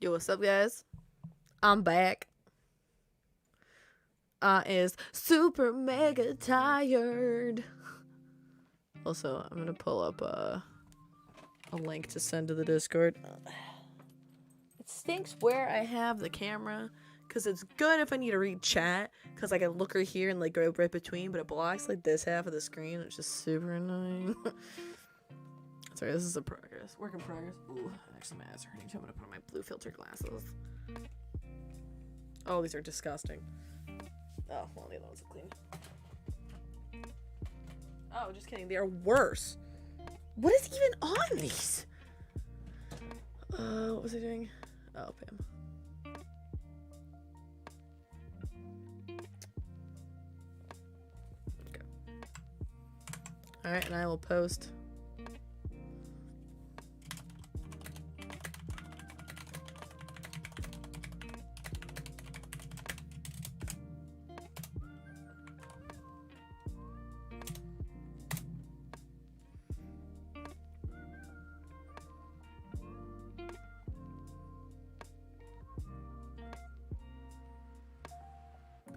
Yo, what's up, guys? I'm back. Is super mega tired. Also, I'm gonna pull up a link to send to the Discord. It stinks where I have the camera, because it's good if I need to read chat, because I can look right here and like go right between, but it blocks like this half of the screen, which is super annoying. Sorry, this is a work in progress. Ooh, actually my eyes are hurting too. I'm gonna put on my blue filter glasses. Oh, these are disgusting. Oh, well, the other ones are clean. Oh, just kidding. They are worse. What is even on these? What was I doing? Oh, Pam. Okay. Alright, and I will post.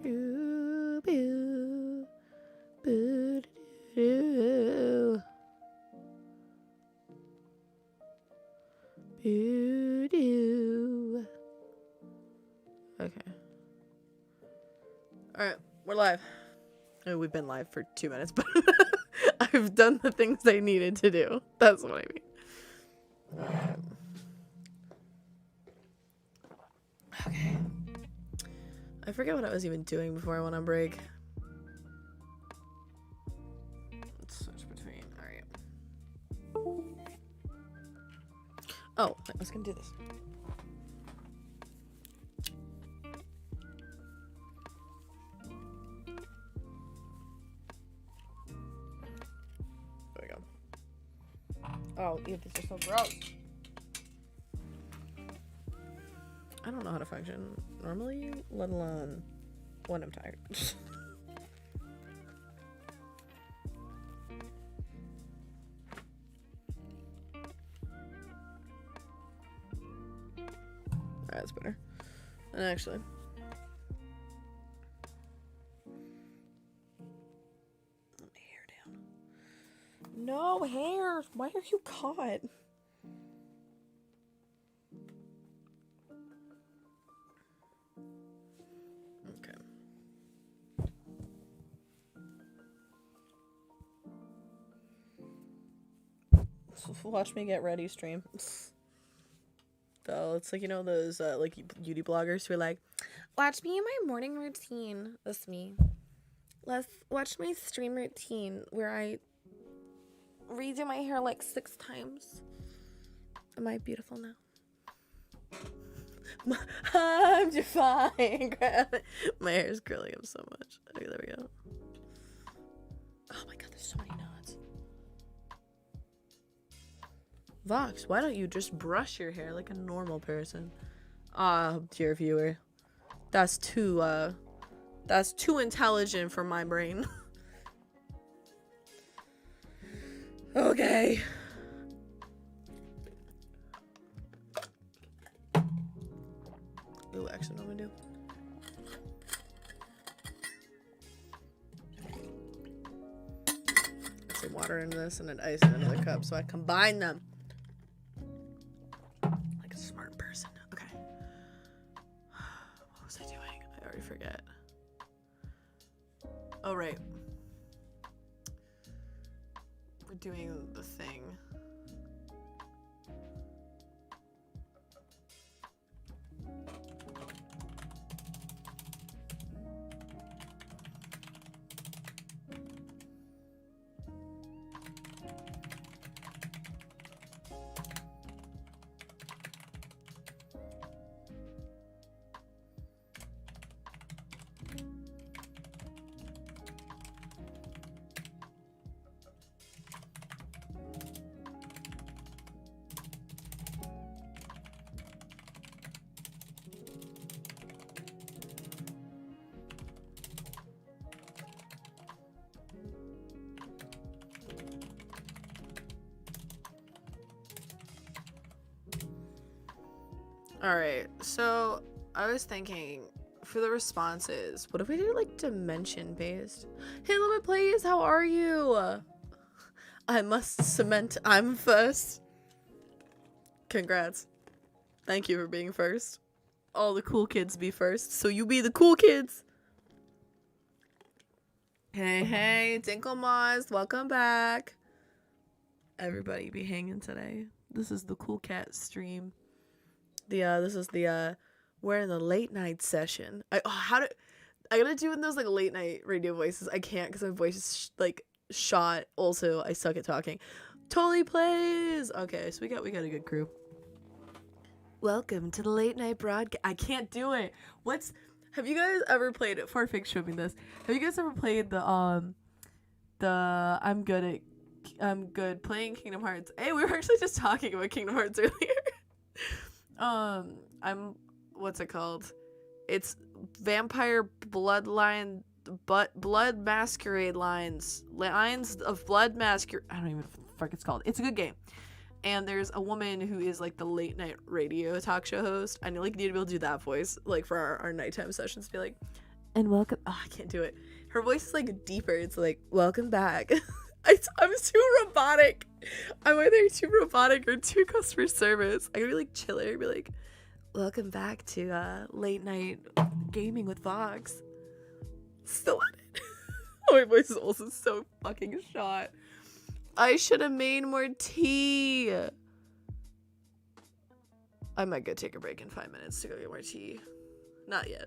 Boo, boo, boo, doo, boo, doo. Okay. Alright, we're live. Oh, we've been live for 2 minutes, but I've done the things I needed to do. That's what I mean. Okay. I forget what I was even doing before I went on break. Let's switch between. Alright. Oh, I was gonna do this. There we go. Oh, ew, these are so gross. I don't know how to function normally, let alone when I'm tired. That's better. And actually, let my hair down. No hair! Why are you caught? Watch me get ready stream. So it's like, you know, those like beauty bloggers who are like, watch me in my morning routine. That's me. Let's watch my stream routine where I redo my hair like 6 times. Am I beautiful now? I'm defying. My hair is curling up so much. Okay, there we go. Oh my god, there's so many knots. Vox, why don't you just brush your hair like a normal person? Dear viewer. That's too intelligent for my brain. Okay. Ooh, actually, what I'm gonna do. Put some water into this and then ice in another cup so I combine them. Like a smart person. Okay. What was I doing? I already forget. Oh, right. We're doing the thing. Alright, so I was thinking for the responses, what if we do like dimension based? Hey Limit Please, how are you? I must cement I'm first. Congrats. Thank you for being first. All the cool kids be first, so you be the cool kids. Hey, Dinkle Moz, welcome back. Everybody be hanging today. This is the Cool Cat stream. This is the we're in the late night session. I gotta do in those like late night radio voices. I can't because my voice is shot. Also, I suck at talking. Totally plays. Okay, so we got a good crew. Welcome to the late night broadcast. I can't do it. Have you guys ever played it? Farfix showed me this. Have you guys ever played the I'm good playing Kingdom Hearts? Hey, we were actually just talking about Kingdom Hearts earlier. What's it called? It's Vampire Bloodline, Blood Masquerade Lines of Blood Masquerade. I don't even know what the fuck it's called. It's a good game. And there's a woman who is like the late night radio talk show host. I need to be able to do that voice like for our nighttime sessions. Be like, and welcome. Oh, I can't do it. Her voice is like deeper. It's like, welcome back. I'm too robotic. I'm either too robotic or too customer service. I gotta be like chiller. Be like, welcome back to late night gaming with Vox. Still at it. Oh, my voice is also so fucking shot. I should have made more tea. I might go take a break in 5 minutes to go get more tea. Not yet.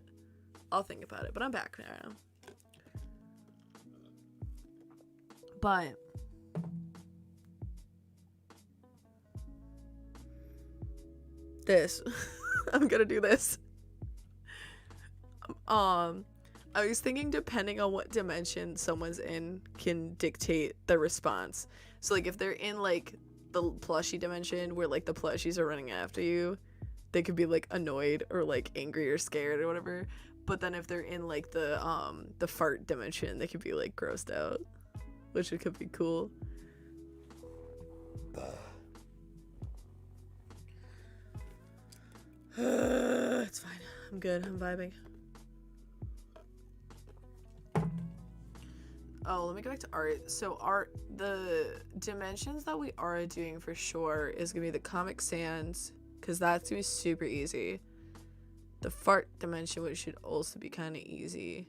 I'll think about it, but I'm back now. But this I'm gonna do this. I was thinking depending on what dimension someone's in can dictate the response. So like if they're in like the plushie dimension where like the plushies are running after you, they could be like annoyed or like angry or scared or whatever. But then if they're in like the fart dimension, they could be like grossed out, which it could be cool. It's fine. I'm good. I'm vibing. Oh, let me go back to art. So the dimensions that we are doing for sure is gonna be the Comic Sans, because that's gonna be super easy. The fart dimension, which should also be kind of easy.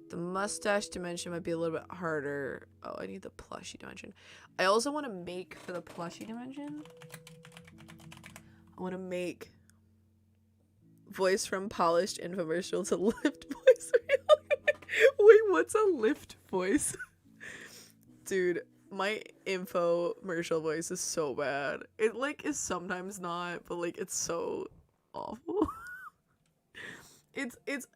The mustache dimension might be a little bit harder. Oh, I need the plushie dimension. I also want to make, for the plushie dimension, I want to make voice from polished infomercial to lift voice. Wait, what's a lift voice? Dude, my infomercial voice is so bad. It like is sometimes not, but like it's so awful. it's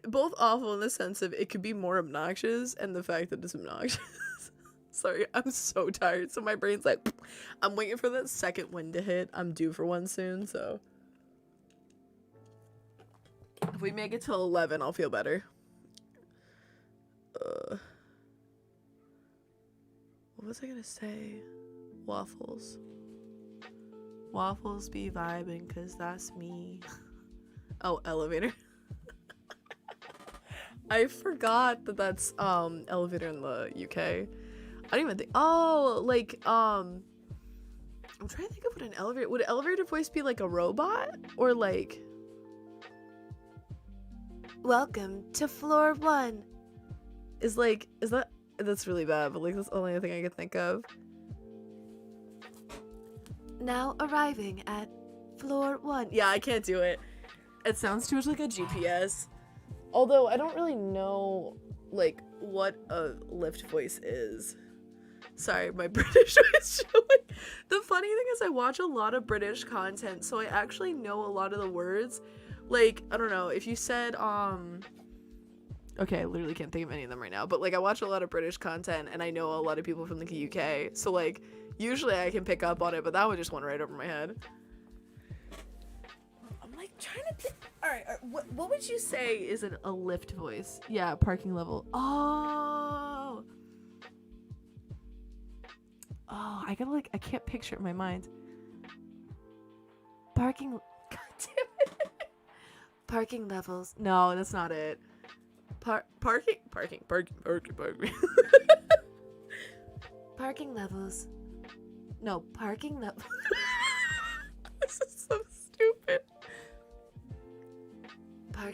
both awful in the sense of it could be more obnoxious and the fact that it's obnoxious. Sorry, I'm so tired. So my brain's like, I'm waiting for that second wind to hit. I'm due for one soon, so if we make it till 11, I'll feel better. What was I gonna say? Waffles. Waffles be vibing, cause that's me. Oh, elevator. I forgot that that's elevator in the UK. I don't even think. Oh, like I'm trying to think of what an elevator would. An elevator voice be like a robot or like? Welcome to floor 1. That's really bad, but like that's the only thing I could think of. Now arriving at floor 1. Yeah, I can't do it. It sounds too much like a GPS. Although I don't really know like what a lift voice is. Sorry, my British voice showing. The funny thing is I watch a lot of British content, so I actually know a lot of the words. Like, I don't know, if you said okay, I literally can't think of any of them right now, but like I watch a lot of British content and I know a lot of people from the UK, so like usually I can pick up on it, but that one just went right over my head. I'm like trying to think. All right, what would you say is a lift voice? Yeah, parking level. Oh, I gotta I can't picture it in my mind. Parking. God Parking levels. No, that's not it. Parking. Parking levels. No, parking levels. This is so stupid. I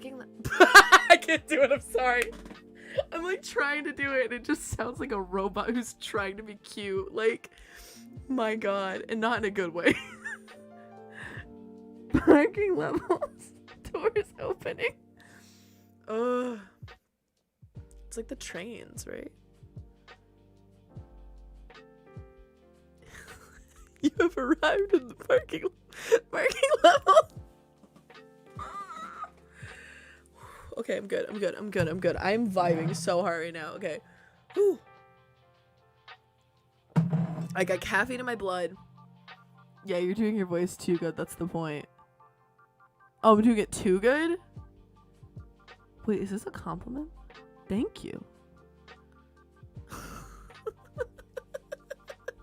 can't do it, I'm sorry. I'm like trying to do it and it just sounds like a robot who's trying to be cute. Like, my god. And not in a good way. Parking levels. Doors opening. Ugh. It's like the trains, right? You have arrived in the parking level. Okay, I'm good. I'm vibing so hard right now. Okay. Whew. I got caffeine in my blood. Yeah, you're doing your voice too good. That's the point. Oh, I'm doing it too good? Wait, is this a compliment? Thank you.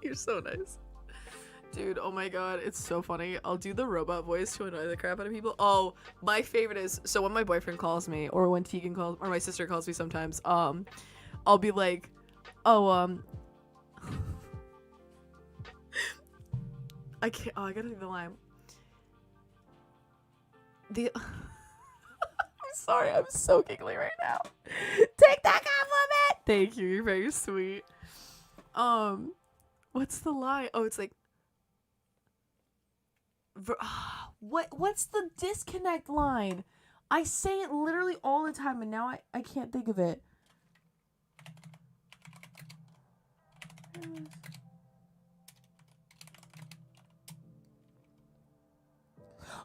You're so nice. Dude, oh my god, it's so funny. I'll do the robot voice to annoy the crap out of people. Oh, my favorite is, so when my boyfriend calls me, or when Tegan calls, or my sister calls me sometimes, I'll be like, oh, I can't, oh, I gotta do the line. I'm sorry, I'm so giggly right now. Take that compliment! Thank you, you're very sweet. What's the line? Oh, it's like, what's the disconnect line? I say it literally all the time and now I can't think of it.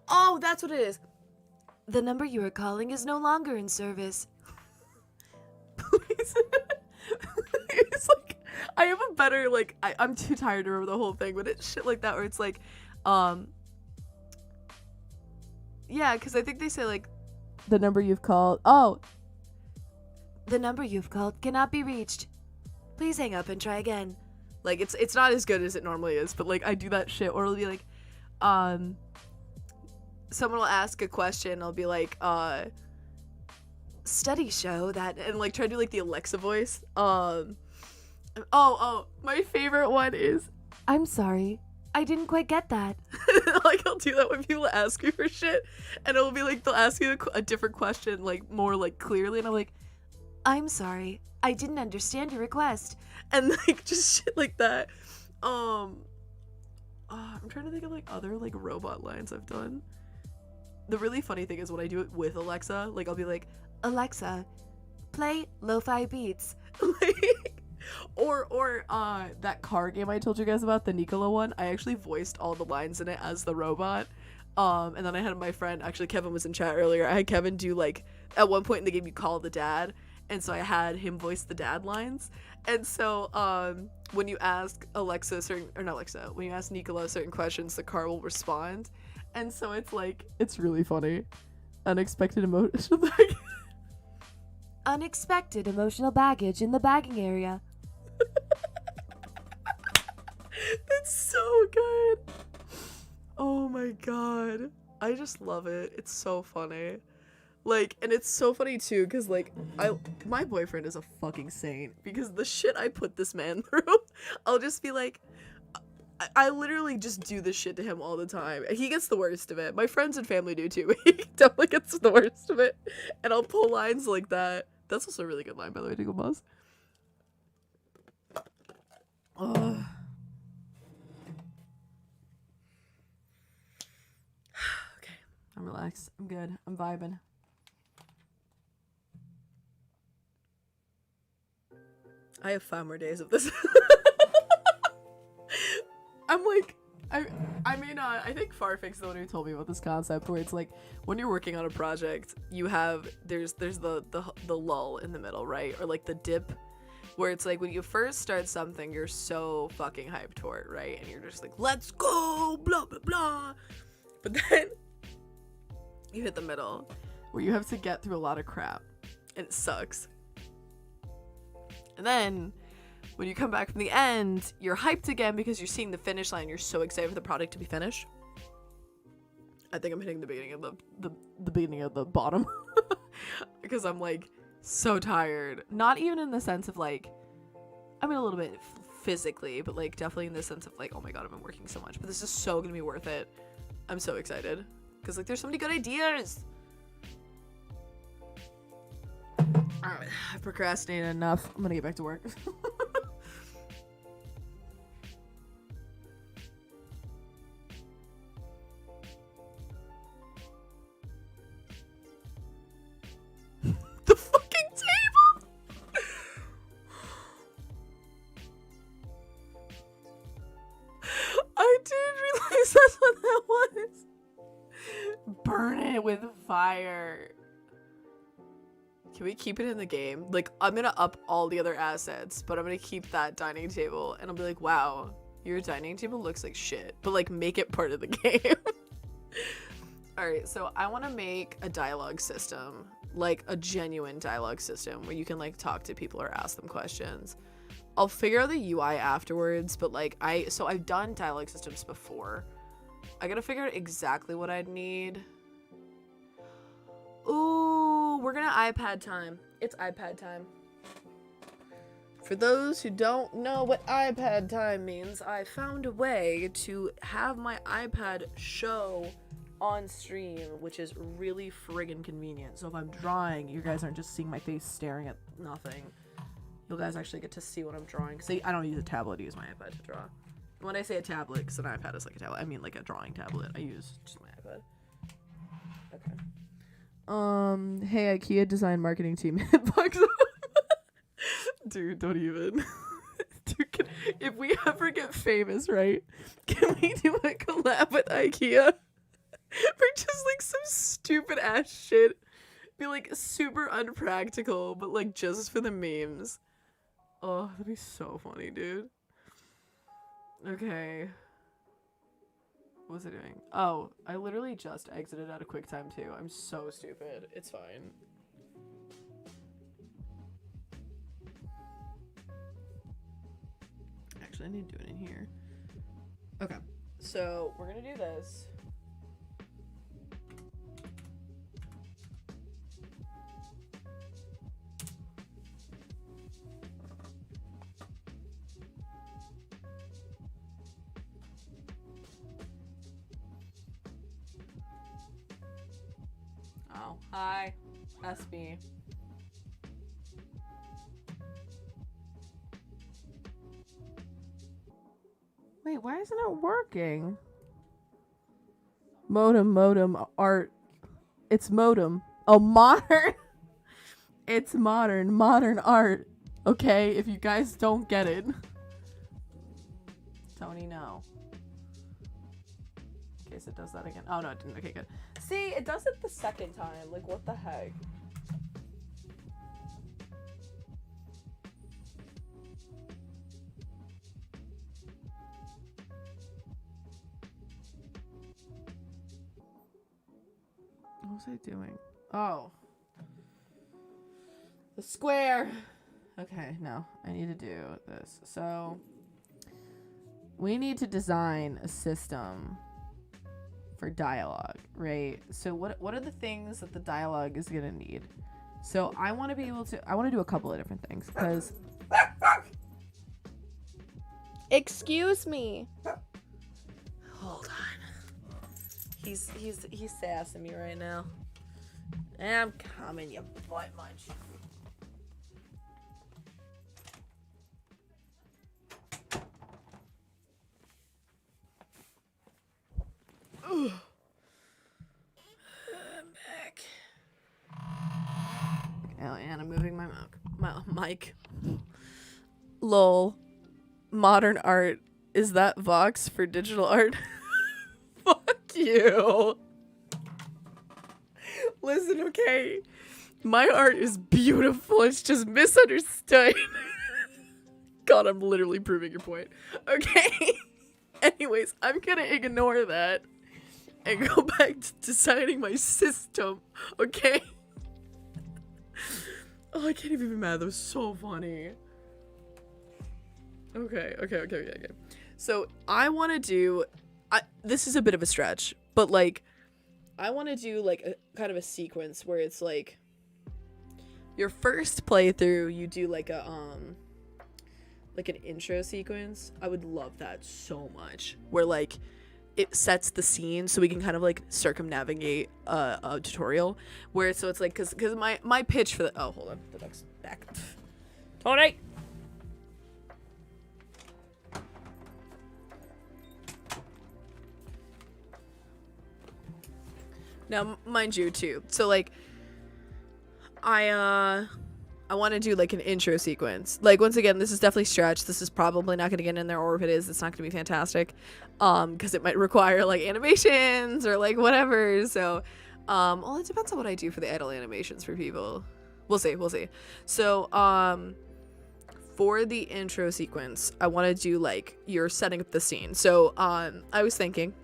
Oh, that's what it is. The number you are calling is no longer in service. Please. It's like, I have a better, like, I'm too tired to remember the whole thing, but it's shit like that where it's like, yeah, because I think they say, like, the number you've called. Oh. The number you've called cannot be reached. Please hang up and try again. Like, it's not as good as it normally is, but, like, I do that shit. Or it'll be like, someone will ask a question. I'll be like, studies show that, and, like, try to do, like, the Alexa voice. My favorite one is, I'm sorry. I didn't quite get that. Like, I'll do that when people ask me for shit, and it'll be like, they'll ask me a different question, like, more, like, clearly, and I'm like, I'm sorry, I didn't understand your request, and, like, just shit like that. I'm trying to think of, like, other, like, robot lines I've done. The really funny thing is when I do it with Alexa, like, I'll be like, Alexa, play lo-fi beats. Like, or that car game I told you guys about, the Nicola one, I actually voiced all the lines in it as the robot. And then I had my friend, actually Kevin was in chat earlier, I had Kevin do, like, at one point in the game you call the dad, and so I had him voice the dad lines. And so when you ask Alexa when you ask Nicola certain questions, the car will respond. And so it's like, it's really funny. Unexpected emotional baggage. Unexpected emotional baggage in the bagging area. That's so good. Oh my god. I just love it. It's so funny. Like, and it's so funny too, because, like, my boyfriend is a fucking saint, because the shit I put this man through, I'll just be like, I literally just do this shit to him all the time. He gets the worst of it. My friends and family do too, but he definitely gets the worst of it. And I'll pull lines like that. That's also a really good line, by the way, Dingle Buzz. Oh. Okay, I'm relaxed. I'm good. I'm vibing. I have 5 more days of this. I'm like, I may not, I think Farfix is the one who told me about this concept where it's like, when you're working on a project, you have, there's the lull in the middle, right? Or like the dip, where it's like when you first start something, you're so fucking hyped for it, right? And you're just like, let's go, blah, blah, blah. But then you hit the middle where you have to get through a lot of crap and it sucks. And then when you come back from the end, you're hyped again because you're seeing the finish line. You're so excited for the product to be finished. I think I'm hitting the beginning of the beginning of the bottom because I'm like so tired. Not even in the sense of like, I mean a little bit physically, but like definitely in the sense of like, oh my god, I've been working so much, but this is so gonna be worth it. I'm so excited because like there's so many good ideas. Alright, I've procrastinated enough. I'm gonna get back to work. The fucking table! I didn't realize that's what that was. Burn it with fire. Can we keep it in the game? Like, I'm gonna up all the other assets, but I'm gonna keep that dining table, and I'll be like, wow, your dining table looks like shit, but like, make it part of the game. Alright, so I want to make a dialogue system, like a genuine dialogue system where you can like talk to people or ask them questions. I'll figure out the UI afterwards, but like I've done dialogue systems before. I gotta figure out exactly what I'd need. Ooh, we're gonna iPad time. It's iPad time. For those who don't know what iPad time means, I found a way to have my iPad show on stream, which is really friggin' convenient. So if I'm drawing, you guys aren't just seeing my face staring at nothing. You guys actually get to see what I'm drawing. See, I don't use a tablet, I use my iPad to draw. When I say a tablet, because an iPad is like a tablet, I mean like a drawing tablet. I use just my iPad. Okay. Hey, IKEA design marketing team. Hitbox. Dude, don't even. Dude, if we ever get famous, right? Can we do a collab with IKEA? For just like some stupid ass shit. Be like super unpractical, but like just for the memes. Oh, that'd be so funny, dude. Okay. What was I doing? Oh, I literally just exited out of QuickTime too. I'm so stupid. It's fine. Actually, I need to do it in here. Okay. So, we're gonna do this. Oh, hi. SB. Wait, why isn't it working? Modem, art. It's modem. Oh, modern. It's modern art. Okay, if you guys don't get it. Tony, no. In case it does that again. Oh, no, it didn't. Okay, good. See, it does it the second time. Like, what the heck? What was I doing? Oh. The square. Okay, no. I need to do this. So, we need to design a system for dialogue, right? So what are the things that the dialogue is gonna need? So I want to be able to, I want to do a couple of different things, because excuse me, hold on, he's sassing me right now. I'm coming, you butt munch. I'm back. Oh, and I'm moving my mic. Lol. Modern art. Is that Vox for digital art? Fuck you. Listen, okay. My art is beautiful. It's just misunderstood. God, I'm literally proving your point. Okay. Anyways, I'm gonna ignore that and go back to designing my system, okay? Oh, I can't even be mad. That was so funny. Okay. So, I want to do... this is a bit of a stretch, but, like, I want to do like a kind of a sequence where it's like your first playthrough, you do like a like an intro sequence. I would love that so much, where like it sets the scene so we can kind of like circumnavigate a tutorial, where so it's like because my pitch for the oh hold on, the duck's back. Tony. Now, mind you, too. So, like, I want to do, like, an intro sequence. Like, once again, this is definitely stretched. This is probably not going to get in there, or if it is, it's not going to be fantastic. Because it might require, like, animations or, like, whatever. So, well, it depends on what I do for the idle animations for people. We'll see. So, for the intro sequence, I want to do, like, you're setting up the scene. So, I was thinking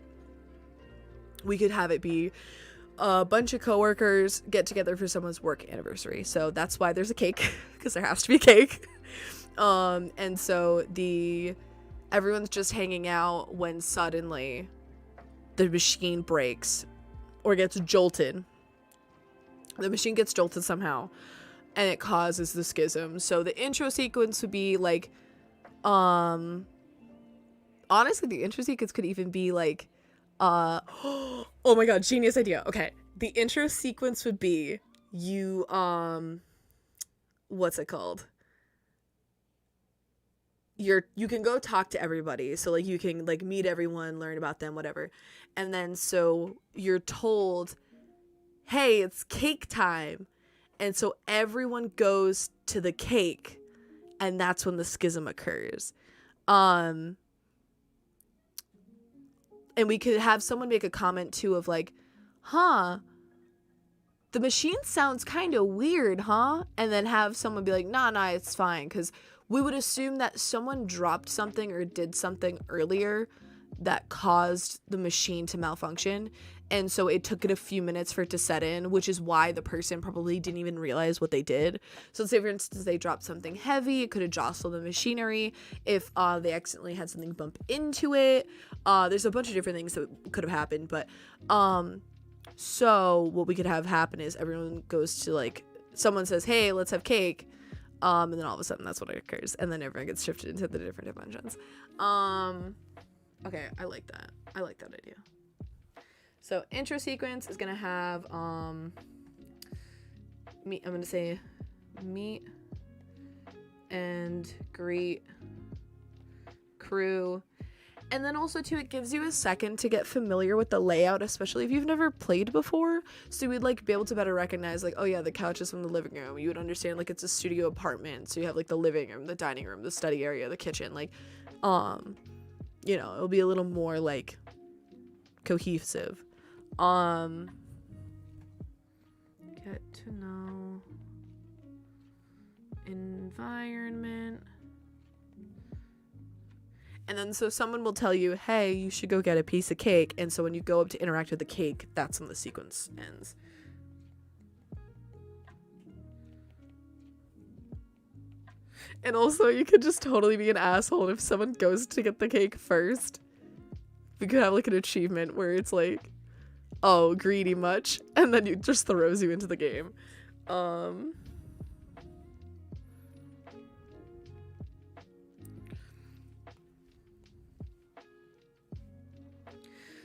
we could have it be a bunch of coworkers get together for someone's work anniversary. So that's why there's a cake, because there has to be a cake. And so everyone's just hanging out when suddenly the machine breaks or gets jolted. The machine gets jolted somehow, and it causes the schism. So the intro sequence would be like, honestly, the intro sequence could even be like, oh my god, genius idea. Okay, the intro sequence would be you what's it called, you can go talk to everybody, so like you can like meet everyone, learn about them, whatever, and then so you're told, hey, it's cake time, and so everyone goes to the cake, and that's when the schism occurs. And we could have someone make a comment too of like, the machine sounds kind of weird, huh? And then have someone be like, nah, it's fine. Because we would assume that someone dropped something or did something earlier that caused the machine to malfunction. And so it took it a few minutes for it to set in, which is why the person probably didn't even realize what they did. So say, for instance, they dropped something heavy. It could have jostled the machinery. If they accidentally had something bump into it. There's a bunch of different things that could have happened. But so what we could have happen is everyone goes to, like, someone says, hey, let's have cake. And then all of a sudden that's what occurs. And then everyone gets shifted into the different dimensions. Okay, I like that. I like that idea. So intro sequence is gonna have I'm gonna say meet and greet crew, and then also too, it gives you a second to get familiar with the layout, especially if you've never played before. So you would like be able to better recognize, like, oh yeah, the couch is from the living room. You would understand like it's a studio apartment, so you have like the living room, the dining room, the study area, the kitchen, like you know, it'll be a little more like cohesive. Get to know environment. And then so someone will tell you, hey, you should go get a piece of cake. And so when you go up to interact with the cake, that's when the sequence ends. And also, you could just totally be an asshole if someone goes to get the cake first. We could have like an achievement where it's like, oh, greedy much, and then it just throws you into the game.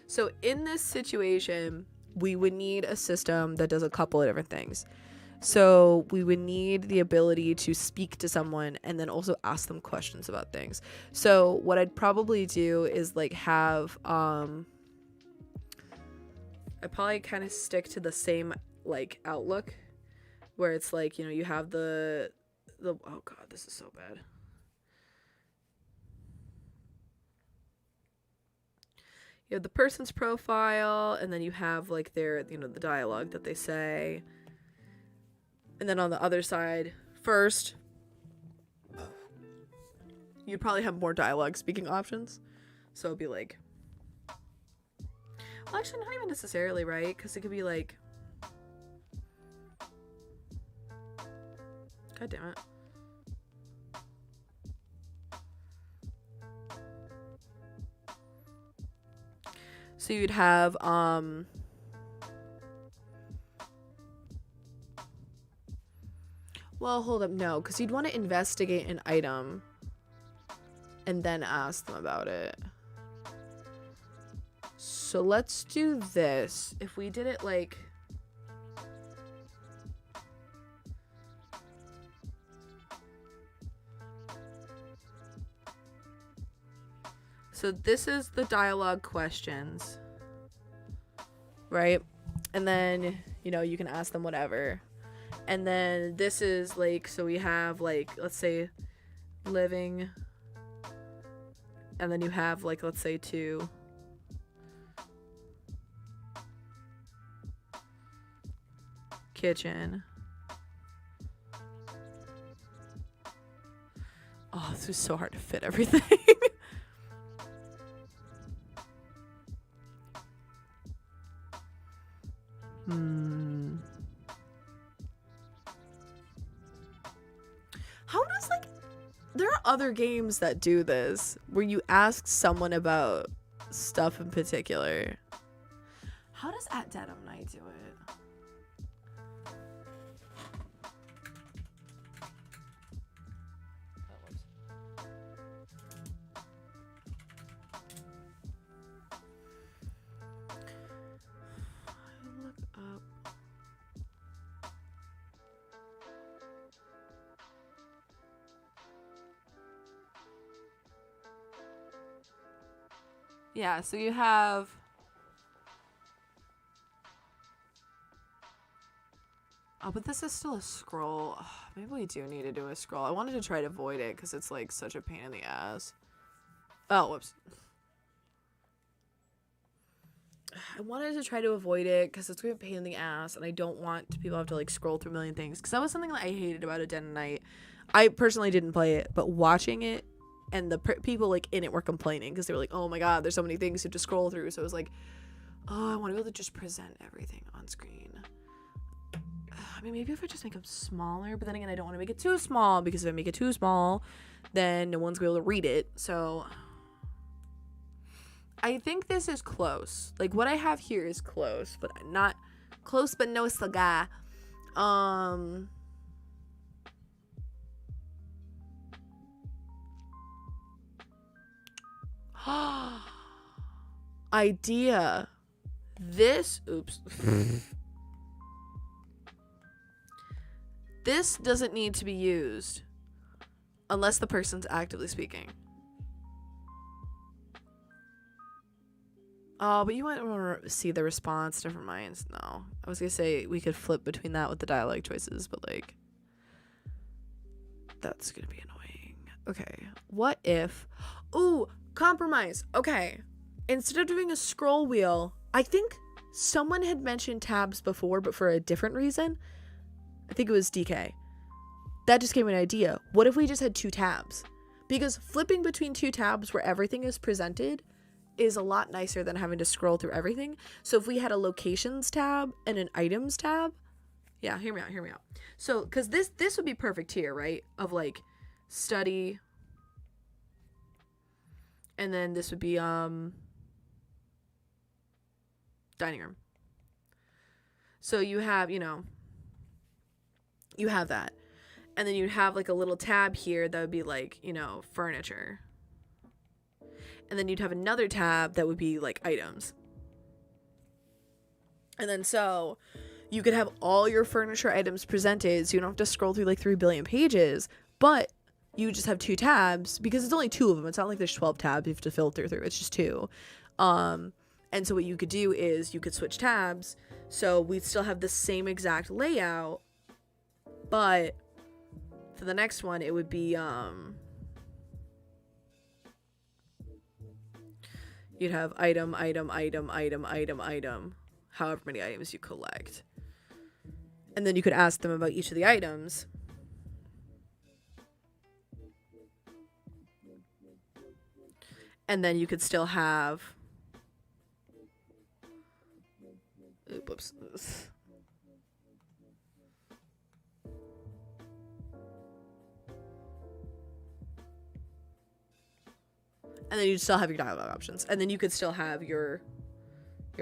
So in this situation, we would need a system that does a couple of different things. So we would need the ability to speak to someone and then also ask them questions about things. So what I'd probably do is like have I probably kind of stick to the same like outlook, where it's like, you know, you have the oh god, this is so bad. You have the person's profile, and then you have like their, you know, the dialogue that they say. And then on the other side, first, you'd probably have more dialogue speaking options. So it'd be like, well, actually, not even necessarily, right? Because it could be like, god damn it. So you'd have Well, hold up, no, because you'd want to investigate an item and then ask them about it. So let's do this. If we did it like... So this is the dialogue questions, right? And then, you know, you can ask them whatever. And then this is like, so we have like, let's say living, and then you have like, let's say 2. Kitchen. Oh, this is so hard to fit everything. How does, like, there are other games that do this where you ask someone about stuff in particular. How does At Dead of Night do it? Look up. Yeah, so you have... Oh, but this is still a scroll. Ugh, maybe we do need to do a scroll. I wanted to try to avoid it because it's like such a pain in the ass. Oh, whoops. I wanted to try to avoid it because it's going to be a pain in the ass, and I don't want people to have to like scroll through a million things, because that was something that I hated about A Dead of Night. I personally didn't play it, but watching it, and the people like in it were complaining because they were like, oh my god, there's so many things to scroll through. So it was like, oh, I want to be able to just present everything on screen. I mean, maybe if I just make them smaller, but then again, I don't want to make it too small, because if I make it too small, then no one's going to be able to read it. So I think this is close. Like, what I have here is close, but not close, but no cigar. Idea. This, oops. This doesn't need to be used unless the person's actively speaking. Oh, but you might want to see the response. Never mind. No. I was going to say we could flip between that with the dialogue choices, but like, that's going to be annoying. Okay. What if... Ooh, compromise. Okay. Instead of doing a scroll wheel, I think someone had mentioned tabs before, but for a different reason. I think it was DK. That just gave me an idea. What if we just had 2 tabs? Because flipping between 2 tabs where everything is presented is a lot nicer than having to scroll through everything. So if we had a locations tab and an items tab, yeah, hear me out. So, because this would be perfect here, right? Of like study, and then this would be dining room. So you have, you know, you have that. And then you'd have like a little tab here that would be like, you know, furniture. And then you'd have another tab that would be like items. And then so you could have all your furniture items presented, so you don't have to scroll through like 3 billion pages, but you just have 2 tabs because it's only 2 of them. It's not like there's 12 tabs you have to filter through. It's just 2. And so what you could do is you could switch tabs. So we'd still have the same exact layout, but for the next one, it would be, you'd have item, however many items you collect. And then you could ask them about each of the items. And then you could still have, whoops. And then you'd still have your dialogue options. And then you could still have your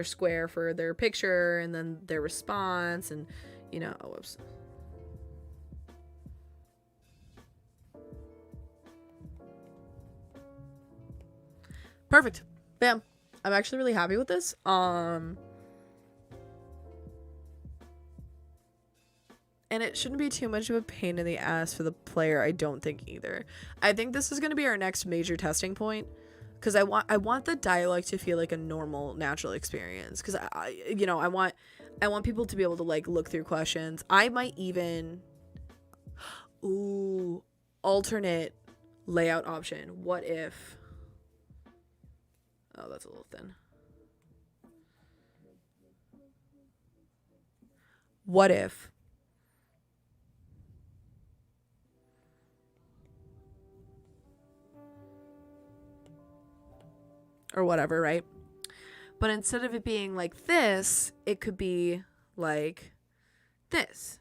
square for their picture and then their response and, you know, whoops. Perfect. Bam. I'm actually really happy with this. And it shouldn't be too much of a pain in the ass for the player, I don't think either. I think this is going to be our next major testing point, because I want the dialogue to feel like a normal, natural experience. Because I want people to be able to like look through questions. I might even, alternate layout option. What if? Oh, that's a little thin. What if? Or whatever, right? But instead of it being like this, it could be like this.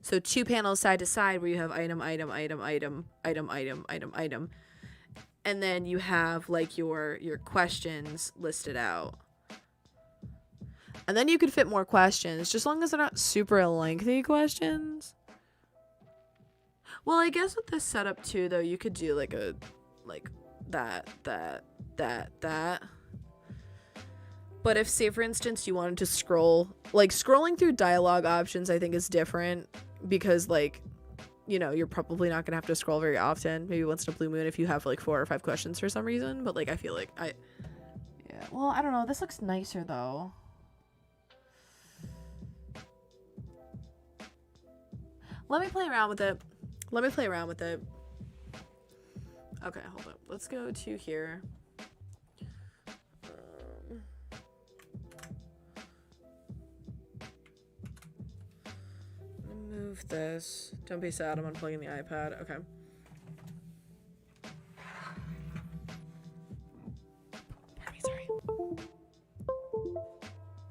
So 2 panels side to side where you have item, item, item, item, item, item, item, item. And then you have like your questions listed out. And then you could fit more questions, just as long as they're not super lengthy questions. Well, I guess with this setup too, though, you could do like a, like that. But if, say, for instance, you wanted to scroll, like scrolling through dialogue options, I think is different because, like, you know, you're probably not gonna have to scroll very often. Maybe once in a blue moon if you have like 4 or 5 questions for some reason. But like, I feel like yeah. Well, I don't know. This looks nicer though. Let me play around with it. Okay, hold up. Let's go to here. Move this. Don't be sad. I'm unplugging the iPad. Okay. Sorry.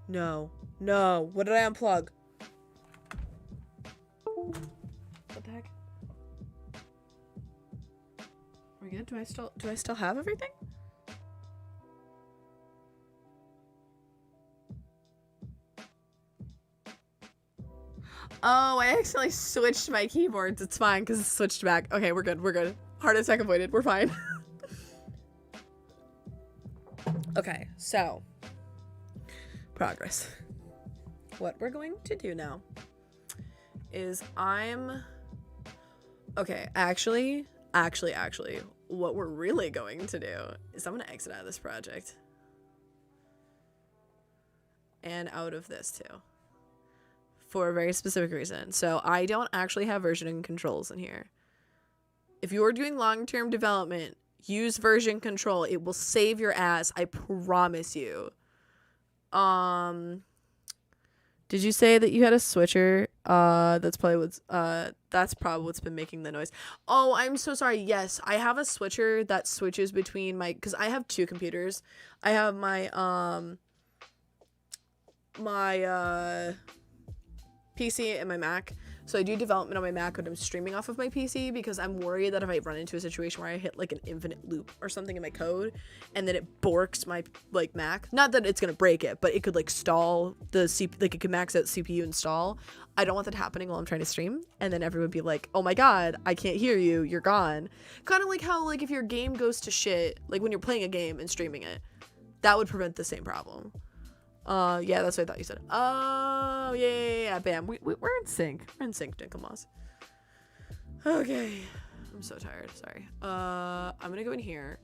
No. What did I unplug? What the heck? Are we good? Do I still have everything? Oh, I accidentally switched my keyboards. It's fine because it's switched back. Okay, we're good. Heart attack avoided. We're fine. Okay, so progress. What we're going to do now is actually, what we're really going to do is I'm going to exit out of this project. And out of this too. For a very specific reason. So I don't actually have version controls in here. If you are doing long-term development, use version control. It will save your ass. I promise you. Did you say that you had a switcher? That's probably what's been making the noise. Oh, I'm so sorry. Yes, I have a switcher that switches between because I have 2 computers. I have my PC and my Mac. So I do development on my Mac when I'm streaming off of my PC because I'm worried that if I run into a situation where I hit like an infinite loop or something in my code and then it borks my like Mac, not that it's gonna break it, but it could like stall the CPU, like it could max out CPU and stall. I don't want that happening while I'm trying to stream, and then everyone would be like, oh my god, I can't hear you, you're gone. Kind of like how like if your game goes to shit, like when you're playing a game and streaming it, that would prevent the same problem. Yeah, that's what I thought you said. Oh, yeah, bam. We're in sync. We're in sync, Dinkelmoss. Okay. I'm so tired. Sorry. I'm gonna go in here.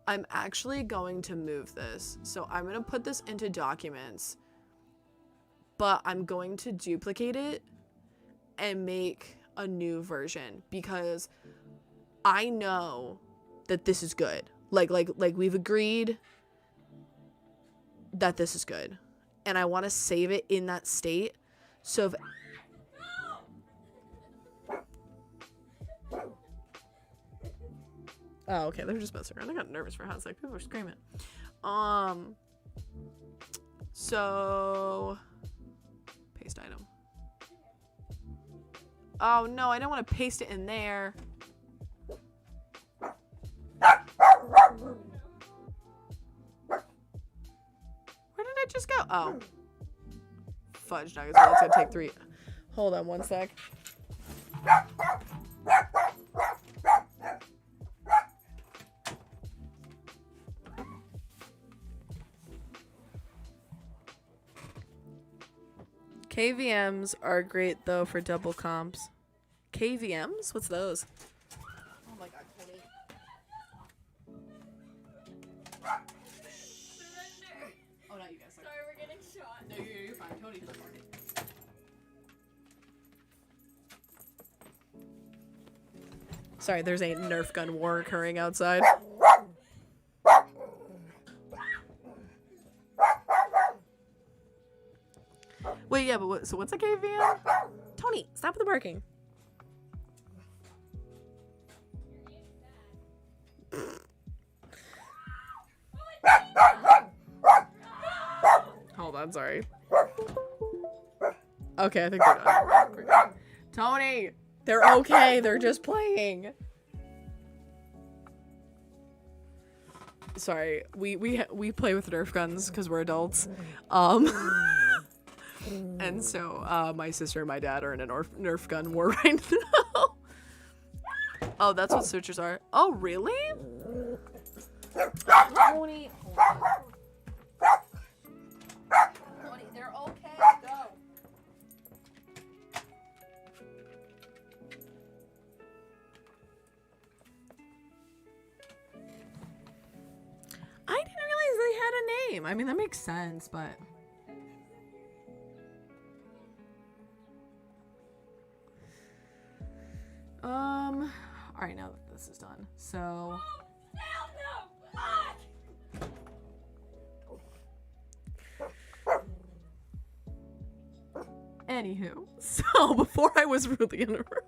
I'm actually going to move this. So I'm gonna put this into documents, but I'm going to duplicate it and make a new version because I know that this is good. Like we've agreed that this is good. And I want to save it in that state. So if... Oh, okay. They're just messing around. I got nervous for a hot sec. People are screaming. So... Paste item. Oh, no. I don't want to paste it in there. Just go. Oh. Fudge nuggets. Well, it's gonna take 3. Hold on one sec. KVMs are great though for double comps. KVMs? What's those? Oh my god, Tony. Oh, not you guys. Sorry, we're getting shot. No, you're fine. Tony doesn't want it. Sorry, there's a Nerf gun war occurring outside. Wait, yeah, but so what's a KVM? Tony, stop with the barking. Hold on, sorry. Okay, I think they're done. Tony, they're okay. They're just playing. Sorry, we play with Nerf guns because we're adults. And so my sister and my dad are in a Nerf gun war right now. Oh, that's what sutures are. Oh, really? Tony, Tony, they're okay. Go. I didn't realize they had a name. I mean, that makes sense, but. All right, now that this is done, so. Anywho, so before I was really interrupted,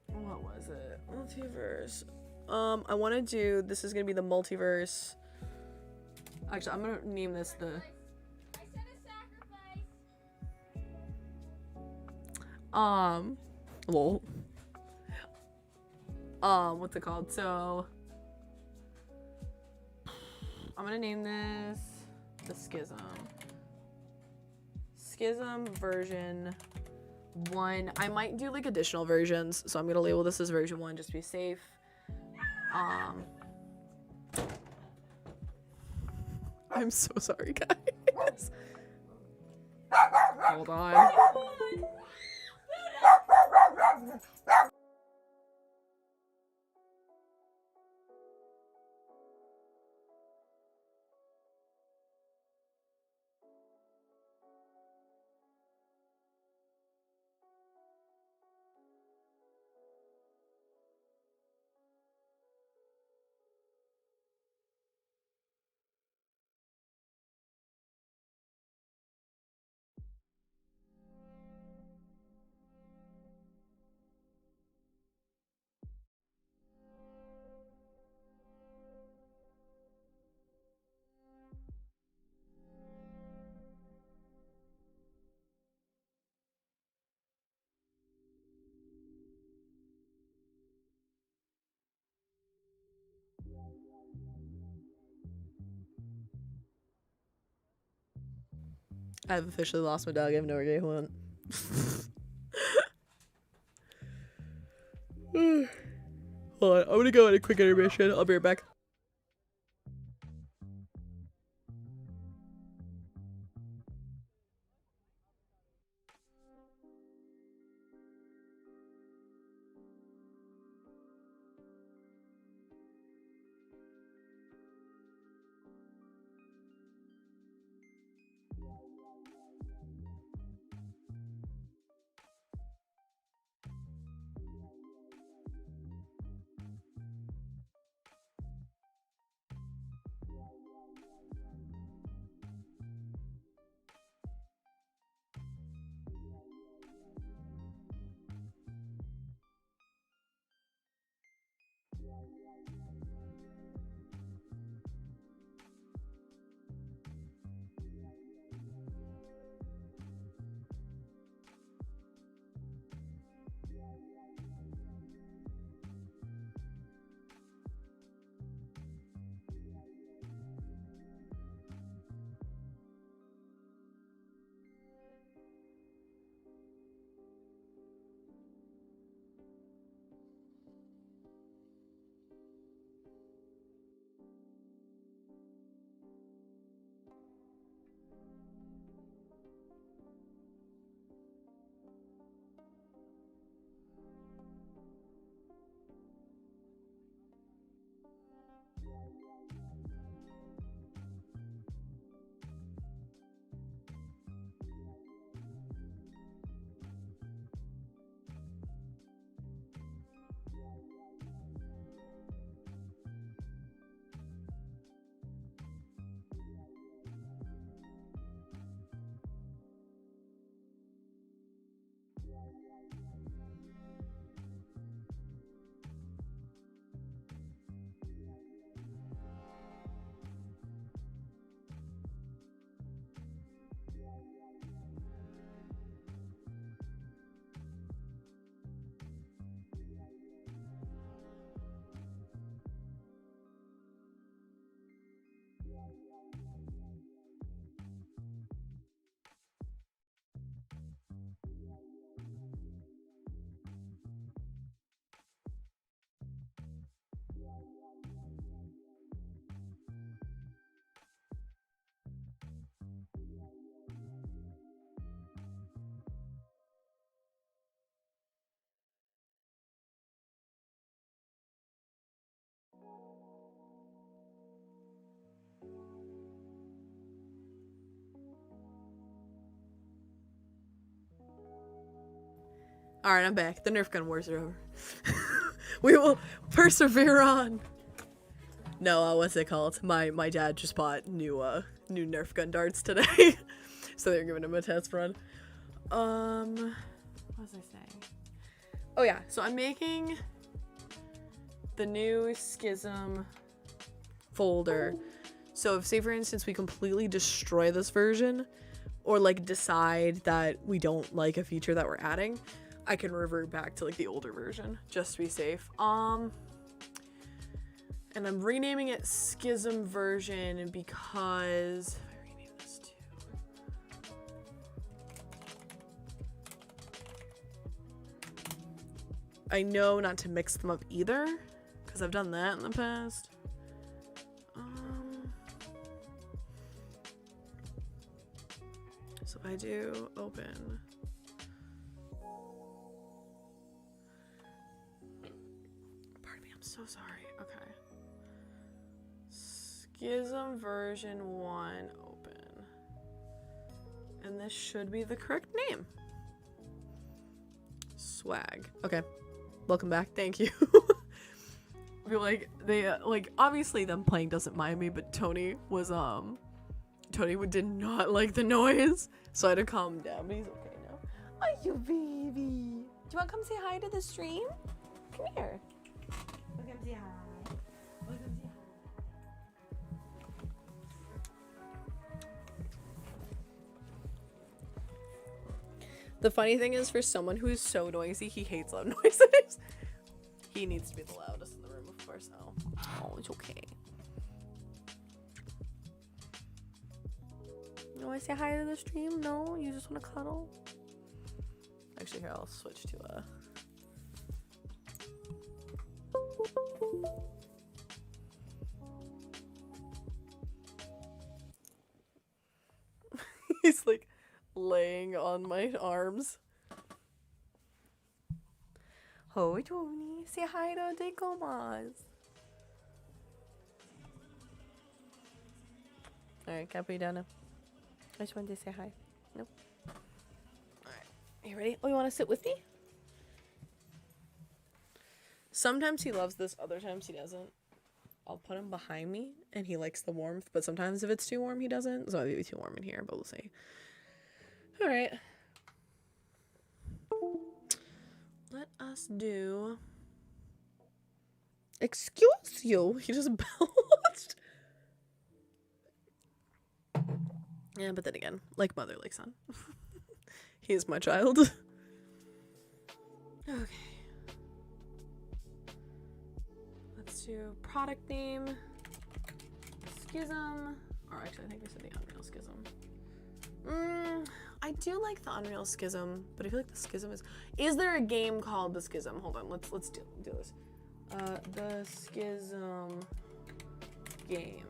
what was it? Multiverse. I want to do. This is gonna be the multiverse. Actually, I'm gonna name this the. Lol. What's it called? So, I'm gonna name this the Schism. Schism version 1. I might do like additional versions, so I'm gonna label this as version 1 just to be safe. I'm so sorry, guys. Hold on. I've officially lost my dog. I have no idea who went. Hold on, I'm gonna go on a quick intermission. I'll be right back. Alright, I'm back. The Nerf gun wars are over. We will persevere on. No, what's it called? My dad just bought new Nerf gun darts today. So they're giving him a test run. What was I saying? Oh yeah, so I'm making the new Schism folder. So if, say for instance, we completely destroy this version, or like decide that we don't like a feature that we're adding, I can revert back to like the older version just to be safe. And I'm renaming it Schism version because if I rename this too, I know not to mix them up either because I've done that in the past. So if I do open, pardon me, I'm so sorry. Okay. Schism version 1 open. And this should be the correct name. Swag. Okay. Welcome back. Thank you. I feel like they like obviously them playing doesn't mind me, but Tony did not like the noise, so I had to calm him down, but he's okay now. Oh, you baby. Do you want to come say hi to the stream? Come here. Welcome say hi. Welcome say hi. The funny thing is, for someone who is so noisy, he hates loud noises. He needs to be the loudest in the room, of course. Oh, it's okay. You want to say hi to the stream? No? You just want to cuddle? Actually, here, I'll switch to He's like laying on my arms. Oh, Tony, say hi to the Gomas. Alright, can I put you down now? I just wanted to say hi. Nope. Alright, you ready? Oh, you want to sit with me? Sometimes he loves this, other times he doesn't. I'll put him behind me, and he likes the warmth, but sometimes if it's too warm, he doesn't. So it might be too warm in here, but we'll see. Alright. Let us do... Excuse you? He just belched. Yeah, but then again, like mother, like son. He is my child. Okay. Let's do product name. Schism. Or actually, I think I said the Unreal Schism. I do like the Unreal Schism, but I feel like the Schism is... Is there a game called the Schism? Hold on, let's do this. The Schism game.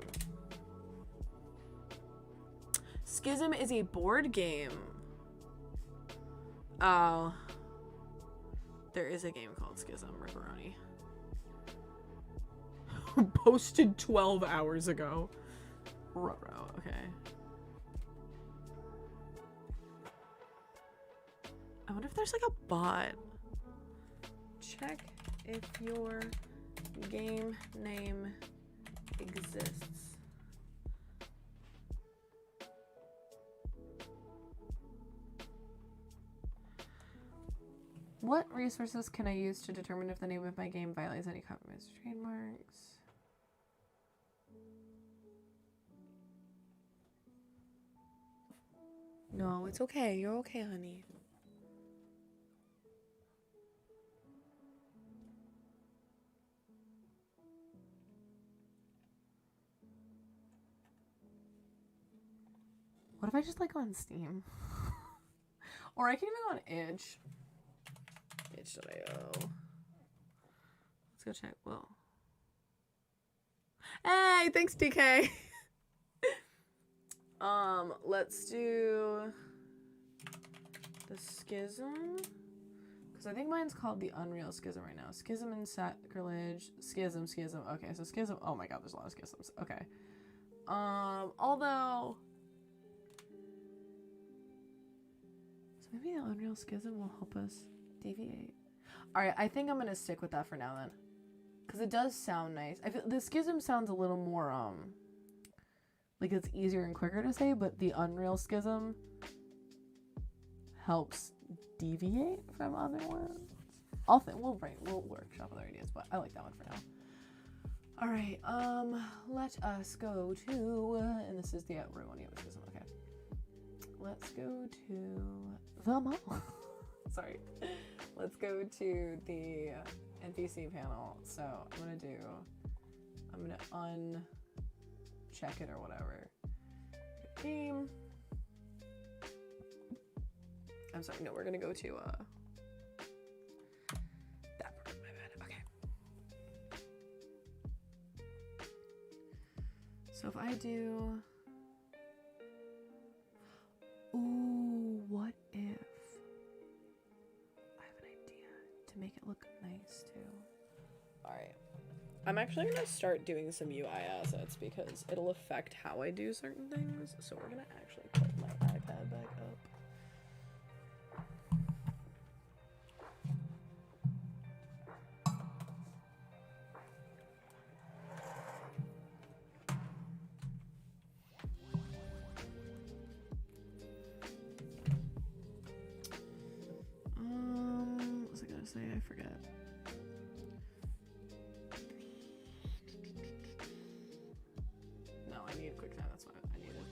Schism is a board game. Oh. There is a game called Schism, Ripperoni. Posted 12 hours ago. Ruh-roh, okay. I wonder if there's like a bot. Check if your game name exists. What resources can I use to determine if the name of my game violates any copyrights or trademarks? No, it's okay. You're okay, honey. What if I just like go on Steam? Or I can even go on Itch. Itch.io. Let's go check. Whoa. Hey, thanks, DK. Let's do the Schism. Because I think mine's called the Unreal Schism right now. Schism and Sacrilege. Schism. Okay, so Schism. Oh my god, there's a lot of Schisms. Okay. Although... So maybe the Unreal Schism will help us Deviate. Alright, I think I'm gonna stick with that for now then. Because it does sound nice. I feel the schism sounds a little more, like it's easier and quicker to say, but the Unreal schism helps deviate from other ones. We'll workshop other ideas, but I like that one for now. All right, let us go to, and this is the Rowan schism. Okay, let's go to the mall. Sorry, let's go to the NPC panel. So I'm gonna uncheck it or whatever. Game. I'm sorry, no, we're gonna go to that part, my bad. Okay. So if I do, ooh, what if I have an idea to make it look nice too? All right. I'm actually gonna start doing some UI assets because it'll affect how I do certain things. So we're gonna actually put my iPad back up. What was I gonna say? I forget. No, I need a quick time. That's what I needed.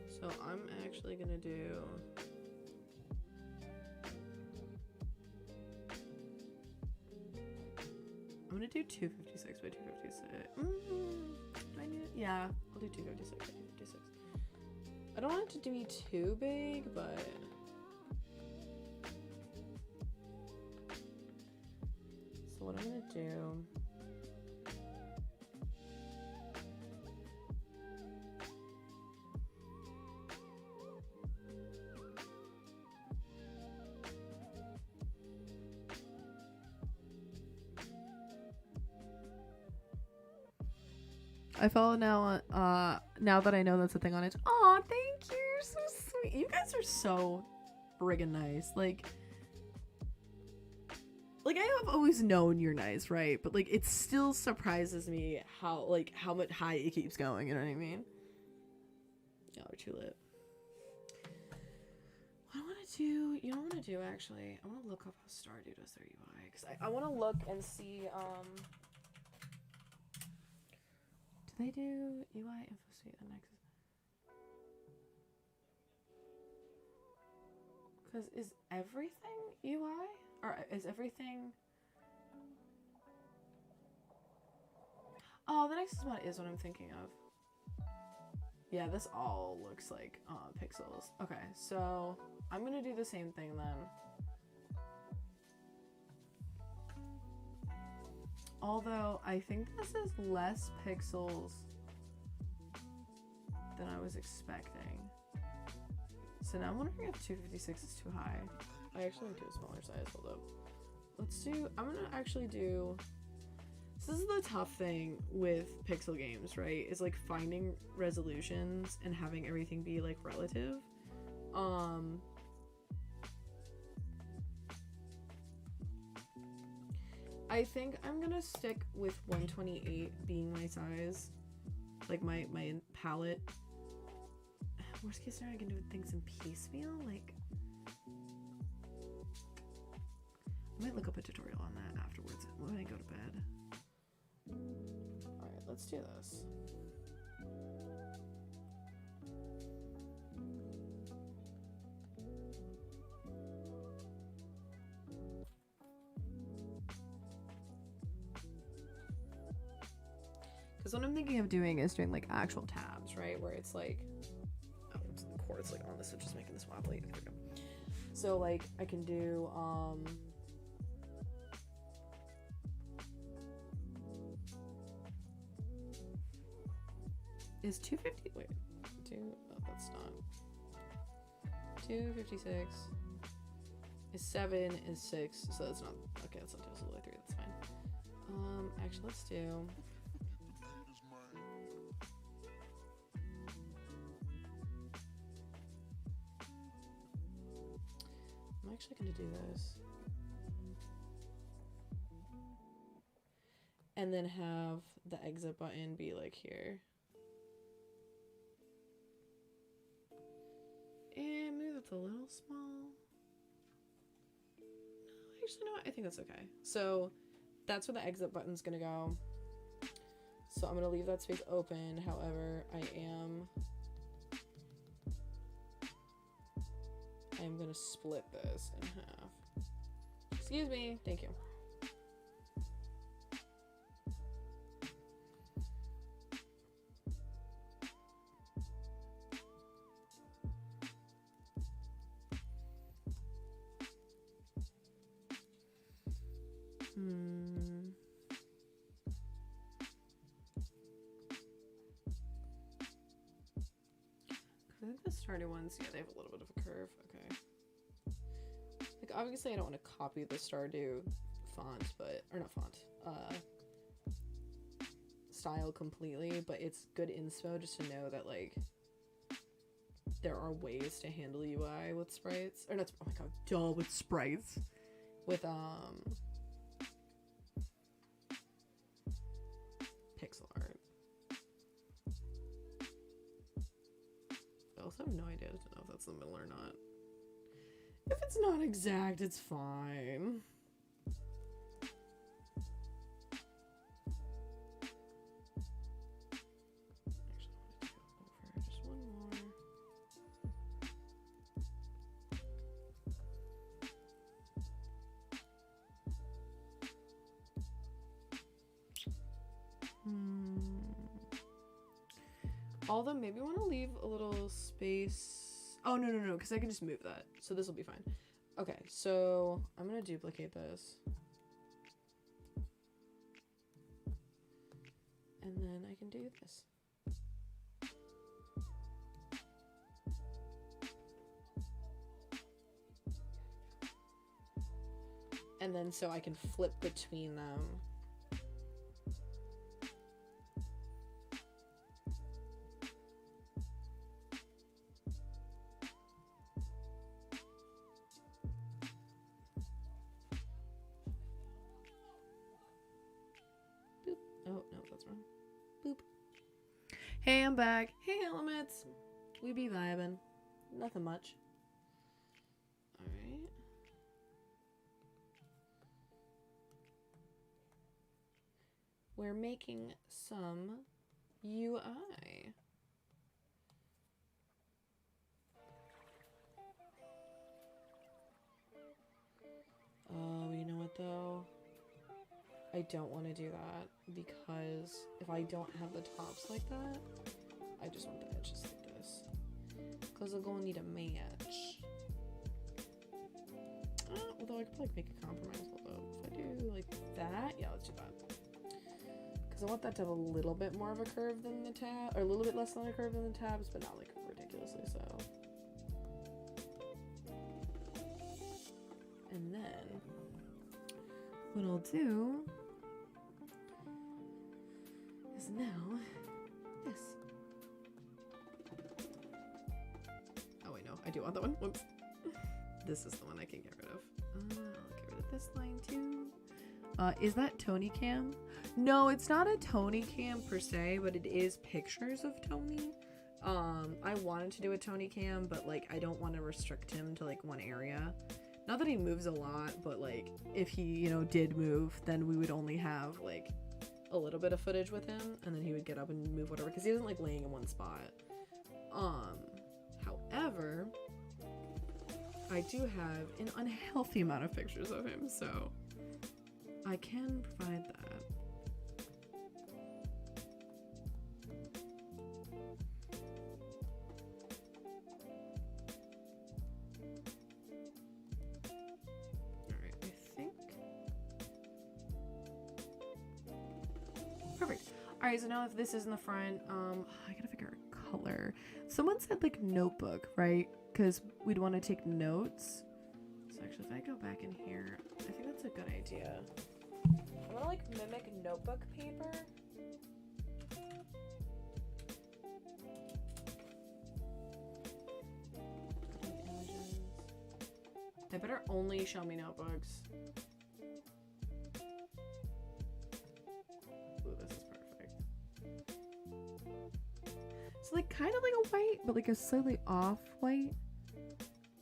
So I'm actually gonna do. I'm gonna do 256 by 256. Do I need it? Yeah, I'll do 256 by 256. I don't want it to be too big, but so what I'm gonna do. I follow now now that I know that's a thing on it. Aw, thank you. You're so sweet. You guys are so friggin' nice. Like I have always known you're nice, right? But like it still surprises me how much high it keeps going, you know what I mean? Y'all are too lit. What I wanna do, you know what I wanna do actually? I wanna look up how Stardew does their UI. Because I wanna look and see do they do UI info suite and Nexus? Because is everything UI? Or is everything... Oh, the Nexus one is what I'm thinking of. Yeah, this all looks like pixels. Okay, so I'm gonna do the same thing then. Although, I think this is less pixels than I was expecting. So now I'm wondering if 256 is too high. I actually went to a smaller size, hold up. I'm gonna actually do... This is the tough thing with pixel games, right? Is like finding resolutions and having everything be like relative. I think I'm gonna stick with 128 being my size, like my palette. Worst case scenario, I can do things in piecemeal. Like, I might look up a tutorial on that afterwards when I go to bed. All right, let's do this. Because what I'm thinking of doing is doing like actual tabs, right? Where it's like, oh, it's the chord's like on this, which is making this wobbly. There we go. So like I can do is 250 wait, oh, that's not 256 is 7 is 6, so that's not okay, that's not divisible by 3, that's fine. Actually let's do I'm actually gonna do this. And then have the exit button be like here. And maybe that's a little small. No, actually, no, I think that's okay. So that's where the exit button's gonna go. So I'm gonna leave that space open. However, I am gonna split this in half. Excuse me, thank you. I think the starter ones, yeah, they have a little bit of a curve. Okay. Like, obviously, I don't want to copy the Stardew font, but, or not font, style completely, but it's good inspo just to know that, like, there are ways to handle UI with sprites, or not, oh my god, duh, with sprites, with, pixel art. I also have no idea to know if that's the middle or not. If it's not exact, it's fine. Actually, I want to go over just one more. Although maybe I want to leave a little space. Oh, no, because I can just move that. So this will be fine. Okay, so I'm going to duplicate this. And then I can do this. And then so I can flip between them. Oh, no, that's wrong. Boop. Hey, I'm back. Hey, Elements. We be vibing. Nothing much. Alright. We're making some UI. Oh, you know what, though? I don't want to do that because if I don't have the tops like that, I just want the edges like this. Because I'm gonna need a match. Although I could like make a compromise. Although if I do like that, yeah, let's do that. Because I want that to have a little bit more of a curve than the tab, or a little bit less than a curve than the tabs, but not like ridiculously so. And then what I'll do is now this. Oh wait, no, I do want that one. Whoops. This is the one I can get rid of. I'll get rid of this line too. Is that Tony Cam? No, it's not a Tony Cam per se, but it is pictures of Tony. I wanted to do a Tony Cam, but like I don't want to restrict him to like one area. Not that he moves a lot, but like if he, you know, did move, then we would only have like a little bit of footage with him, and then he would get up and move whatever, because he isn't like laying in one spot. However, I do have an unhealthy amount of pictures of him, so I can provide that. Alright, I think. Perfect. Alright, so now if this is in the front, I gotta figure out a color. Someone said like notebook, right? Because we'd want to take notes. So actually, if I go back in here, I think that's a good idea. I'm gonna like mimic notebook paper. Images. They better only show me notebooks. Ooh, this is perfect. It's like kind of like a white, but like a slightly off white.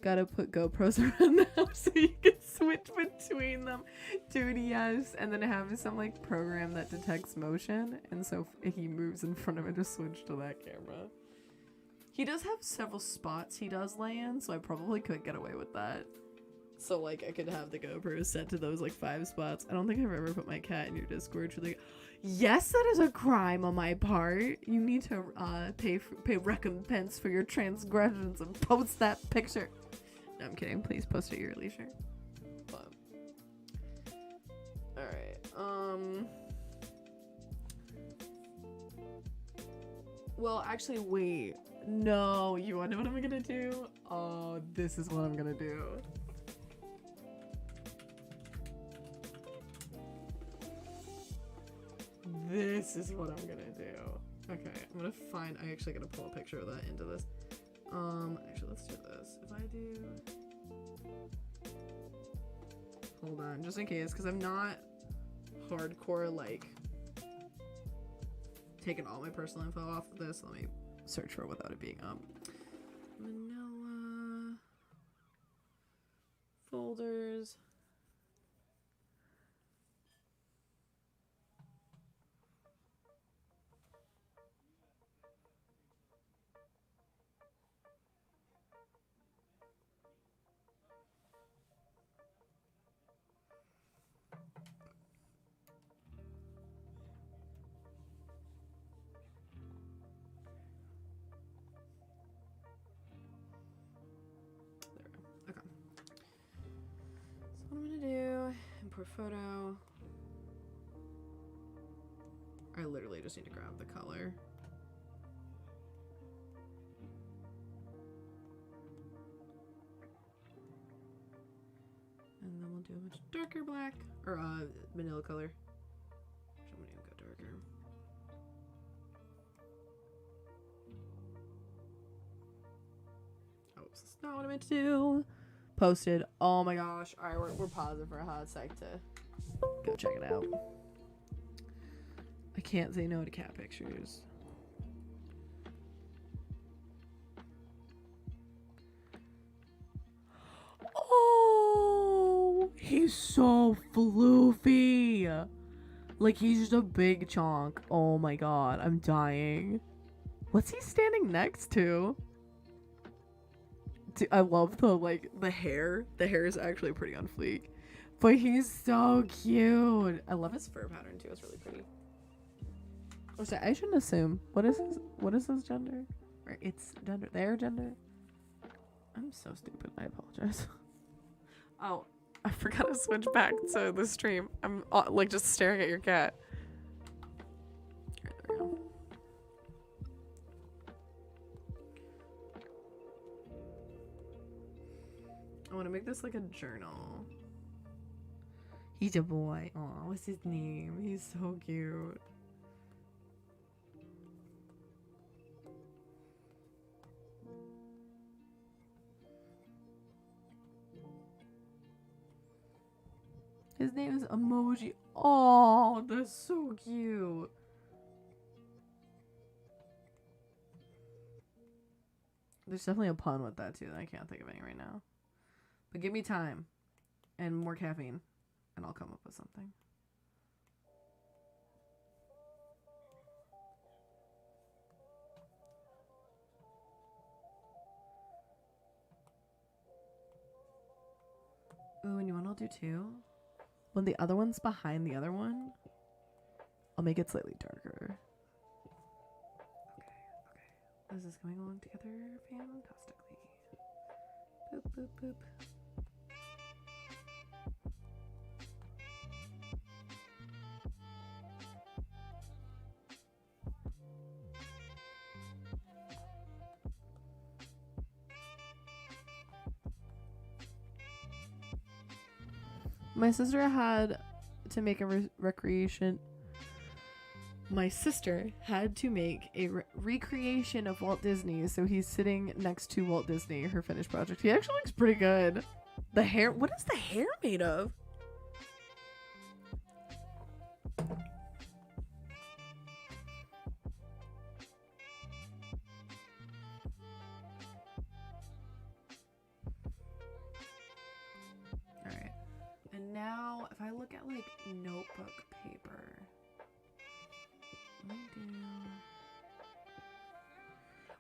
Gotta put GoPros around the house so you can switch between them. Dude, yes. And then have some like program that detects motion. And so if he moves in front of it, just switch to that camera. He does have several spots he does lay in, so I probably could get away with that. So like I could have the GoPro set to those like 5 spots. I don't think I've ever put my cat in your Discord. You're like, yes, that is a crime on my part. You need to pay recompense for your transgressions and post that picture. No, I'm kidding. Please post at your leisure. But, alright. Well, actually, wait. No, you wanna know what I'm gonna do? Oh, this is what I'm gonna do. This is what I'm gonna do. Okay, I'm gonna find. I actually gotta pull a picture of that into this. Actually, let's do this. If I do. Hold on, just in case, because I'm not hardcore, like, taking all my personal info off of this. Let me search for it without it being up. Manila. Folders. What I'm gonna do, import photo. I literally just need to grab the color. And then we'll do a much darker black, or vanilla color. Actually, I'm gonna even go darker. Oh, that's not what I meant to do. Posted. Oh my gosh. Alright, we're pausing for a hot sec to go check it out. I can't say no to cat pictures. Oh, he's so floofy. Like he's just a big chonk. Oh my god, I'm dying. What's he standing next to? Dude, I love the hair. The hair is actually pretty on fleek. But he's so cute. I love his fur pattern too. It's really pretty. Oh, sorry, I shouldn't assume. What is his gender? Or its gender? Their gender? I'm so stupid. I apologize. Oh, I forgot to switch back to the stream. I'm like just staring at your cat. There we go. I want to make this like a journal. He's a boy. Aw, what's his name? He's so cute. His name is Emoji. Oh, that's so cute. There's definitely a pun with that too that I can't think of any right now. But give me time and more caffeine and I'll come up with something. Ooh, and you want to do two? When the other one's behind the other one, I'll make it slightly darker. Okay. This is going along together fantastically. Boop, boop, boop. My sister had to make a recreation. My sister had to make a recreation of Walt Disney, so he's sitting next to Walt Disney, her finished project. He actually looks pretty good. The hair, what is the hair made of? Alright. And now, if I look at, like, notebook paper. What do I do?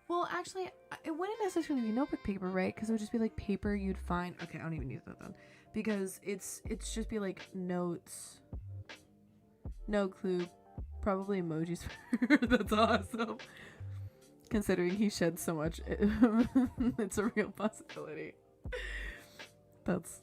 Well, actually, it wouldn't necessarily be notebook paper, right? Because it would just be, like, paper you'd find. Okay, I don't even use that then. Because it's just be, like, notes. No clue. Probably emojis. That's awesome. Considering he sheds so much, it's a real possibility. That's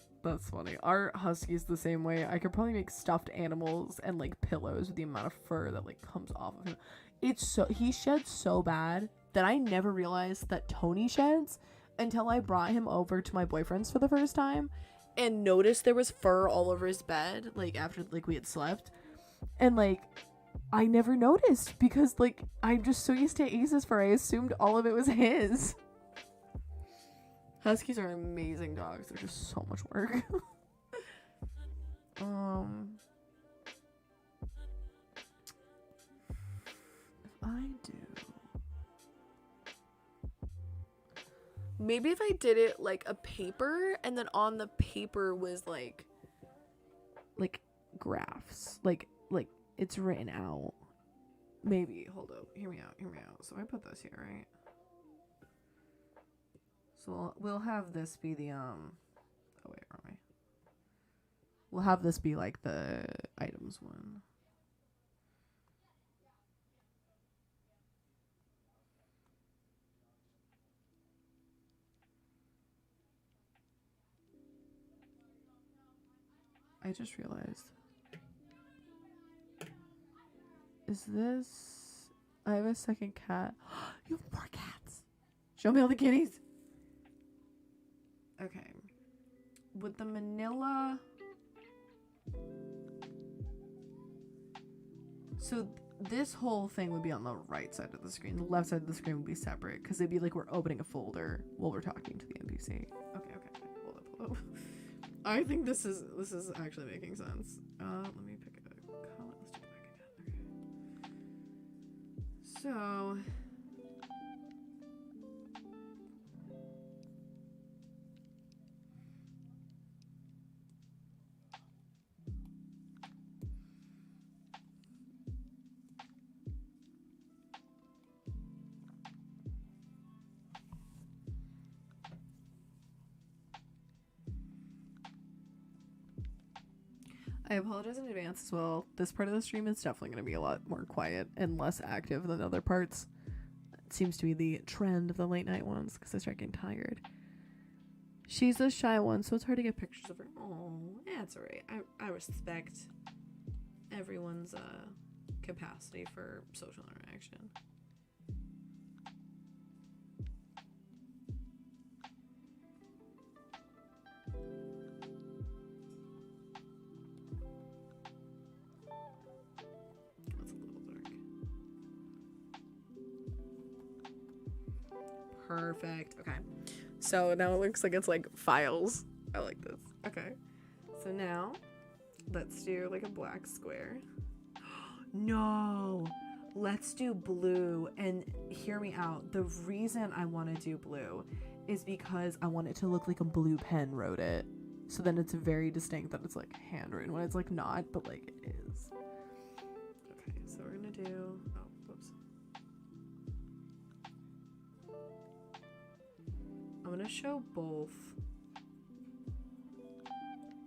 funny. Our husky's the same way. I could probably make stuffed animals and like pillows with the amount of fur that like comes off of him. He sheds so bad that I never realized that Tony sheds until I brought him over to my boyfriend's for the first time and noticed there was fur all over his bed, like after like we had slept. And like I never noticed because like I'm just so used to Ace's fur. I assumed all of it was his. Huskies are amazing dogs. They're just so much work. If I do. Maybe if I did it like a paper and then on the paper was like graphs. Like it's written out. Maybe. Hold up. Hear me out. So I put this here, right? So we'll have this be the oh wait, wrong way. We'll have this be like the items one. I just realized. Is this? I have a second cat. You have more cats. Show me all the kitties. Okay. With the manila. So this whole thing would be on the right side of the screen. The left side of the screen would be separate because it'd be like we're opening a folder while we're talking to the NPC. Okay. Hold up. I think this is actually making sense. Let me pick a color. Let's do black again. Okay. So I apologize in advance as well. This part of the stream is definitely going to be a lot more quiet and less active than other parts. It seems to be the trend of the late night ones because I start getting tired. She's a shy one, so it's hard to get pictures of her. Oh, that's alright. I respect everyone's capacity for social interaction. That's a little dark. Perfect. Okay. So now it looks like it's like files. I like this. Okay. So now let's do like a black square. No. Let's do blue. And hear me out. The reason I want to do blue is because I want it to look like a blue pen wrote it. So then it's very distinct that it's like handwritten when it's like not, but like it is. Okay, so we're gonna do, oh, whoops. I'm gonna show both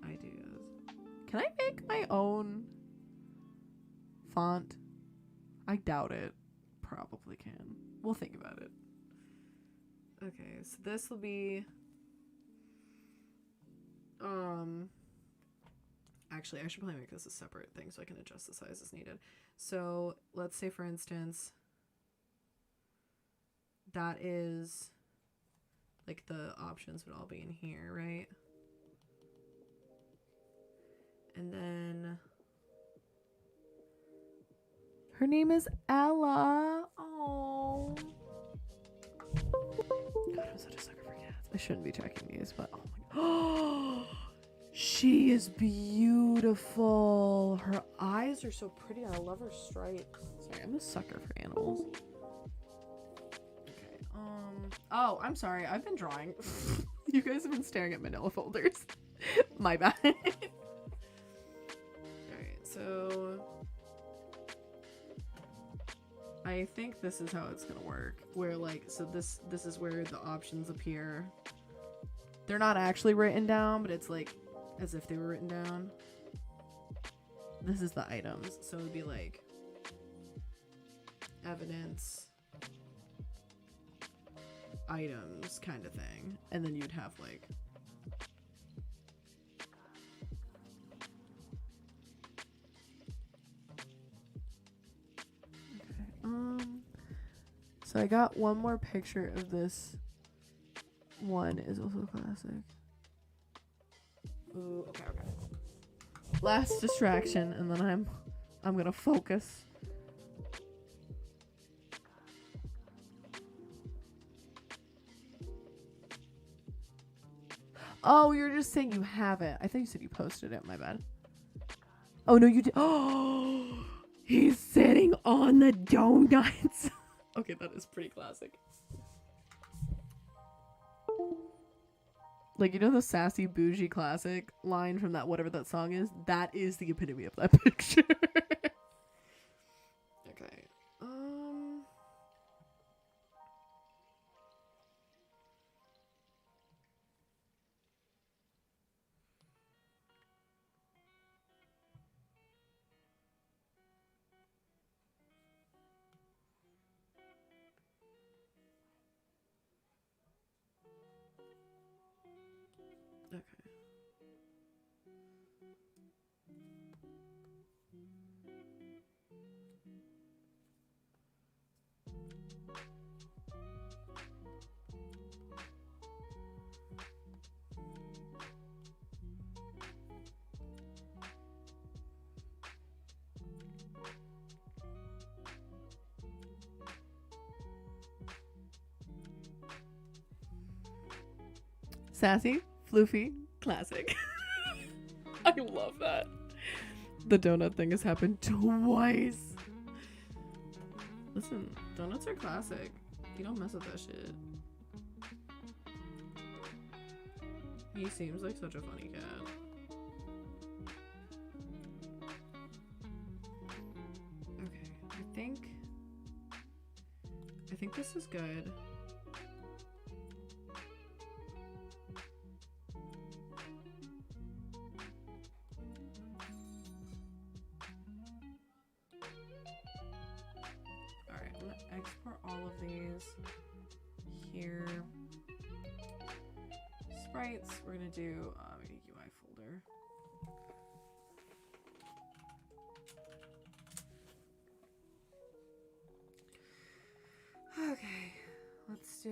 ideas. Can I make my own font? I doubt it. Probably can. We'll think about it. Okay, so this will be actually I should probably make this a separate thing so I can adjust the size as needed. So let's say for instance that is like the options would all be in here, right? And then her name is Ella. Oh, God, I'm such a sucker for cats. I shouldn't be checking these, but oh my God. She is beautiful. Her eyes are so pretty. I love her stripes. Sorry, I'm a sucker for animals. Okay. Oh, I'm sorry. I've been drawing. You guys have been staring at manila folders. My bad. Alright, so I think this is how it's gonna work. Where like, so this is where the options appear. They're not actually written down, but it's like as if they were written down. This is the items. So it would be like evidence, items kind of thing. And then you'd have like so I got one more picture of this. One is also classic. Ooh, okay. Last distraction, and then I'm gonna focus. Oh, you're just saying you have it. I thought you said you posted it. My bad. Oh no, you did. Oh, he's sitting on the donuts. Okay, that is pretty classic. Like, you know the sassy bougie classic line from that whatever that song is? That is the epitome of that picture. Okay. Okay. Sassy, floofy, classic. I love that. The donut thing has happened twice. Listen, donuts are classic. You don't mess with that shit. He seems like such a funny cat. Okay, I think this is good. Alright, I'm gonna export all of these here. Sprites, we're gonna do a UI folder. Okay, let's do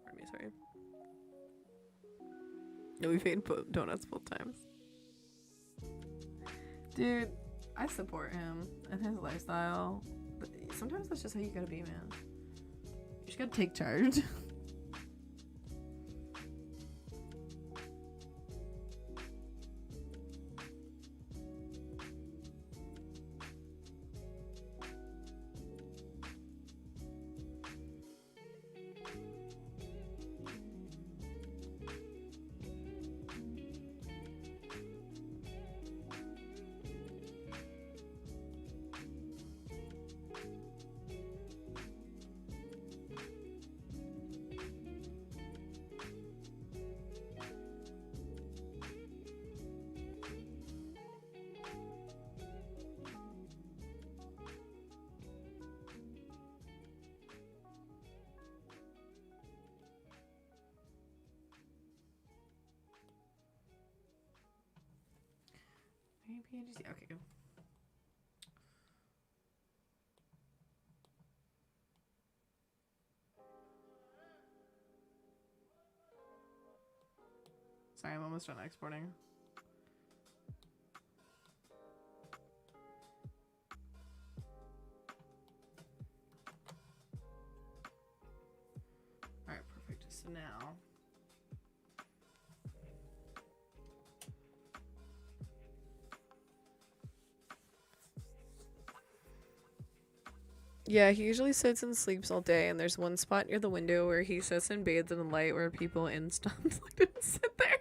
pardon me, sorry. No, we've eaten donuts both times. Dude, I support him and his lifestyle, but sometimes that's just how you gotta be, man. You just gotta take charge. PNGC. Okay, good. Sorry, I'm almost done exporting. so now. Yeah, he usually sits and sleeps all day, and there's one spot near the window where he sits and bathes in the light where people in stunts like to sit there.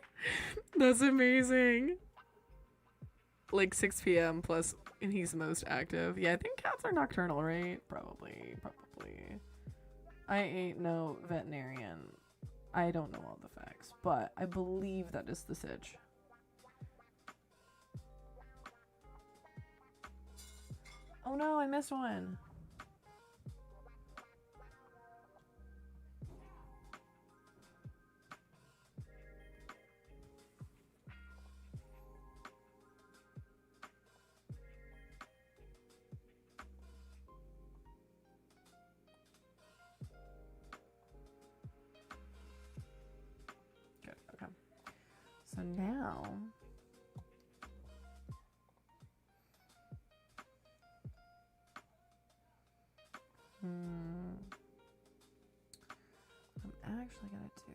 That's amazing. Like 6 p.m. plus, and he's most active. Yeah, I think cats are nocturnal, right? Probably. I ain't no veterinarian. I don't know all the facts, but I believe that is the sitch. Oh no, I missed one. Good, okay. So now... I'm actually gonna do...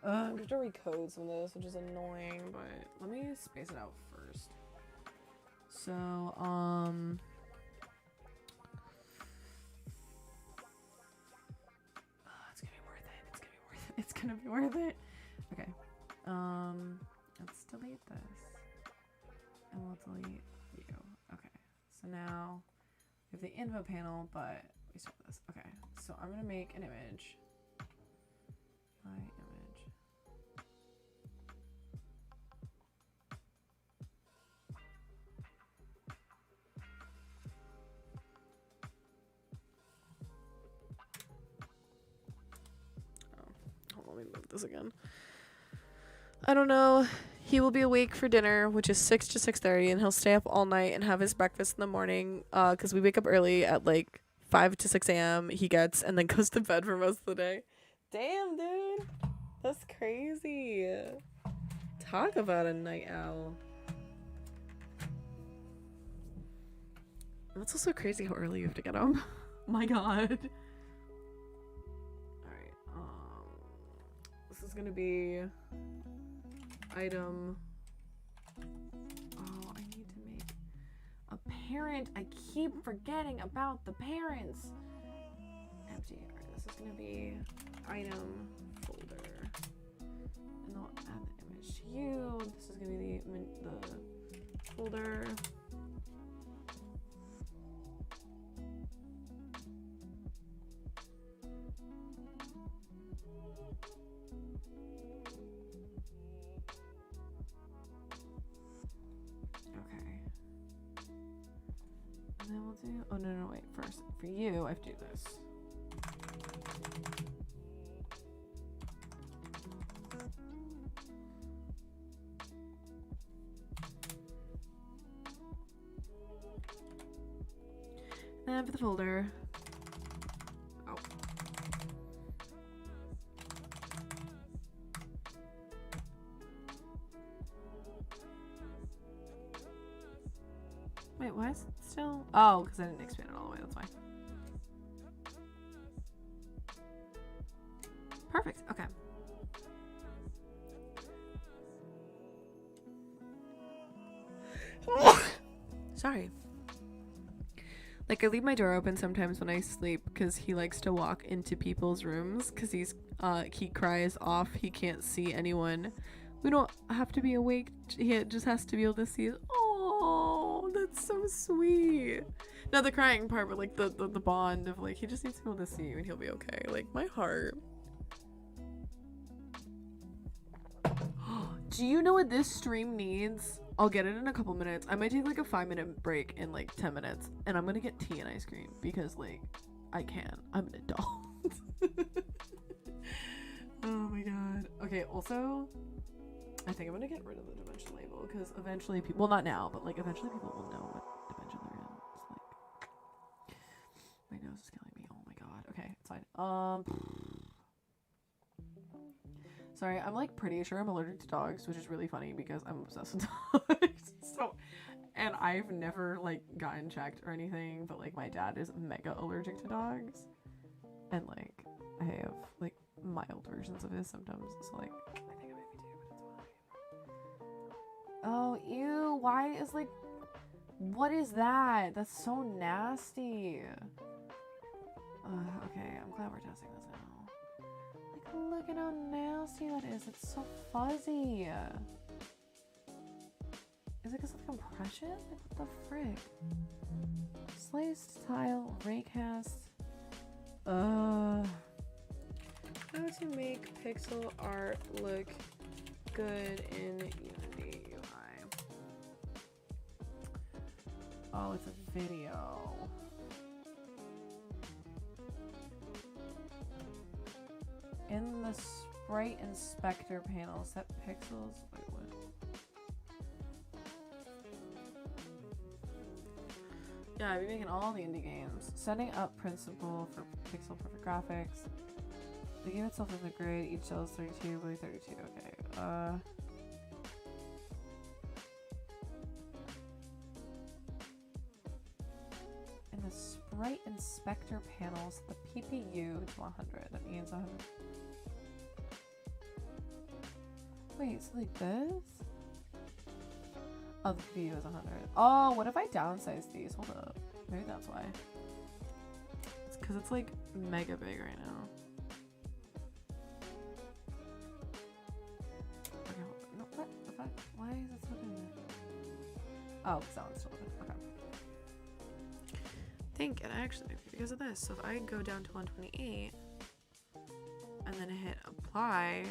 I'm just gonna recode some of this, which is annoying, but let me space it out first. So, it's gonna be worth it. It's gonna be worth it. Okay. Let's delete this. And we'll delete you. Okay. So now we have the info panel, but we start this. Okay. So I'm gonna make an image. My image. Oh, let me move this again. I don't know. He will be awake for dinner, which is 6 to 6:30, and he'll stay up all night and have his breakfast in the morning. Because we wake up early at like 5 to 6 a.m. He gets and then goes to bed for most of the day. Damn, dude, that's crazy. Talk about a night owl. That's also crazy how early you have to get him. My God. All right. This is gonna be item. Oh, I need to make a parent. I keep forgetting about the parents. Empty. All right, this is gonna be item folder, and I'll add the image to you. This is gonna be the folder. And then we'll do, oh no, wait, first, for you, I have to do this. And then for the folder. Oh. Wait, why is it still? Oh, because I didn't expand it all the way. That's fine. Perfect. Okay. Sorry. Like, I leave my door open sometimes when I sleep because he likes to walk into people's rooms because he cries off. He can't see anyone. We don't have to be awake. He just has to be able to see us. Oh, that's so sweet. Not the crying part, but like the bond of like, he just needs to be able to see you and he'll be okay. Like, my heart. Do you know what this stream needs? I'll get it in a couple minutes. I might take like a 5-minute break in like 10 minutes and I'm gonna get tea and ice cream because like I can. I'm an adult. Oh my god. Okay, also I think I'm gonna get rid of the dimension label because eventually people, well, not now, but like eventually people will know what dimension they're in. It's like, my nose is killing me. Oh my god. Okay, it's fine. Sorry, I'm like pretty sure I'm allergic to dogs, which is really funny because I'm obsessed with dogs. So, and I've never like gotten checked or anything, but like my dad is mega allergic to dogs, and like I have like mild versions of his symptoms, so like I think I might be too, but it's fine. Oh, ew! Why is like, what is that? That's so nasty. Okay, I'm glad we're testing this now. Like, look at how nasty that is. It's so fuzzy. Is it because of the compression? Like, what the frick? Sliced tile, raycast. How to make pixel art look good in Unity UI. Oh, it's a video. In the sprite inspector panel, set pixels. Wait, what? Yeah, I've been making all the indie games. Setting up principle for pixel perfect graphics. The game itself is a grid. Each cell is 32 by 32. Okay. In the sprite inspector panels, the PPU to 100. That means 100. Wait, so like this? Oh, the PPU is 100. Oh, what if I downsize these? Hold up. Maybe that's why. It's because it's like mega big right now. Okay, hold on. No, what the fuck? Why is it still doing that? Oh, because that one's still open. Okay. I think it actually might be because of this. So if I go down to 128 and then hit apply.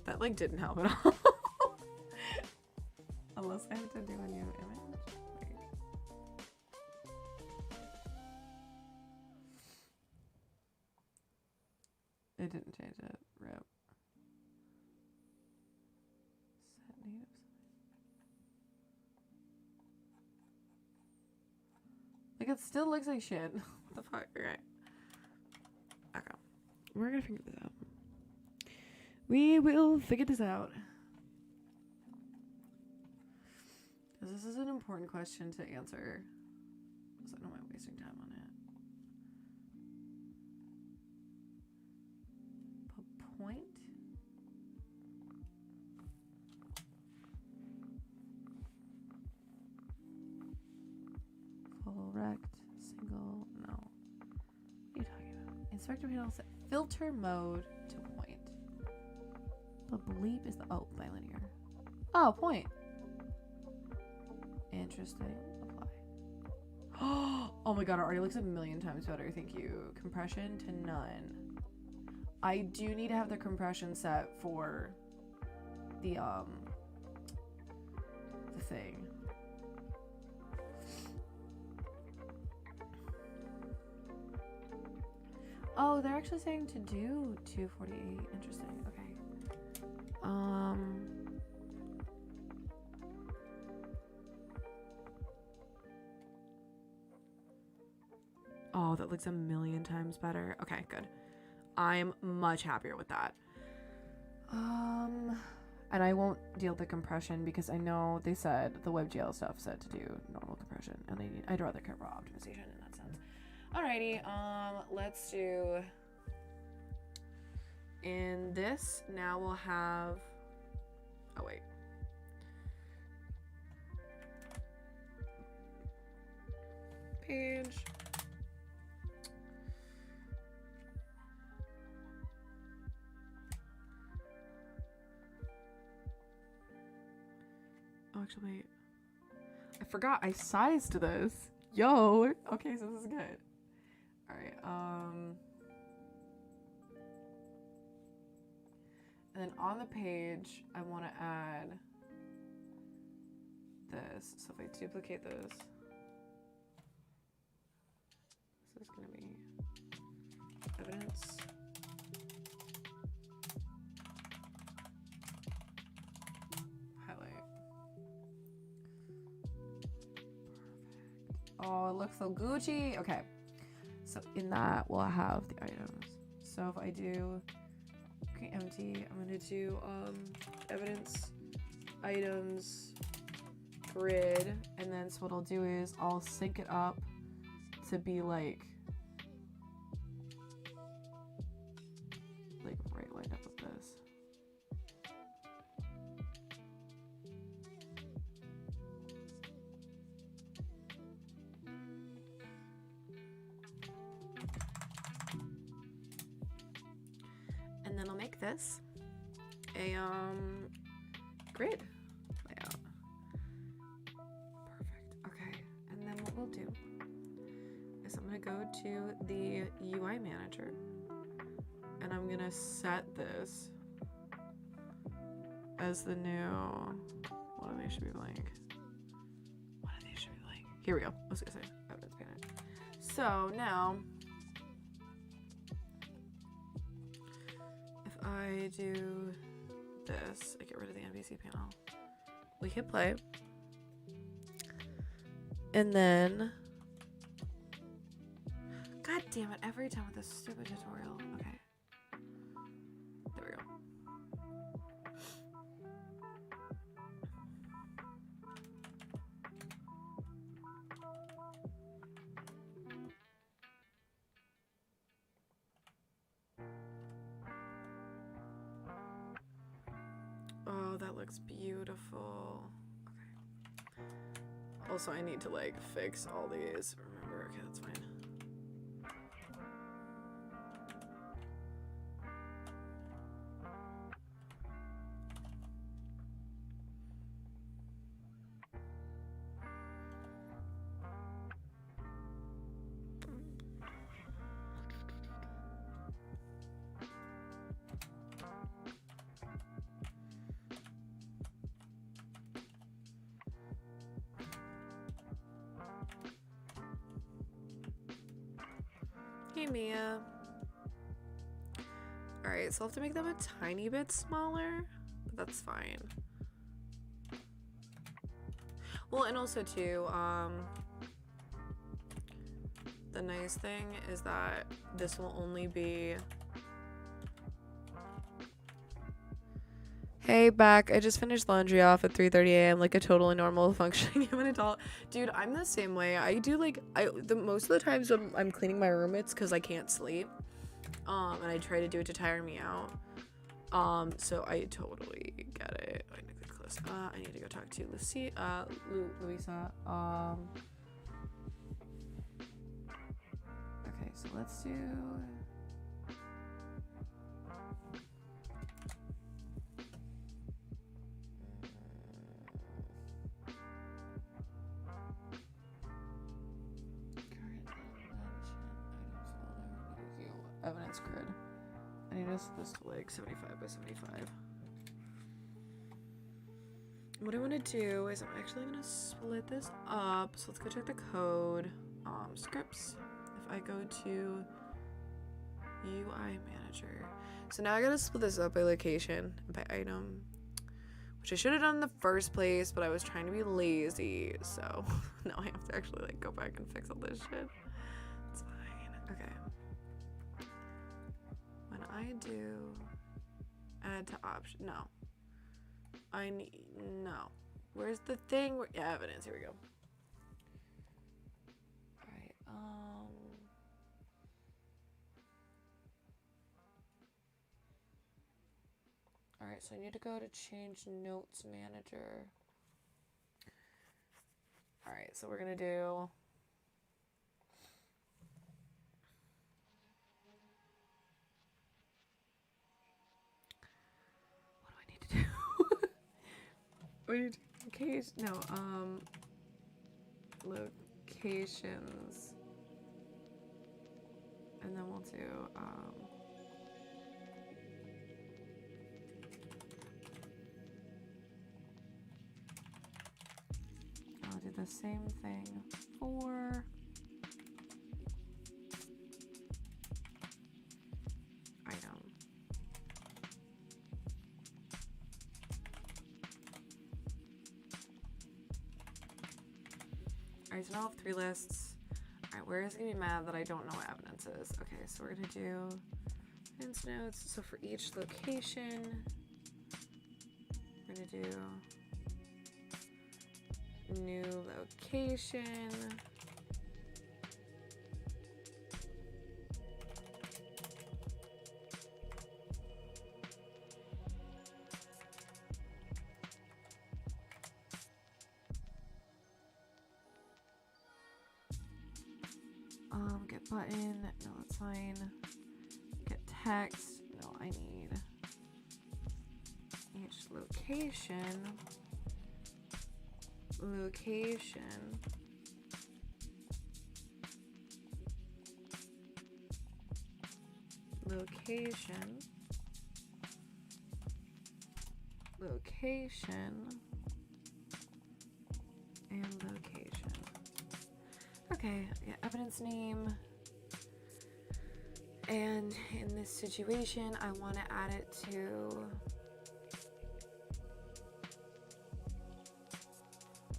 That like didn't help at all. Unless I have to do a new image. Wait. It didn't change it. Rip. Set native size. Like it still looks like shit. What the fuck? Okay. Okay. We're gonna figure this out. We will figure this out. Because this is an important question to answer. So I don't mind wasting time on it. Point. Full rect. Single. No. What are you talking about? Inspector panel set filter mode to point. The bleep is the bilinear. Oh, point. Interesting. Apply. Oh my god, it already looks a million times better. Thank you. Compression to none. I do need to have the compression set for the thing. Oh, they're actually saying to do 248. Interesting. Okay. Oh, that looks a million times better. Okay, good. I'm much happier with that. And I won't deal with the compression because I know they said the WebGL stuff said to do normal compression, and I'd rather cover optimization in that sense. Alrighty, let's do. In this, now we'll have. Oh wait. Page. Oh, actually, wait. I forgot I sized this. Yo. Okay, so this is good. All right. And then on the page, I want to add this. So if I duplicate this, this is going to be evidence. Highlight. Perfect. Oh, it looks so Gucci. Okay. So in that, we'll have the items. So if I do empty, I'm going to do evidence, items, grid, and then so what I'll do is I'll sync it up to be like right lined up with this. And then I'll make this a grid layout. Perfect. Okay. And then what we'll do is I'm gonna go to the UI manager and I'm gonna set this as the new, what do they should be blank? What do they should be blank? Here we go. I was gonna say evidence panel. So now if I do this, I get rid of the NPC panel. We hit play. And then, god damn it, every time with this stupid tutorial. Okay. There we go. Oh, that looks beautiful. Okay. Also, I need to like fix all these. Remember, okay, that's fine. Hey, Mia. Alright, so I'll have to make them a tiny bit smaller, but that's fine. Well, and also too, the nice thing is that this will only be... Hey, back. I just finished laundry off at 3:30 a.m. like a totally normal functioning human adult. Dude, I'm the same way. I do like most of the times I'm cleaning my room, it's because I can't sleep. And I try to do it to tire me out. So I totally get it. I need to get close. I need to go talk to Lucy, Louisa. Okay, so let's do. Evidence grid. I need to set this to like 75 by 75. What I want to do is I'm actually going to split this up. So let's go check the code. Scripts. If I go to UI manager. So now I got to split this up by location, by item, which I should have done in the first place, but I was trying to be lazy. So now I have to actually like go back and fix all this shit. It's fine. Okay. When I do add to option, no. I need, no. Where's the thing? Yeah, evidence, here we go. Alright, alright, so I need to go to change notes manager. Alright, so we're gonna do we need location, no, locations, and then we'll do, I'll do the same thing for item. Alright, so now I have 3 lists. Alright, where is it gonna be mad that I don't know what evidence is? Okay, so we're gonna do evidence notes. So for each location, we're gonna do new location. Get button, no, that's fine. Get text, no, I need each location. Location. Location. Location. And location. Okay, yeah, evidence name. And in this situation, I want to add it to...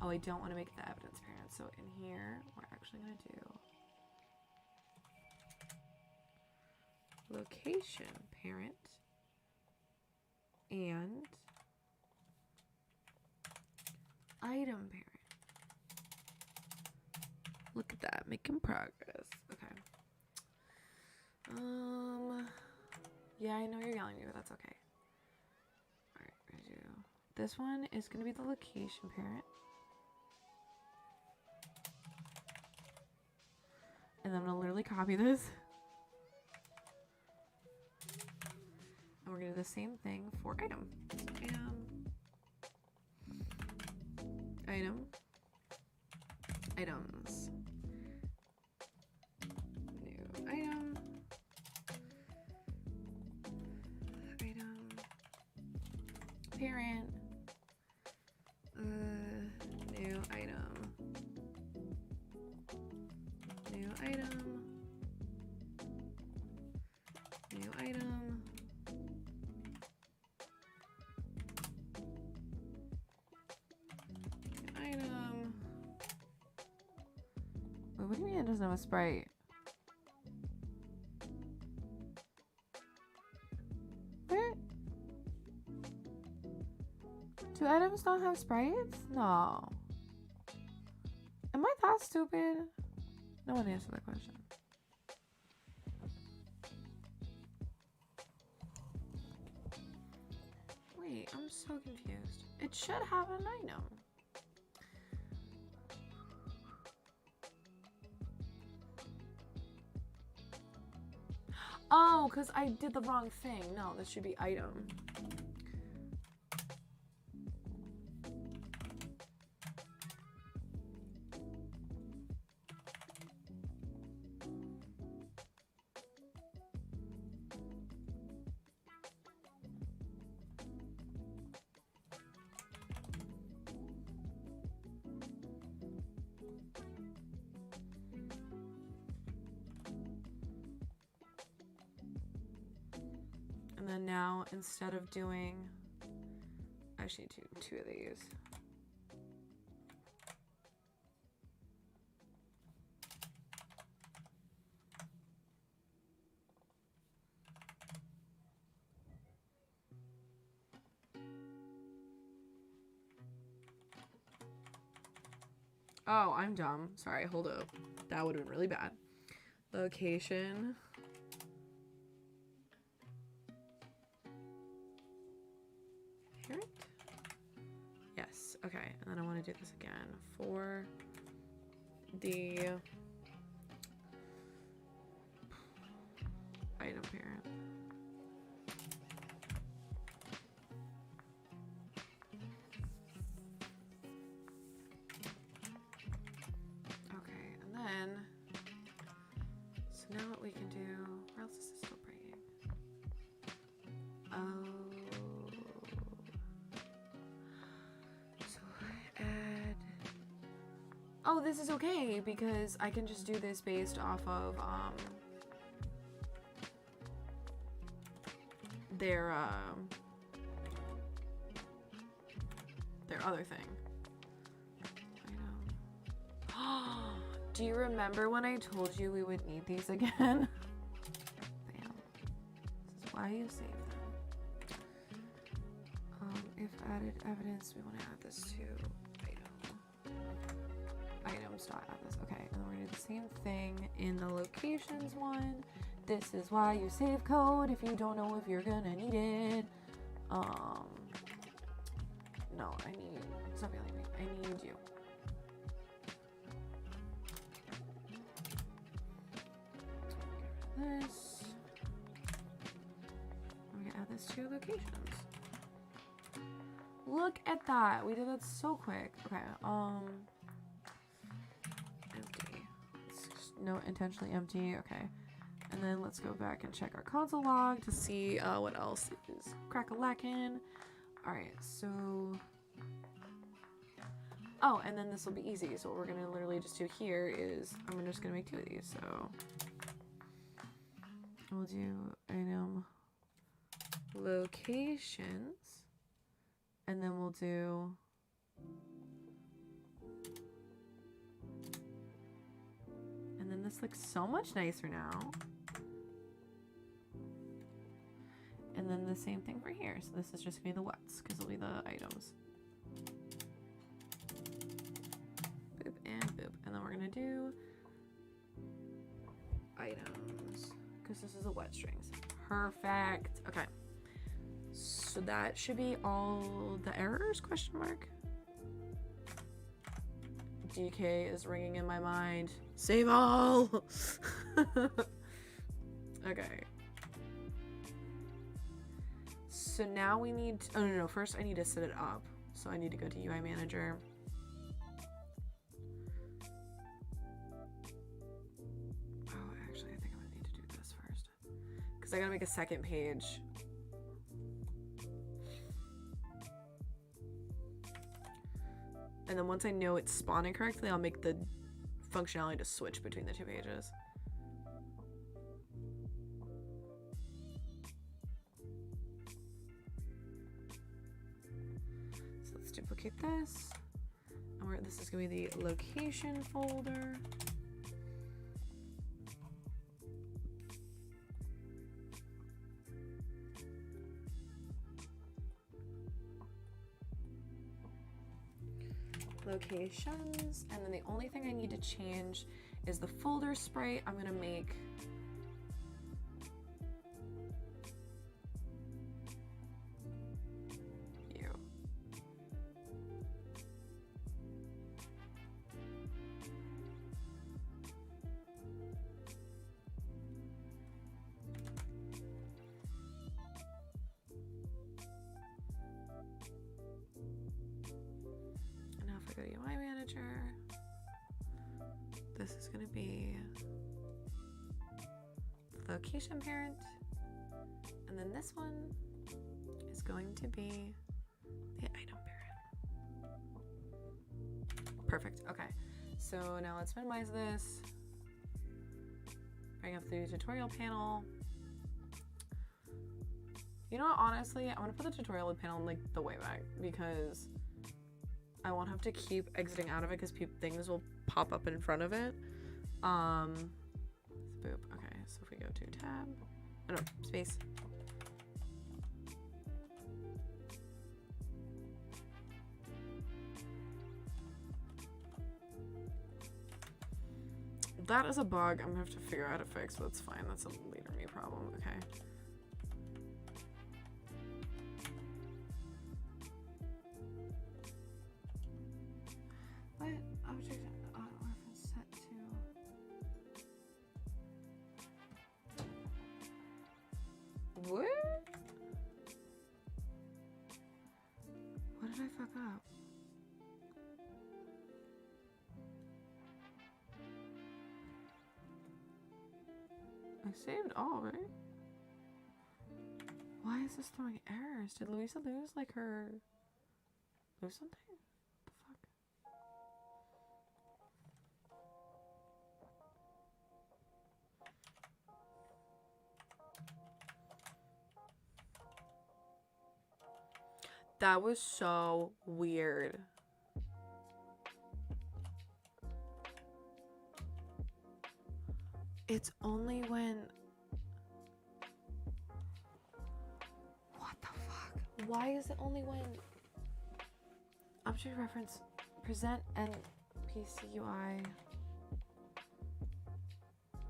Oh, I don't want to make the evidence parent. So in here, we're actually going to do location parent and item parent. Look at that, making progress. Okay. Yeah, I know you're yelling at me, but that's okay. All right, we're gonna do this one is gonna be the location parent. And then I'm gonna literally copy this. And we're gonna do the same thing for item. Item. Items. New item. Item. Parent. New item. New item. New item. Item. Wait, what do you mean it doesn't have a sprite? What? Do items not have sprites? No. Am I that stupid? No one answered that question. Wait, I'm so confused. It should have an item. Oh, because I did the wrong thing. No, this should be item. And then now, instead of doing, I actually need two of these. Oh, I'm dumb. Sorry, hold up. That would have been really bad. Location. Parent? Yes, okay. And then I want to do this again for the item parent. Okay, and then, so now what we can do, or else this is still breaking. Oh. Oh, this is okay because I can just do this based off of their other thing. I know. Do you remember when I told you we would need these again? Bam. This is why you save them. If added evidence, we want to add this to item. dot add this. Okay, and then we're gonna do the same thing in the locations one. This is why you save code if you don't know if you're gonna need it. No, I need, stop yelling at me. I need you. This. I'm gonna add this to locations. Look at that. We did that so quick. Okay, empty. It's just no, intentionally empty. Okay. And then let's go back and check our console log to see what else is crack-a-lackin'. Alright, so... Oh, and then this will be easy. So what we're going to literally just do here is I'm just going to make 2 of these. So we'll do item locations. And then we'll do... And then this looks so much nicer now. And then the same thing for here. So this is just gonna be the what's, because it'll be the items. Boop and boop. And then we're gonna do items, because this is a what strings. Perfect. Okay. So that should be all the errors, question mark. DK is ringing in my mind. Save all! Okay. So now we need to, oh no, first I need to set it up. So I need to go to UI Manager. Oh, actually I think I'm gonna need to do this first, because I gotta make a second page. And then once I know it's spawning correctly, I'll make the functionality to switch between the 2 pages. Duplicate this, and this is going to be the location folder. Locations, and then the only thing I need to change is the folder sprite. I'm going to make go to UI Manager. This is going to be the location parent, and then this one is going to be the item parent. Perfect. Okay, so now let's minimize this. Bring up the tutorial panel. You know what, honestly, I'm gonna put the tutorial panel like the way back, because I won't have to keep exiting out of it, because things will pop up in front of it. Boop. Okay, so if we go to tab, oh no, space. That is a bug I'm gonna have to figure out how to fix, but that's fine. That's a later me problem. Okay. What object reference set to? What? What did I fuck up? I saved all, right? Why is this throwing errors? Did Louisa lose like her lose something? What the fuck? That was so weird. It's only when... What the fuck? Why is it only when object reference present and NPC UI.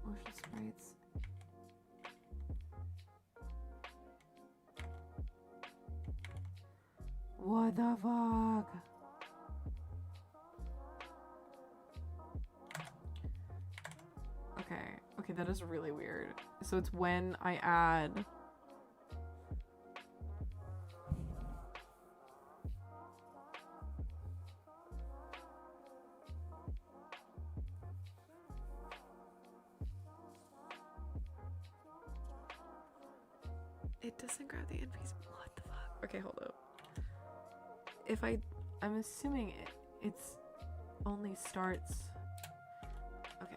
Motion sprites. What the fuck? Okay, that is really weird. So it's when I add... It doesn't grab the NPC. What the fuck? Okay, hold up. If I'm assuming it's only starts. Okay.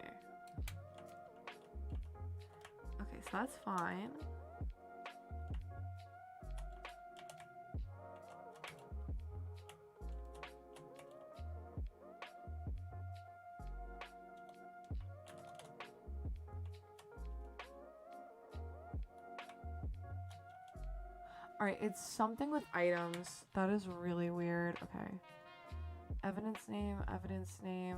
Okay, so that's fine. Alright, it's something with items. That is really weird. Okay. Evidence name, evidence name.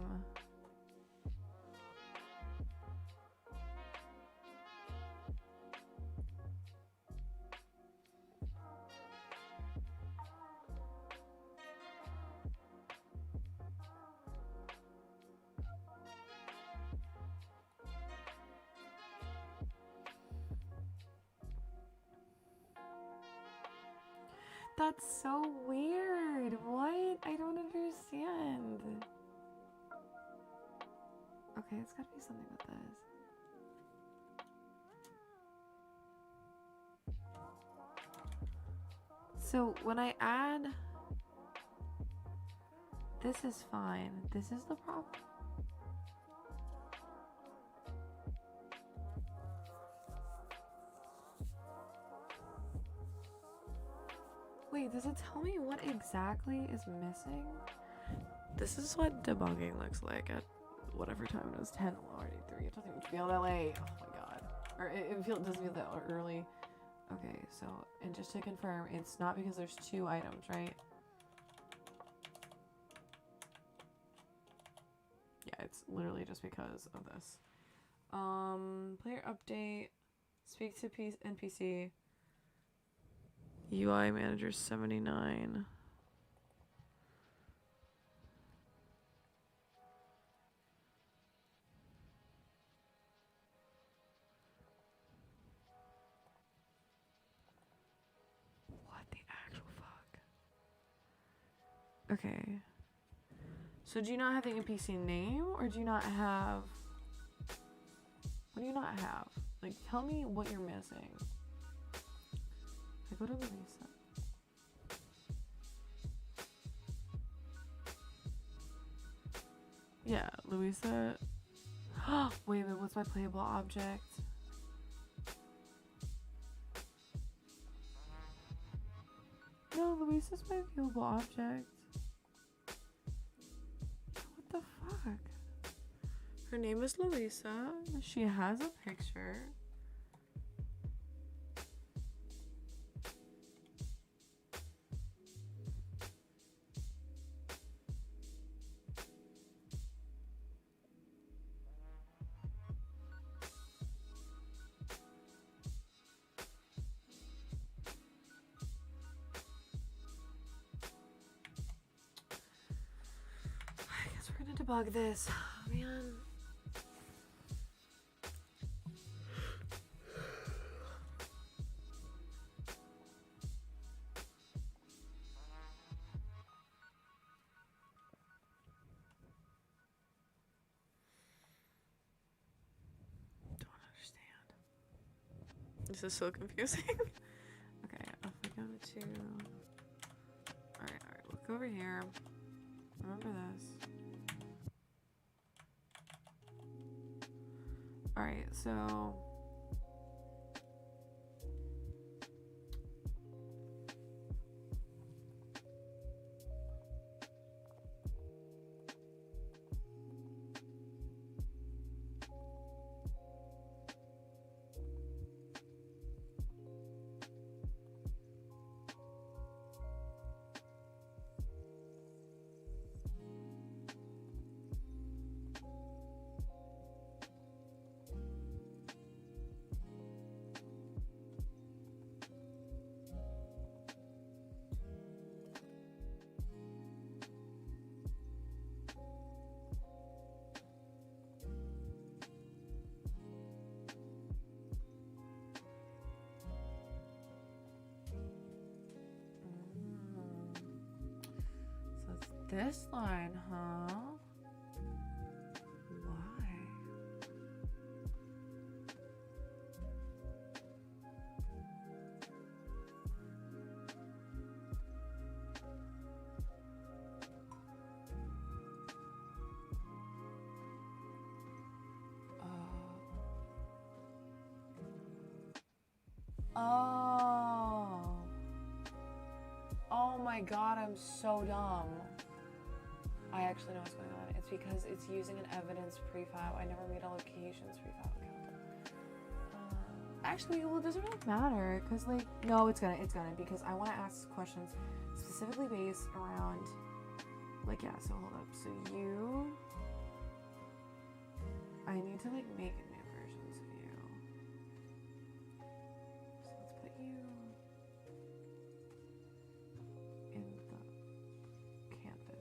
That's so weird. What? I don't understand. Okay, it's gotta be something with this. So when I add... This is fine. This is the problem. Wait, does it tell me what exactly is missing? This is what debugging looks like at whatever time it is, 10:03. It doesn't even feel that late. Oh my god. Or it doesn't feel that early. Okay, so, and just to confirm, it's not because there's 2 items, right? Yeah, it's literally just because of this. Player update, speak to NPC. UI manager 79. What the actual fuck? Okay. So do you not have the NPC name, or do you not have... What do you not have? Like, tell me what you're missing. I go to Louisa. Yeah, Louisa. Wait a minute, what's my playable object? No, Louisa's my viewable object. What the fuck? Her name is Louisa. She has a picture. Debug this. Oh, man. Don't understand. This is so confusing. Okay, if we go to... Alright, look over here. Remember this. Alright, so... This line, huh? Why? Oh. Oh my god, I'm so dumb. I actually know what's going on. It's because it's using an evidence prefab. I never made a locations prefab account. Actually, well, it doesn't really matter because, like, no, it's gonna because I want to ask questions specifically based around, like, yeah. So hold up. So you, I need to like make new versions of you. So let's put you in the canvas. Okay.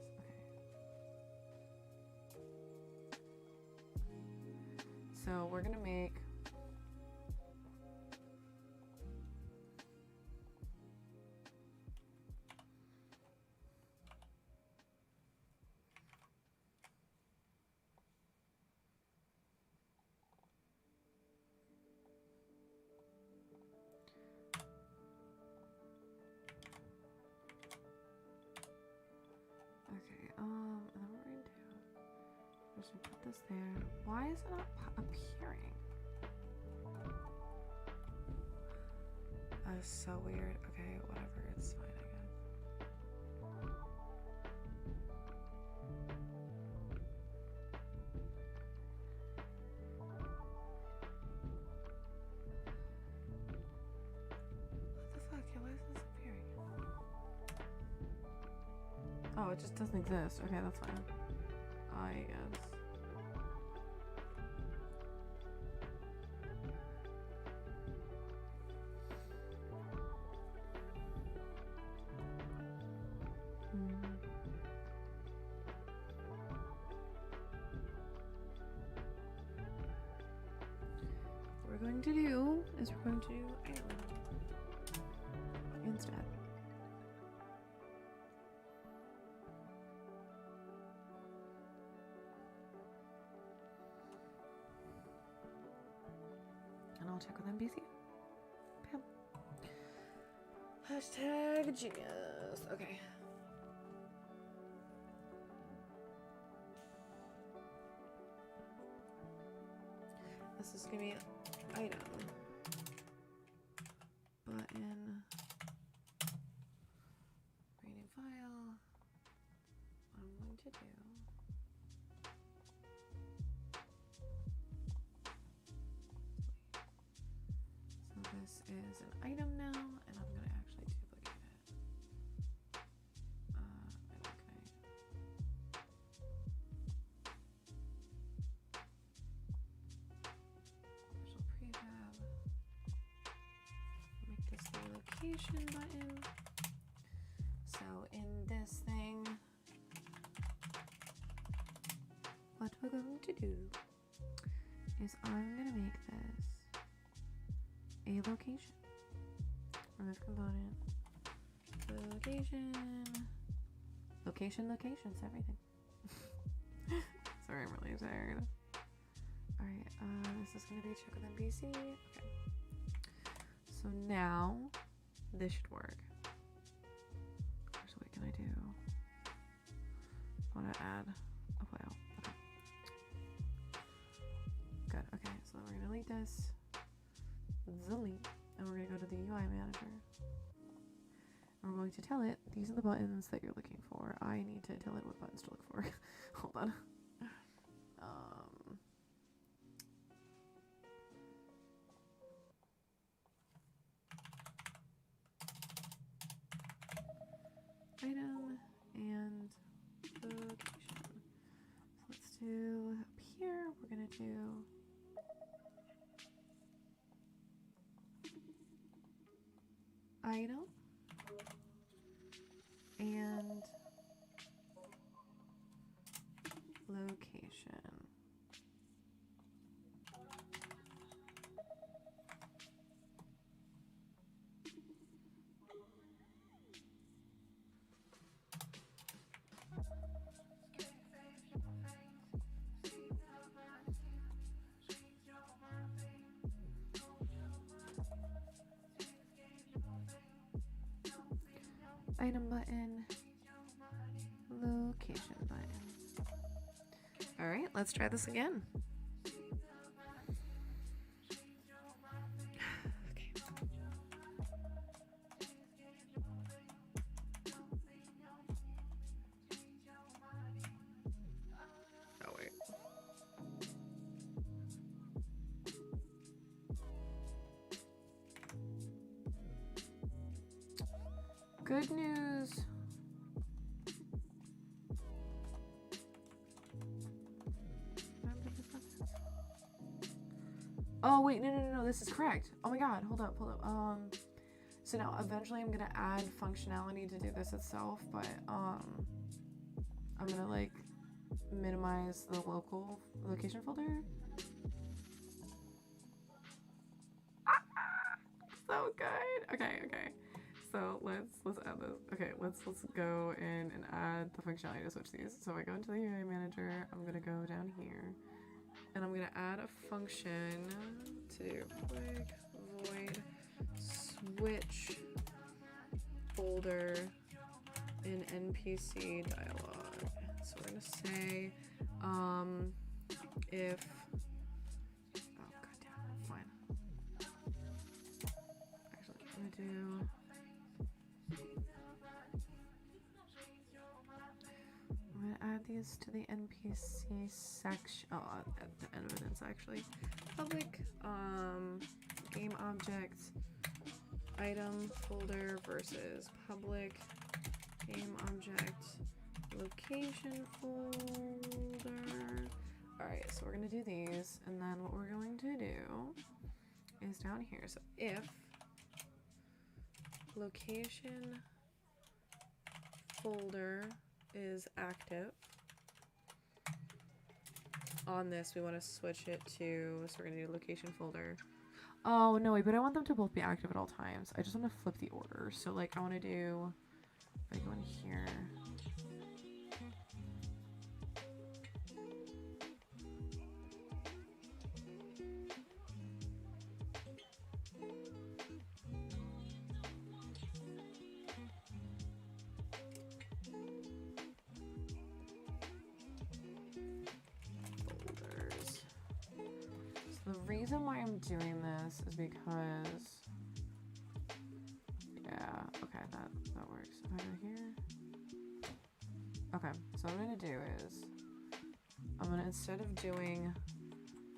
So we're gonna make and then what we're gonna do is just put this there. Why is it not appearing? That is so weird. Okay, whatever, it's fine, I guess. What the fuck? Yeah, why is this appearing? Oh, it just doesn't exist. Okay, that's fine. I guess. What we're going to do is we're going to do item instead. And I'll check with NBC. Bam. Hashtag genius. Okay. This is gonna be item button. Create file. What I'm going to do. So this is an item now, and I'm gonna actually duplicate it. Visual prefab. Make this the location button. So in this thing, what we're going to do is I'm gonna make this a location. Remove component. Locations, everything. Sorry, I'm really tired. Alright, this is gonna be check with NBC. Okay. So now this should work. So what can I do? I want to add a file. Okay. Good. Okay, so we're gonna delete this. Delete. And we're gonna go to the UI manager. And we're going to tell it these are the buttons that you're looking for. I need to tell it what buttons to look for. Hold on. Item and location. So let's do up here. We're gonna do item and location. item button, location button. All right, let's try this again. Okay. Oh, wait. Good news. Oh wait, no, this is correct. Oh my god, hold up. So now eventually I'm gonna add functionality to do this itself, but I'm gonna like minimize the local location folder. So good. Okay. So let's add this. Okay, let's go in and add the functionality to switch these. So I go into the UI manager. I'm gonna go down here, and I'm gonna add a function to do quick void switch folder in NPC dialog. So we're gonna say if I'm gonna add these to the NPC section. Oh, at the end of it, it's actually public game object item folder versus public game object location folder. All right, so we're gonna do these, and then what we're going to do is down here. So if location folder is active on this, we want to switch it to, so we're going to do location folder. Oh no, wait, but I want them to both be active at all times. I just want to flip the order. So like I want to do, if I go in here, the reason why I'm doing this is because, yeah, okay, that works. If I go here, okay, so what I'm gonna do is, I'm gonna, instead of doing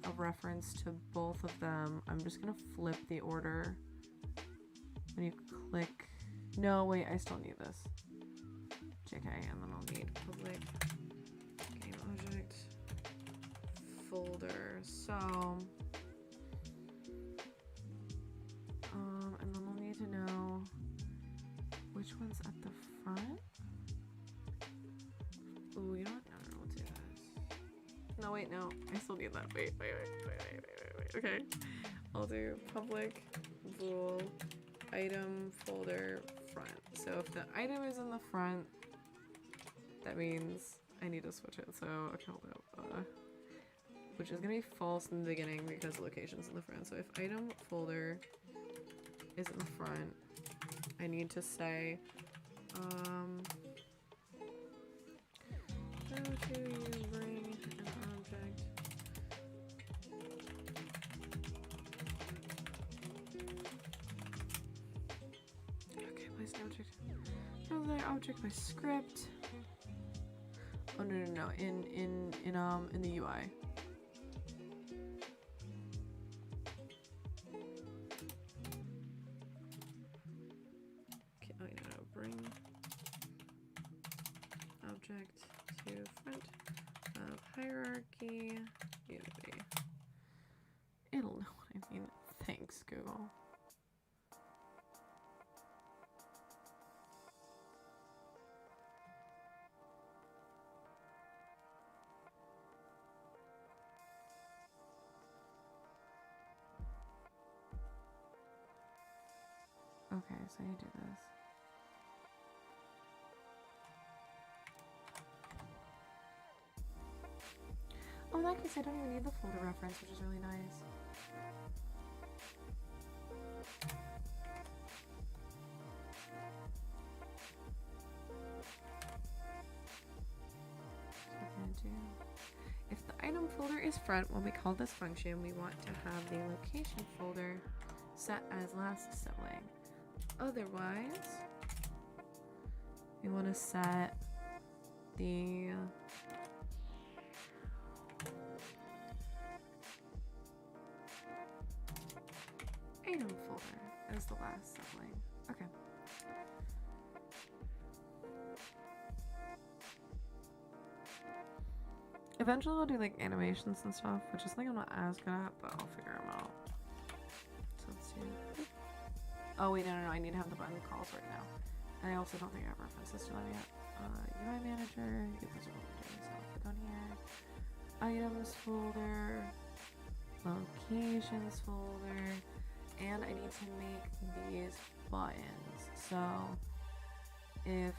a reference to both of them, I'm just gonna flip the order. When you click, no, wait, I still need this. JK, and then I'll need public game object folder. So, and then we'll need to know which one's at the front. Ooh, you know what? No, we'll do this. No, wait, no, I still need that. Wait. Okay, I'll do public bool item folder front. So if the item is in the front, that means I need to switch it. So, okay, hold up. Which is gonna be false in the beginning because the location's in the front. So if item folder is in the front, I need to say, how do you bring an object okay, place the object. Show the object by script. Oh no, in the UI. Okay, no, bring object to front of hierarchy unity. It'll know what I mean. Thanks, Google. Okay, so I do this. Oh, in that case, I don't even need the folder reference, which is really nice. is front. When we call this function, we want to have the location folder set as last sibling. Otherwise, we want to set the item folder as the last sibling. Okay. Eventually I'll do like animations and stuff, which is something I'm not as good at, but I'll figure them out. So let's do. Oh wait, no, I need to have the button calls right now. And I also don't think I have references to them yet. UI manager, you get those all doing, so I'll click on here. Items folder, locations folder, and I need to make these buttons. So if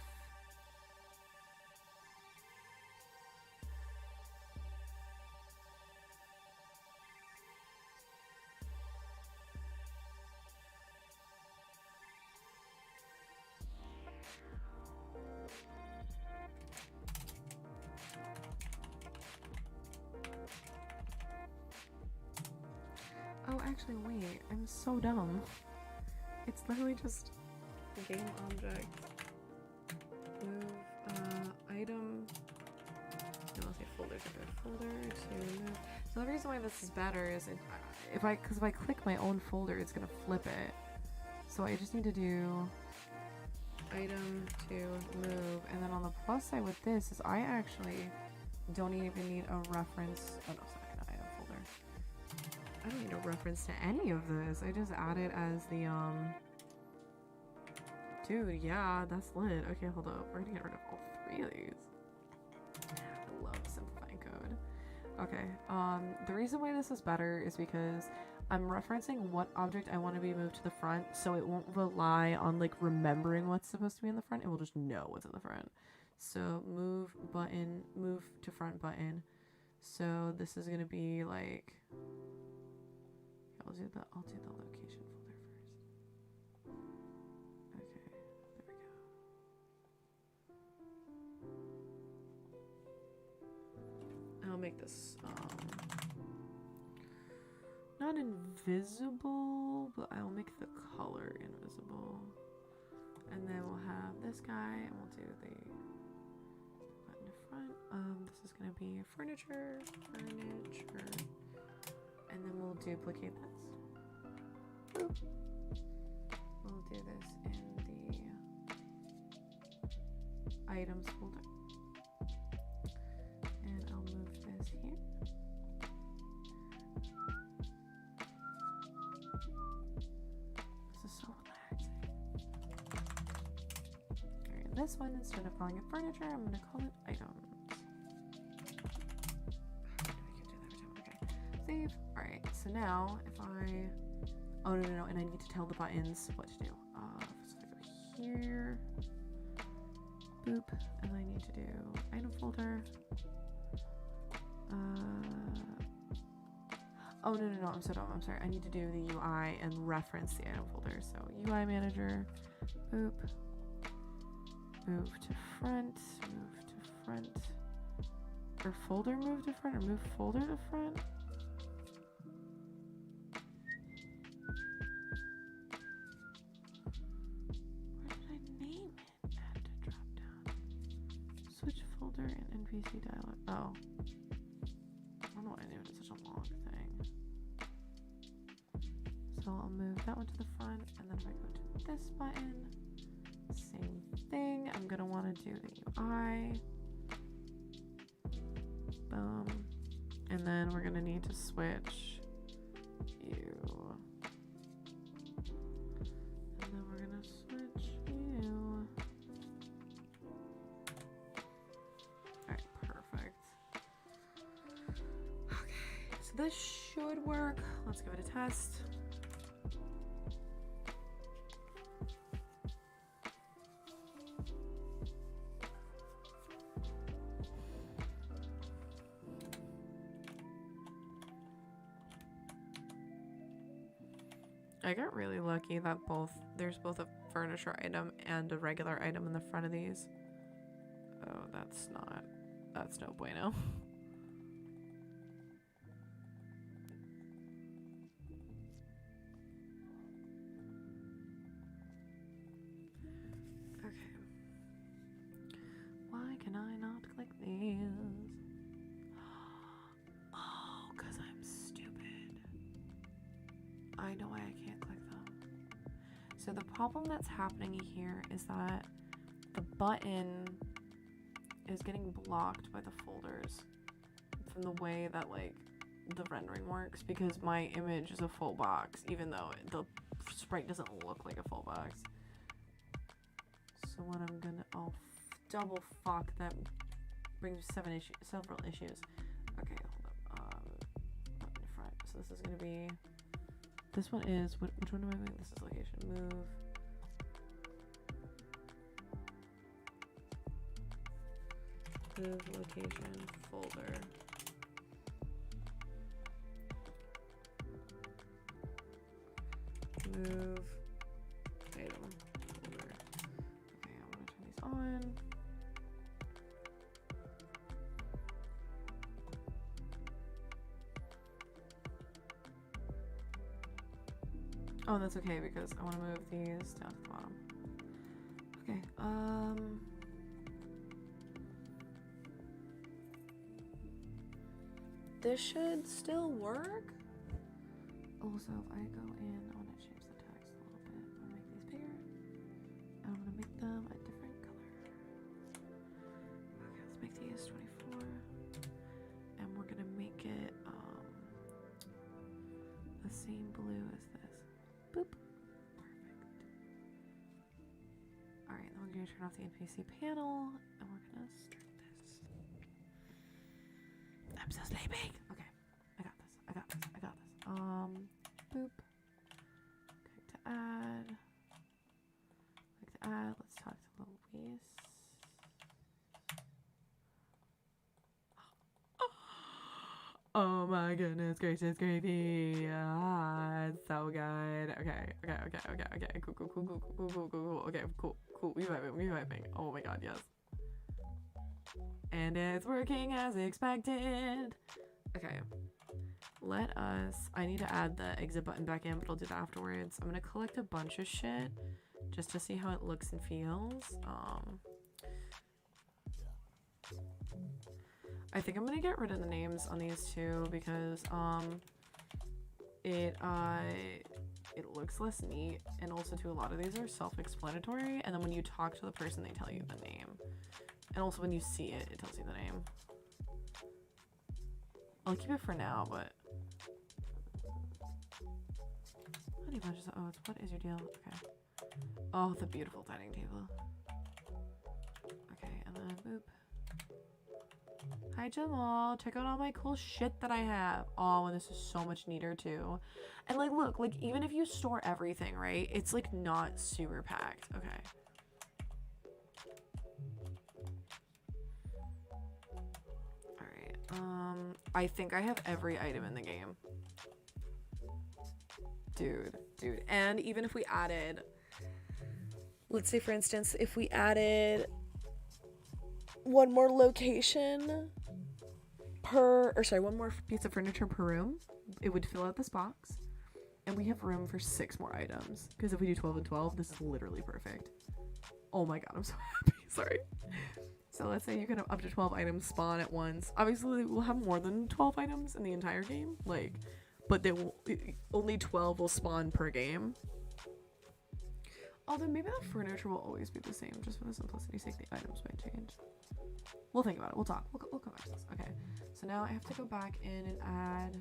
oh, actually, wait, I'm so dumb. It's literally just a game object. Move, item. No, I'll say folder to go folder to move. So the reason why this is better is if I click my own folder, it's gonna flip it. So I just need to do item to move, and then on the plus side with this is I actually don't even need a reference. Oh no, sorry, not item folder. I don't need a reference to any of this. I just add it as the Dude, yeah, that's lit. Okay, hold up. We're gonna get rid of all three of these. I love simplifying code. Okay, the reason why this is better is because I'm referencing what object I want to be moved to the front, so it won't rely on like remembering what's supposed to be in the front. It will just know what's in the front. So move button, move to front button. So this is gonna be like, I'll do the location folder first. Okay, there we go. I'll make this not invisible, but I'll make the color invisible. And then we'll have this guy, and we'll do the button to front. This is gonna be furniture, and then we'll duplicate this. Boop. We'll do this in the items folder, and I'll move this here. This is so relaxing. Alright, this one, instead of calling it furniture, I'm going to call it items. Okay, save. Alright, so now if I... Oh, no, and I need to tell the buttons what to do. So I go here. Boop. And I need to do item folder. Oh, no, I'm so dumb. I'm sorry. I need to do the UI and reference the item folder. So UI manager, boop, move to front, or folder move to front, or move folder to front. What did I name it? Add to drop down. Switch folder and NPC dialog. Oh. I don't know why I named it such a long thing. So I'll move that one to the front, and then if I go to this button, same thing. I'm gonna want to do the UI. Boom. And then we're gonna need to switch you. And then we're gonna switch you. Alright, perfect. Okay, so this should work. Let's give it a test. I got really lucky that there's both a furniture item and a regular item in the front of these. Oh, that's no bueno. I know why I can't click them. So the problem that's happening here is that the button is getting blocked by the folders from the way that like the rendering works, because my image is a full box even though the sprite doesn't look like a full box. So what I'm gonna, oh double fuck, that brings several issues. Okay, hold up. Button front. So this is gonna be, this one is, which one do I make? This is location. Move. Move location folder. Move item folder. Okay, I'm gonna turn these on. Oh, that's okay because I want to move these down to the bottom. Okay, this should still work. Also, if I go in, I want to change the text a little bit. I'm gonna make these bigger. I'm gonna make them a different color. Okay, let's make these 24. And we're gonna make it the same blue as this. Boop. Perfect. Alright, then we're gonna turn off the NPC panel and we're gonna start this. I'm so sleepy. Okay, I got this. I got this. I got this. Boop. Click to add. Click to add. Let's talk to Luis. Oh my goodness gracious gravy. Ah, it's so good. Okay. Cool. Okay, cool. We vibing. Oh my god, yes. And it's working as expected. Okay. I need to add the exit button back in, but I'll do that afterwards. I'm gonna collect a bunch of shit just to see how it looks and feels. I think I'm gonna get rid of the names on these two because it looks less neat, and also too, a lot of these are self-explanatory, and then when you talk to the person they tell you the name, and also when you see it, it tells you the name. I'll keep it for now, but honey bunches of oats, what is your deal? Okay. Oh, the beautiful dining table. Okay, and then boop. Hi Jamal, check out all my cool shit that I have. Oh, and this is so much neater too. And like, look, like even if you store everything, right? It's like not super packed. Okay. Alright, I think I have every item in the game. Dude. And even if we added, let's say for instance, if we added one more location one more piece of furniture per room, it would fill out this box, and we have room for 6 more items, because if we do 12 and 12, this is literally perfect. Oh my god, I'm so happy. Sorry. So let's say you can have up to 12 items spawn at once. Obviously we'll have more than 12 items in the entire game, like, but they will only 12 will spawn per game. Although maybe the furniture will always be the same, just for the simplicity's sake. The items might change. We'll think about it. We'll talk. We'll come back to this. Okay. So now I have to go back in and add.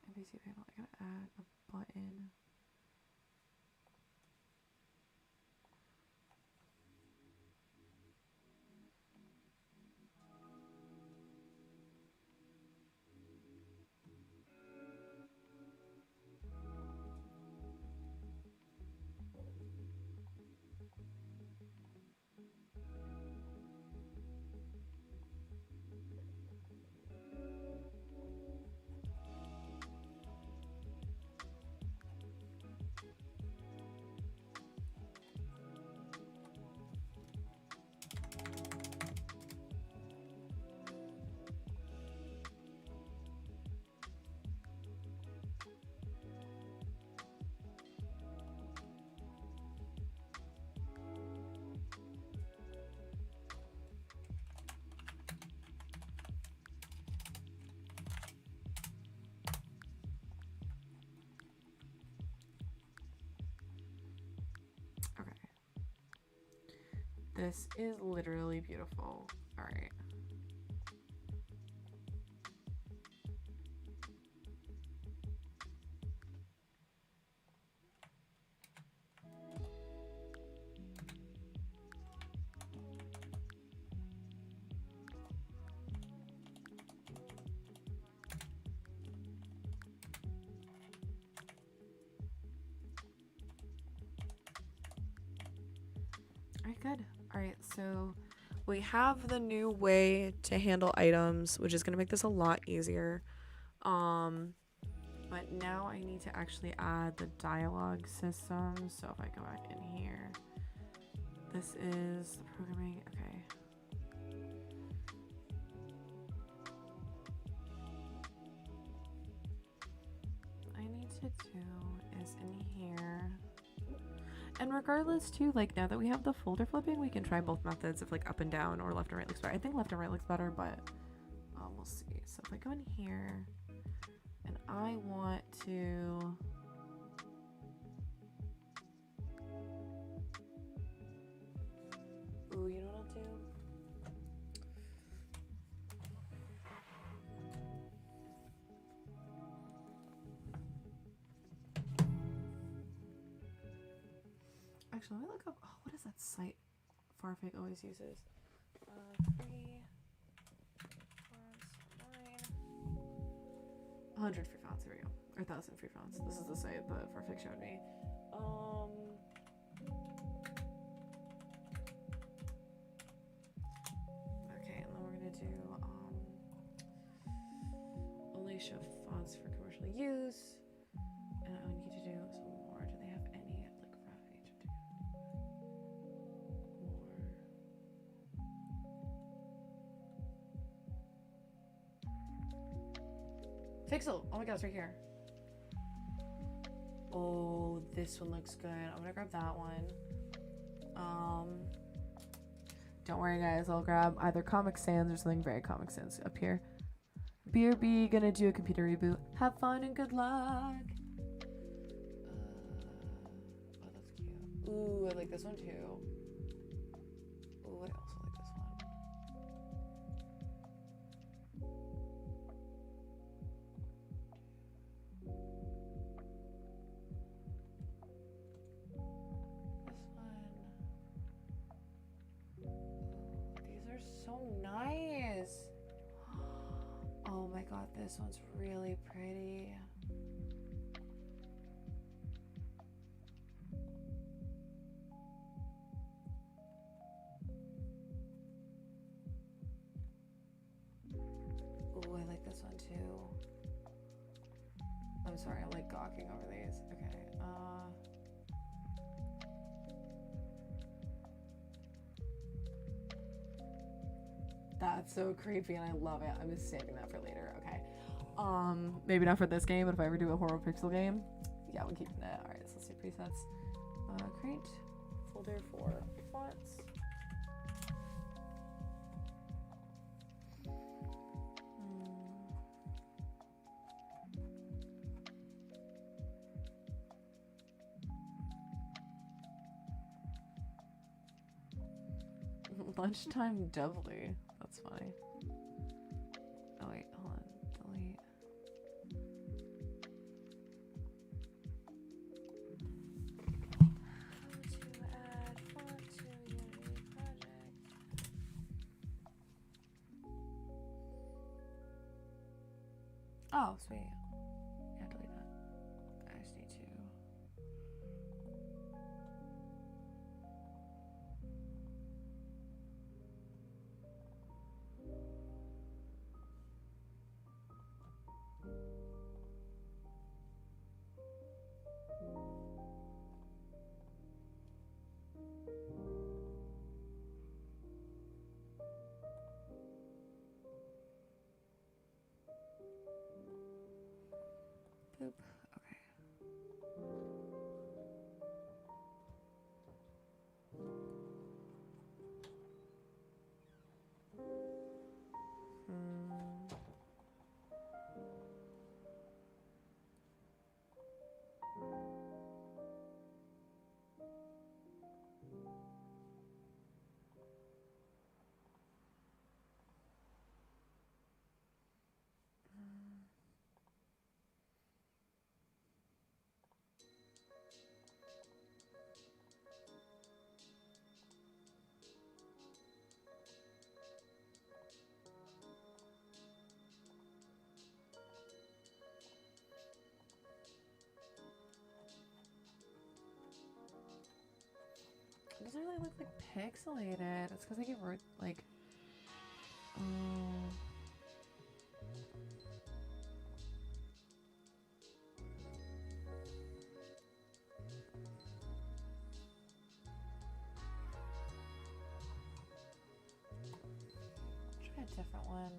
NPC panel. I gotta add a button. This is literally beautiful. All right. Alright, good. Alright, so We have the new way to handle items, which is going to make this a lot easier. but now I need to actually add the dialogue system. So if I go back in here, this is the programming. Okay. What I need to do is in here. And regardless too, like now that we have the folder flipping, we can try both methods of like up and down or left and right looks better. I think left and right looks better, but we'll see. So if I go in here and I want to Ooh, you know what I'll do? actually let me look up, oh, what is that site Farfig always uses? 100 free fonts, here we go. Or 1,000 free fonts. This is the site that Farfig showed me. Okay, and then we're gonna do only show fonts for commercial use. And I need to do some more. Do they have any like rough Egypt? More. Pixel! Oh my god, it's right here. Oh, this one looks good. I'm gonna grab that one. Don't worry guys, I'll grab either Comic Sans or something very Comic Sans up here. BRB gonna do a computer reboot. Have fun and good luck. Oh, that's cute. Ooh, I like this one too. Ooh, I also like this one. These are so nice. Oh my god, this one's really pretty. Ooh, I like this one too. I'm sorry, I'm like gawking over these. Okay, that's so creepy and I love it. I'm just saving that for later. Okay. Maybe not for this game, but if I ever do a horror pixel game, yeah, we're keeping that. Alright, so let's do presets. Create folder for fonts. Lunchtime doubly. That's funny. Oh wait, hold on. Delete. How to add font to Unity project. Oh, sweet. Yeah, delete that. I just need to. doesn't really look like pixelated. It's because I get like. Try a different one.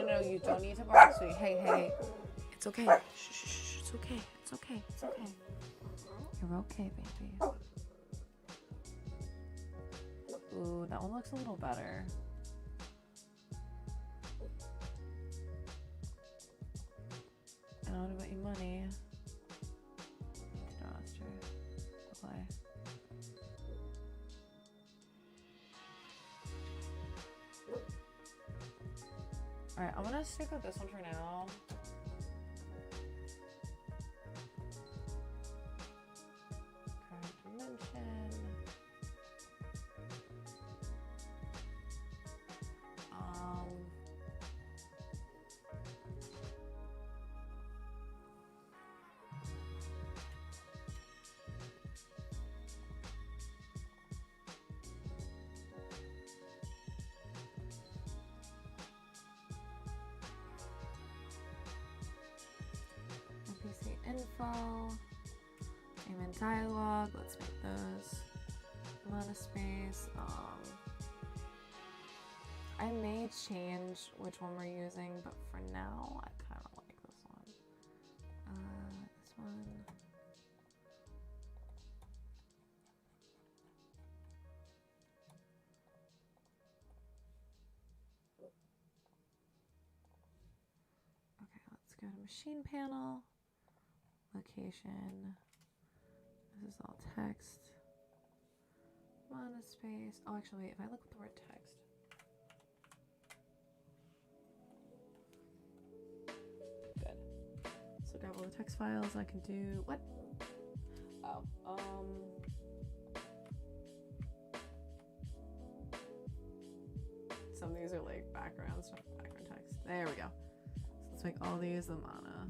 No, you don't need to bark, sweetie. Hey. It's okay. Shh, it's okay. It's okay. It's okay. You're okay, baby. Ooh, that one looks a little better. I don't want to bet you money. No, that's true. Apply. Alright, I'm gonna stick with this one for now. Current dimension. NPC info. Name and dialogue. Let's make those. Amount of space. I may change which one we're using, but for now, I kind of like this one. This one. Okay, let's go to machine panel. Location. This is all text. Monospace. Oh, actually, wait. If I look at the word text. Good. So grab all the text files. I can do what? Oh, some of these are like background stuff, background text. There we go. So let's make all these the mana.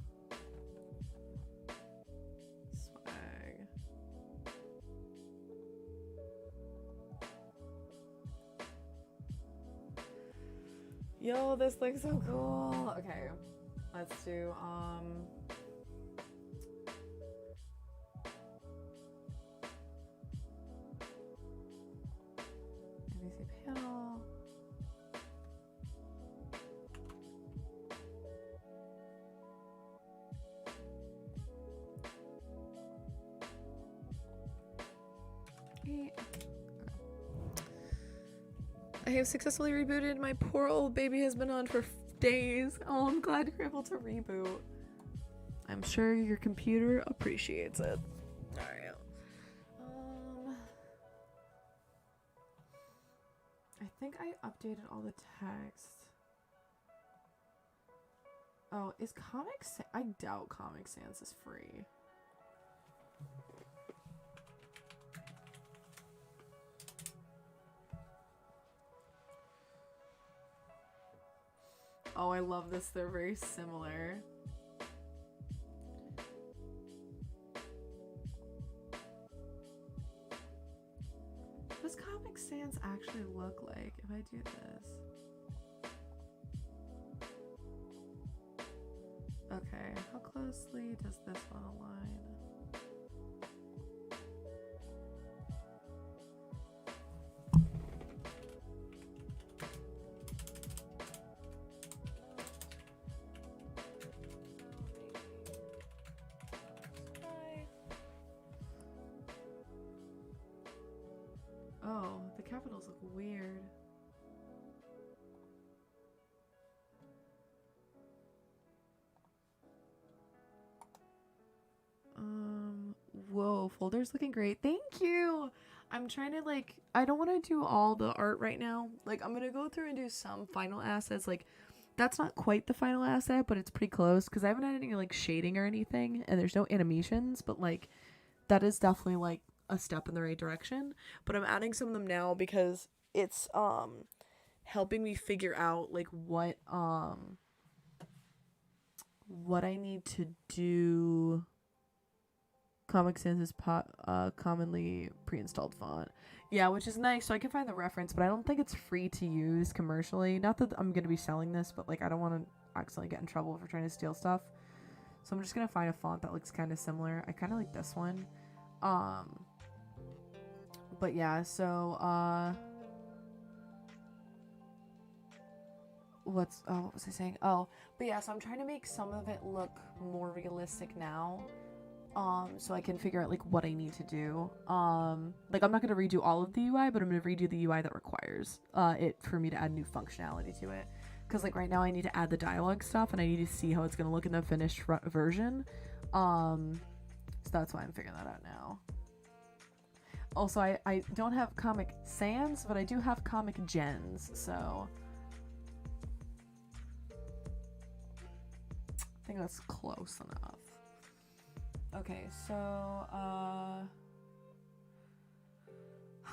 Swag. Yo, this looks so cool. Okay, let's do NBC panel. I have successfully rebooted. My poor old baby has been on for days. Oh, I'm glad you're able to reboot. I'm sure your computer appreciates it. Alright. I think I updated all the text. Oh, is Comic Sans? I doubt Comic Sans is free. Oh, I love this. They're very similar. What does Comic Sans actually look like if I do this? Okay, how closely does this one align? Oh, the capitals look weird. Whoa, folder's looking great. Thank you. I'm trying to like, I don't want to do all the art right now. Like I'm gonna go through and do some final assets. Like that's not quite the final asset, but it's pretty close because I haven't had any like shading or anything, and there's no animations. But like that is definitely like a step in the right direction. But I'm adding some of them now because it's helping me figure out like what I need to do. Comic Sans is commonly pre-installed font. Yeah, which is nice, so I can find the reference, but I don't think it's free to use commercially. Not that I'm going to be selling this, but like I don't want to accidentally get in trouble for trying to steal stuff. So I'm just going to find a font that looks kind of similar. I kind of like this one. But yeah, so what was I saying? Oh, but yeah, so I'm trying to make some of it look more realistic now. So I can figure out like what I need to do. Like I'm not gonna redo all of the UI, but I'm gonna redo the UI that requires it for me to add new functionality to it. Because like right now I need to add the dialogue stuff, and I need to see how it's gonna look in the finished version. So that's why I'm figuring that out now. Also, I don't have Comic Sans, but I do have Comic Gens, so I think that's close enough. Okay, so,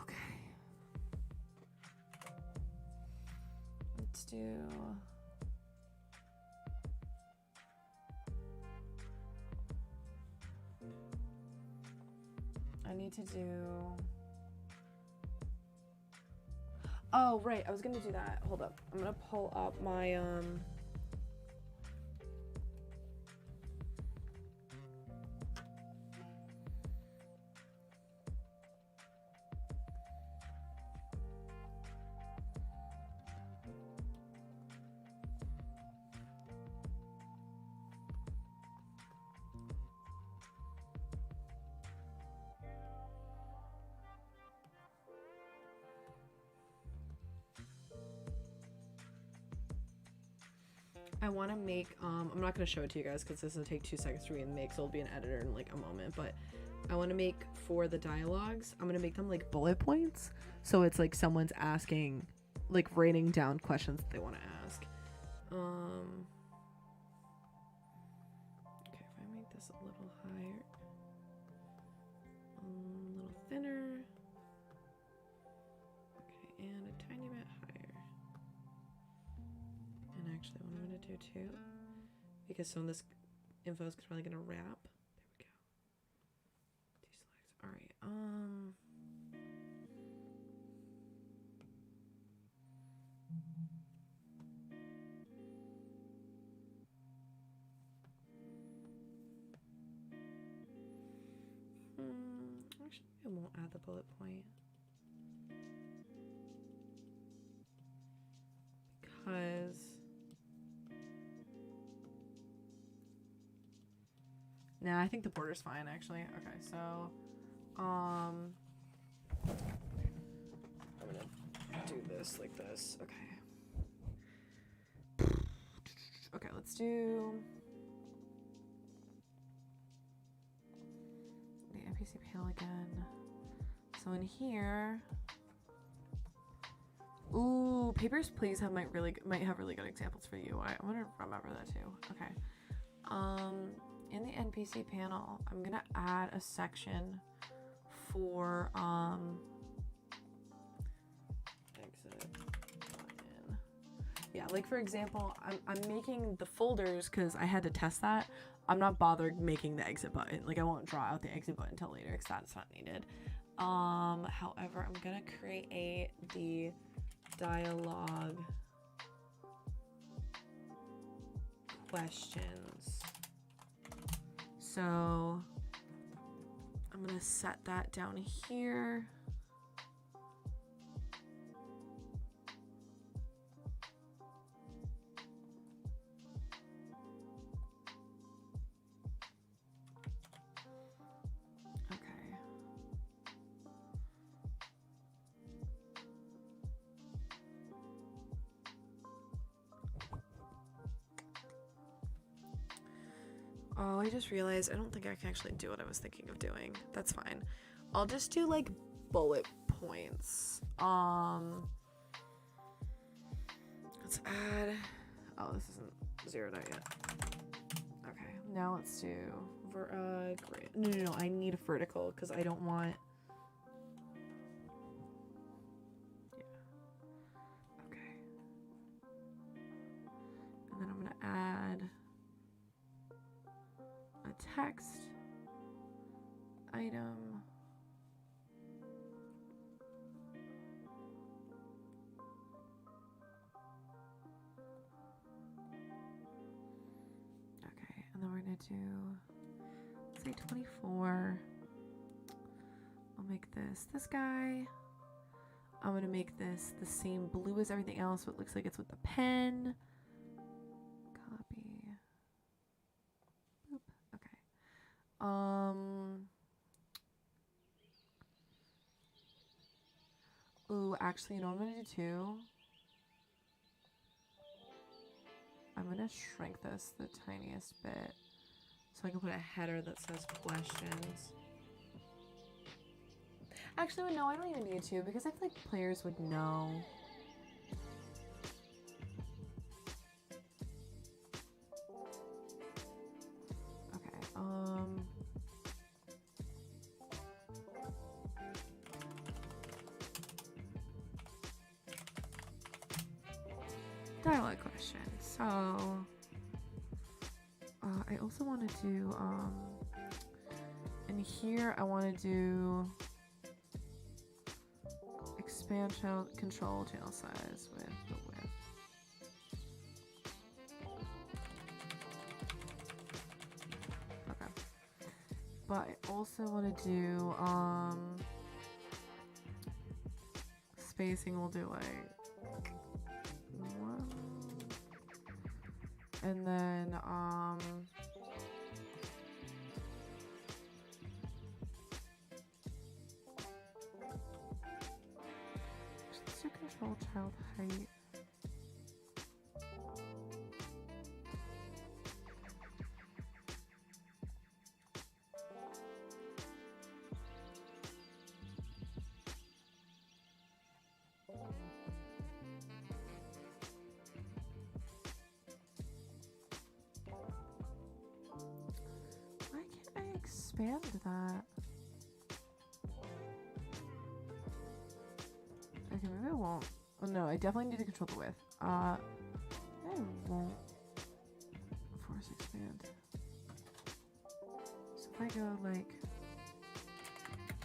okay. Let's do, I need to do, oh, right, I was gonna do that. Hold up. I'm gonna pull up my, I want to make, I'm not going to show it to you guys because this will take 2 seconds to read and make, so it'll be an editor in like a moment, but I want to make for the dialogues, I'm going to make them like bullet points. So it's like someone's asking, like writing down questions that they want to ask. Okay, if I make this a little higher, a little thinner, okay, and a tiny bit higher. And actually what I'm going to do too, because some of this info is probably going to wrap. There we go. Deselect. All right. Actually, I won't add the bullet point because nah, I think the border's fine actually. Okay, so I'm gonna do this like this. Okay. Okay, let's do the NPC panel again. So in here, ooh, Papers, Please might have really good examples for you. I want to remember that too. Okay. In the NPC panel, I'm gonna add a section for exit button. Yeah, like for example, I'm making the folders because I had to test that. I'm not bothered making the exit button. Like I won't draw out the exit button until later because that's not needed. However, I'm gonna create the dialogue questions. So I'm gonna set that down here. Oh, I just realized I don't think I can actually do what I was thinking of doing. That's fine. I'll just do like bullet points. Let's add, oh, this isn't zeroed out yet. Okay, now let's do, no, I need a vertical because I don't want, yeah, okay. And then I'm gonna add a text item. Okay, and then we're gonna do, say 24. I'll make this guy. I'm gonna make this the same blue as everything else, so it looks like it's with the pen. Copy. Boop. Okay. Ooh, actually, you know what I'm gonna do too? I'm gonna shrink this the tiniest bit so I can put a header that says questions. Actually, no, I don't even need to because I feel like players would know. Okay, dialogue question. So, I also want to do, in here I want to do expand control channel size with the width. Okay. But I also want to do, spacing, we'll do like 1. And then, let's do control child height. Why can't I expand that? Okay, maybe I won't. Oh no, I definitely need to control the width. I won't force expand. So if I go like,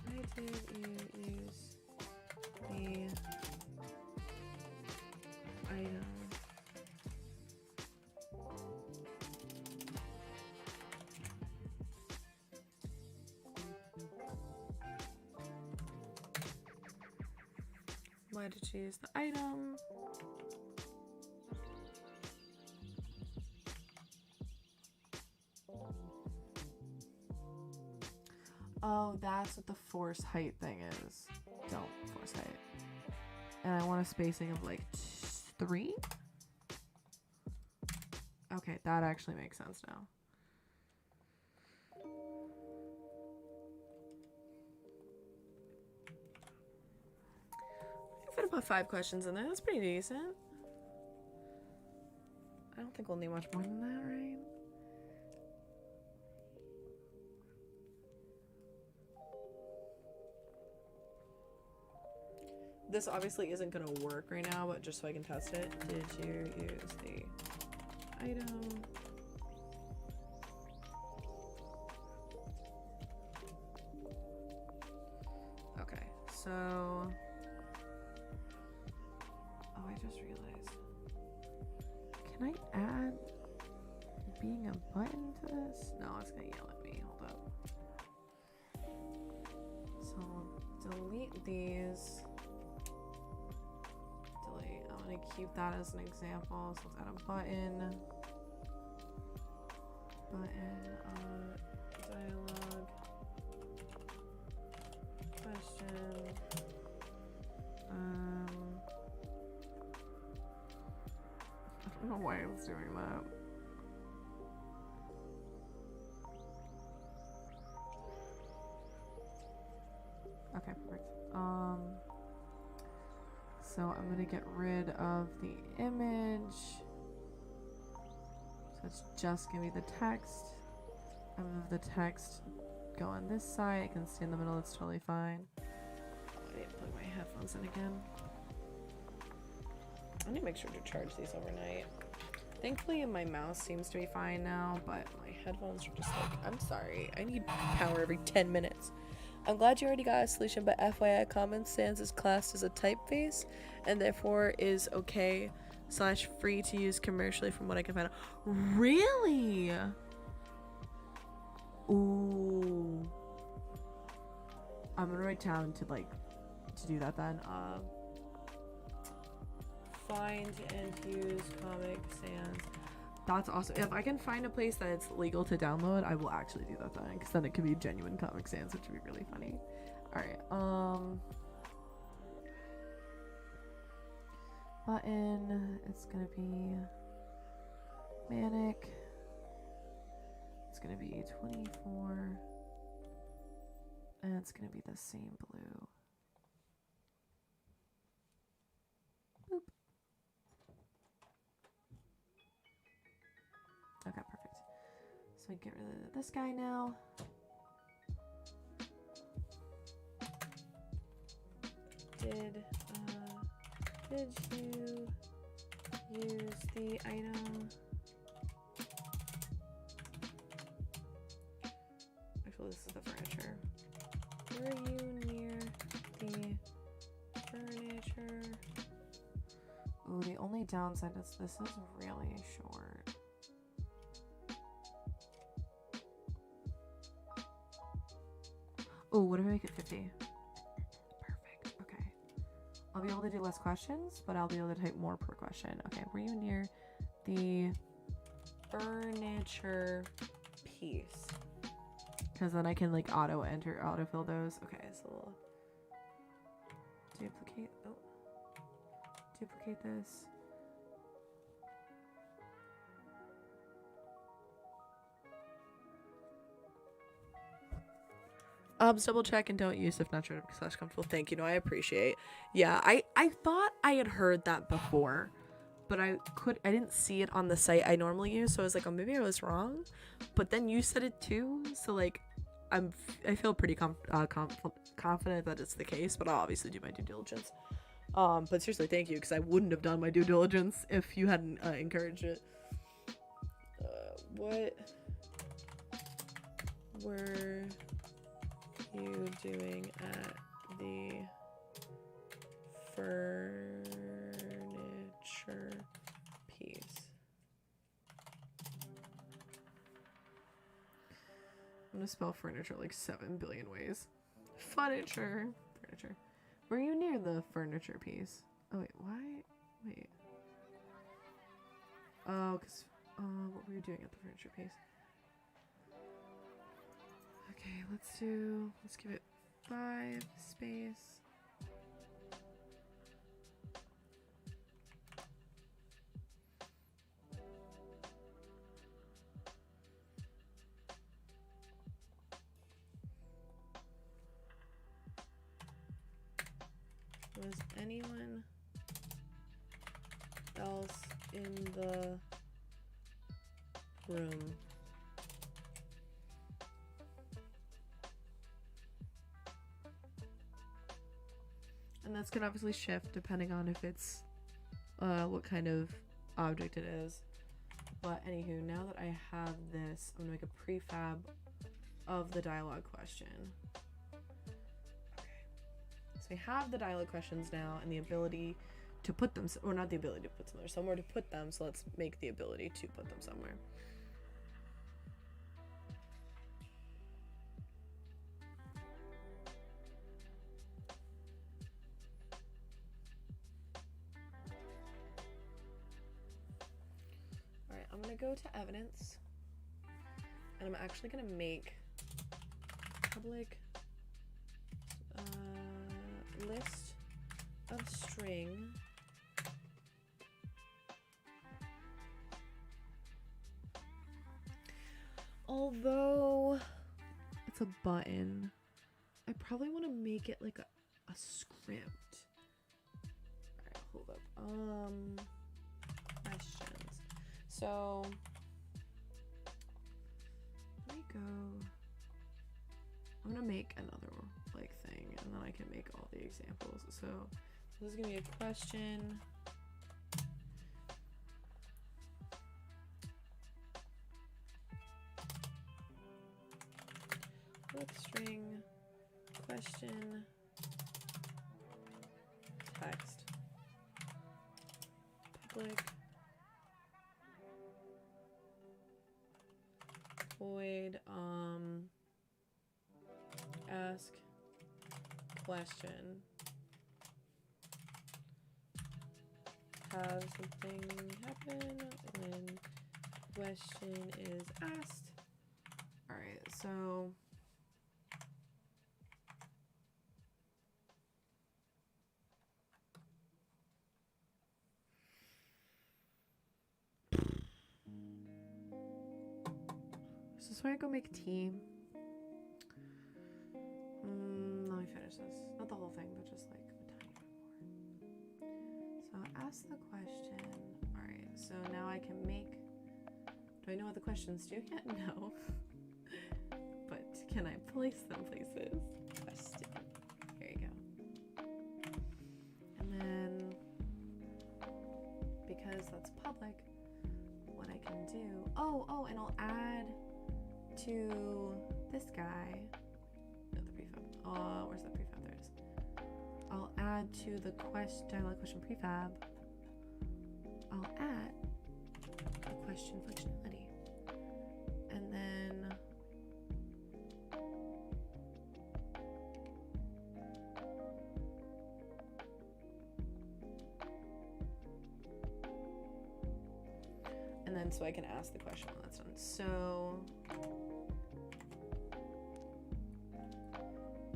I did use the item. Why did you use the item? Oh, that's what the force height thing is. Don't force height. And I want a spacing of like 3? Okay, that actually makes sense now. I fit about 5 questions in there. That's pretty decent. I don't think we'll need much more than that, right? This obviously isn't gonna work right now, but just so I can test it. Did you use the item? Okay, so... Oh, I just realized. Can I add being a button to this? No, it's gonna yell at me. Hold up. So, delete these. Delete. I'm gonna keep that as an example. So let's add a button. Dialogue. Question. I don't know why I was doing that. Okay, perfect. So I'm gonna get rid of the image. So it's just gonna be the text. I'm gonna have the text go on this side. It can stay in the middle. It's totally fine. Oh, I need to plug my headphones in again. I need to make sure to charge these overnight. Thankfully, my mouse seems to be fine now, but my headphones are just like, I'm sorry, I need power every 10 minutes. I'm glad you already got a solution, but FYI, Common Sans is classed as a typeface, and therefore is okay / free to use commercially from what I can find out. Really? Ooh. I'm gonna write down to do that then. Find and use Comic Sans. That's awesome. If I can find a place that it's legal to download, I will actually do that then, because then it could be genuine Comic Sans, which would be really funny. Alright, button, it's gonna be Manic. It's gonna be 24. And it's gonna be the same blue. Boop. Okay, perfect. So I get rid of this guy now. Did you use the item? Actually, this is the furniture. Were you near the furniture? Ooh, the only downside is this is really short. Oh, what if I make it 50? Perfect, okay. I'll be able to do less questions, but I'll be able to type more per question. Okay, were you near the furniture piece? Because then I can like autofill those. Okay, so we'll duplicate this. Double check and don't use if not sure / comfortable. Thank you. No, I appreciate. Yeah, I thought I had heard that before, but I didn't see it on the site I normally use, so I was like, oh, maybe I was wrong. But then you said it too, so like I feel pretty confident that it's the case, but I'll obviously do my due diligence. But seriously, thank you, because I wouldn't have done my due diligence if you hadn't encouraged it. What were you doing at the furniture piece? I'm gonna spell furniture like 7 billion ways. Furniture. Were you near the furniture piece? Oh wait, why? Wait. Oh, cause what were you doing at the furniture piece? Okay, let's give it 5 space. Was anyone else in the room? And that's gonna obviously shift depending on if it's what kind of object it is. But anywho, now that I have this, I'm gonna make a prefab of the dialogue question. So we have the dialogue questions now and the ability to put them, or not the ability to put them, there's somewhere to put them, so let's make the ability to put them somewhere. Alright, I'm gonna go to evidence, and I'm actually gonna make public list of string although it's a button, I probably want to make it like a script. Alright, hold up. Questions. So let me go. I'm gonna make another like thing, and then I can make all the examples. So this is gonna be a question. Public string question text public void ask question have something happen when question is asked. All right, so is this where I go make tea? Let me finish this. Not the whole thing, but just like a tiny bit more. So ask the question. All right, so now I can make. Do I know what the questions do yet? No. But can I place them places? Question. Here you go. And then, because that's public, what I can do. Oh, and I'll add to this guy. No, the prefab. Where's that prefab? There it is. I'll add to the dialog question prefab. I'll add the question functionality. And then so I can ask the question when that's done. So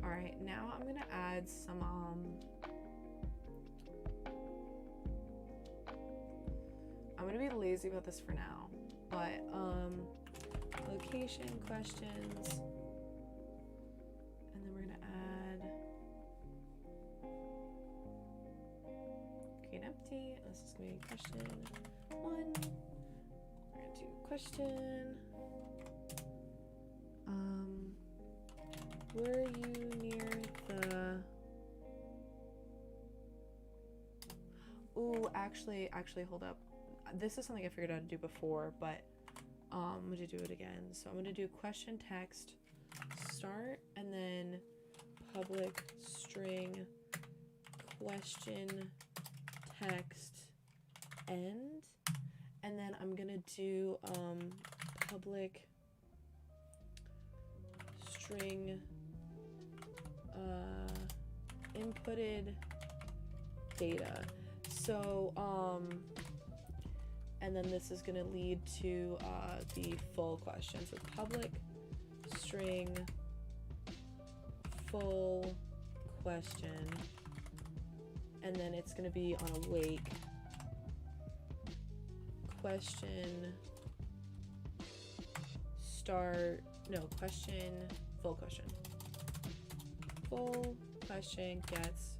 all right, now I'm gonna add some I'm gonna be lazy about this for now, but location questions, and then we're gonna add create empty. This is gonna be question 1. We're gonna do question. Were you near the? Ooh, actually, hold up. This is something I figured out how to do before, but I'm gonna do it again. So I'm gonna do question text start and then public string question text end, and then I'm gonna do public string inputted data. So and then this is going to lead to the full question. So public string full question, and then it's going to be on awake question start, no, question full question. Full question gets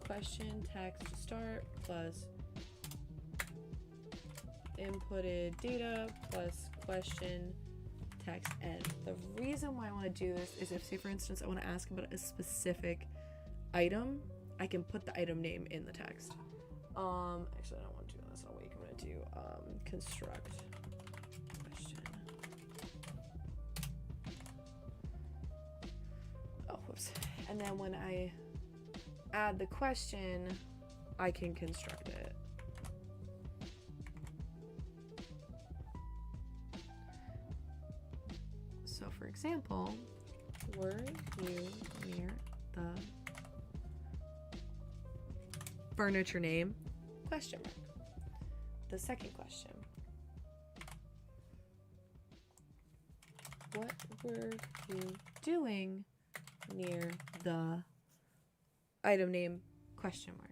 question text start plus inputted data plus question text end. The reason why I want to do this is if, say for instance, I want to ask about a specific item, I can put the item name in the text. Actually, I don't want to do this on awake. I'm going to do construct question. Oh, whoops. And then when I add the question, I can construct it. So for example, were you near the furniture name? Question mark. The second question. What were you doing near the item name? Question mark.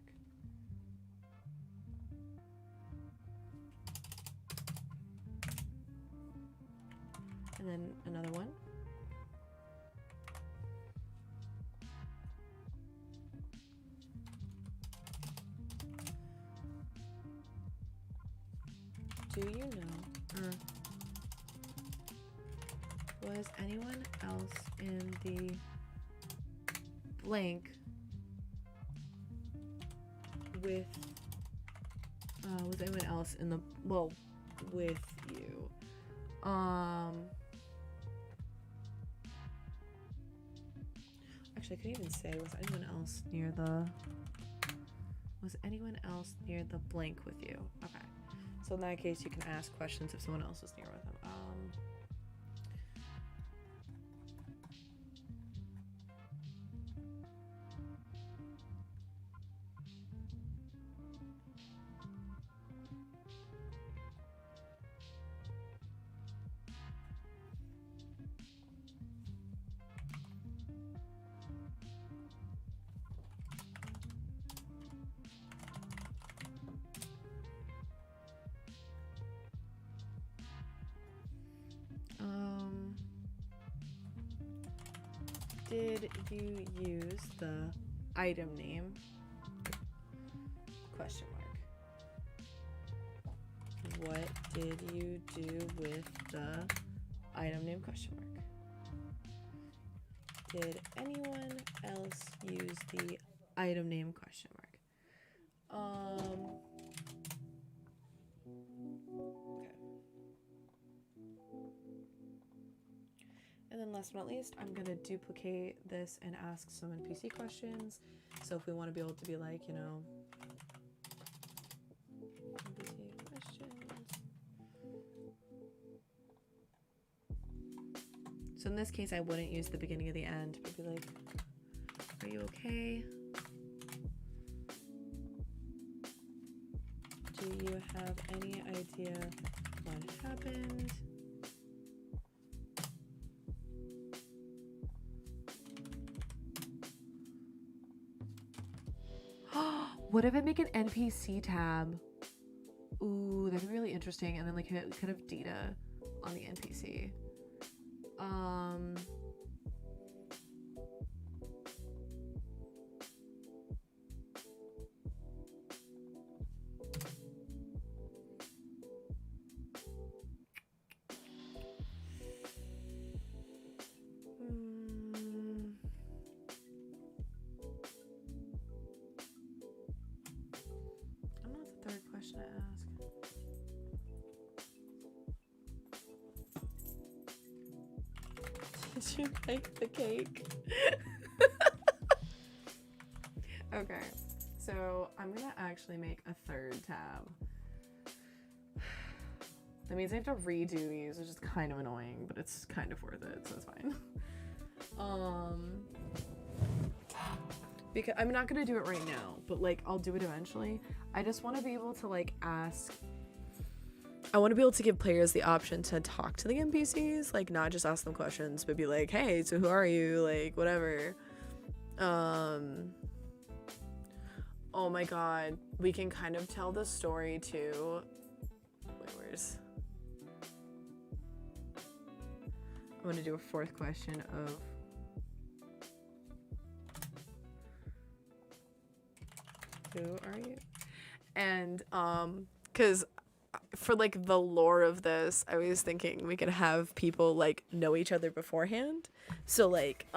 And then another one. do you know, or was anyone else in the blank with, was anyone else in the, well, with you? Actually, I couldn't even say, was anyone else near the blank with you? Okay. So in that case, you can ask questions if someone else is near with them. Did you use the item name? Question mark. What did you do with the item name? Question mark. Did anyone else use the item name? Question mark. And then last but not least, I'm gonna duplicate this and ask some NPC questions. So if we want to be able to be like, you know, NPC questions. So in this case, I wouldn't use the beginning of the end, but be like, are you okay? Do you have any idea what happened? What if I make an NPC tab? Ooh, that'd be really interesting. And then like kind of data on the NPC. To ask. Did you bake the cake? Okay, so I'm gonna actually make a third tab. That means I have to redo these, which is kind of annoying, but it's kind of worth it, so it's fine. Because I'm not gonna do it right now, but like I'll do it eventually. I just want to be able to like ask. I want to be able to give players the option to talk to the NPCs, like not just ask them questions, but be like, hey, so who are you? Like whatever. Oh my god, we can kind of tell the story too. Wait, where's? I'm gonna do a fourth question of. Who are you? And because for like the lore of this, I was thinking we could have people like know each other beforehand. So like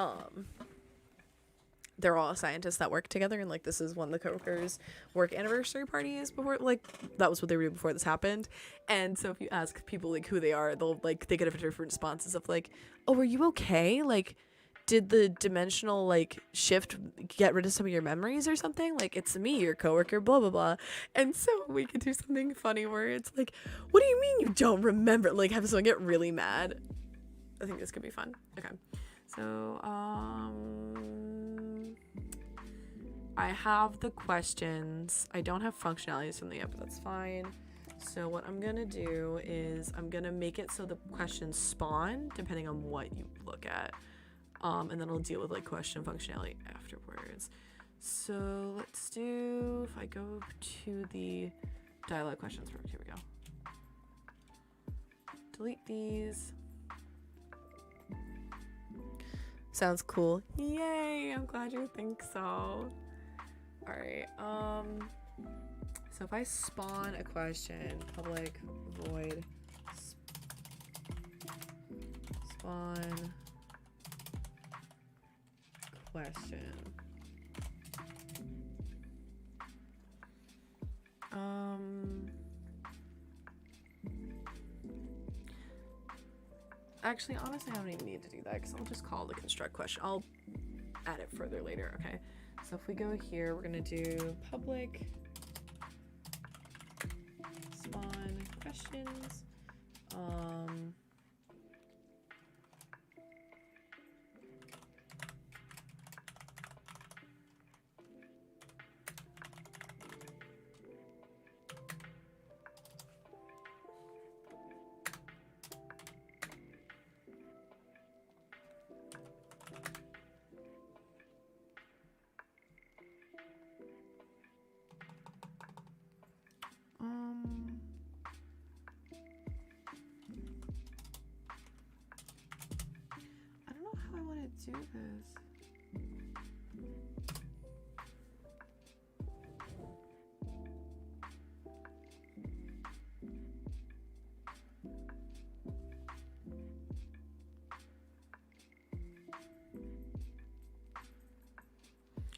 they're all scientists that work together, and like this is one of the coworkers' work anniversary parties before, like that was what they were doing before this happened. And so if you ask people like who they are, they'll like they could have different responses of like, oh, are you okay? Like, did the dimensional like shift get rid of some of your memories or something? Like, it's me, your coworker, blah blah blah. And so we could do something funny where it's like, what do you mean you don't remember? Like have someone get really mad. I think this could be fun. Okay, so I have the questions. I don't have functionalities from the app, but that's fine. So what I'm gonna do is I'm gonna make it so the questions spawn depending on what you look at. And then I'll deal with like question functionality afterwards. So let's do, if I go to the dialogue questions, here we go. Delete these. Sounds cool. Yay, I'm glad you think so. All right, So if I spawn a question, public void spawn question. Actually, honestly, I don't even need to do that because I'll just call the construct question. I'll add it further later. Okay. So if we go here, we're gonna do public spawn questions. I don't know how I want to do this.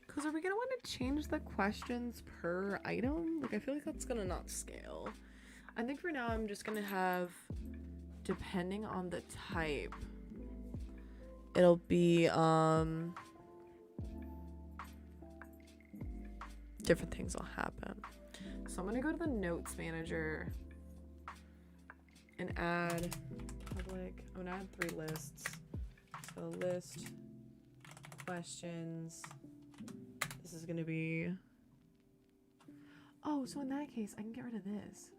Because are we going to want to change the questions per item? Like, I feel like that's going to not scale. I think for now I'm just going to have, depending on the type, it'll be, different things will happen. So I'm going to go to the notes manager and add public, I'm going to add 3 lists. So list, questions. This is going to be, oh, so in that case, I can get rid of this.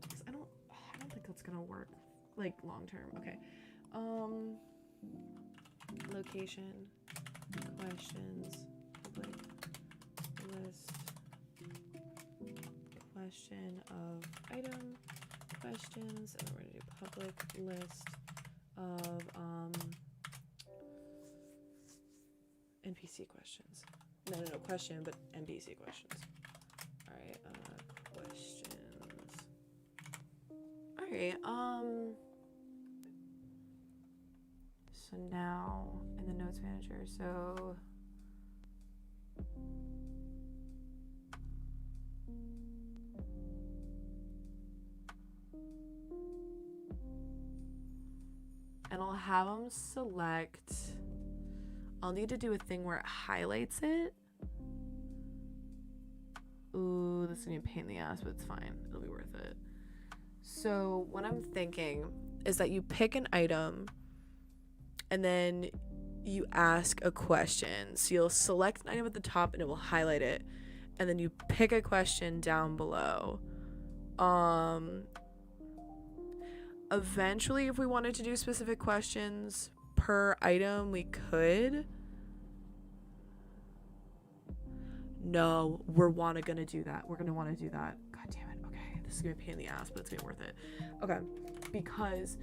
Because I don't think that's going to work, like, long term. Okay. Location, questions, public, list, question of item, questions, and then we're going to do public list of, NPC questions. No, question, but NPC questions. Alright, questions. Alright, so now in the notes manager, so and I'll have them select. I'll need to do a thing where it highlights it. Ooh, this is gonna be a pain in the ass, but it's fine. It'll be worth it. So what I'm thinking is that you pick an item and then you ask a question. So you'll select an item at the top and it will highlight it. And then you pick a question down below. Eventually, if we wanted to do specific questions per item, we could. No, we're gonna do that. We're gonna want to do that. God damn it. Okay, this is gonna be a pain in the ass, but it's gonna be worth it. Okay, because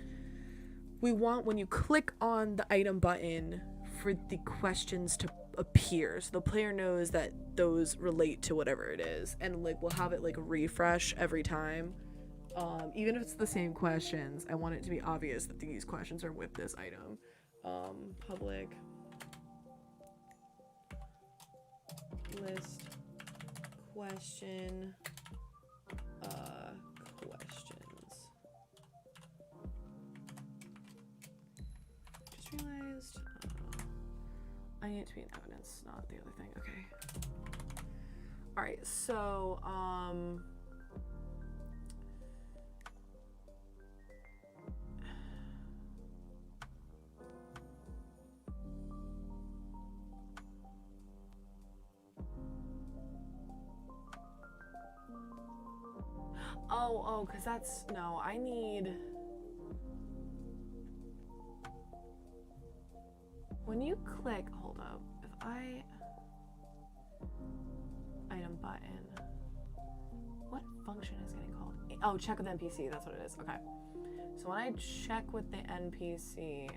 we want, when you click on the item button, for the questions to appear, so the player knows that those relate to whatever it is, and like we'll have it like refresh every time. Even if it's the same questions, I want it to be obvious that these questions are with this item. Public list question questions. Just realized I need it to be in evidence, not the other thing. Okay. All right, so oh, because that's, no, I need, when you click, hold up, if I, item button, what function is getting called? Oh, check with NPC, that's what it is, okay. So when I check with the NPC,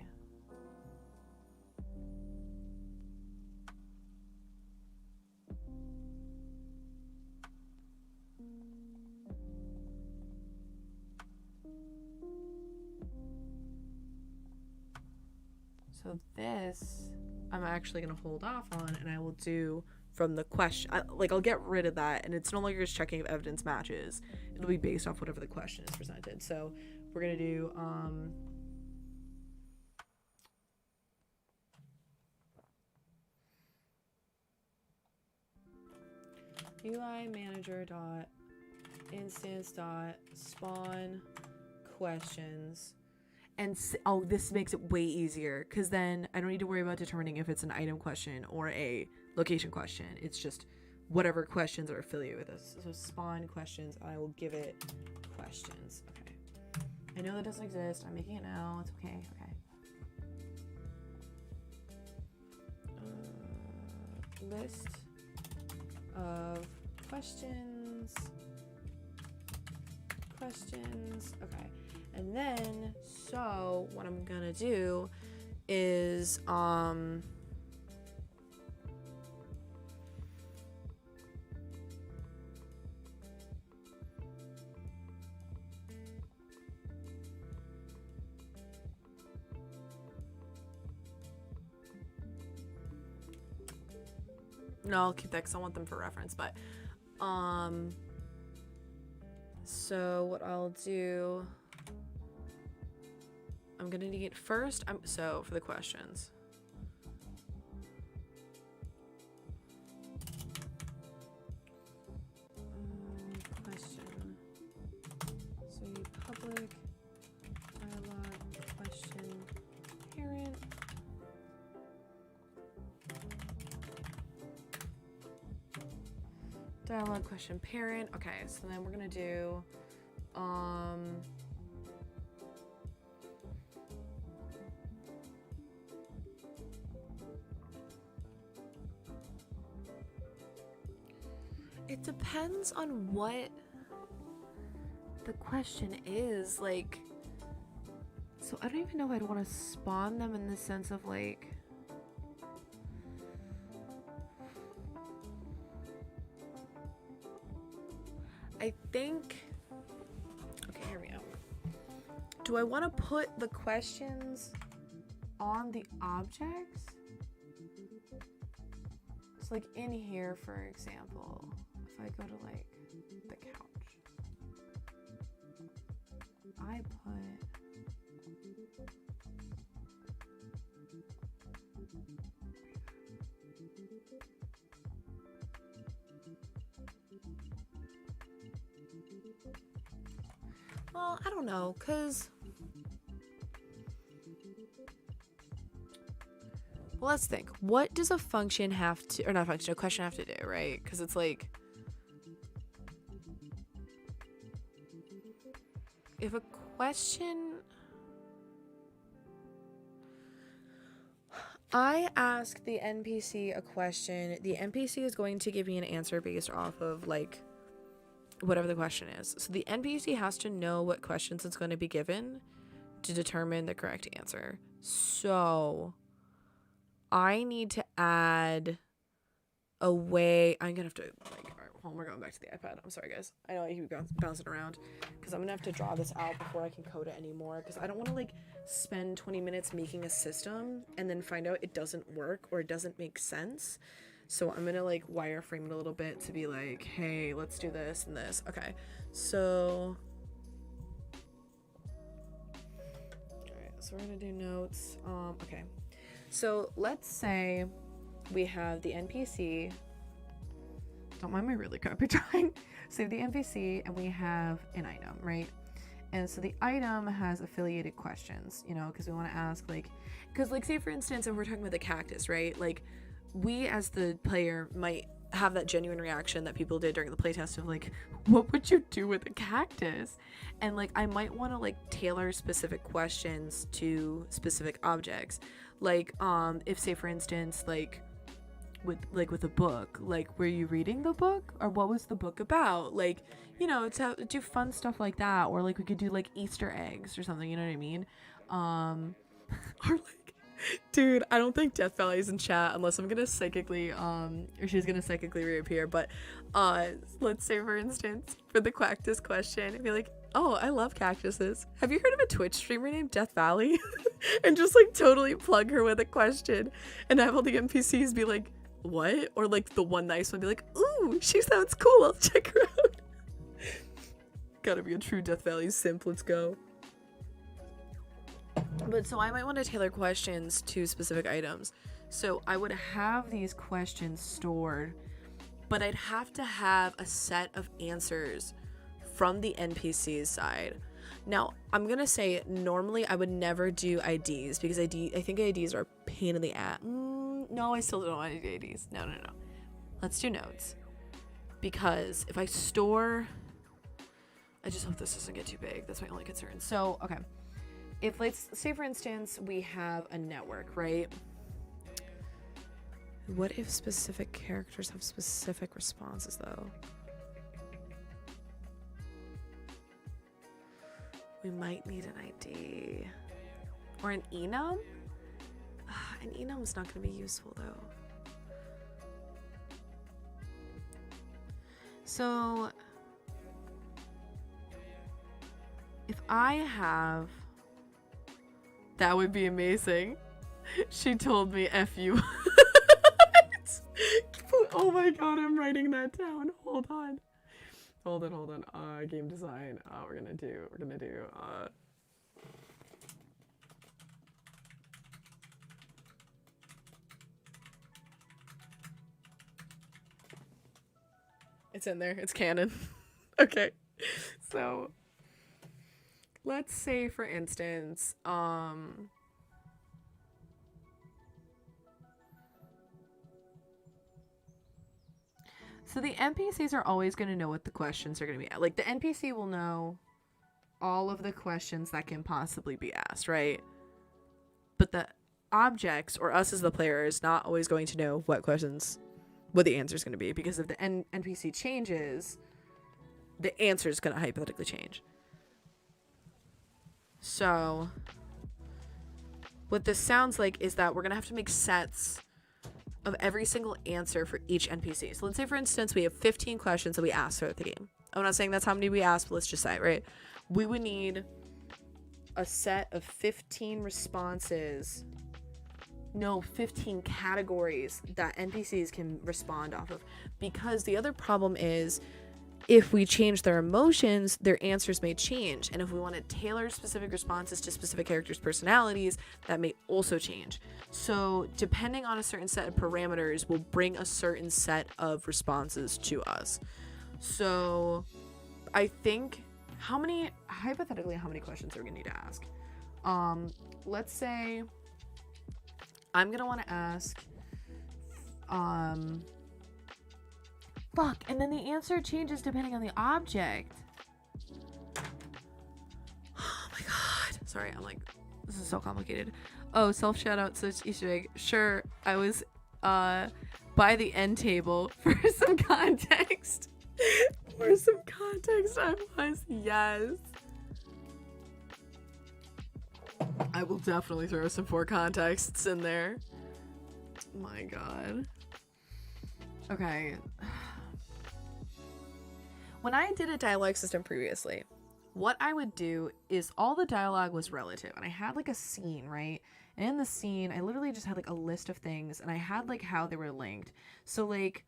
So this I'm actually gonna hold off on, and I will do from the question. I'll get rid of that, and it's no longer just checking if evidence matches. It'll be based off whatever the question is presented. So we're gonna do UI manager dot instance dot spawn questions. And this makes it way easier, because then I don't need to worry about determining if it's an item question or a location question. It's just whatever questions are affiliated with this. So spawn questions, I will give it questions. Okay. I know that doesn't exist. I'm making it now. It's okay. Okay. List of questions. Okay. And then, so what I'm gonna do is, no, I'll keep that because I want them for reference, but, so what I'll do, I'm gonna need first, so for the questions. Question. So you public dialog question parent. Dialog question parent. Okay, so then we're gonna do it depends on what the question is, like, so I don't even know if I'd want to spawn them in the sense of like, I think, okay, hear me out. Do I want to put the questions on the objects? So like in here, for example, if I go to like the couch, I put well, I don't know, cause well, let's think. What does a function have to, or not a function, a question have to do, right? Because it's like, if a question, I ask the NPC a question, the NPC is going to give me an answer based off of like whatever the question is. So the NPC has to know what questions it's going to be given to determine the correct answer. So I need to add a way. I'm gonna have to like, all right, hold on, we're going back to the iPad. I'm sorry guys, I know I keep bouncing around because I'm gonna have to draw this out before I can code it anymore, because I don't want to like spend 20 minutes making a system and then find out it doesn't work or it doesn't make sense. So I'm gonna like wireframe it a little bit to be like, hey, let's do this and this. Okay, so all right, so we're gonna do notes. Okay, so let's say we have the NPC. Don't mind my really crappy drawing. So the NPC and we have an item, right? And so the item has affiliated questions, you know, because we want to ask like, because like say for instance, if we're talking about the cactus, right? Like we as the player might have that genuine reaction that people did during the playtest of like, what would you do with a cactus? And like I might want to like tailor specific questions to specific objects. Like if say for instance like with a book, like were you reading the book or what was the book about? Like, you know, to do fun stuff like that, or like we could do like Easter eggs or something, you know what I mean? Or like, dude, I don't think Death Valley is in chat unless I'm gonna psychically or she's gonna psychically reappear, but let's say for instance for the cactus question, I'd be like, Oh, I love cactuses. Have you heard of a Twitch streamer named Death Valley? And just like totally plug her with a question and have all the NPCs be like, what? Or like the one nice one be like, ooh, she sounds cool. I'll check her out. Gotta be a true Death Valley simp. Let's go. But so I might want to tailor questions to specific items. So I would have these questions stored, but I'd have to have a set of answers from the NPC's side. Now, I'm gonna say normally I would never do IDs because I think IDs are a pain in the ass. No, I still don't want to do IDs. No. Let's do notes. Because if I store... I just hope this doesn't get too big. That's my only concern. So, okay. If, let's say, for instance, we have a network, right? What if specific characters have specific responses, though? We might need an ID. Or an enum? An enum is not going to be useful, though. So, if I have... That would be amazing. She told me F you. Oh my god, I'm writing that down. Hold on. Game design. We're gonna do It's in there. It's canon. Okay. So let's say, for instance, so the NPCs are always going to know what the questions are going to be. Like, the NPC will know all of the questions that can possibly be asked, right? But the objects, or us as the player, is not always going to know what the answer is going to be. Because if the NPC changes, the answer is going to hypothetically change. So, what this sounds like is that we're going to have to make sets of every single answer for each NPC. So let's say, for instance, we have 15 questions that we ask throughout the game. I'm not saying that's how many we ask, but let's just say, right? We would need a set of 15 responses. No, 15 categories that NPCs can respond off of. Because the other problem is, if we change their emotions, their answers may change. And if we want to tailor specific responses to specific characters' personalities, that may also change. So depending on a certain set of parameters will bring a certain set of responses to us. So I think hypothetically, how many questions are we gonna need to ask? Let's say I'm gonna want to ask, and then the answer changes depending on the object. Oh my god. Sorry, I'm like, this is so complicated. Oh, self shout out, such Easter egg. Sure, I was by the end table for some context. I was, yes. I will definitely throw some for contexts in there. My god. Okay. When I did a dialogue system previously, what I would do is all the dialogue was relative, and I had like a scene, right? And in the scene, I literally just had like a list of things, and I had like how they were linked. So like,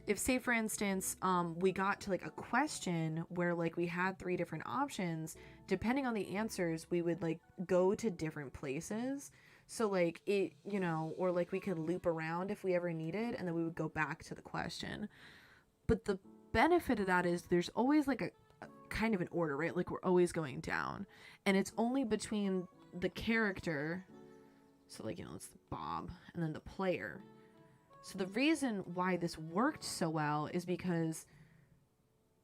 if say for instance, we got to like a question where like we had 3 different options, depending on the answers, we would like go to different places. So like it, you know, or like we could loop around if we ever needed, and then we would go back to the question. But the benefit of that is there's always like a kind of an order, right? Like we're always going down, and it's only between the character, so like, you know, it's Bob, and then the player. So the reason why this worked so well is because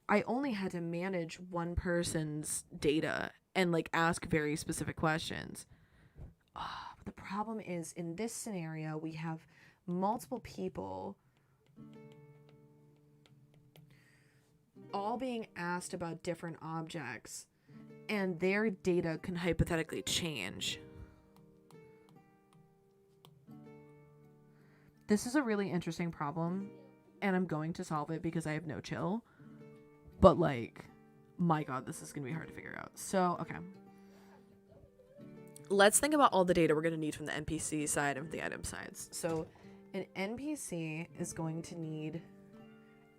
I only had to manage one person's data and like ask very specific questions. But the problem is, in this scenario, we have multiple people all being asked about different objects, and their data can hypothetically change. This is a really interesting problem, and I'm going to solve it because I have no chill. But like, My God, this is going to be hard to figure out. So, okay. Let's think about all the data we're going to need from the NPC side and the item sides. So An NPC is going to need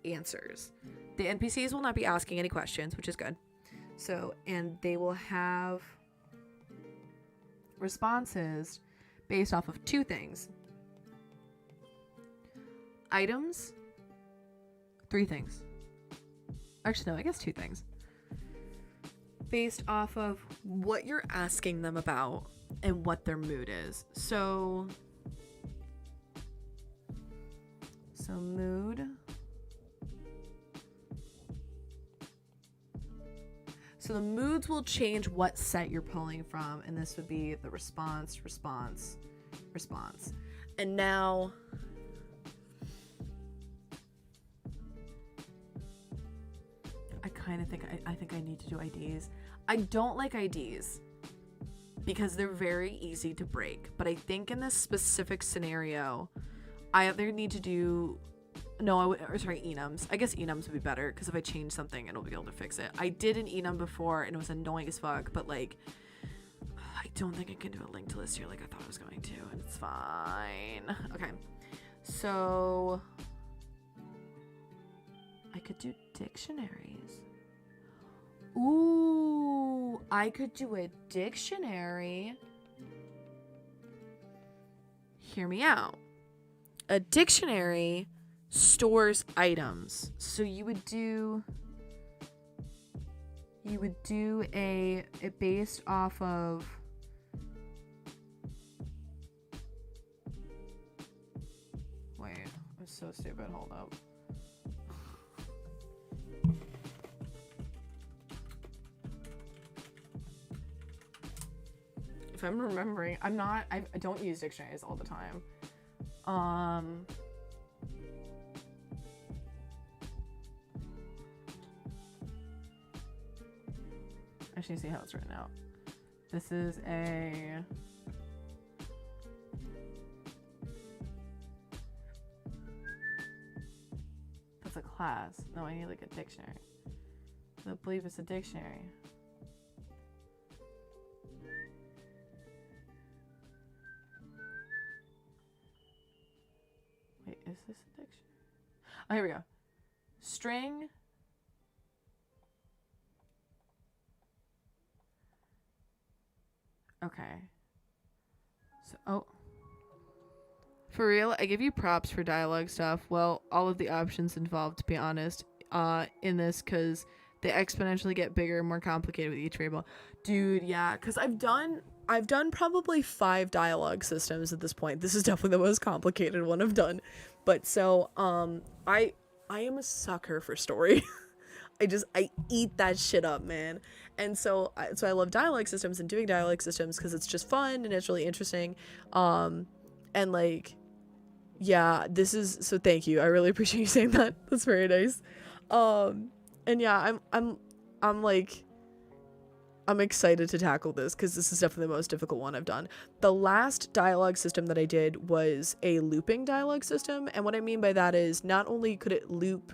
answers. The NPCs will not be asking any questions, which is good. so, and they will have responses based off of two things. Items, three things. Actually, no, I guess two things. Based off of what you're asking them about and what their mood is. So mood. So the moods will change what set you're pulling from, and this would be the response. And now I think I need to do IDs. I don't like IDs because they're very easy to break, but I think in this specific scenario I either need to do enums. I guess enums would be better because if I change something it'll be able to fix it. I did an enum before and it was annoying as fuck, but like I don't think I can do a linked list here like I thought I was going to, and it's fine. Okay, so I could do dictionaries. Ooh, I could do a dictionary. Hear me out. A dictionary stores items. So you would do a based off of wait, I'm so stupid, hold up. If I'm remembering, I don't use dictionaries all the time. I just need to see how it's written out. This is that's a class. No, I need like a dictionary. I believe it's a dictionary. Wait, is this a dictionary? Oh, here we go. String. Okay. So, oh. For real, I give you props for dialogue stuff. Well, all of the options involved, to be honest, in this, because they exponentially get bigger and more complicated with each variable. Dude, yeah, because I've done probably 5 dialogue systems at this point. This is definitely the most complicated one I've done. But so, I am a sucker for story. I eat that shit up, man. And so I love dialogue systems and doing dialogue systems because it's just fun and it's really interesting. And like, yeah, this is, so thank you. I really appreciate you saying that. That's very nice. And yeah, I'm excited to tackle this because this is definitely the most difficult one I've done. The last dialogue system that I did was a looping dialogue system. And what I mean by that is not only could it loop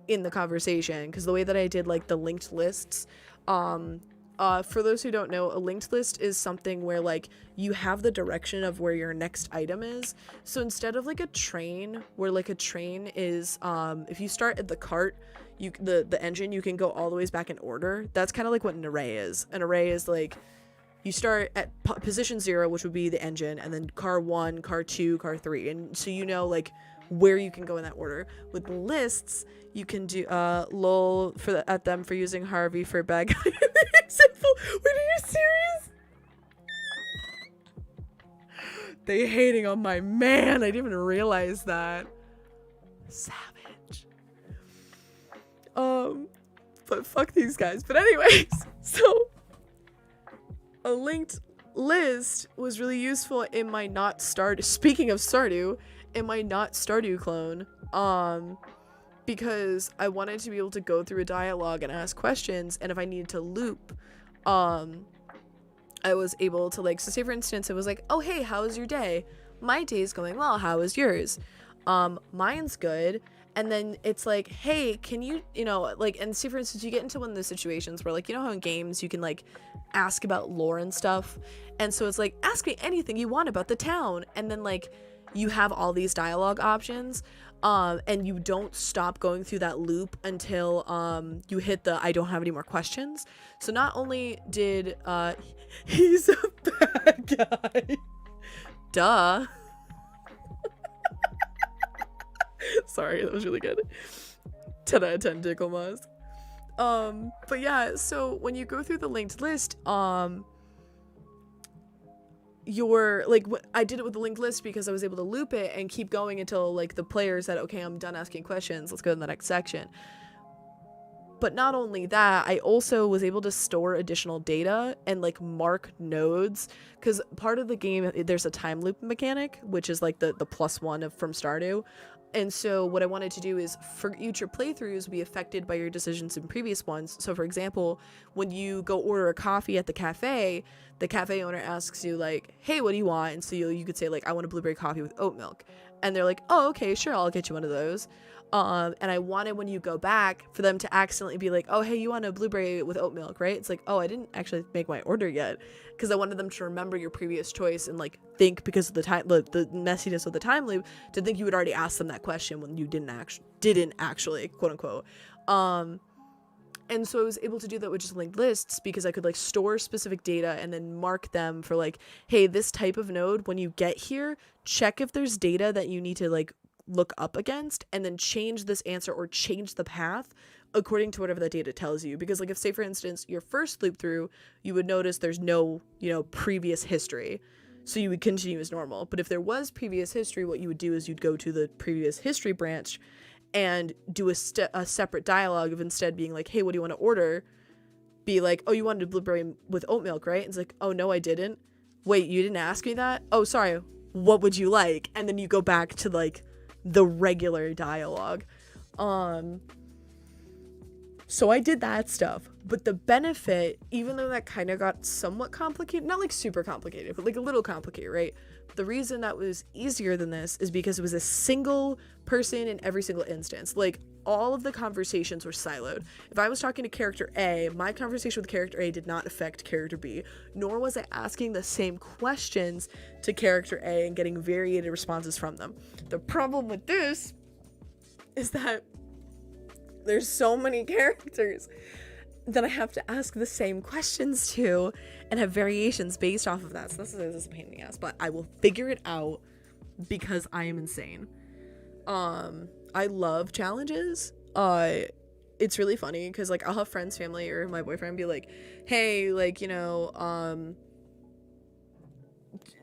in the conversation, because the way that I did like the linked lists, for those who don't know, a linked list is something where like you have the direction of where your next item is. So instead of like a train, where like a train is, if you start at the cart, the engine, you can go all the ways back in order. That's kind of like what an array is. An array is like you start at position 0, which would be the engine, and then car 1, car 2, car 3, and so you know like where you can go in that order. With lists, you can do lol at them for using Harvey for bad guy example. Wait, are you serious? They hating on my man. I didn't even realize that. Savage. But fuck these guys. But anyways, so a linked list was really useful in my not Stardew. Speaking of Stardew, in my not Stardew clone, because I wanted to be able to go through a dialogue and ask questions, and if I needed to loop, I was able to, like, so say for instance, it was like, oh hey, how was your day? My day's going well, how was yours? Mine's good. And then it's like, hey, can you, you know, like, and say for instance, you get into one of those situations where, like, you know how in games you can like ask about lore and stuff, and so it's like, ask me anything you want about the town, and then like you have all these dialogue options, and you don't stop going through that loop until you hit the I don't have any more questions. So not only did he's a bad guy, duh. Sorry, that was really good. 10 out of 10 tickle mask. But yeah, so when you go through the linked list, you're like, I did it with the linked list because I was able to loop it and keep going until like the player said, okay, I'm done asking questions, let's go to the next section. But not only that, I also was able to store additional data and like mark nodes, because part of the game there's a time loop mechanic, which is like the +1 from Stardew. And so what I wanted to do is for future playthroughs be affected by your decisions in previous ones. So for example, when you go order a coffee at the cafe owner asks you like, hey, what do you want? And so you could say like, I want a blueberry coffee with oat milk. And they're like, oh, okay, sure, I'll get you one of those. And I wanted when you go back for them to accidentally be like, oh, hey, you want a blueberry with oat milk, right? It's like, oh, I didn't actually make my order yet, because I wanted them to remember your previous choice and like think, because of the time, the messiness of the time loop, to think you had already asked them that question when you didn't actually, quote unquote. And so I was able to do that with just linked lists, because I could like store specific data and then mark them for like, hey, this type of node, when you get here, check if there's data that you need to like look up against, and then change this answer or change the path according to whatever that data tells you. Because like if, say for instance, your first loop through, you would notice there's no, you know, previous history, so you would continue as normal. But if there was previous history, what you would do is you'd go to the previous history branch and do a separate dialogue of, instead being like, hey, what do you want to order, be like, oh, you wanted a blueberry with oat milk, right? And it's like, oh no, I didn't. Wait, you didn't ask me that? Oh, sorry, what would you like? And then you go back to like the regular dialogue. So I did that stuff, but the benefit, even though that kind of got somewhat complicated, not like super complicated, but like a little complicated, right? The reason that was easier than this is because it was a single person in every single instance. Like, all of the conversations were siloed. If I was talking to character A, my conversation with character A did not affect character B, nor was I asking the same questions to character A and getting variated responses from them. The problem with this is that there's so many characters that I have to ask the same questions to and have variations based off of that. So this is a pain in the ass, but I will figure it out because I am insane. I love challenges. It's really funny because like I'll have friends, family, or my boyfriend be like, hey, like, you know,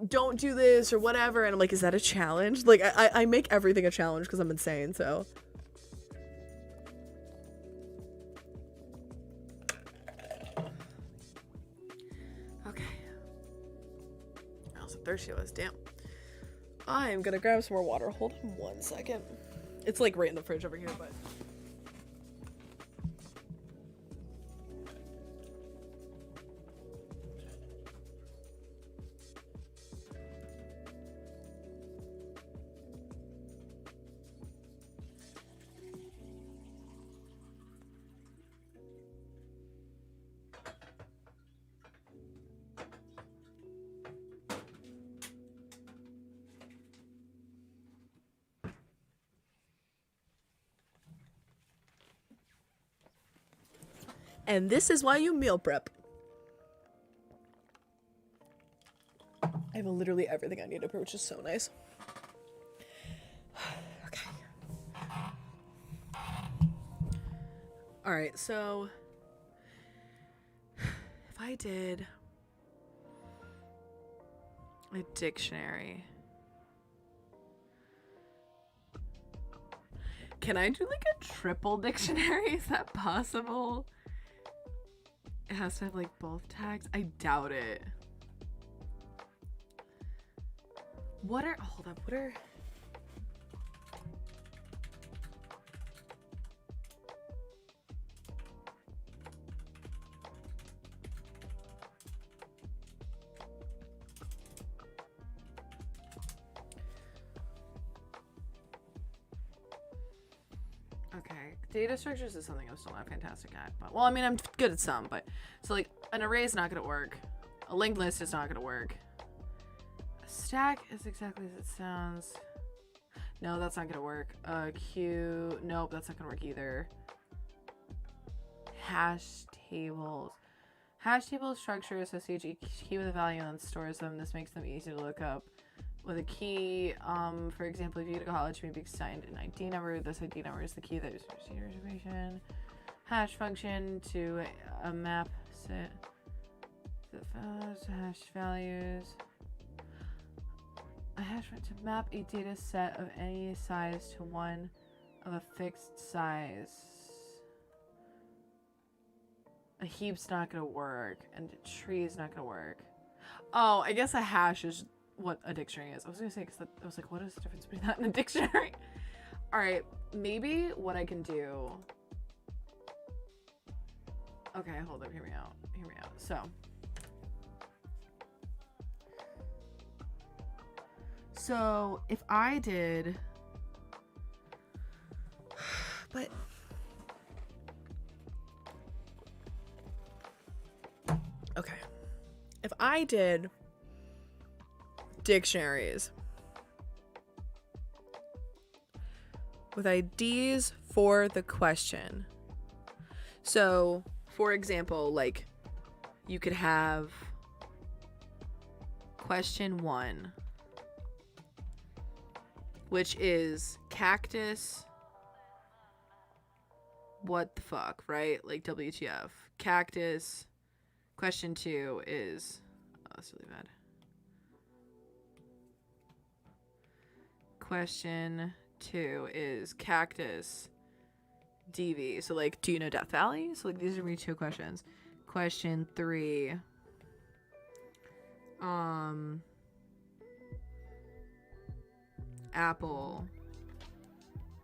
don't do this or whatever, and I'm like, is that a challenge? Like I make everything a challenge because I'm insane. So okay, I was thirsty. I was, damn. I'm gonna grab some more water. Hold on 1 second. It's like right in the fridge over here, but and this is why you meal prep. I have literally everything I need to prep, which is so nice. Okay. Alright, so if I did a dictionary, can I do like a triple dictionary? Is that possible? It has to have like both tags. I doubt it. Hold up, what are data structures is something I'm still not fantastic at. But, well, I mean, I'm good at some, but so like an array is not going to work. A linked list is not going to work. A stack is exactly as it sounds. No, that's not going to work. Queue, nope, that's not going to work either. Hash tables. Hash table structure associates each key with a value and then stores them. This makes them easy to look up with a key. For example, if you go to college, may be assigned an ID number. This ID number is the key that is received reservation. Hash function to a map set. Hash values. A hash function to map a data set of any size to one of a fixed size. A heap's not gonna work, and a tree is not gonna work. Oh, I guess a hash is what a dictionary is. I was gonna say, because I was like, what is the difference between that and a dictionary? Alright, maybe what I can do... Okay, hold up, hear me out. So, if I did... But... Okay. If I did dictionaries with IDs for the question. So, for example, like you could have question 1, which is cactus. What the fuck, right? Like WTF. Cactus. Question 2 is, oh, that's really bad. Question 2 is cactus DV. So like, do you know Death Valley? So like, these are gonna be 2 questions. Question 3. Apple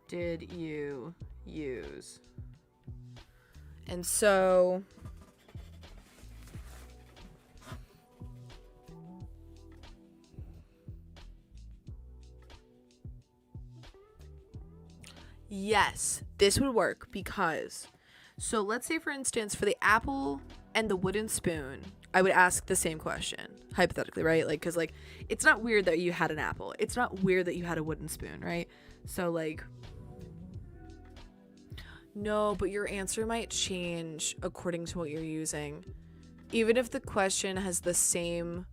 did you use? And so yes, this would work because, so let's say for instance, for the apple and the wooden spoon, I would ask the same question, hypothetically, right? Like, because like, it's not weird that you had an apple. It's not weird that you had a wooden spoon, right? So like, no, but your answer might change according to what you're using. Even if the question has the same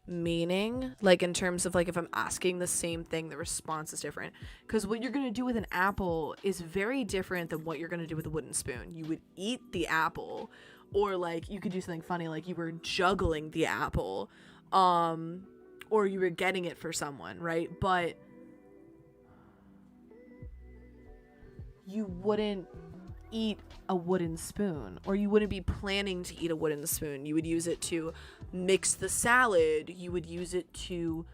meaning, like in terms of like if I'm asking the same thing, the response is different, because what you're gonna do with an apple is very different than what you're gonna do with a wooden spoon. You would eat the apple, or like you could do something funny like you were juggling the apple, or you were getting it for someone, right? But you wouldn't eat a wooden spoon, or you wouldn't be planning to eat a wooden spoon. You would use it to mix the salad. You would use it to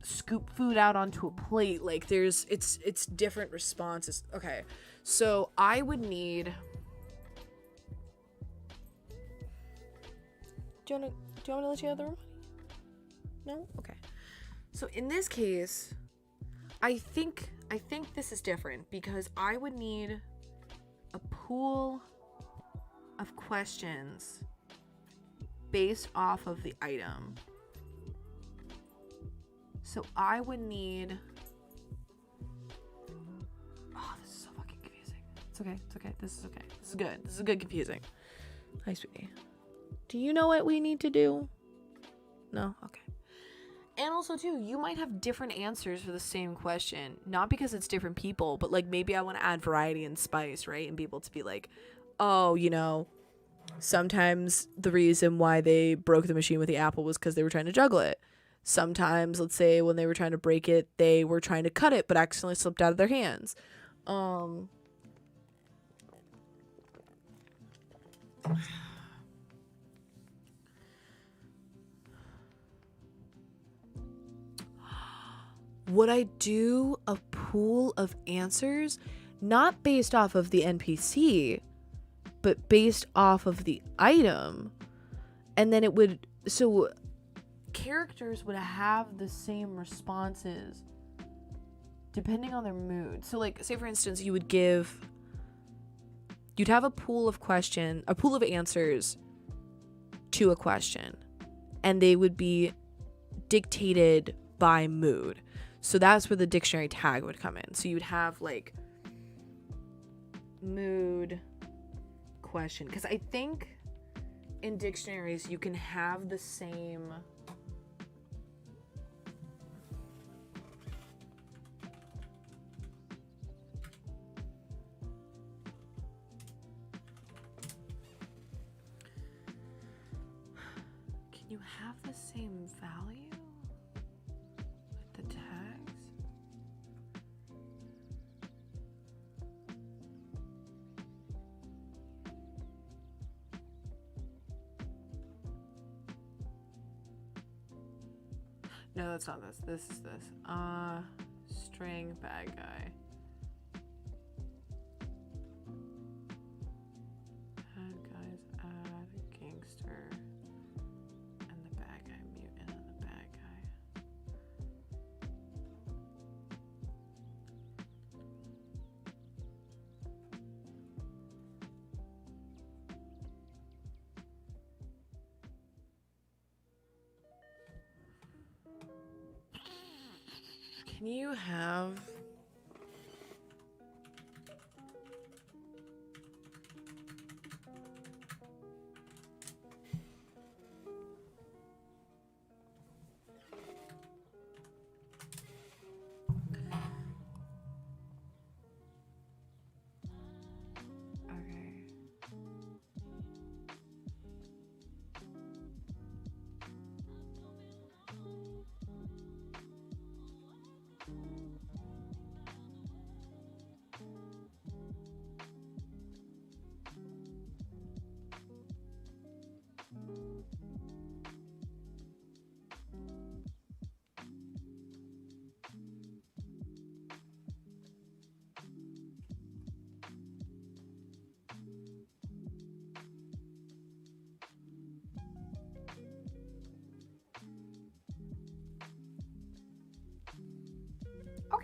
scoop food out onto a plate. Like it's different responses. Okay, so I would need, do you want me to let you out of the room? No? Okay. So in this case, I think this is different, because I would need a pool of questions based off of the item. So I would need, oh, this is so fucking confusing. It's okay. This is okay. This is good confusing. Hi, sweetie. Do you know what we need to do? No? Okay. And also, too, you might have different answers for the same question. Not because it's different people, but, like, maybe I want to add variety and spice, right? And be able to be like, oh, you know, sometimes the reason why they broke the machine with the apple was because they were trying to juggle it. Sometimes, let's say, when they were trying to break it, they were trying to cut it, but accidentally slipped out of their hands. Would I do a pool of answers, not based off of the NPC, but based off of the item? And then it would, so characters would have the same responses depending on their mood. So like, say for instance, you would give you'd have a pool of answers to a question, and they would be dictated by mood. So that's where the dictionary tag would come in. So you'd have like mood question, because I think in dictionaries you can have the same value with the tags? No, that's not this. This is this. String bad guy. Bad guys add gangster. And the bad guy mutant and the bad guy. Can you have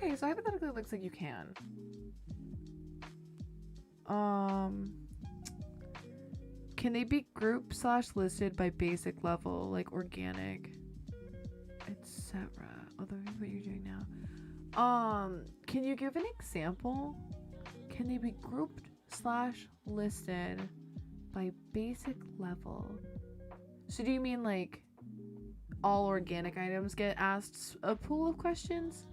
Okay, so hypothetically it looks like you can. Can they be grouped / listed by basic level, like organic, etc.? Although what you're doing now. Can you give an example? Can they be grouped / listed by basic level? So do you mean like all organic items get asked a pool of questions?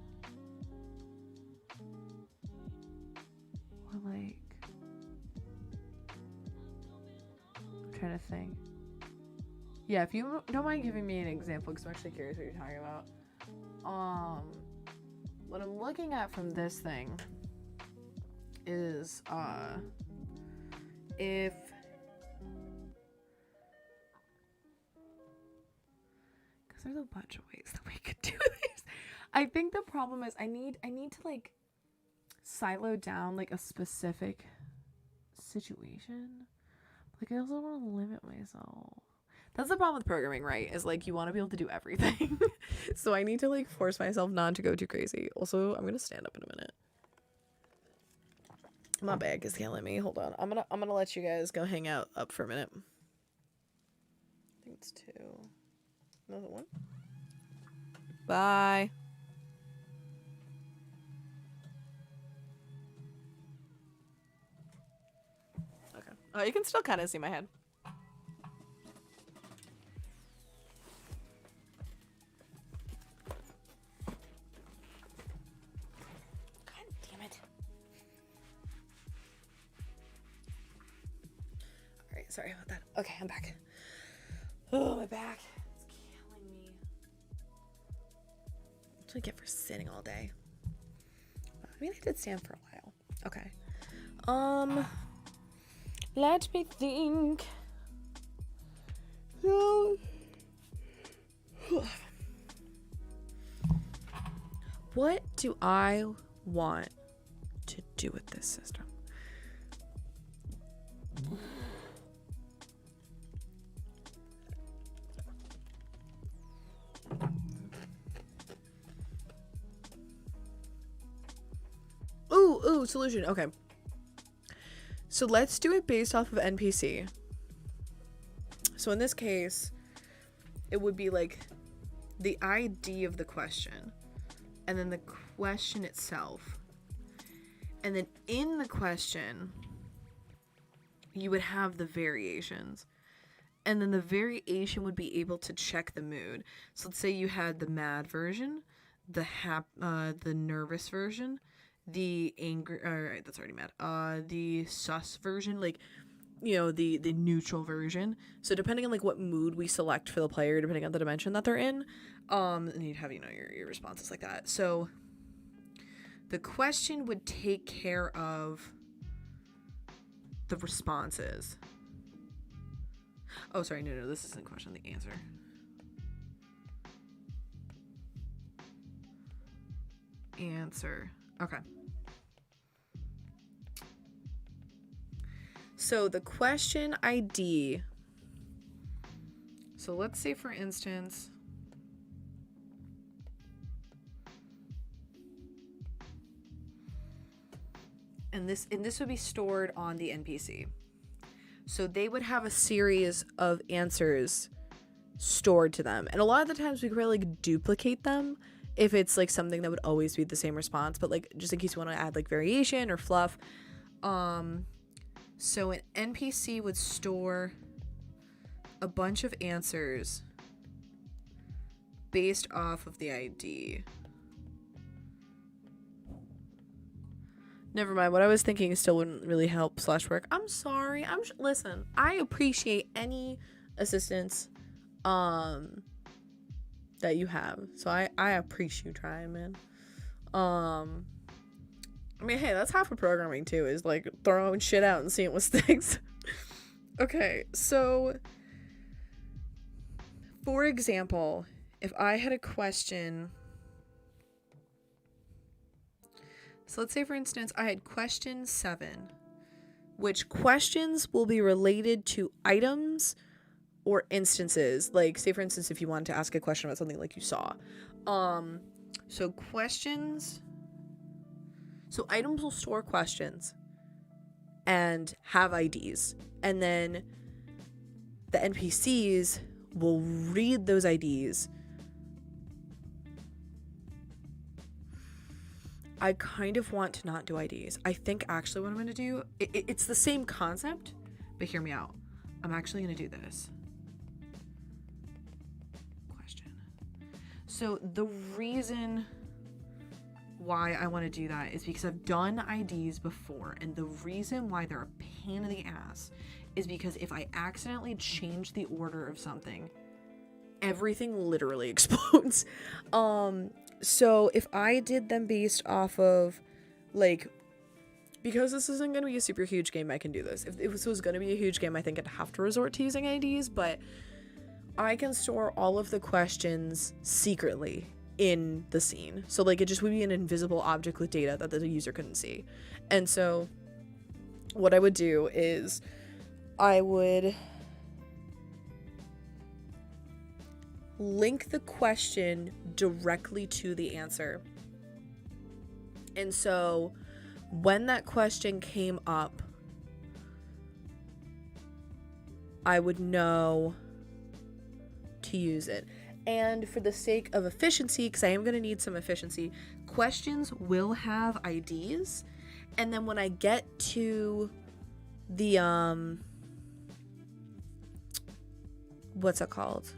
Or like, I'm trying to think. Yeah, if you don't mind giving me an example, because I'm actually curious what you're talking about. What I'm looking at from this thing is if because there's a bunch of ways that we could do this. I think the problem is I need to like silo down like a specific situation. Like I also don't want to limit myself. That's the problem with programming, right? Is like you want to be able to do everything. So I need to like force myself not to go too crazy. Also, I'm gonna stand up in a minute. My back is killing me. Hold on. I'm gonna let you guys go hang out up for a minute. I think it's 2. Another one. Bye. Okay. Oh, you can still kind of see my head. Sorry about that. Okay, I'm back. Oh, my back. It's killing me. What do I get for sitting all day? I mean, I did stand for a while. Okay. Let me think. What do I want to do with this system? Ooh, solution. Okay. So let's do it based off of NPC. So in this case, it would be like the ID of the question, and then the question itself. And then in the question, you would have the variations. And then the variation would be able to check the mood. So let's say you had the mad version, the nervous version, the angry, alright, that's already mad. The sus version, like, you know, the neutral version. So depending on like what mood we select for the player, depending on the dimension that they're in, and you'd have, you know, your responses like that. So the question would take care of the responses. Oh, sorry, no, this isn't the question, the answer. Answer. Okay. So the question ID. So let's say, for instance, and this would be stored on the NPC. So they would have a series of answers stored to them. And a lot of the times we could really like duplicate them if it's like something that would always be the same response, but like just in case you want to add like variation or fluff. So an NPC would store a bunch of answers based off of the ID. Never mind. What I was thinking still wouldn't really help / work. I'm sorry. Listen, I appreciate any assistance that you have. So I appreciate you trying, man. I mean, hey, that's half of programming too, is like throwing shit out and seeing what sticks. Okay, so for example, if I had a question. So let's say, for instance, I had question 7, which questions will be related to items or instances. Like, say, for instance, if you wanted to ask a question about something like you saw. So questions. So items will store questions and have IDs. And then the NPCs will read those IDs. I kind of want to not do IDs. I think actually what I'm going to do, it's the same concept, but hear me out. I'm actually going to do this. Question. So the reason why I want to do that is because I've done IDs before, and the reason why they're a pain in the ass is because if I accidentally change the order of something, everything literally explodes. So if I did them based off of, like, because this isn't going to be a super huge game, I can do this. If this was going to be a huge game, I think I'd have to resort to using IDs, but I can store all of the questions secretly in the scene. So, like, it just would be an invisible object with data that the user couldn't see. And so what I would do is I would link the question directly to the answer. And so when that question came up, I would know to use it. And for the sake of efficiency, because I am going to need some efficiency, questions will have IDs. And then when I get to the, what's it called?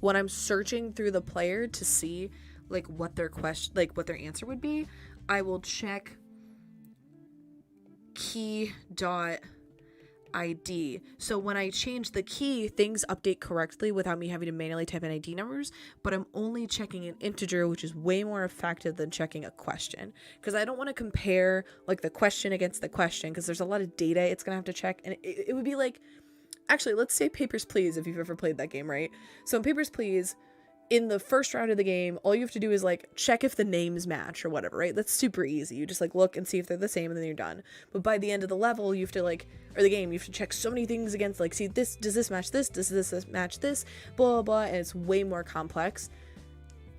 When I'm searching through the player to see like what their question, like what their answer would be, I will check key.id. So when I change the key, things update correctly without me having to manually type in ID numbers, but I'm only checking an integer, which is way more effective than checking a question, because I don't want to compare like the question against the question, because there's a lot of data it's gonna have to check, and it would be like, actually, let's say Papers, Please, if you've ever played that game, right? So in Papers, Please, in the first round of the game, all you have to do is like check if the names match or whatever, right? That's super easy. You just like look and see if they're the same, and then you're done. But by the end of the level, you have to like, or the game, you have to check so many things against, like, see, this, does this match this? Does this match this? Blah, blah, blah, and it's way more complex.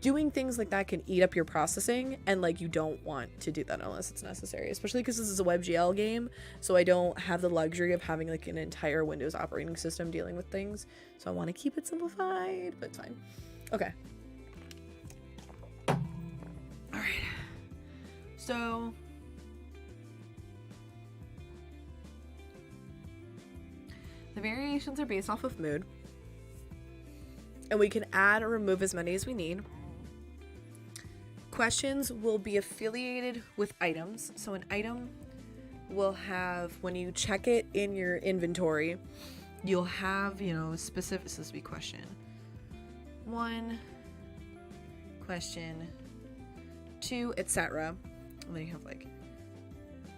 doing things like that can eat up your processing, and like you don't want to do that unless it's necessary, especially because this is a WebGL game, so I don't have the luxury of having like an entire Windows operating system dealing with things, so I want to keep it simplified, but it's fine. Okay. All right. So the variations are based off of mood, and we can add or remove as many as we need. Questions will be affiliated with items. So an item will have, when you check it in your inventory, you'll have, you know, specific, this will be question 1, question 2, etc. And then you have like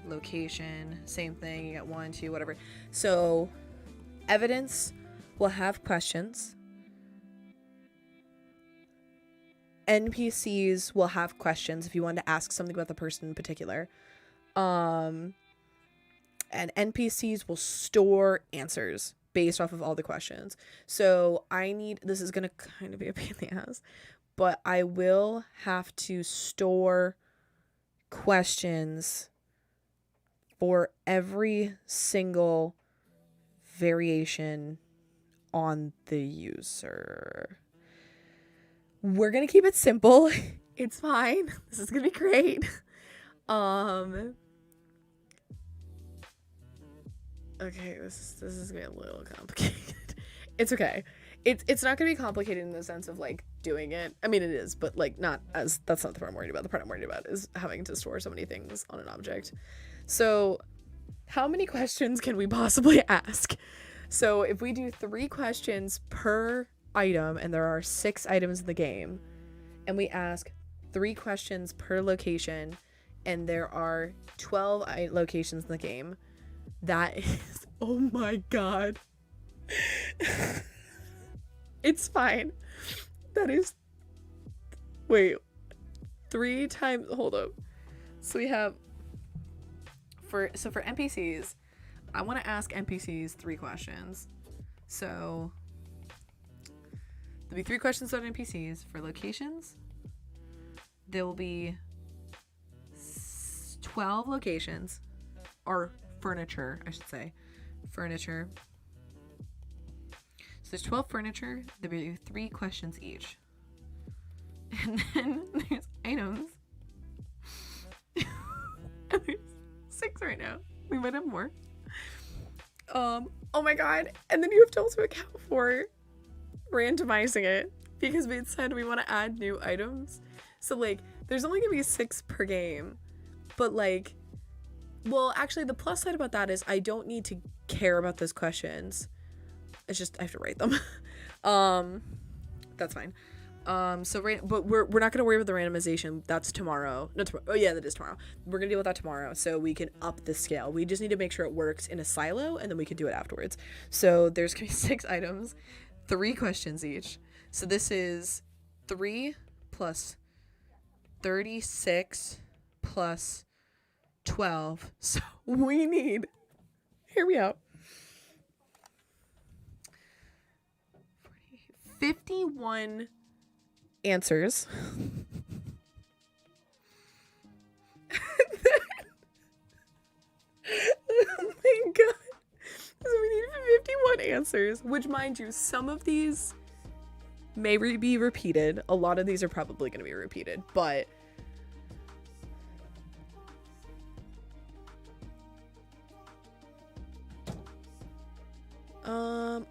location, same thing, you got 1, 2, whatever. So evidence will have questions. NPCs will have questions if you want to ask something about the person in particular. And NPCs will store answers based off of all the questions. So this is going to kind of be a pain in the ass, but I will have to store questions for every single variation on the user. We're gonna keep it simple. It's fine. This is gonna be great. Okay, this is gonna be a little complicated. It's okay. It's not gonna be complicated in the sense of like doing it. I mean, it is, but like not as, that's not the part I'm worried about. The part I'm worried about is having to store so many things on an object. So how many questions can we possibly ask? So if we do 3 questions per item, and there are 6 items in the game, and we ask 3 questions per location, and there are 12 locations in the game, that is, oh my god. It's fine. That is, wait, 3 times, hold up. So we have, for NPCs, I want to ask NPCs 3 questions. So there'll be 3 questions about NPCs. For locations, there will be 12 locations, or furniture, I should say. Furniture. So there's 12 furniture. There'll be 3 questions each. And then there's items. And there's 6 right now. We might have more. Oh my god. And then you have to also account for randomizing it, because we said we want to add new items. So like there's only gonna be 6 per game, but like, well, actually the plus side about that is I don't need to care about those questions. It's just I have to write them. That's fine. But we're not gonna worry about the randomization. That's tomorrow. No, tomorrow. Oh yeah, that is tomorrow. We're gonna deal with that tomorrow, so we can up the scale. We just need to make sure it works in a silo, and then we can do it afterwards. So there's gonna be 6 items, 3 questions each. So this is 3 plus 36 plus 12. So we need, hear me out, 51 answers. Oh my god. So we need 51 answers, which, mind you, some of these may be repeated. A lot of these are probably going to be repeated, but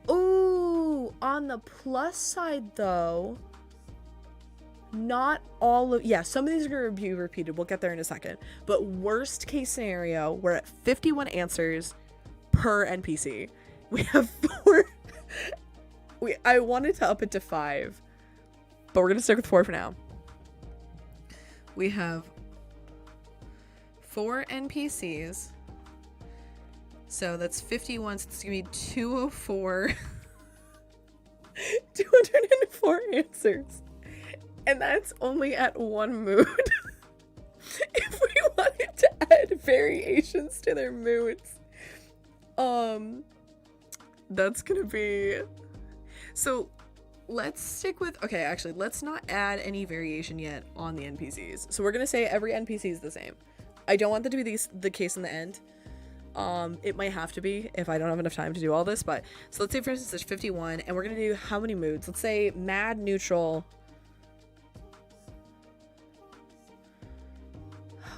ooh, on the plus side though, not all of, yeah, some of these are going to be repeated. We'll get there in a second. But worst case scenario, we're at 51 answers per NPC. We have 4. I wanted to up it to 5, but we're going to stick with 4 for now. We have 4 NPCs. So that's 51, so it's going to be 204. 204 answers. And that's only at 1 mood. If we wanted to add variations to their moods, that's gonna be, so let's stick with, okay, actually, let's not add any variation yet on the NPCs. So we're gonna say every NPC is the same. I don't want that to be the case in the end. It might have to be if I don't have enough time to do all this, but so let's say for instance there's 51 and we're gonna do how many moods? Let's say mad, neutral.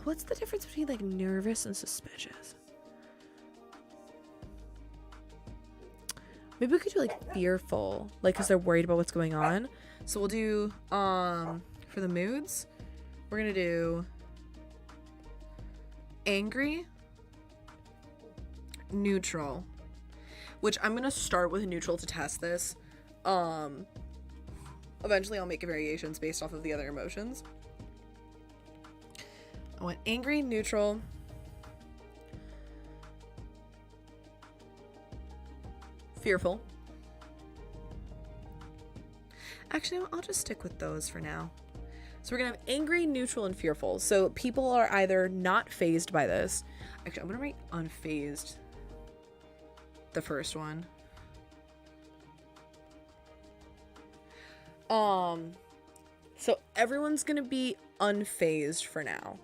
What's the difference between like nervous and suspicious? Maybe we could do like fearful, like because they're worried about what's going on. So we'll do for the moods, we're gonna do angry, neutral, which I'm gonna start with neutral to test this. Eventually I'll make variations based off of the other emotions. I went angry, neutral, fearful. Actually, I'll just stick with those for now. So we're gonna have angry, neutral, and fearful. So people are either not phased by this. Actually, I'm gonna write unfazed. The first one. So everyone's gonna be unfazed for now.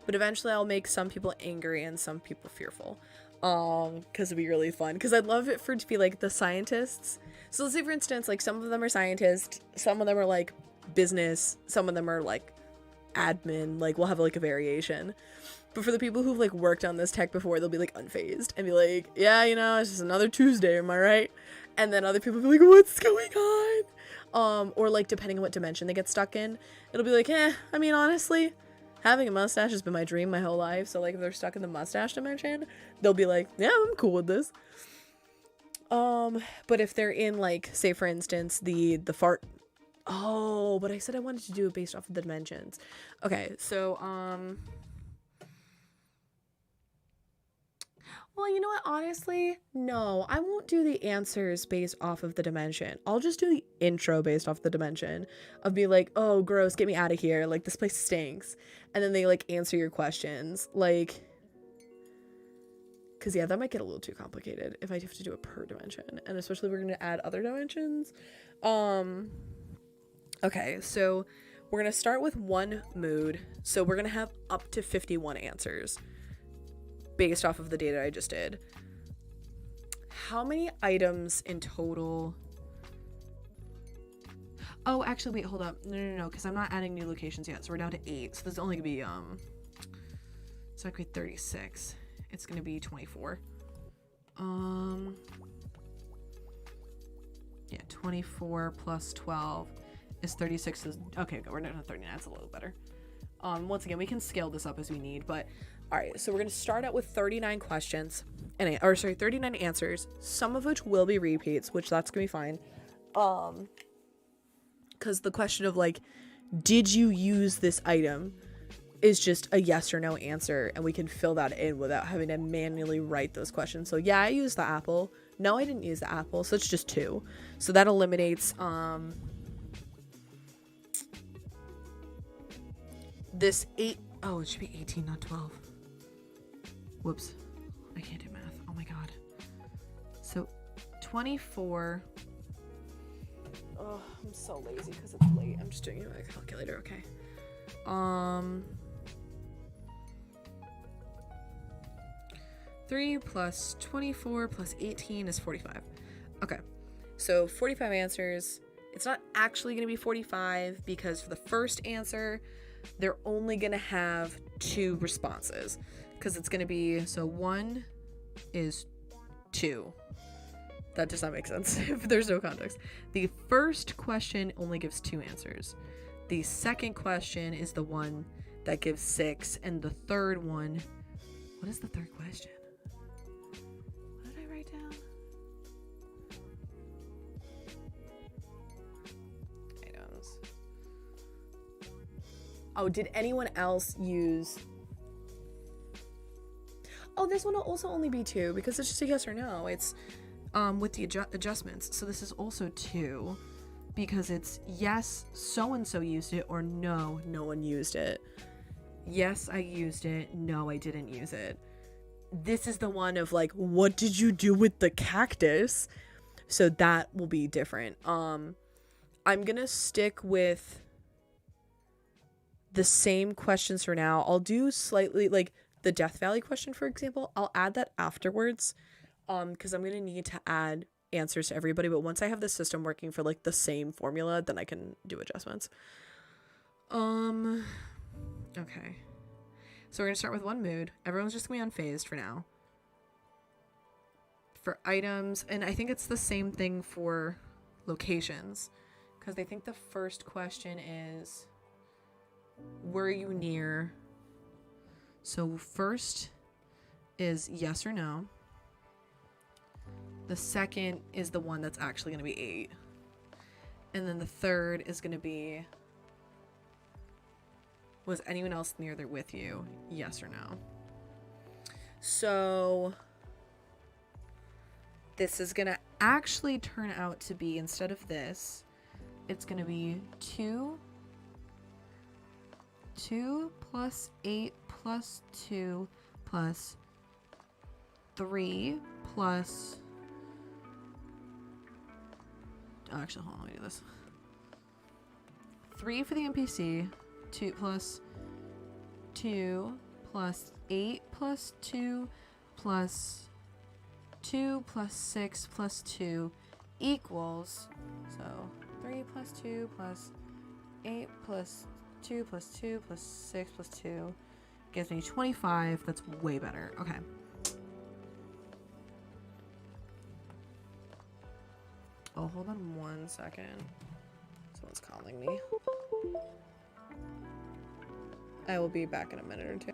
But eventually I'll make some people angry and some people fearful. Because it'd be really fun. Because I'd love it for it to be like the scientists. So let's say for instance, like some of them are scientists, some of them are like business, some of them are like admin, like we'll have like a variation. But for the people who've like worked on this tech before, they'll be like unfazed and be like, yeah, you know, it's just another Tuesday, am I right? And then other people will be like, what's going on? Or like depending on what dimension they get stuck in, it'll be like, I mean, honestly, having a mustache has been my dream my whole life. So like if they're stuck in the mustache dimension, they'll be like, yeah, I'm cool with this. But if they're in like, say for instance, the fart. Oh, but I said I wanted to do it based off of the dimensions. Okay, so well, you know what? Honestly, no, I won't do the answers based off of the dimension. I'll just do the intro based off the dimension of be like, oh, gross, get me out of here. Like, this place stinks. And then they, like, answer your questions. Like, because, yeah, that might get a little too complicated if I have to do it per dimension. And especially if we're going to add other dimensions. Okay, so we're going to start with one mood. So we're going to have up to 51 answers. Based off of the data I just did. How many items in total? Oh, actually, wait, hold up. No, because I'm not adding new locations yet. So we're down to 8. So there's only gonna be, it's not gonna be 36. It's gonna be 24. Yeah, 24 plus 12 is 36. Okay, go, we're down to 39. That's a little better. Once again, we can scale this up as we need, but all right, so we're going to start out with 39 questions, 39 answers, some of which will be repeats, which that's going to be fine. Because the question of, like, did you use this item is just a yes or no answer, and we can fill that in without having to manually write those questions. So, yeah, I used the apple. No, I didn't use the apple, so it's just 2. So that eliminates, this 8. Oh, it should be 18, not 12. Whoops, I can't do math. Oh my god. So 24. Oh, I'm so lazy because it's late. I'm just doing it with a calculator. Okay. 3 plus 24 plus 18 is 45. Okay. So 45 answers. It's not actually going to be 45 because for the first answer, they're only going to have 2 responses. Because it's going to be, so 1 is 2. That does not make sense if there's no context. The first question only gives 2 answers. The second question is the one that gives 6. And the third one, what is the third question? What did I write down? Items. Oh, did anyone else use... Oh, this one will also only be 2 because it's just a yes or no. It's with the adjustments. So this is also 2 because it's yes, so-and-so used it, or no, no one used it. Yes, I used it. No, I didn't use it. This is the one of like, what did you do with the cactus? So that will be different. I'm going to stick with the same questions for now. I'll do slightly like the Death Valley question, for example. I'll add that afterwards because I'm going to need to add answers to everybody. But once I have the system working for like the same formula, then I can do adjustments. Okay. So we're going to start with one mood. Everyone's just going to be unfazed for now. For items, and I think it's the same thing for locations, because I think the first question is, were you near? So first is yes or no. The second is the one that's actually going to be 8. And then the third is going to be, was anyone else near there with you? Yes or no. So this is going to actually turn out to be, instead of this, it's going to be 2 plus 8 plus 2 plus 3 plus... Oh, actually, hold on, let me do this. 3 for the NPC, 2 plus 2 plus 8 plus 2 plus 2 plus 6 plus 2 equals, so 3 plus 2 plus 8 plus 2 plus 2 plus 6 plus 2 gives me 25. That's way better. Okay. Oh, hold on 1 second. Someone's calling me. I will be back in a minute or two.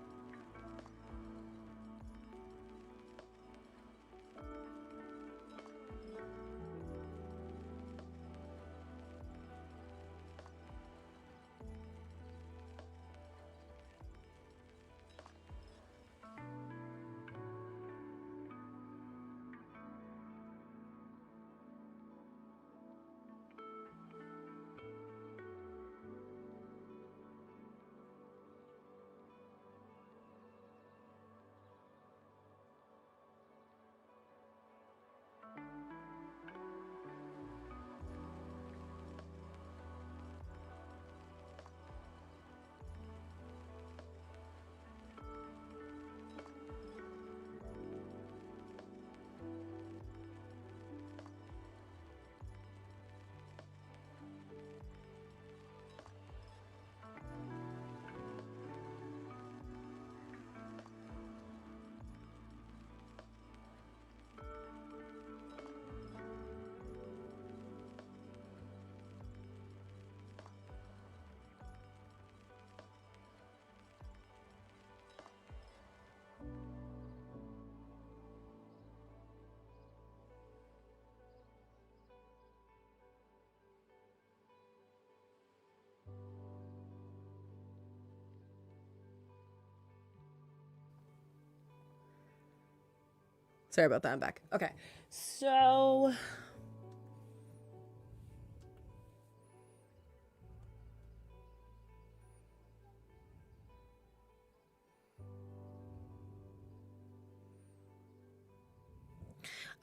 Sorry about that, I'm back. Okay, so...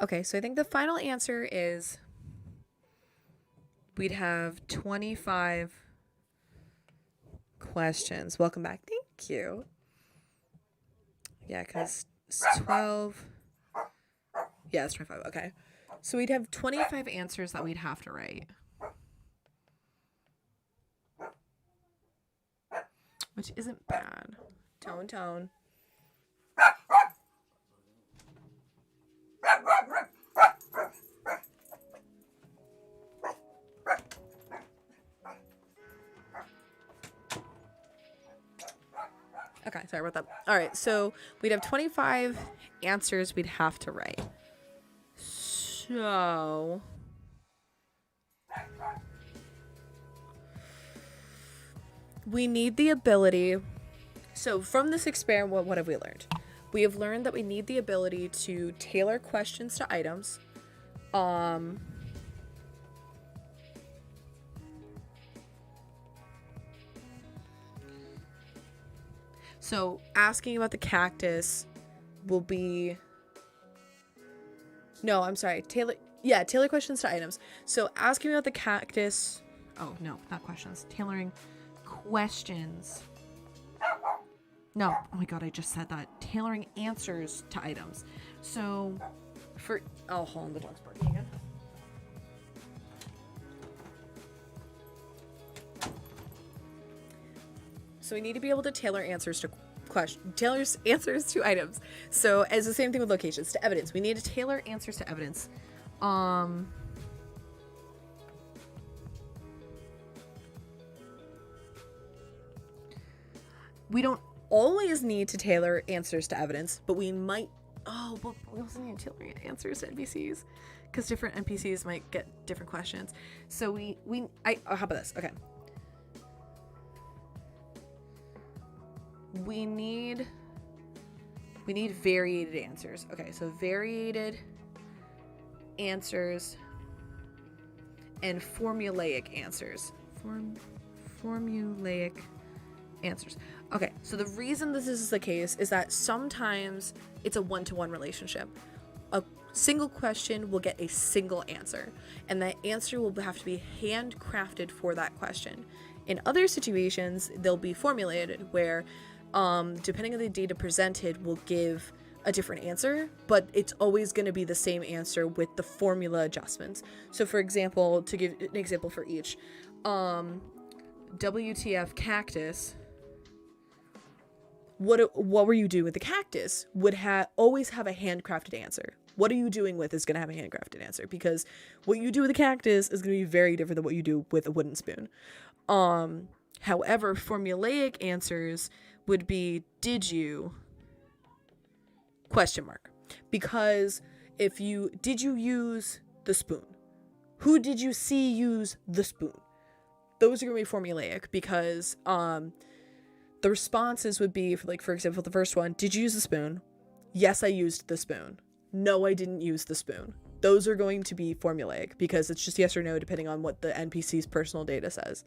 Okay, so I think the final answer is we'd have 25 questions. Welcome back. Thank you. Yeah, because it's 12... Yeah, it's 25. Okay. So we'd have 25 answers that we'd have to write. Which isn't bad. Tone. Okay, sorry about that. All right, so we'd have 25 answers we'd have to write. So we need the ability. So from this experiment, what have we learned? We have learned that we need the ability to tailor questions to items. So asking about the cactus will be... No, I'm sorry. Tailor questions to items. So asking about the cactus oh no, not questions, tailoring questions. No, oh my god, I just said that. Tailoring answers to items. So for, oh, hold on, the dog's barking again. So we need to be able to tailor answers to answers to items. So as the same thing with locations, to evidence. We need to tailor answers to evidence. We don't always need to tailor answers to evidence, but we might. Oh, but we also need to tailor answers to NPCs, because different NPCs might get different questions. So how about this? Okay. We need variated answers. Okay, so variated answers and formulaic answers. Formulaic answers. Okay, so the reason this is the case is that sometimes it's a one-to-one relationship. A single question will get a single answer, and that answer will have to be handcrafted for that question. In other situations, they'll be formulated where, depending on the data presented, will give a different answer, but it's always going to be the same answer with the formula adjustments. So for example, to give an example for each, WTF cactus, what were you doing with the cactus would always have a handcrafted answer. What are you doing with is going to have a handcrafted answer, because what you do with a cactus is going to be very different than what you do with a wooden spoon. However, formulaic answers would be, did you ? Because did you use the spoon? Who did you see use the spoon? Those are going to be formulaic, because the responses would be, for example, the first one, did you use the spoon? Yes, I used the spoon. No, I didn't use the spoon. Those are going to be formulaic, because it's just yes or no depending on what the NPC's personal data says.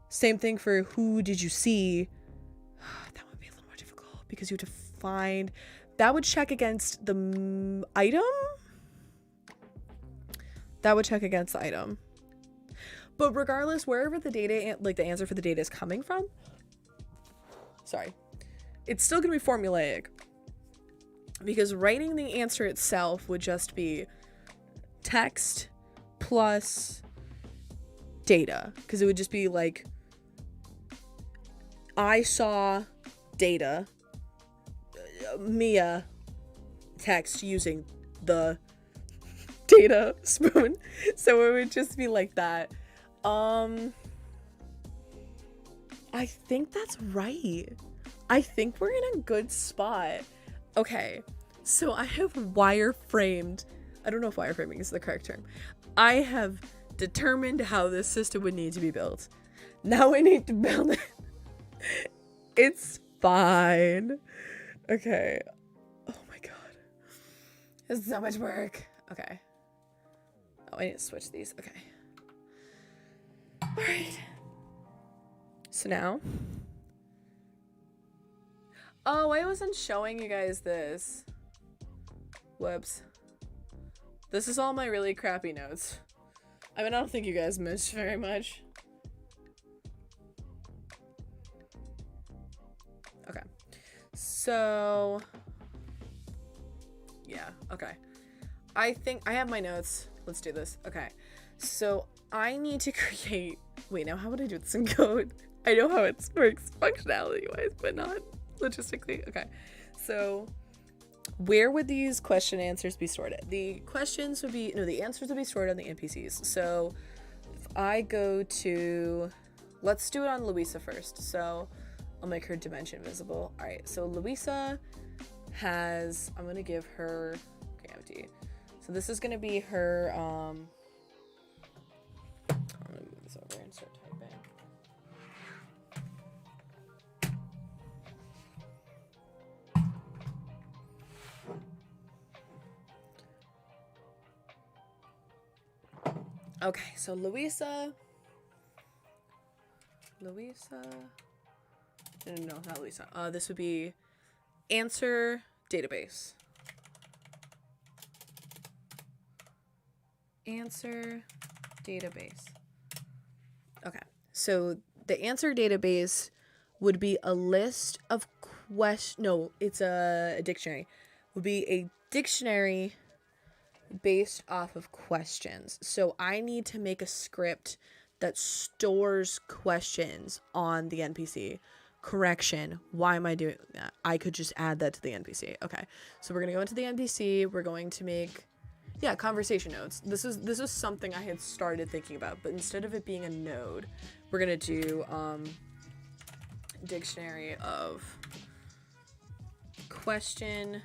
Same thing for who did you see? That would be a little more difficult, because you have to find, that would check against the item. That would check against the item. But regardless, wherever the data, the answer for the data is coming from, it's still going to be formulaic, because writing the answer itself would just be text plus data, because it would just be like, I saw data, Mia text using the data spoon. So it would just be like that. I think that's right. I think we're in a good spot. Okay, so I have wireframed. I don't know if wireframing is the correct term. I have determined how this system would need to be built. Now I need to build it. It's fine. Okay. Oh my god. It's so much work. Okay. Oh, I need to switch these. Okay. Alright. So now. Oh, I wasn't showing you guys this. Whoops. This is all my really crappy notes. I mean, I don't think you guys missed very much. Okay. So. Yeah, okay. I think I have my notes. Let's do this. Okay. So I need to create. Wait, now how would I do this in code? I know how it works functionality wise, but not logistically. Okay. So where would these question answers be stored at? The answers would be stored on the NPCs. So if I go to, let's do it on Louisa first. So I'll make her dimension visible. All right. So Louisa has, I'm going to give her, okay, empty. So this is going to be her, I'm going to move this over and start typing. Okay, so Louisa, no, not Louisa. This would be answer database. Answer database. Okay. So the answer database would be a list of no, it's a dictionary. Would be a dictionary based off of questions. So I need to make a script that stores questions on the NPC. Correction. Why am I doing that? I could just add that to the NPC. Okay. So we're going to go into the NPC. We're going to make conversation notes. This is something I had started thinking about, but instead of it being a node, we're going to do dictionary of question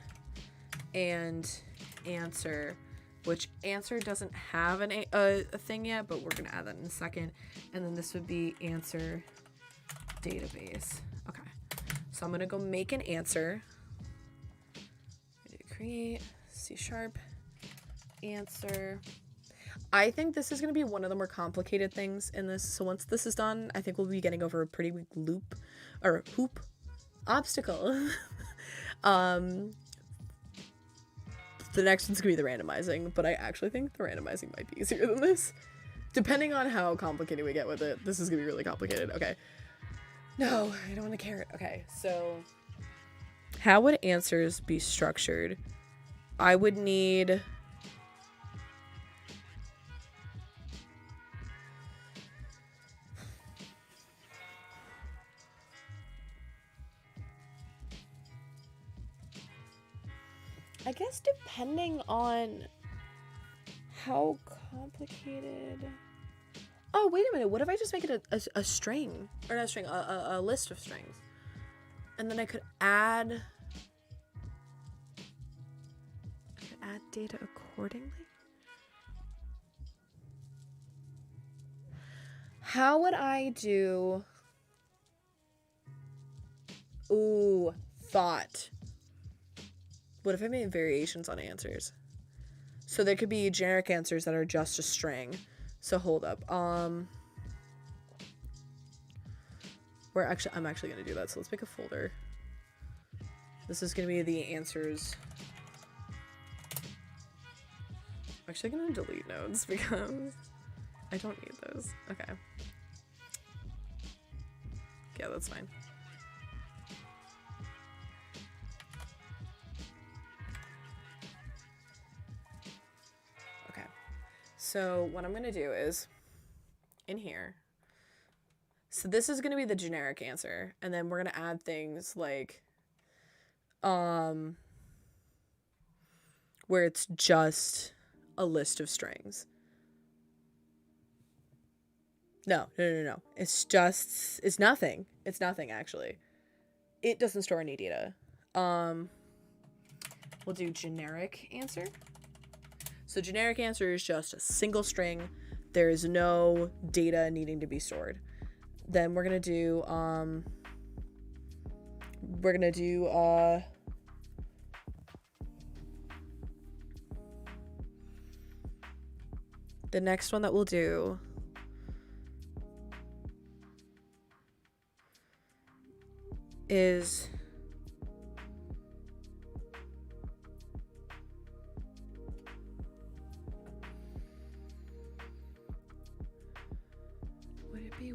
and answer, which answer doesn't have a thing yet, but we're gonna add that in a second. And then this would be answer database. Okay, so I'm gonna go make an answer. Create C# answer. I think this is gonna be one of the more complicated things in this. So once this is done, I think we'll be getting over a pretty big loop or hoop obstacle. The next one's gonna be the randomizing, but I actually think the randomizing might be easier than this. Depending on how complicated we get with it, this is gonna be really complicated. Okay. No, I don't want a carrot. Okay, so how would answers be structured? I would need I guess depending on how complicated. Oh, wait a minute. What if I just make it a string? Or not a string, a list of strings. And then I could add data accordingly? How would I do... Ooh, thought. What if I made variations on answers? So there could be generic answers that are just a string. So hold up. I'm actually gonna do that. So let's make a folder. This is gonna be the answers. I'm actually gonna delete nodes because I don't need those. Okay. Yeah, that's fine. So what I'm going to do is in here. So this is going to be the generic answer. And then we're going to add things like, where it's just a list of strings. No. It's nothing. It's nothing actually. It doesn't store any data. We'll do generic answer. So generic answer is just a single string. There is no data needing to be stored. Then we're gonna do the next one that we'll do is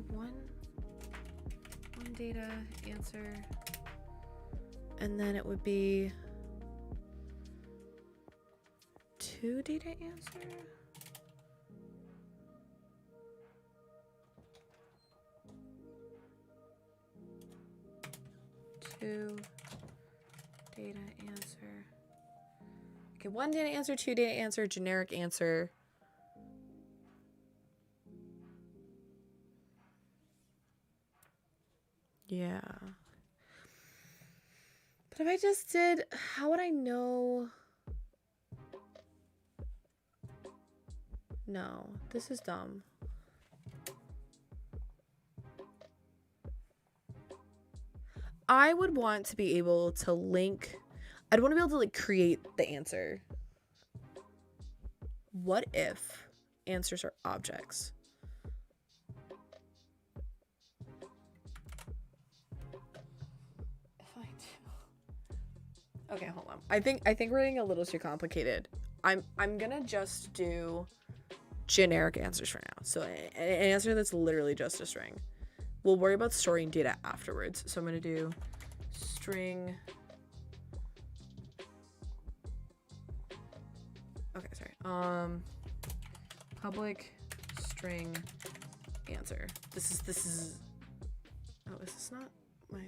one data answer, and then it would be 2 data answer. Two data answer. Okay, 1 data answer, 2 data answer, generic answer. Yeah. But if I just did, how would I know? No, this is dumb. I would want to be able to link. I'd want to be able to like create the answer. What if answers are objects? Okay, hold on. I think we're getting a little too complicated. I'm gonna just do generic answers for now. So an answer that's literally just a string. We'll worry about storing data afterwards. So I'm going to do string. Okay, sorry. Public string answer. This is oh, is this not my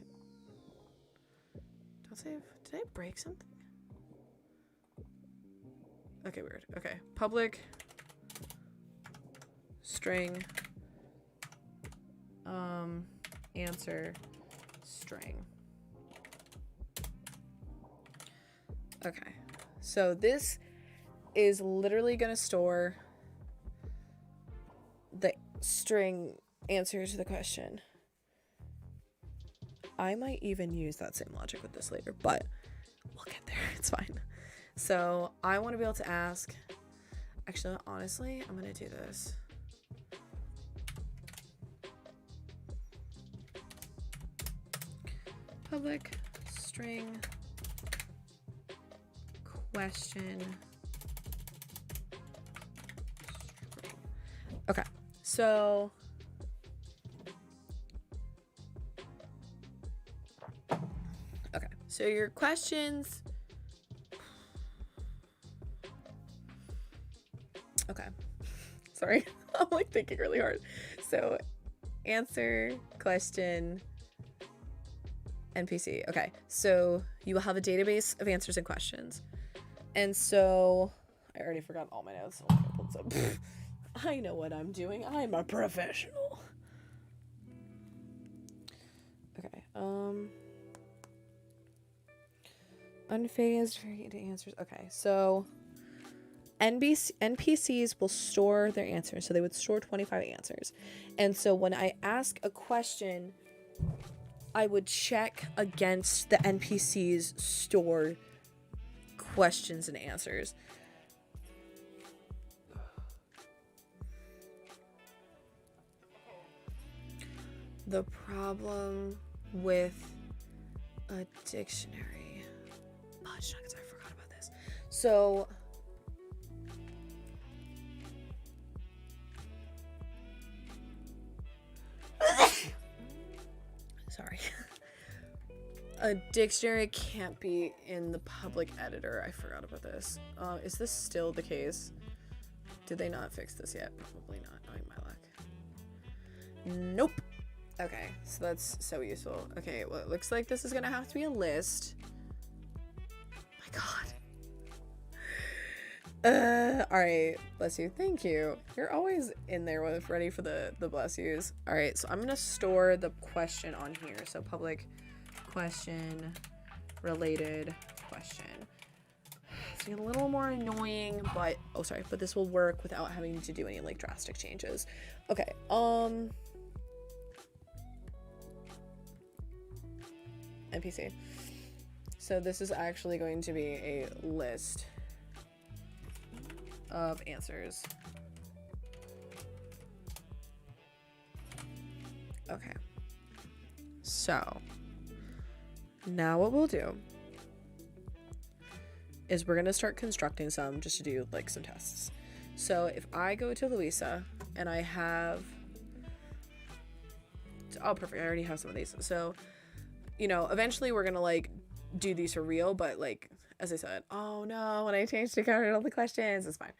don't save? Did I break something? Okay, weird. Okay. Public string answer string. Okay. So this is literally going to store the string answer to the question. I might even use that same logic with this later, but we'll get there. It's fine. So I want to be able to ask, actually, honestly, I'm going to do this. Public string question. Okay, so your questions. Okay, sorry, I'm like thinking really hard. So answer, question, NPC. Okay, so you will have a database of answers and questions. And so I already forgot all my notes. I know what I'm doing. I'm a professional. Okay. Unphased variant answers. Okay, so NPCs will store their answers. So they would store 25 answers. And so when I ask a question, I would check against the NPC's stored questions and answers. The problem with a dictionary. Fudge nuggets, I forgot about this. So sorry. A dictionary can't be in the public editor. I forgot about this. Is this still the case? Did they not fix this yet? Probably not, knowing my luck. Nope. Okay, so that's so useful. Okay, well, it looks like this is gonna have to be a list. My god. Alright, bless you. Thank you. You're always in there with ready for the bless yous. Alright, so I'm gonna store the question on here. So public question, related question. It's getting a little more annoying, but oh sorry, but this will work without having to do any like drastic changes. Okay, NPC. So this is actually going to be a list of answers. Okay. So now what we'll do is we're going to start constructing some just to do like some tests. So if I go to Louisa and I have, oh perfect, I already have some of these. So you know, eventually we're gonna like do these for real, but like as I said, oh no, when I changed to counted all the questions, it's fine.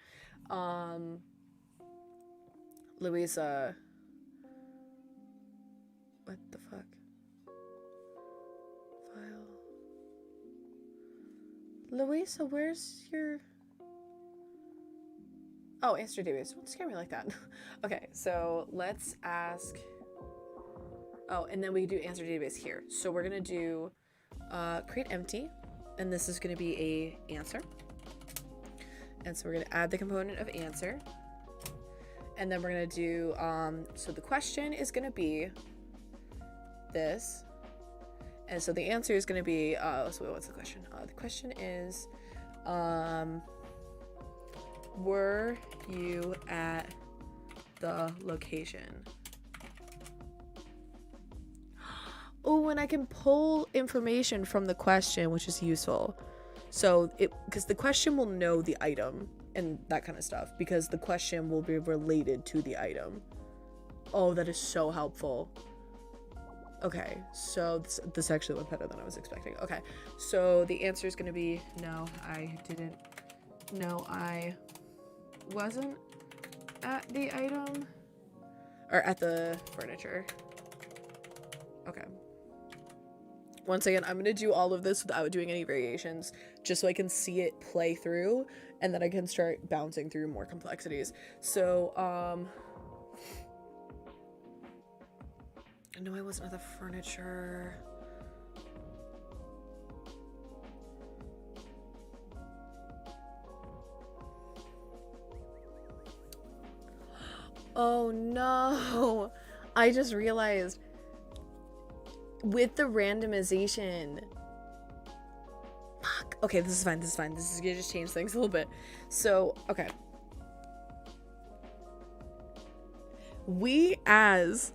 Louisa, what the fuck? File. Louisa, where's your? Oh, answer database. Don't scare me like that. Okay, so let's ask. Oh, and then we do answer database here. So we're gonna do create empty, and this is gonna be a answer. And so we're gonna add the component of answer, and then we're gonna do so the question is gonna be this, and so the answer is gonna be so what's the question? The question is were you at the location? Oh, and I can pull information from the question, which is useful. So because the question will know the item and that kind of stuff, because the question will be related to the item. Oh, that is so helpful. Okay, so this actually went better than I was expecting. Okay, so the answer is going to be no, I didn't. No, I wasn't at the item. Or at the furniture. Okay. Once again, I'm going to do all of this without doing any variations, just so I can see it play through, and then I can start bouncing through more complexities. So, no, I wasn't at the furniture. Oh no, I just realized with the randomization. Fuck. Okay, this is fine. This is gonna just change things a little bit. So, okay. We as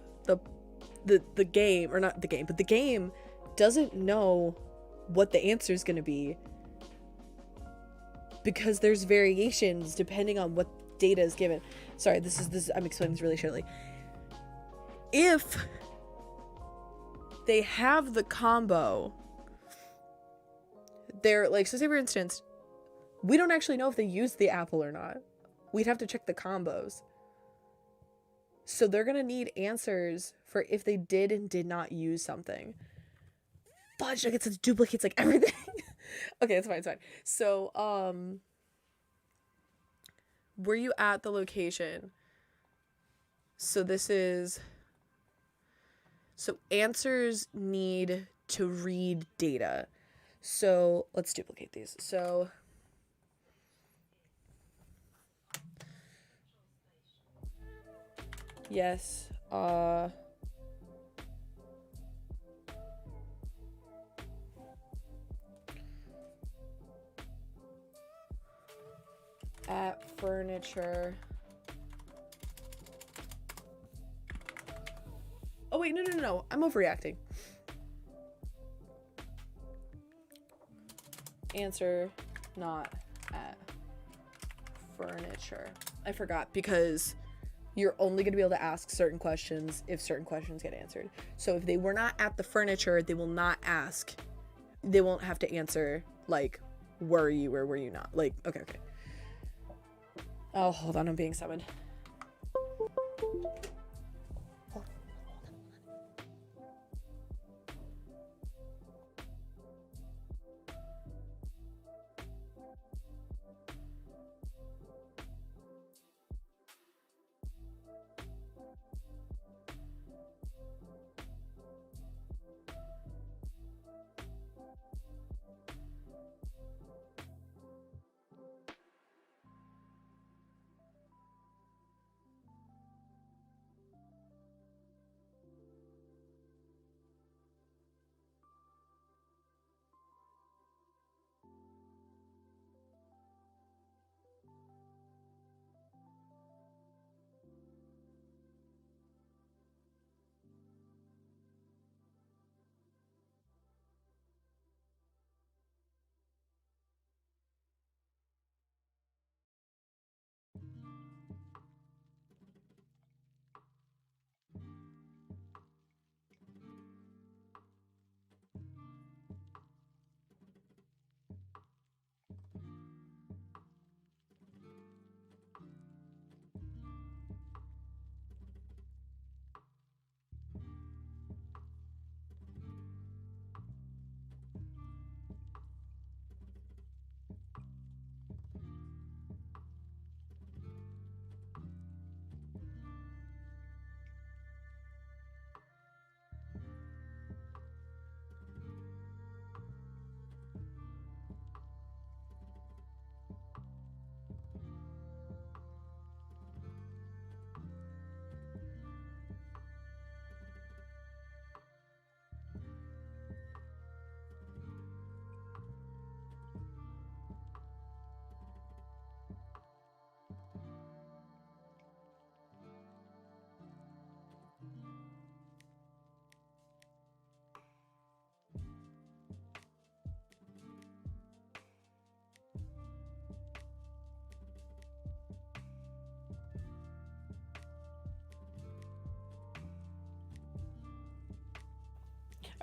the game, or not the game, but the game doesn't know what the answer is going to be, because there's variations depending on what data is given. Sorry, this is I'm explaining this really shortly. If they have the combo, they're like, so say for instance, we don't actually know if they used the apple or not. We'd have to check the combos. So they're gonna need answers for if they did and did not use something. Fudge, like it duplicates like everything. Okay, it's fine. So, were you at the location? So answers need to read data. So let's duplicate these. So yes, at furniture. Oh wait, no. I'm overreacting. Answer not at furniture. I forgot, because you're only going to be able to ask certain questions if certain questions get answered. So if they were not at the furniture, they will not ask. They won't have to answer, like, were you or were you not? Like, okay. Oh, hold on, I'm being summoned.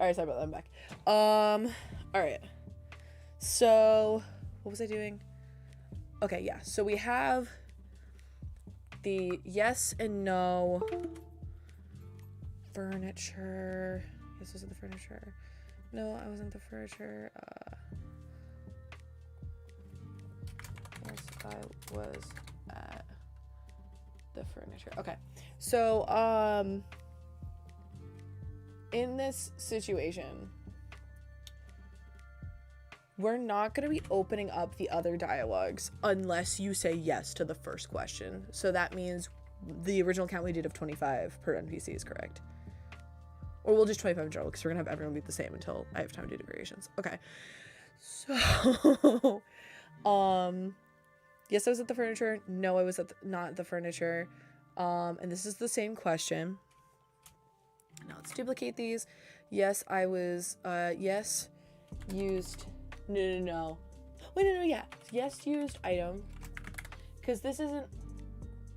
right, sorry about that. I'm back. All right. So, what was I doing? Okay, yeah. So we have the yes and no furniture. Yes, was it the furniture? No, I wasn't the furniture. Yes, I was at the furniture. Okay. So, in this situation, we're not going to be opening up the other dialogues unless you say yes to the first question. So that means the original count we did of 25 per NPC is correct. Or we'll just 25 in general because we're going to have everyone be the same until I have time to do variations. Okay. So, yes, I was at the furniture. No, I was not at the furniture. And this is the same question. Now let's duplicate these. Yes, I was, yes, used... No. Wait, no, yeah. Yes, used item. Because this isn't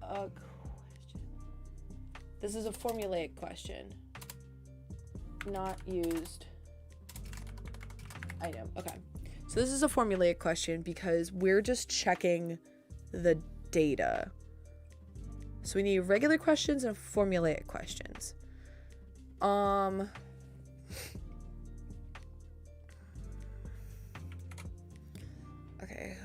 a question. This is a formulaic question. Not used item. Okay. So this is a formulaic question because we're just checking the data. So we need regular questions and formulaic questions. Okay,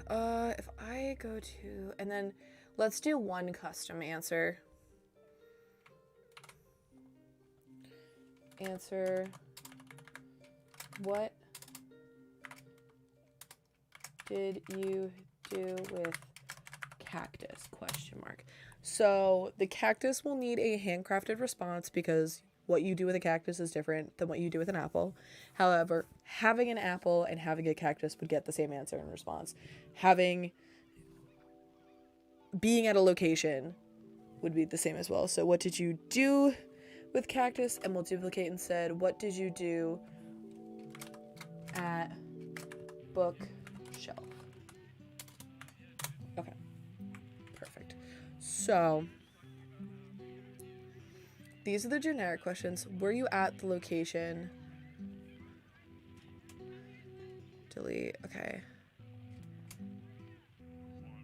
if I go to, and then let's do one custom answer. Answer, what did you do with cactus, question mark. So the cactus will need a handcrafted response because what you do with a cactus is different than what you do with an apple. However, having an apple and having a cactus would get the same answer in response. Being at a location would be the same as well. So what did you do with cactus? And we'll duplicate instead. What did you do at bookshelf? Okay, perfect. So these are the generic questions. Were you at the location? Delete. Okay.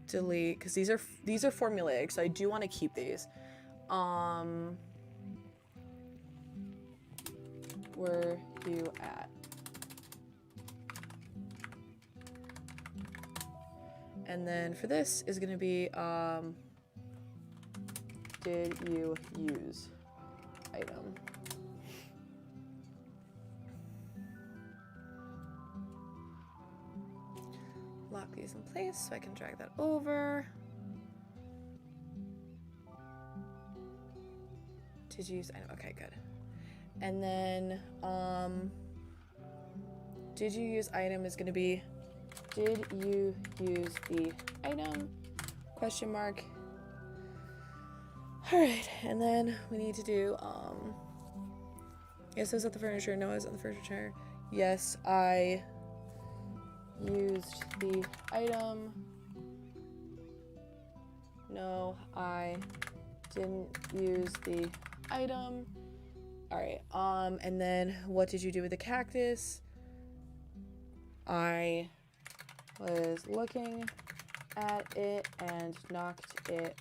Delete, because these are formulaic, so I do want to keep these. Were you at? And then for this is going to be did you use item? Lock these in place so I can drag that over. Did you use item? Okay, good. And then did you use item is going to be did you use the item? Question mark. All right, and then we need to do yes, I was at the furniture. No, I was at the furniture. Yes, I used the item. No, I didn't use the item. All right, and then what did you do with the cactus? I was looking at it and knocked it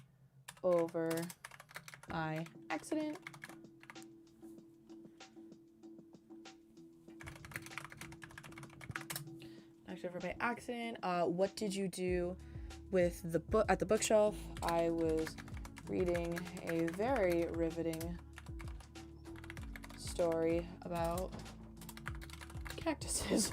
over by accident. Knocked it over by accident. What did you do with the book at the bookshelf? I was reading a very riveting story about cactuses.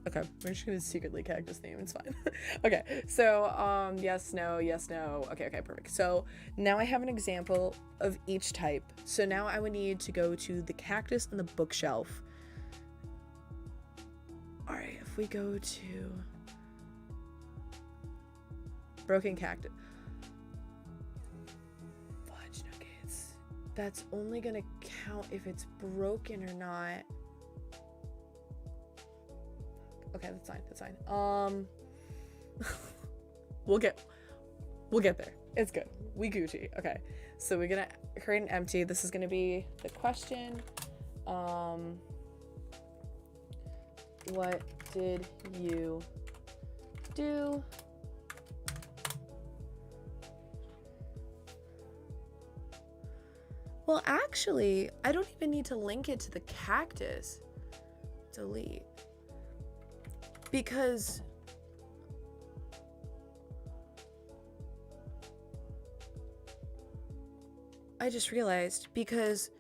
Okay, we're just gonna secretly cactus name, it's fine. Okay, so yes, no, yes, no. Okay, perfect. So now I have an example of each type. So now I would need to go to the cactus and the bookshelf. All right, if we go to broken cactus. Fudge nuggets. That's only gonna count if it's broken or not. Okay, that's fine. We'll get there. It's good. We Gucci. Okay, so we're gonna create an empty. This is gonna be the question. What did you do Well, actually, I don't even need to link it to the cactus. Delete. Because I just realized because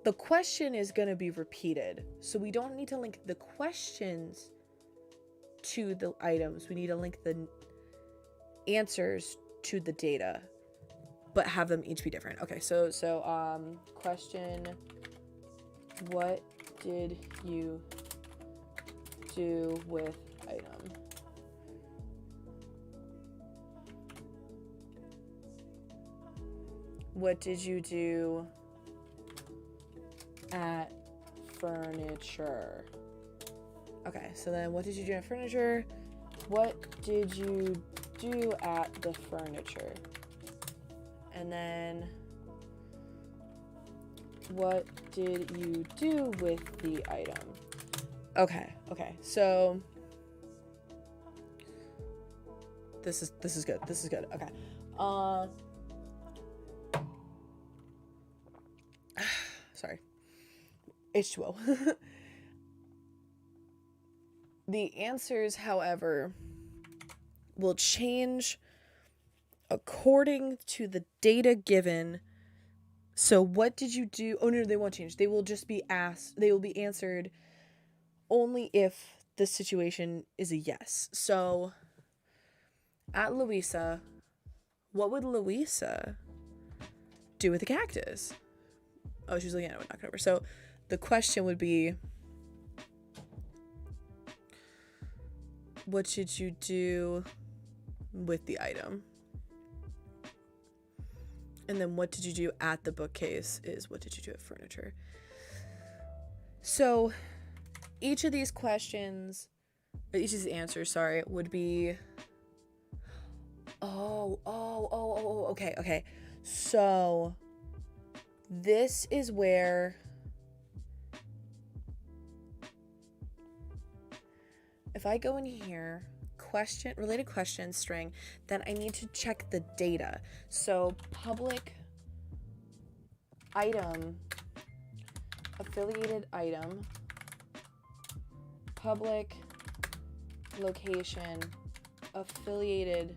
the question is going to be repeated. So we don't need to link the questions to the items. We need to link the answers to the data, but have them each be different. Okay, so question, what did you do with item? What did you do at furniture? Okay, so then what did you do at furniture? What did you do at the furniture? And then what did you do with the item? Okay, so this is good. This is good. Okay. Sorry. H2O. The answers, however, will change according to the data given. So what did you do? Oh no, they won't change. They will just be asked. They will be answered only if the situation is a yes. So at Louisa, what would Louisa do with the cactus? Oh, she's looking at it, knock it over. So the question would be, what should you do with the item? And then what did you do at the bookcase is what did you do at furniture? So each of these questions, or each of these answers, sorry, would be, okay. So this is where if I go in here, related question string, then I need to check the data. So public item, affiliated item, public location, affiliated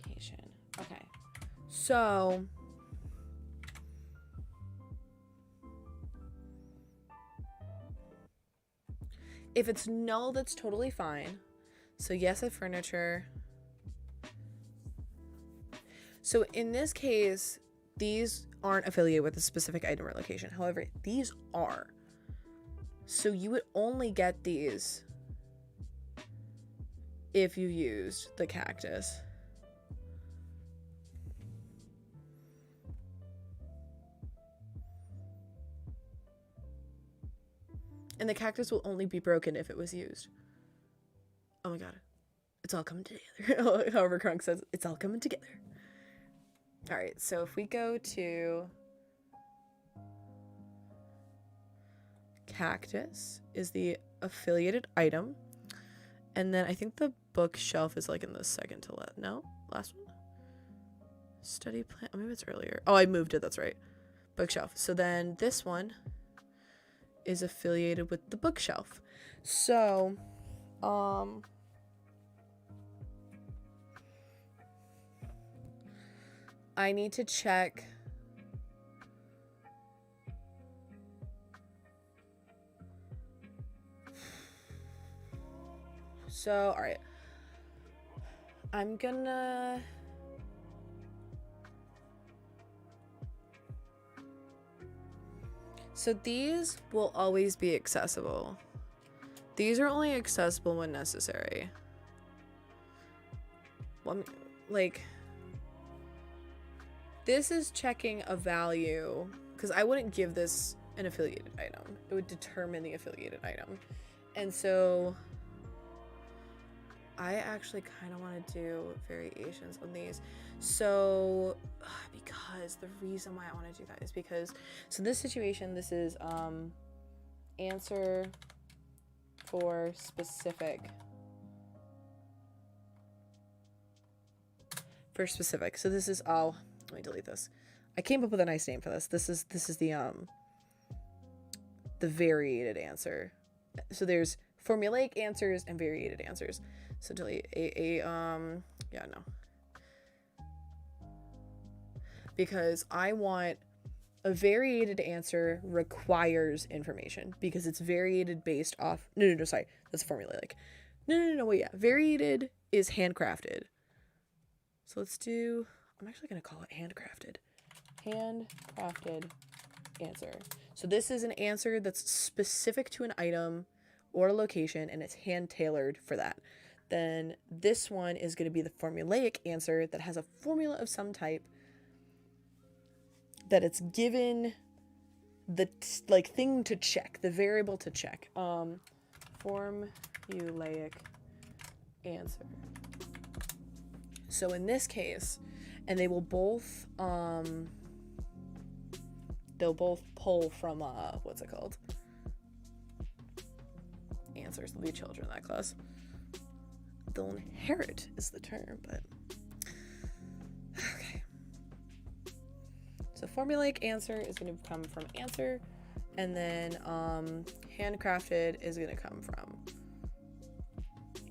location. Okay. So if it's null, that's totally fine. So yes, at furniture. So in this case, these aren't affiliated with a specific item or location. However, these are. So you would only get these if you used the cactus. And the cactus will only be broken if it was used. Oh my god. It's all coming together. However Crunk says, it's all coming together. Alright, so if we go to cactus is the affiliated item. And then I think the bookshelf is like in the second to last. No? Last one? Study plan. Oh, maybe it's earlier. Oh, I moved it. That's right. Bookshelf. So then this one is affiliated with the bookshelf. So, I need to check all right. I'm gonna So these will always be accessible. These are only accessible when necessary. Well, like, this is checking a value, because I wouldn't give this an affiliated item. It would determine the affiliated item. And so I actually kind of want to do variations on these. So, because because the reason why I want to do that is because, so this situation, this is answer for specific. For specific. So this is, oh, let me delete this. I came up with a nice name for this. This is the variated answer. So there's formulaic answers and variated answers. So delete yeah, no. Because I want a variated answer requires information because it's variated based off, no, sorry, that's formulaic. No, wait, yeah. Variated is handcrafted. So let's do, I'm actually going to call it handcrafted. Handcrafted answer. So this is an answer that's specific to an item or a location, and it's hand-tailored for that. Then this one is going to be the formulaic answer that has a formula of some type that it's given the thing to check, the variable to check. Formulaic answer. So in this case, and they will both they'll both pull from what's it called? Answers. They'll be children in that class. They'll inherit is the term, but okay. So formulaic answer is going to come from answer, and then handcrafted is going to come from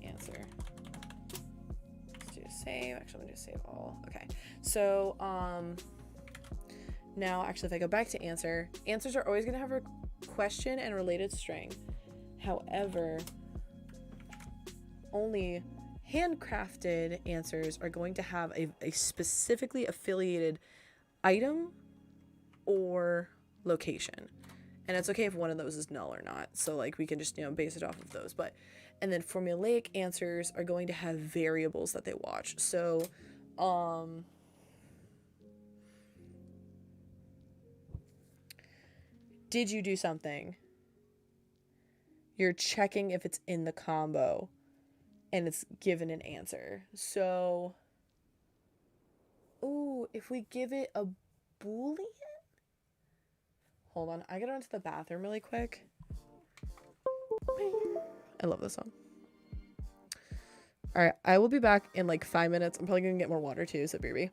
answer. Let's do save. Actually, I'm going to save all. Okay. So now actually if I go back to answer, answers are always going to have a question and related string. However, only handcrafted answers are going to have a specifically affiliated item or location. And it's okay if one of those is null or not. So like we can just, base it off of those. And then formulaic answers are going to have variables that they watch. So, did you do something? You're checking if it's in the combo and it's given an answer. So, ooh, if we give it a Boolean? Hold on, I gotta run to the bathroom really quick. I love this song. All right, I will be back in like 5 minutes. I'm probably gonna get more water too, so BB.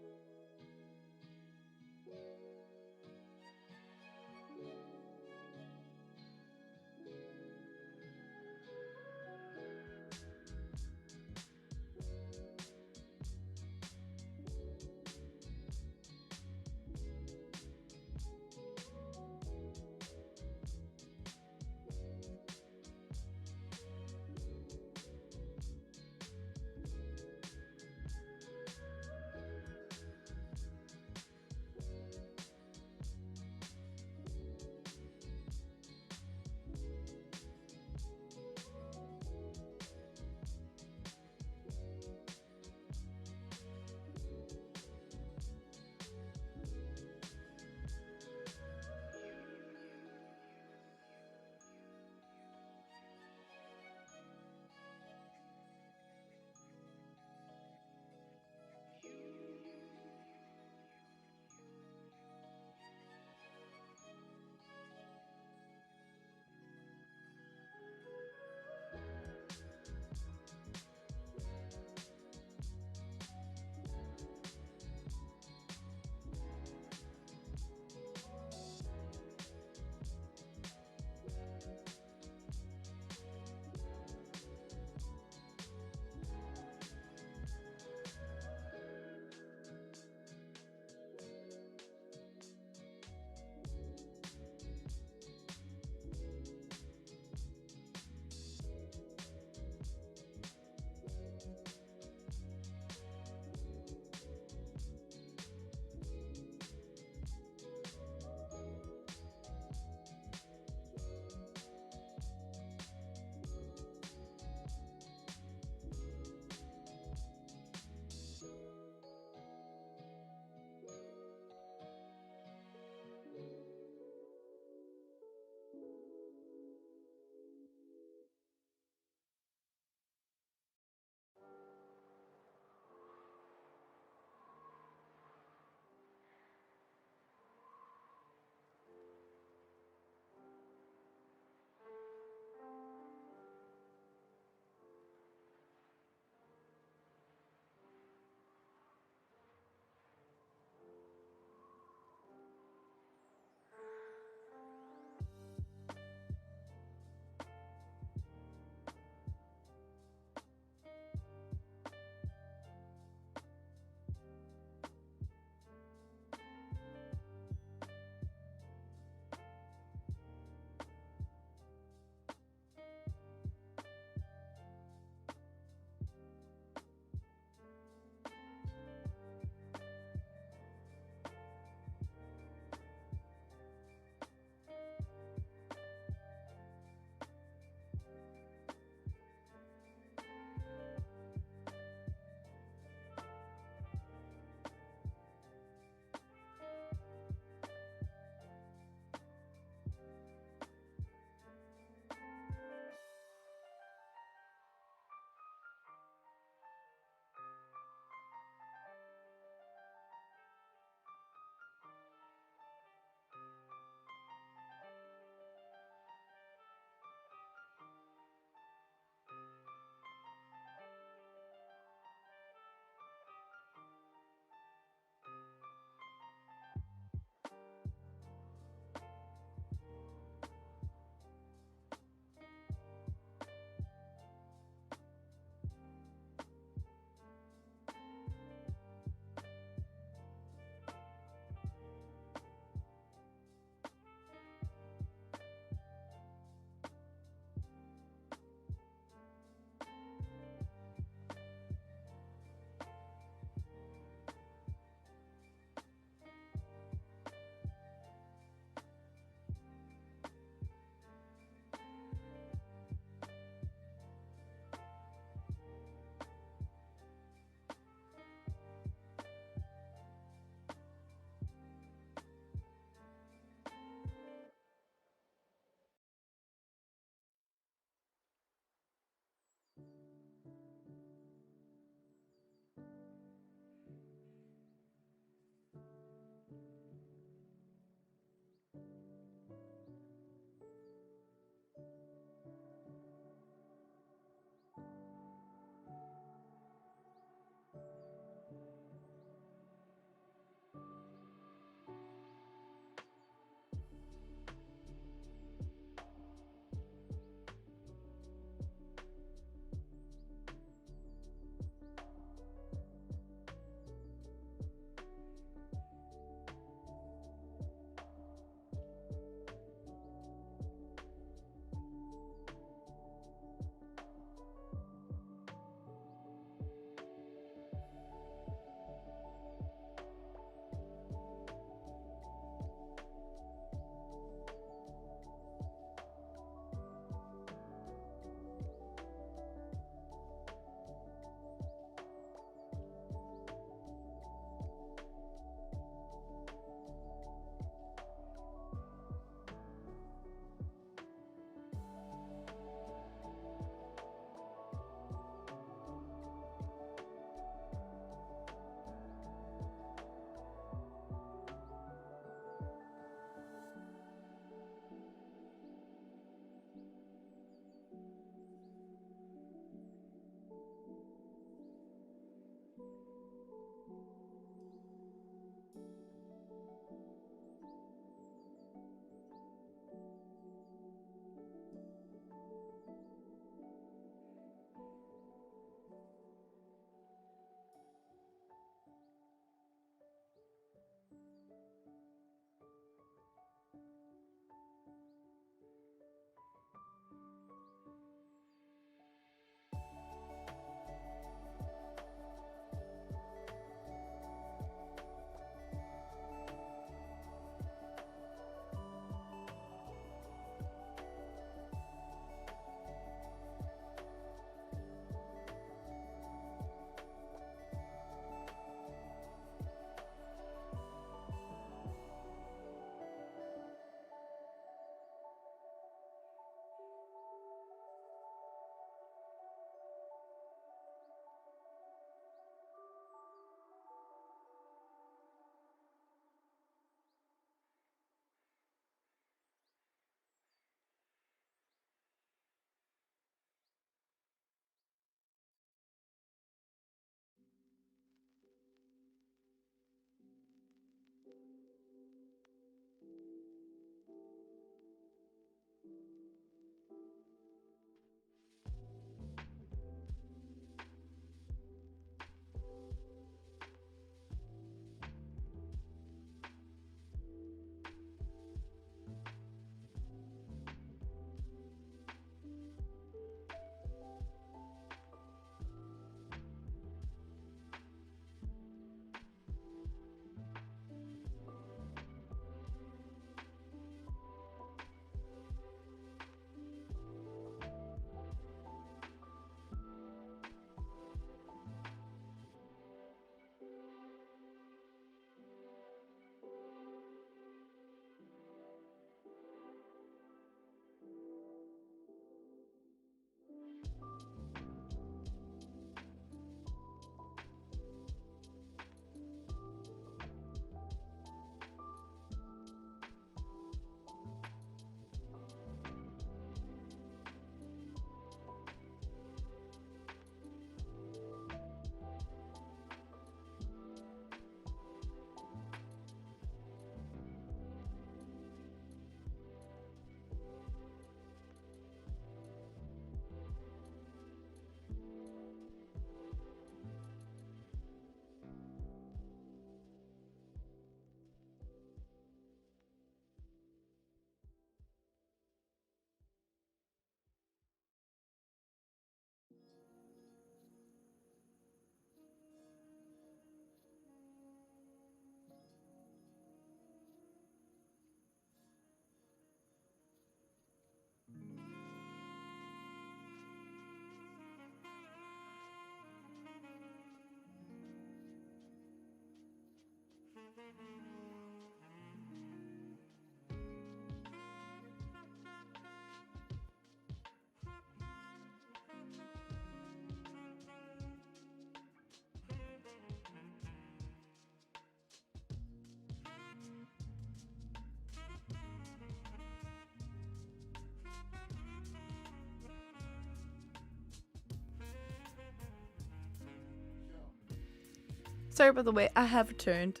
Sorry about the wait. I have returned.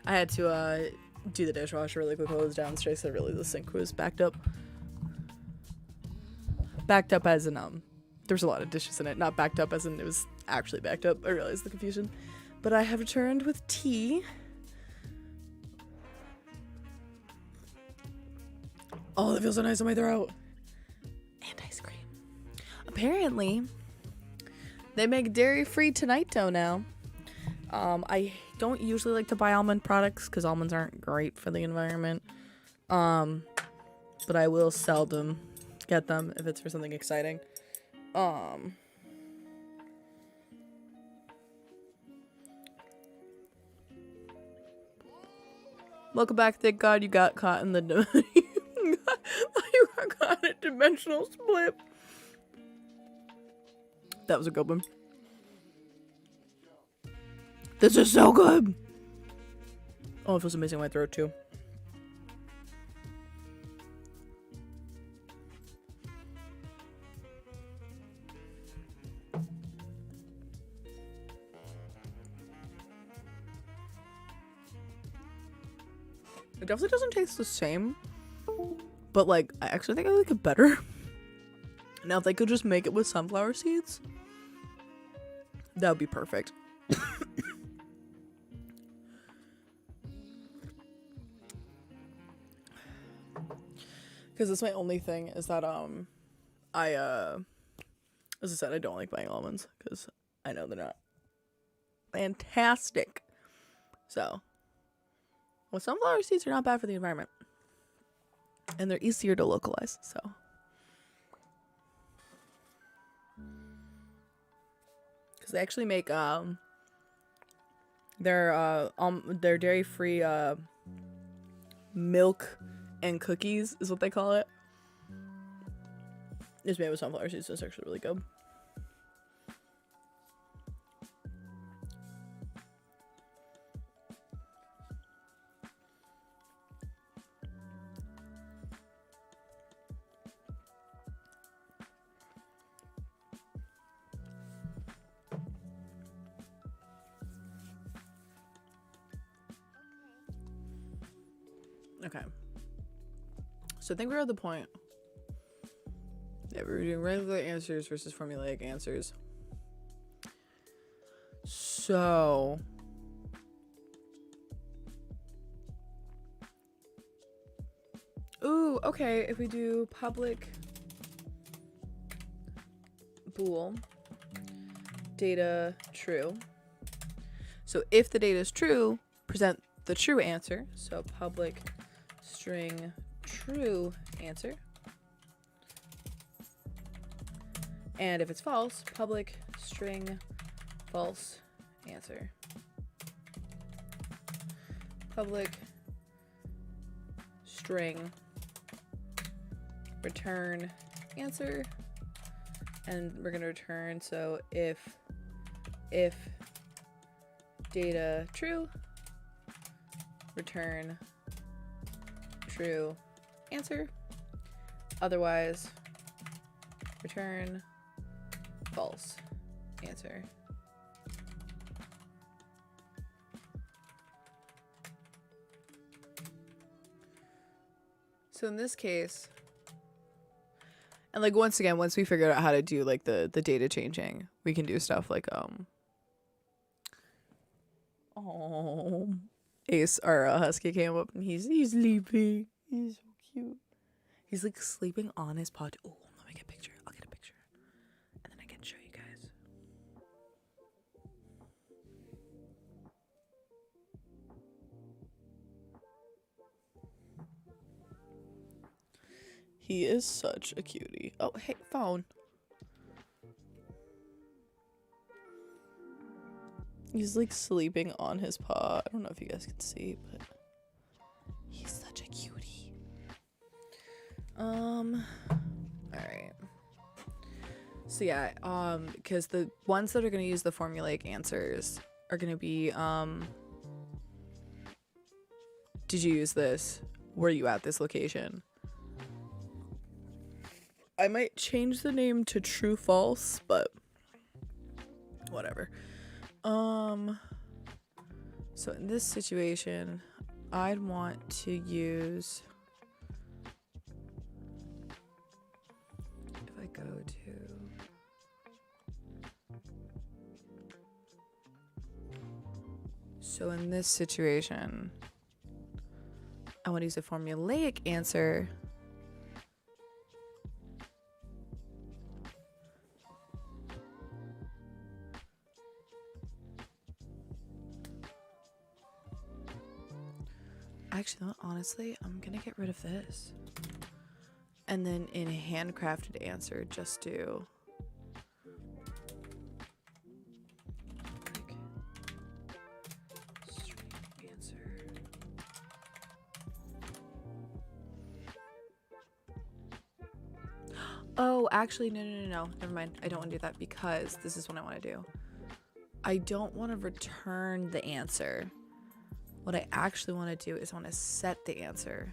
I had to do the dishwasher really quick while I was downstairs. So really the sink was backed up. Backed up as in there's a lot of dishes in it. Not backed up as in it was actually backed up. I realized the confusion. But I have returned with tea. Oh, that feels so nice on my throat. And ice cream. Apparently, they make dairy-free Tonight Dough now. I don't usually like to buy almond products because almonds aren't great for the environment. But I will seldom get them if it's for something exciting. Welcome back. Thank God you got caught in the you got caught in a dimensional split. That was a good one. This is so good. Oh, it feels amazing in my throat too. It definitely doesn't taste the same, but like I actually think I like it better. Now if they could just make it with sunflower seeds, that would be perfect. Because that's my only thing is that as I said, I don't like buying almonds because I know they're not fantastic. So, well, sunflower seeds are not bad for the environment, and they're easier to localize. So, because they actually make their dairy-free milk and cookies is what they call it. It's made with sunflower seeds, so it's actually really good. Okay. So I think we're at the point that we're doing regular answers versus formulaic answers. So ooh, okay, if we do public bool data true. So if the data is true, present the true answer. So public string true answer. And if it's false, public string false answer. Public string return answer. And we're going to return, so if data true, return true answer. Otherwise, return false answer. So in this case, and like once again, once we figure out how to do like the data changing, we can do stuff like Ace, our husky, came up and he's sleeping. He's so cute. He's like sleeping on his pod. Oh, let me get a picture. I'll get a picture, and then I can show you guys. He is such a cutie. Oh, hey, phone. He's like sleeping on his paw. I don't know if you guys can see, but he's such a cutie. Alright. So yeah, because the ones that are gonna use the formulaic answers are gonna be, did you use this? Were you at this location? I might change the name to true false, but whatever. So in this situation, I'd want to use, if I go to, so in this situation, I want to use a formulaic answer. Actually, no, honestly, I'm gonna get rid of this. And then in handcrafted answer, just do like string answer. Oh, actually, no. Never mind. I don't want to do that because this is what I want to do. I don't want to return the answer. What I actually want to do is I want to set the answer.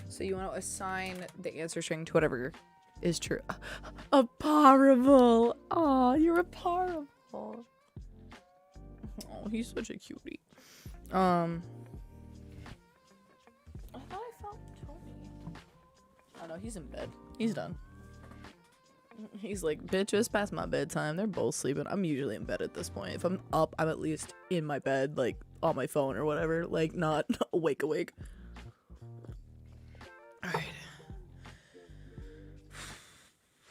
So you want to assign the answer string to whatever is true. A parable. Oh, you're a parable. Oh, he's such a cutie. I thought I felt Tony. Oh no, he's in bed. He's done. He's like, bitch, it's past my bedtime. They're both sleeping. I'm usually in bed at this point. If I'm up, I'm at least in my bed, like on my phone or whatever, like not awake. Alright.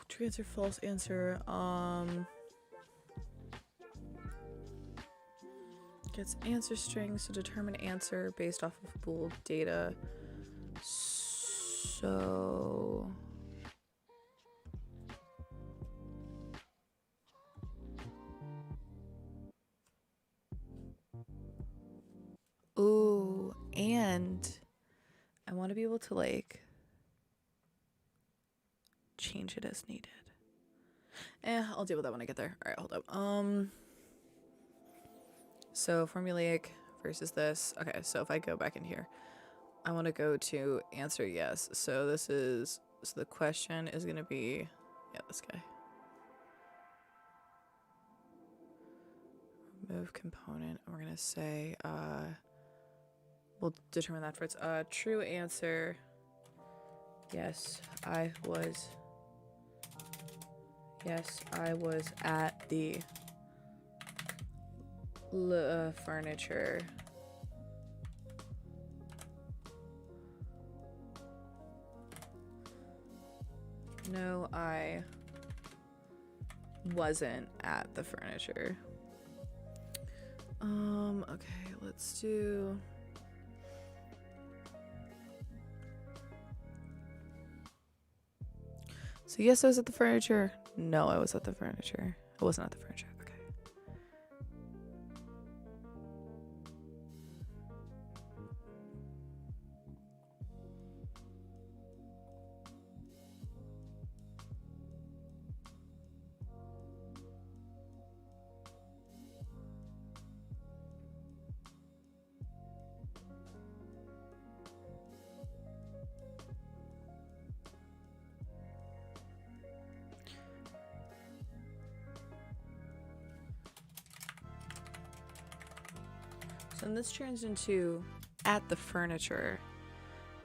True answer, false answer. Gets answer strings to determine answer based off of bool data. So ooh, and I want to be able to like change it as needed. I'll deal with that when I get there. All right, hold up. So formulaic versus this. Okay, so if I go back in here, I want to go to answer yes. So this is, so the question is going to be, yeah, this guy. Remove component. And we're going to say, we'll determine that for its true answer. Yes, I was at the furniture. No, I wasn't at the furniture. Okay, let's do. So yes, I was at the furniture. No, I was at the furniture. I wasn't at the furniture. Okay. So then this turns into at the furniture.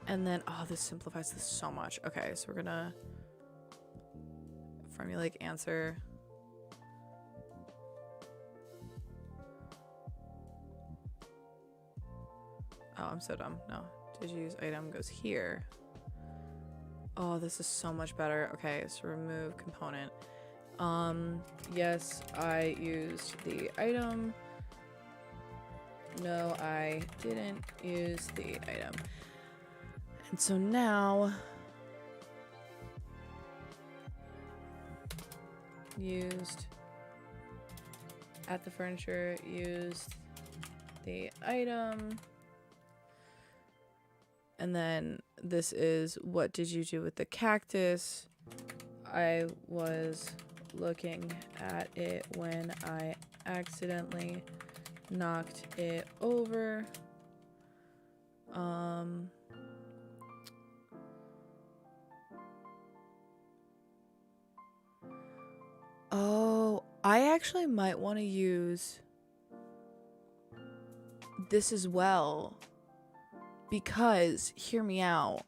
And then, oh, this simplifies this so much. Okay, so we're gonna formulaic answer. Oh, I'm so dumb. No. Did you use item goes here. Oh, this is so much better. Okay, so remove component. Yes, I used the item. No, I didn't use the item. And so now used at the furniture, used the item. And then this is what did you do with the cactus? I was looking at it when I accidentally knocked it over. Oh, I actually might want to use this as well, because hear me out.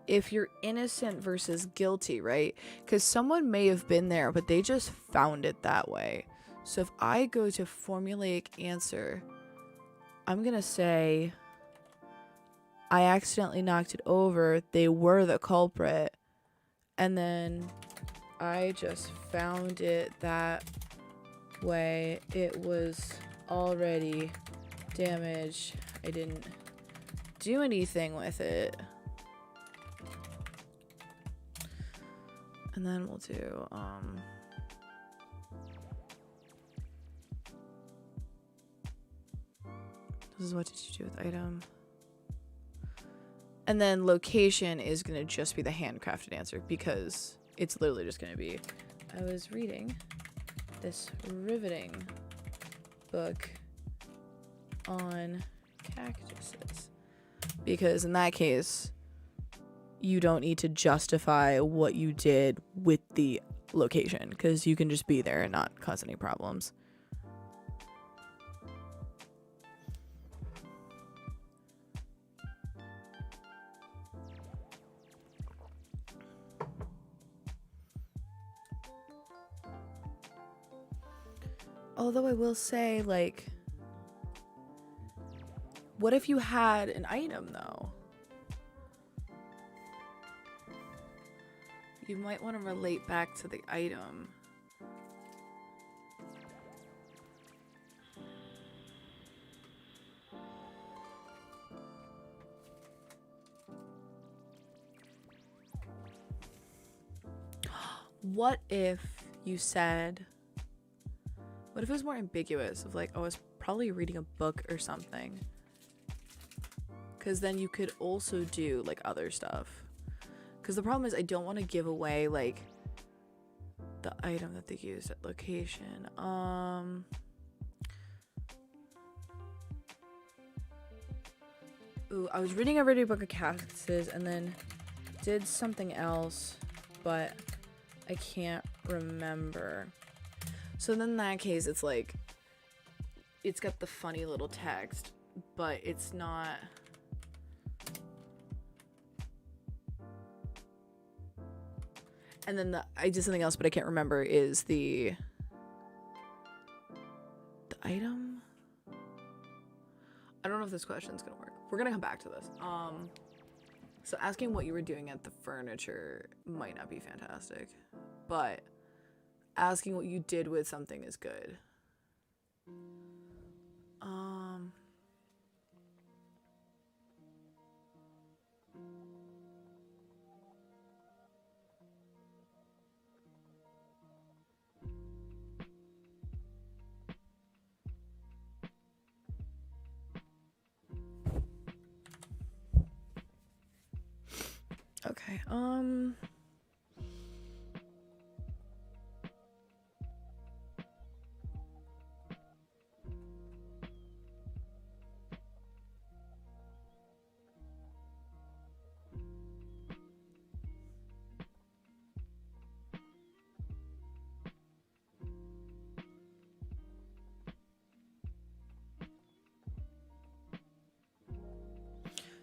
If you're innocent versus guilty, right? Because someone may have been there, but they just found it that way. So if I go to formulaic answer, I'm going to say I accidentally knocked it over. They were the culprit. And then I just found it that way. It was already damaged. I didn't do anything with it. And then we'll do, this is what did you do with item? And then location is going to just be the handcrafted answer, because it's literally just going to be, I was reading this riveting book on cactuses. Because in that case, you don't need to justify what you did with the location, because you can just be there and not cause any problems. Although I will say, like, what if you had an item, though? You might want to relate back to the item. What if you said, what if it was more ambiguous of like, oh, I was probably reading a book or something? Because then you could also do like other stuff. Because the problem is I don't want to give away like the item that they used at location. Ooh, I was reading a video book of cactuses and then did something else, but I can't remember. So then in that case, it's like, it's got the funny little text, but it's not. And then I did something else, but I can't remember, is the item? I don't know if this question's gonna work. We're gonna come back to this. So asking what you were doing at the furniture might not be fantastic, but asking what you did with something is good. Okay,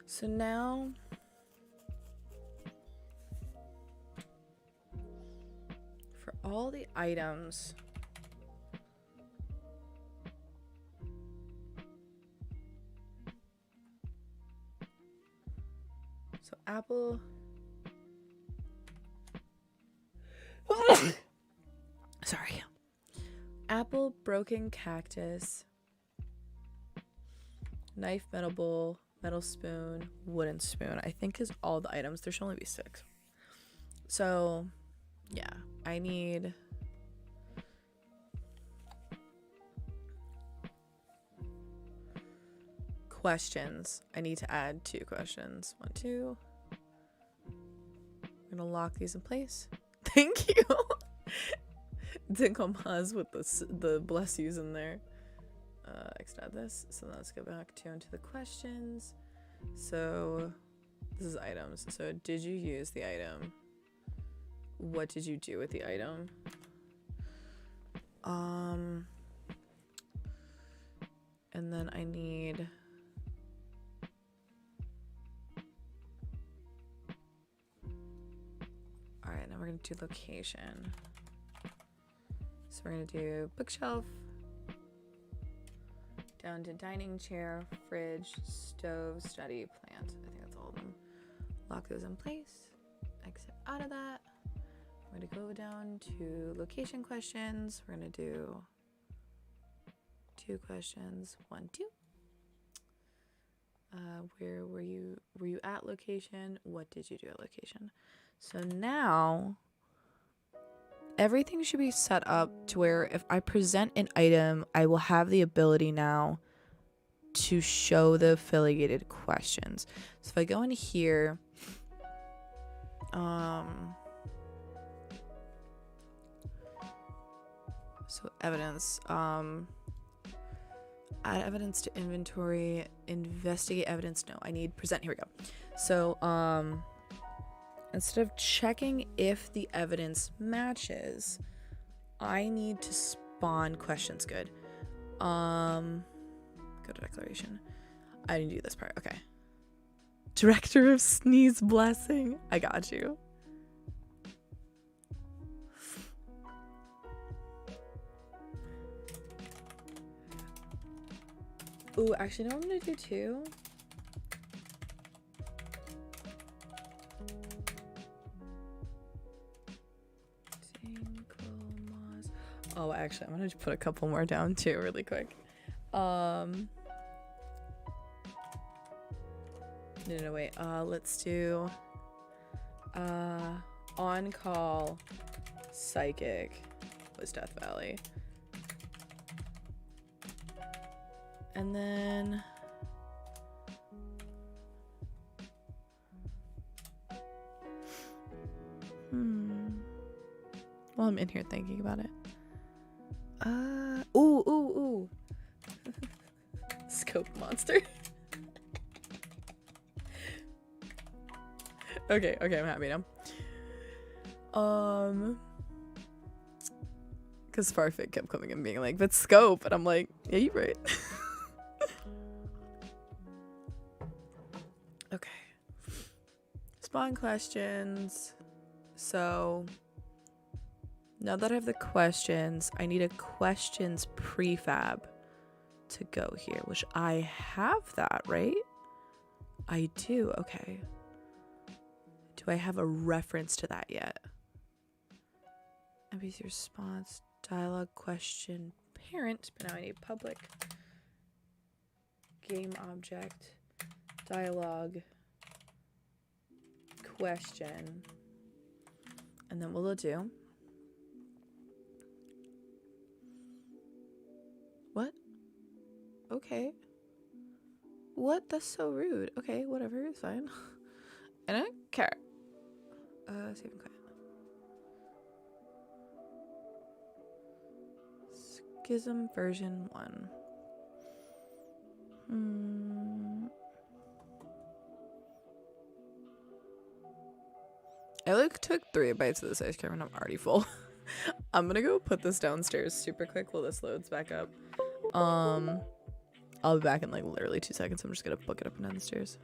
so now for all the items, so apple, sorry, apple, broken cactus, knife, metal bowl, metal spoon, wooden spoon, I think is all the items. There should only be 6. So yeah, I need questions. I need to add 2 questions. 1, 2. I'm gonna lock these in place. Thank you. Didn't come Haas with the bless yous in there. Extract this. So let's go back to into the questions. So this is items. So did you use the item? What did you do with the item? And then I need alright, now we're gonna do location. So we're gonna do bookshelf down to dining chair, fridge, stove, study, plant. I think that's all of them. Lock those in place. Exit out of that. We're gonna go down to location questions. We're gonna do 2 questions. 1, 2. Where were you? Were you at location? What did you do at location? So now everything should be set up to where if I present an item, I will have the ability now to show the affiliated questions. So if I go in here, so evidence, add evidence to inventory, investigate evidence. No, I need present. Here we go. So, instead of checking if the evidence matches, I need to spawn questions. Good. Go to declaration. I didn't do this part. Okay. Director of Sneeze Blessing. I got you. Ooh, actually, no, I'm gonna do 2. Oh, actually, I'm gonna just put a couple more down too, really quick. No, wait. Let's do on call psychic was Death Valley. And then while I'm in here thinking about it. Ooh. Scope monster. Okay, I'm happy now. Because Farfig kept coming and being like, but scope, and I'm like, yeah, you're right. Okay. Spawn questions. So now that I have the questions, I need a questions prefab to go here, which I have that, right? I do. Okay. Do I have a reference to that yet? NPC response, dialogue, question, parent, but now I need public, game object, dialogue, question, and then what we'll do. What? Okay. What? That's so rude. Okay, whatever, it's fine. I don't care. Save and quit. Schism version 1. I took 3 bites of this ice cream and I'm already full. I'm gonna go put this downstairs super quick while this loads back up. I'll be back in like literally 2 seconds. I'm just gonna book it up and down the stairs.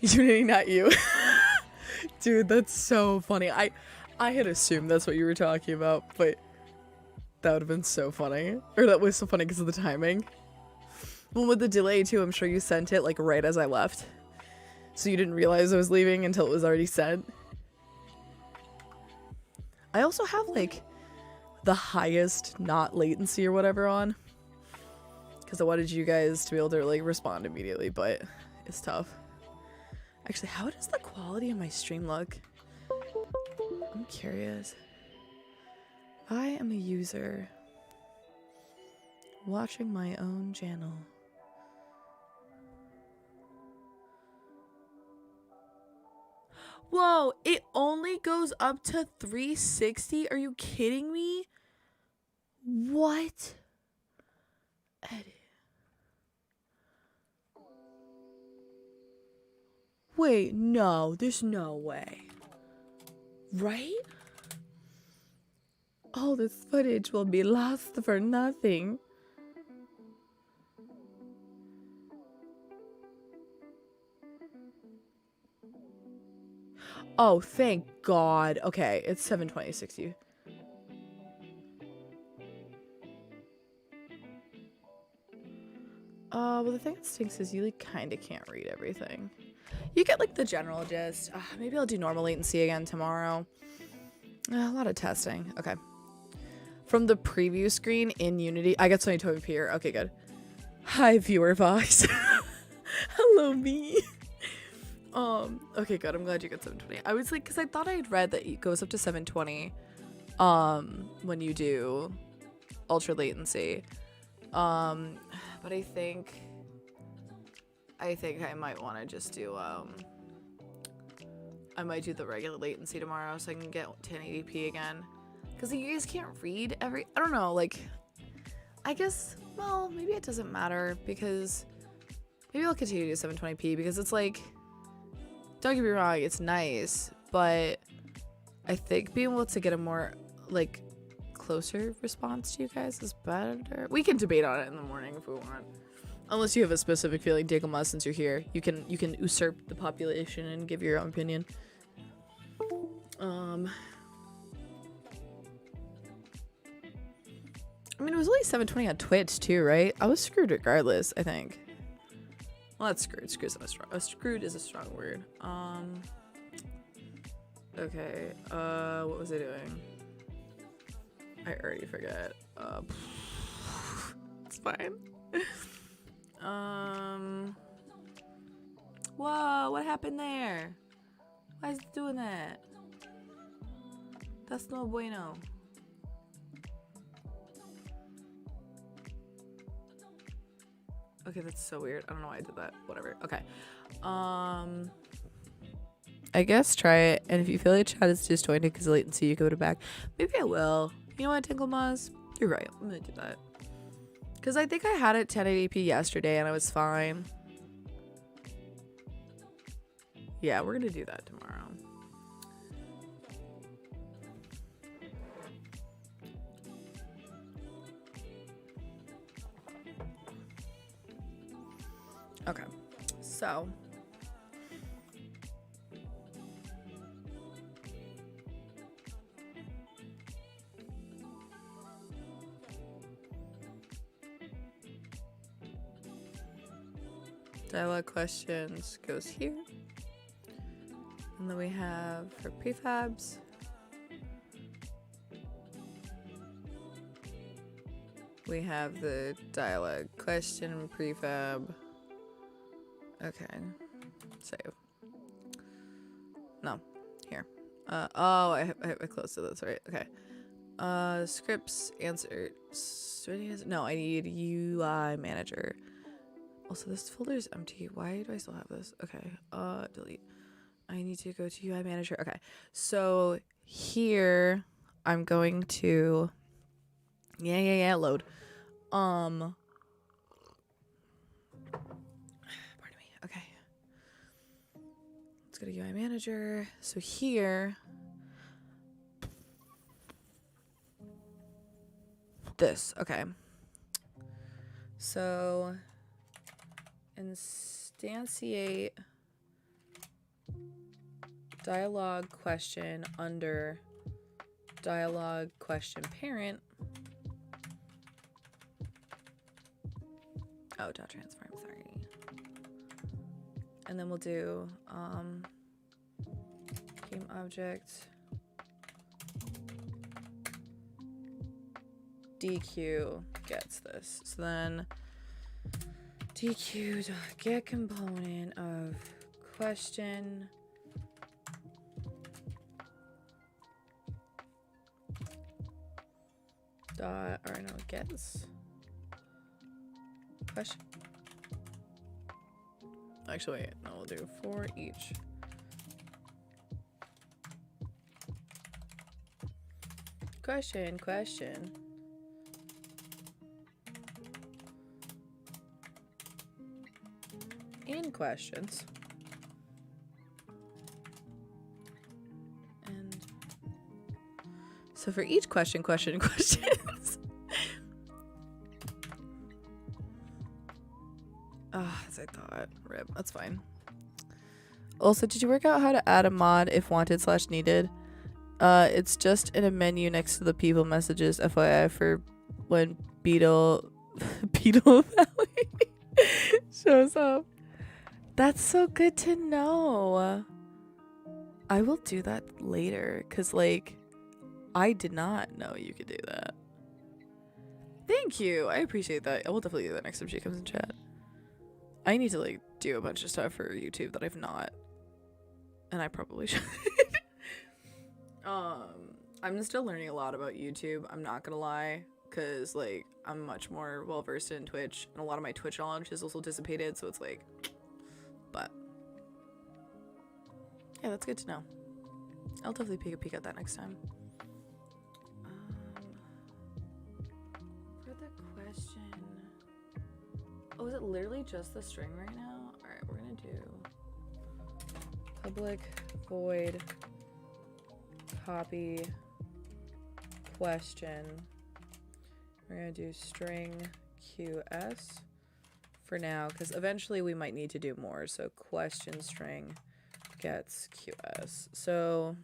Unity, not you. Dude, that's so funny. I had assumed that's what you were talking about, but that would have been so funny. Or that was so funny because of the timing. Well, with the delay too, I'm sure you sent it like right as I left. So you didn't realize I was leaving until it was already sent. I also have like the highest not latency or whatever on. Because I wanted you guys to be able to like respond immediately, but it's tough. Actually, how does the quality of my stream look? I'm curious. I am a user watching my own channel. Whoa, it only goes up to 360? Are you kidding me? What? Edit. Wait, no, there's no way. Right? All this footage will be lost for nothing. Oh, thank God. Okay, it's 720/60. Well, the thing that stinks is you like kind of can't read everything. You get like the general gist. Maybe I'll do normal latency again tomorrow. A lot of testing. Okay. From the preview screen in Unity, I got Sony Toby here. Okay, good. Hi, viewer voice. Hello, me. Okay, good. I'm glad you got 720. I was like, because I thought I had read that it goes up to 720 when you do ultra latency. But I think I might want to just do I might do the regular latency tomorrow so I can get 1080p again. Because you guys can't read I don't know, like, I guess, well, maybe it doesn't matter because maybe I'll continue to do 720p because it's like, don't get me wrong, it's nice, but I think being able to get a more, like, closer response to you guys is better. We can debate on it in the morning if we want. Unless you have a specific feeling, Digama, since you're here. You can usurp the population and give your own opinion. I mean, it was only 720 on Twitch too, right? I was screwed regardless, I think. Well, that's screwed. Screwed is a strong word. Okay. What was I doing? I already forget. It's fine. Whoa, what happened there? Why is it doing that? That's no bueno. Okay, that's so weird. I don't know why I did that. Whatever. Okay. I guess try it, and if you feel like chat is disjointed because of latency, you go to back. Maybe I will. You know what, Tinkle Maz? You're right. I'm gonna do that. Because I think I had it 1080p yesterday and I was fine. Yeah, we're gonna do that tomorrow. Okay, so dialogue questions goes here. And then we have for prefabs. We have the dialogue question prefab. Okay. Save. No. Here. Oh, I closed it. That's right. Okay. Scripts, answer. No, I need UI manager. Also, this folder is empty. Why do I still have this? Okay. Delete. I need to go to UI manager. Okay. So here I'm going to load. Pardon me. Okay. Let's go to UI manager. So here this. Okay. So instantiate dialogue question under dialogue question parent. Oh, dot transform, sorry. And then we'll do game object DQ gets this. So then DQ dot get component of question dot, or no, gets question. Actually, wait, no, we'll do for each. Question. In questions. And so for each questions. As I thought. Rip, that's fine. Also, did you work out how to add a mod if wanted / needed? It's just in a menu next to the people messages, FYI, for when Beetle Valley shows up. That's so good to know. I will do that later, because, like, I did not know you could do that. Thank you. I appreciate that. I will definitely do that next time she comes in chat. I need to, like, do a bunch of stuff for YouTube that I've not. And I probably should. I'm still learning a lot about YouTube. I'm not gonna lie. Because, like, I'm much more well-versed in Twitch. And a lot of my Twitch knowledge has also dissipated. So it's like... But... yeah, that's good to know. I'll definitely take a peek at that next time. For the question... oh, is it literally just the string right now? Alright, we're gonna do... public void copy question. We're gonna do string QS for now, because eventually we might need to do more. So question string gets QS. So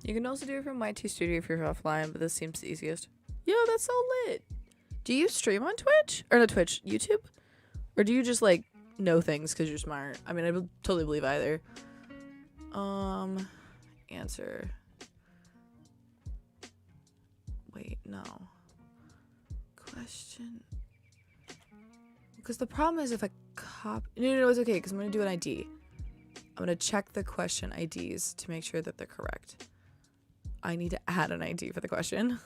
you can also do it from YT Studio if you're offline, but this seems the easiest. Yo, that's so lit. Do you stream on Twitch? Or not Twitch, YouTube? Or do you just, like, know things because you're smart? I mean, I would totally believe either. Answer. Wait, no. Question. Because the problem is if I copy... No, it's okay, because I'm going to do an ID. I'm going to check the question IDs to make sure that they're correct. I need to add an ID for the question.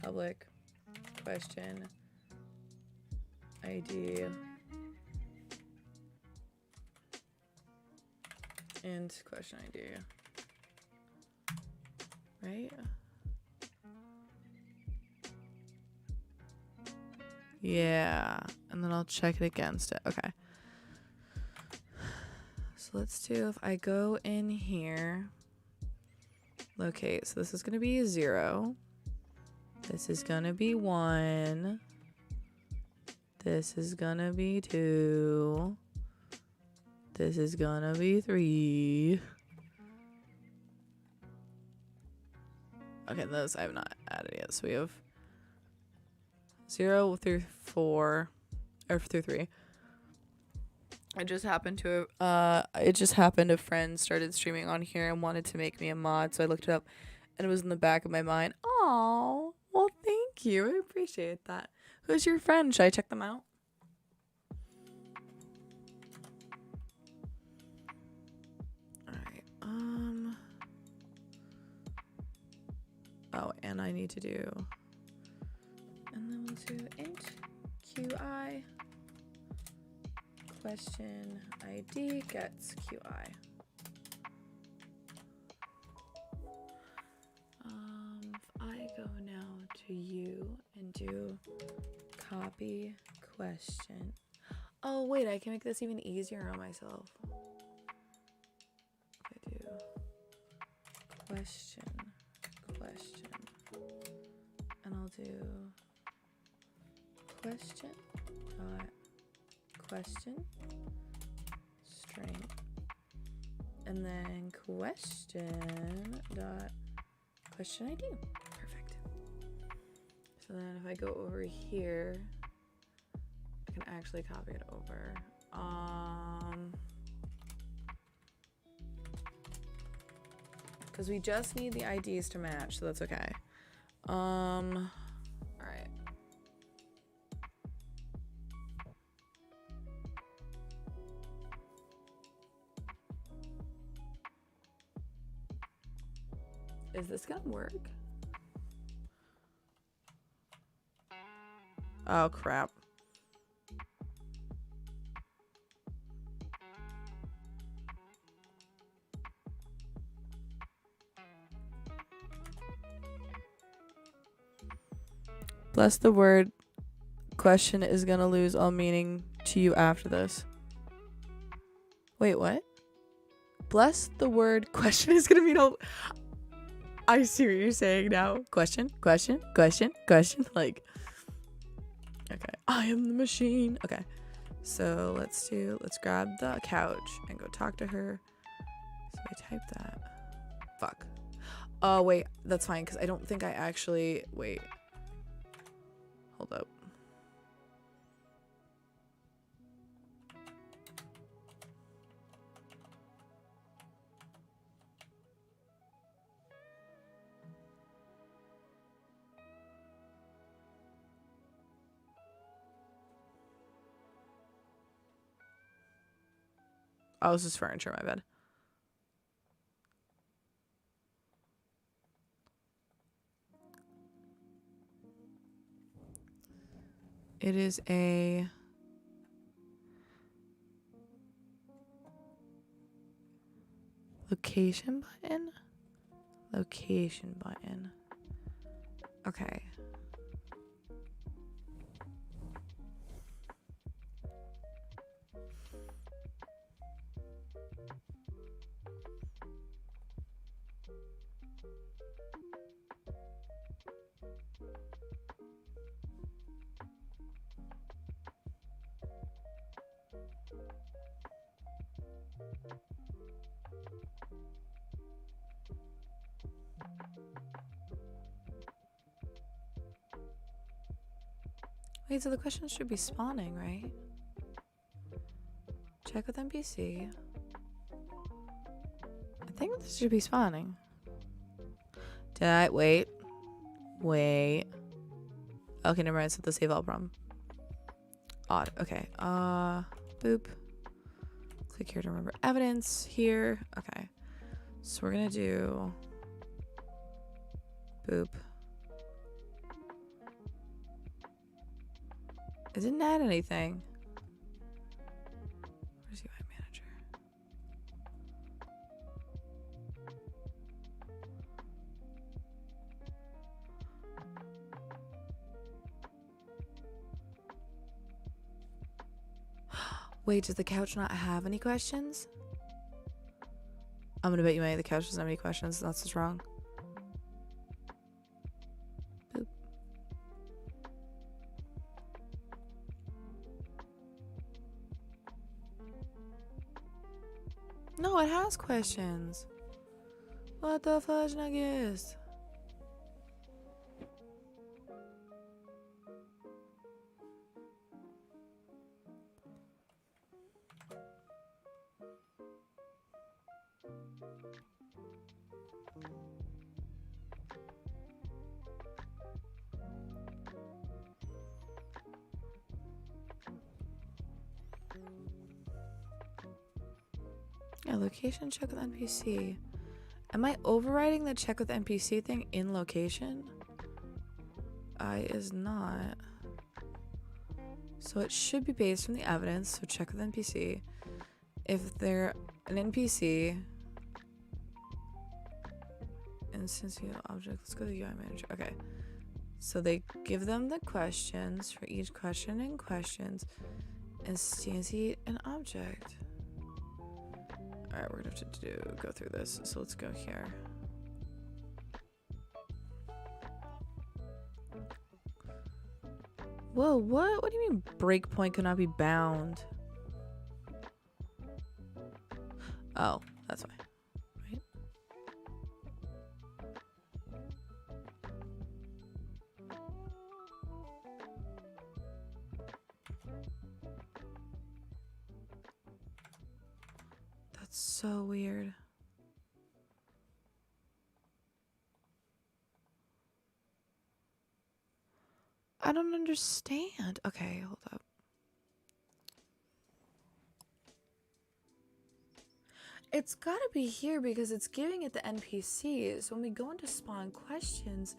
Public question ID and question ID. Right? Yeah. And then I'll check it against it. Okay. So let's do, if I go in here. Okay, so this is going to be 0. This is going to be 1. This is going to be 2. This is going to be 3. Okay, those I have not added yet. So we have 0 through 4, or through 3. It just happened a friend started streaming on here and wanted to make me a mod, so I looked it up and it was in the back of my mind. Oh, well, thank you. I appreciate that. Who's your friend? Should I check them out? Alright, oh, and I need to do, and then we'll do int QI question ID gets QI. If I go now to you and do copy question. Oh, wait, I can make this even easier on myself. I do question, and I'll do question dot question string, and then question dot question ID. Perfect. So then if I go over here, I can actually copy it over. Because we just need the IDs to match, so that's okay. All right. Is this gonna work? Oh, crap. Bless the word question is gonna lose all meaning to you after this. Wait, what? Bless the word question is gonna mean all... I see what you're saying now. Question. Like, okay. I am the machine. Okay. So let's grab the couch and go talk to her. So I type that. Fuck. Oh, wait. That's fine, because I don't think I actually... Wait. Hold up. Oh, this is furniture, my bad. It is a location button. Location button. Okay. Wait, so the questions should be spawning, right? Check with NPC. I think this should be spawning. Did I? Wait. Okay, never mind. It's the save all problem. Odd. Okay. Boop. Click here to remember evidence here. Okay. So we're gonna do boop. It didn't add anything. Where's UI manager? Wait, does the couch not have any questions? I'm gonna bet you the couch doesn't have any questions. That's what's wrong. Boop. No, it has questions. What the fudge nuggets? Yeah, location check with NPC. Am I overriding the check with NPC thing in location? I is not. So it should be based on the evidence. So check with NPC. If they're an NPC, instance object. Let's go to the UI manager. Okay. So they give them the questions for each question and questions. Instantiate an object. Alright, we're gonna have to go through this. So let's go here. Whoa, what? What do you mean breakpoint cannot be bound? Oh, that's why. Right? That's so weird. I don't understand. Okay, hold up. It's gotta be here because it's giving it the NPCs. When we go into spawn questions,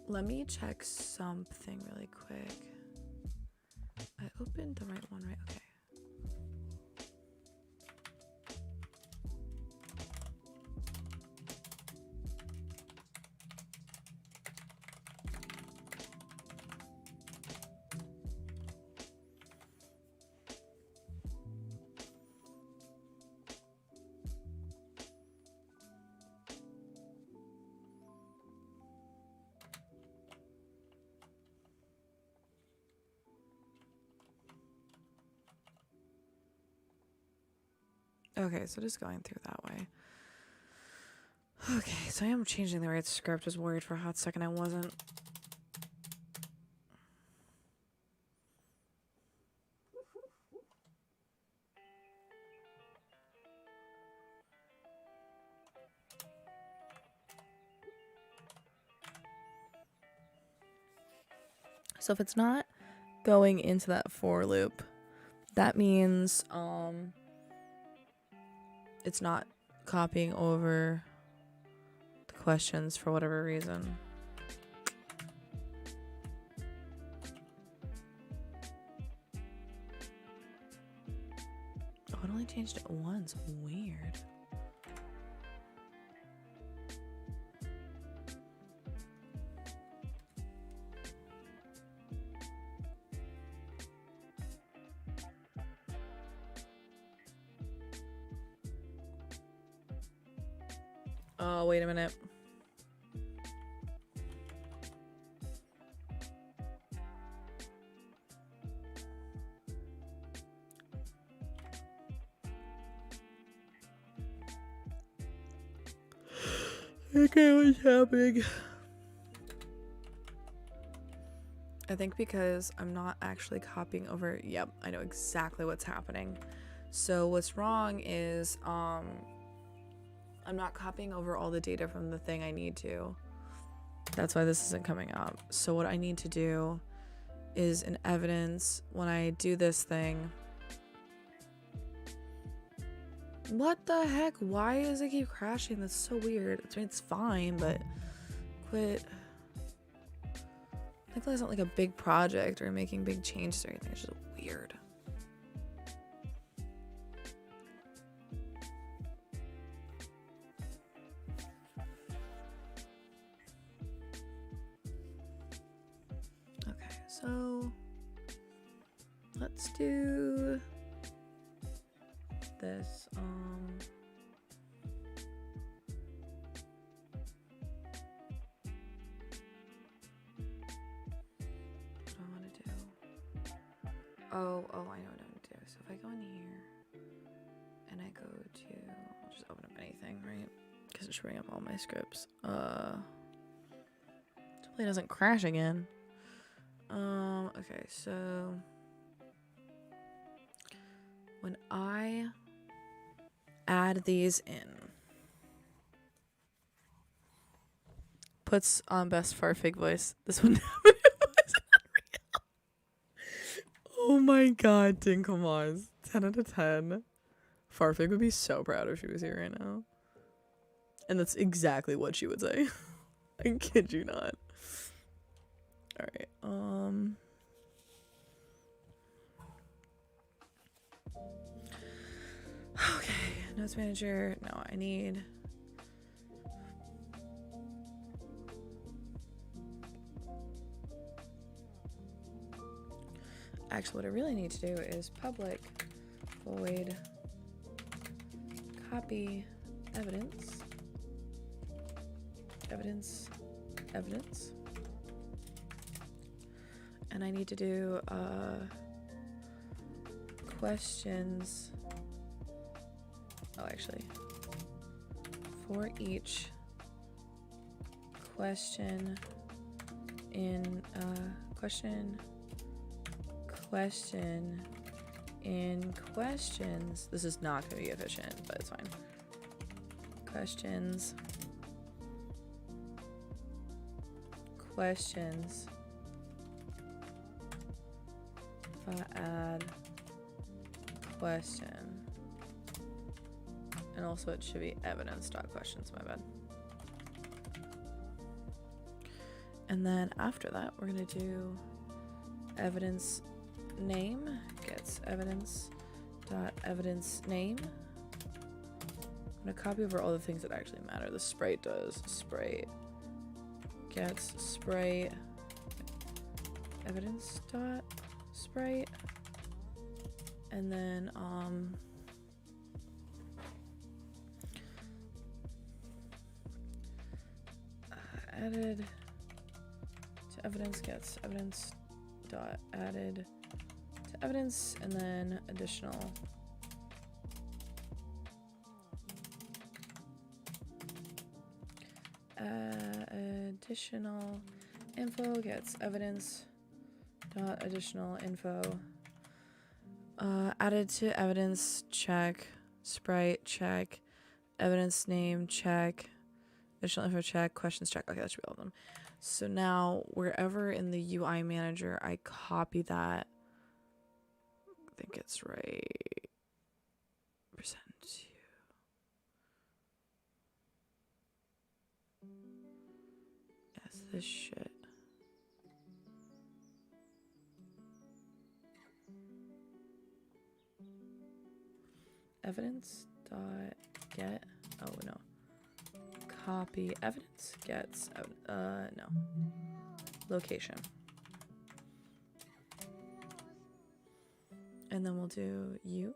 let me check something really quick. I opened the right one, right? Okay. Okay, so just going through that way. Okay, so I am changing the right script. I was worried for a hot second I wasn't. So if it's not going into that for loop, that means it's not copying over the questions for whatever reason. Oh, it only changed it once. Weird. Oh, wait a minute. Okay, what's happening? I think because I'm not actually copying over. Yep, I know exactly what's happening. So what's wrong is I'm not copying over all the data from the thing I need to. That's why this isn't coming up. So what I need to do is in evidence, when I do this thing. What the heck? Why does it keep crashing? That's so weird. I mean, it's fine, but quit. Thankfully, it's not like a big project or making big changes or anything. It's just weird. Okay, so let's do this. Oh, I know what I'm gonna do. So if I go in here and I go to, I'll just open up anything, right? Because it's bringing up all my scripts. Hopefully it doesn't crash again. Okay, so when I add these in, puts on best farfig voice. This one happened. Oh my god, Dinkelmaz. 10 out of 10. Farfig would be so proud if she was here right now. And that's exactly what she would say. I kid you not. All right. Okay. Notes manager. No, I need. Actually, what I really need to do is public void copy evidence. Evidence. And I need to do questions. Oh, actually, for each question in question in questions. This is not going to be efficient, but it's fine. Questions add question, and also it should be evidence.questions, my bad. And then after that we're gonna do evidence name gets evidence name. I'm gonna copy over all the things that actually matter. The sprite does sprite gets sprite evidence.sprite, and then added to evidence gets evidence dot added to evidence, and then additional info gets evidence dot additional info. Added to evidence check sprite check evidence name check additional info check questions check. Okay, that should be all of them. So now wherever in the UI manager I copy that, I think it's right. Present you. Yes, this shit. Evidence dot get. Oh no. Copy evidence gets no. Location. And then we'll do you.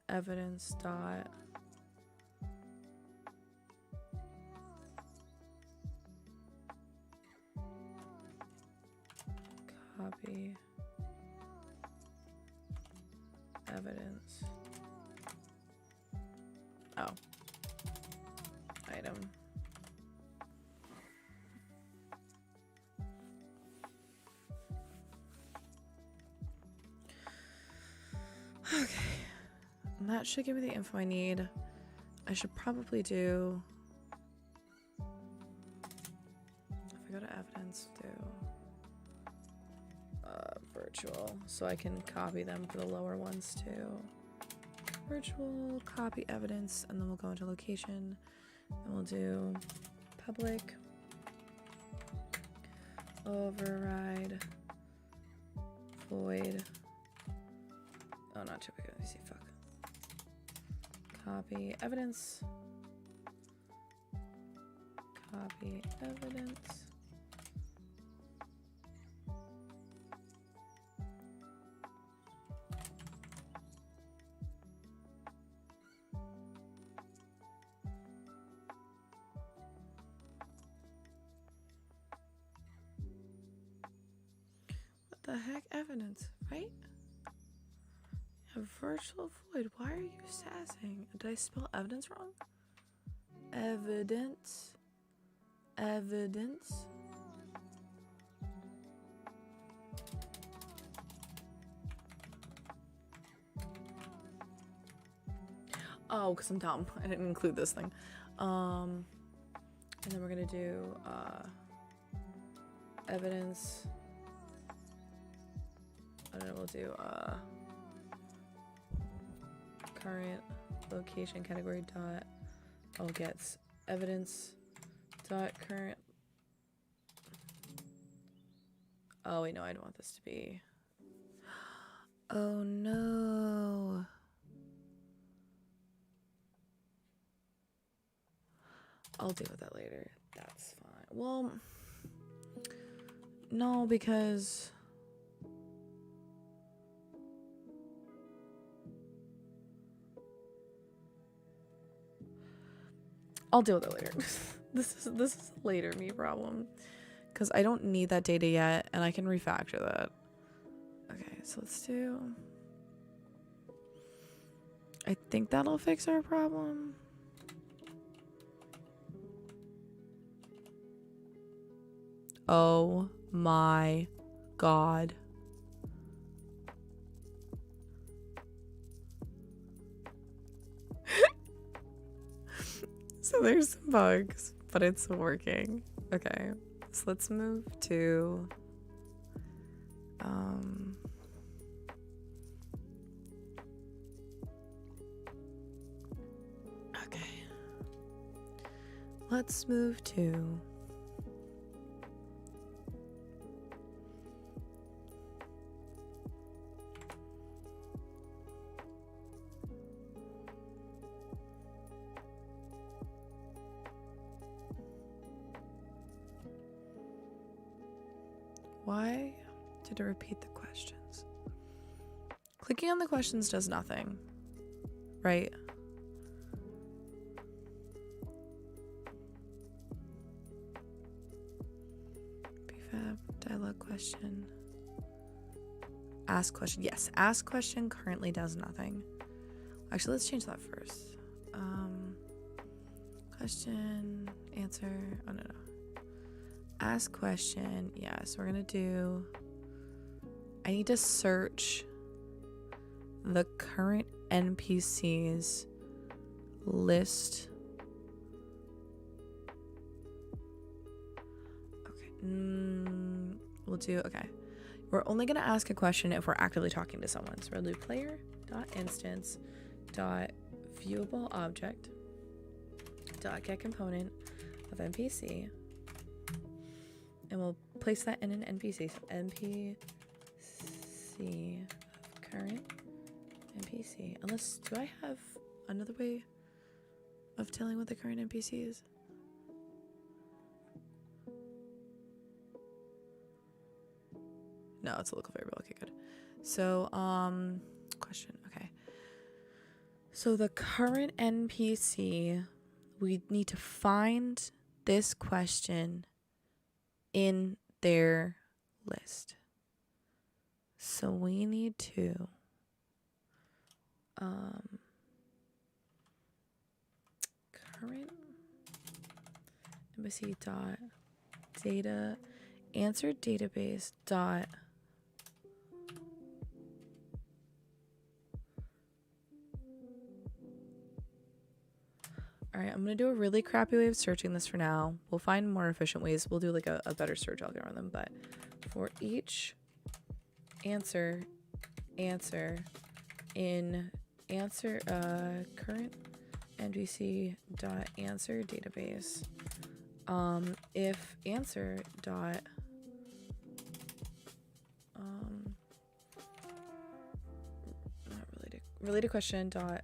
Evidence dot copy evidence. Oh. Item. Okay. And that should give me the info I need. I should probably do, if I go to evidence, do virtual, so I can copy them for the lower ones too. Virtual copy evidence, and then we'll go into location, and we'll do public override void. Oh, not too big. Let me see. Fuck. Copy evidence. Copy evidence. What the heck? Evidence, right? A virtual void. Why are you sassing? Did I spell evidence wrong? Evidence. Evidence. Oh, because I'm dumb. I didn't include this thing. And then we're gonna do evidence. And then we'll do current location category dot all gets evidence dot current Oh wait, no, I don't want this to be. Oh no. I'll deal with that later. That's fine. Well, no, because I'll deal with it later. This is a later me problem. Because I don't need that data yet, and I can refactor that. Okay, so let's do... I think that'll fix our problem. Oh my god. So there's some bugs, but it's working. Okay, so let's move to okay. Let's move to why did it repeat the questions? Clicking on the questions does nothing, right? Prefab, dialogue question. Ask question. Yes, ask question currently does nothing. Actually, let's change that first. Question, answer. Oh, no. Ask question. Yeah, so we're gonna do... I need to search the current NPCs list. Okay. We'll do... Okay. We're only gonna ask a question if we're actively talking to someone. So we'll do player.instance.viewableObject.getComponent of NPC. And we'll place that in an NPC. So NPC of current NPC. Unless, do I have another way of telling what the current NPC is? No, it's a local variable. Okay, good. So, question. Okay. So the current NPC, we need to find this question in their list. So we need to current NPC dot data answer database dot Alright, I'm gonna do a really crappy way of searching this for now. We'll find more efficient ways. We'll do like a better search algorithm, but for each answer in current NPC dot answer database, if answer dot not related question dot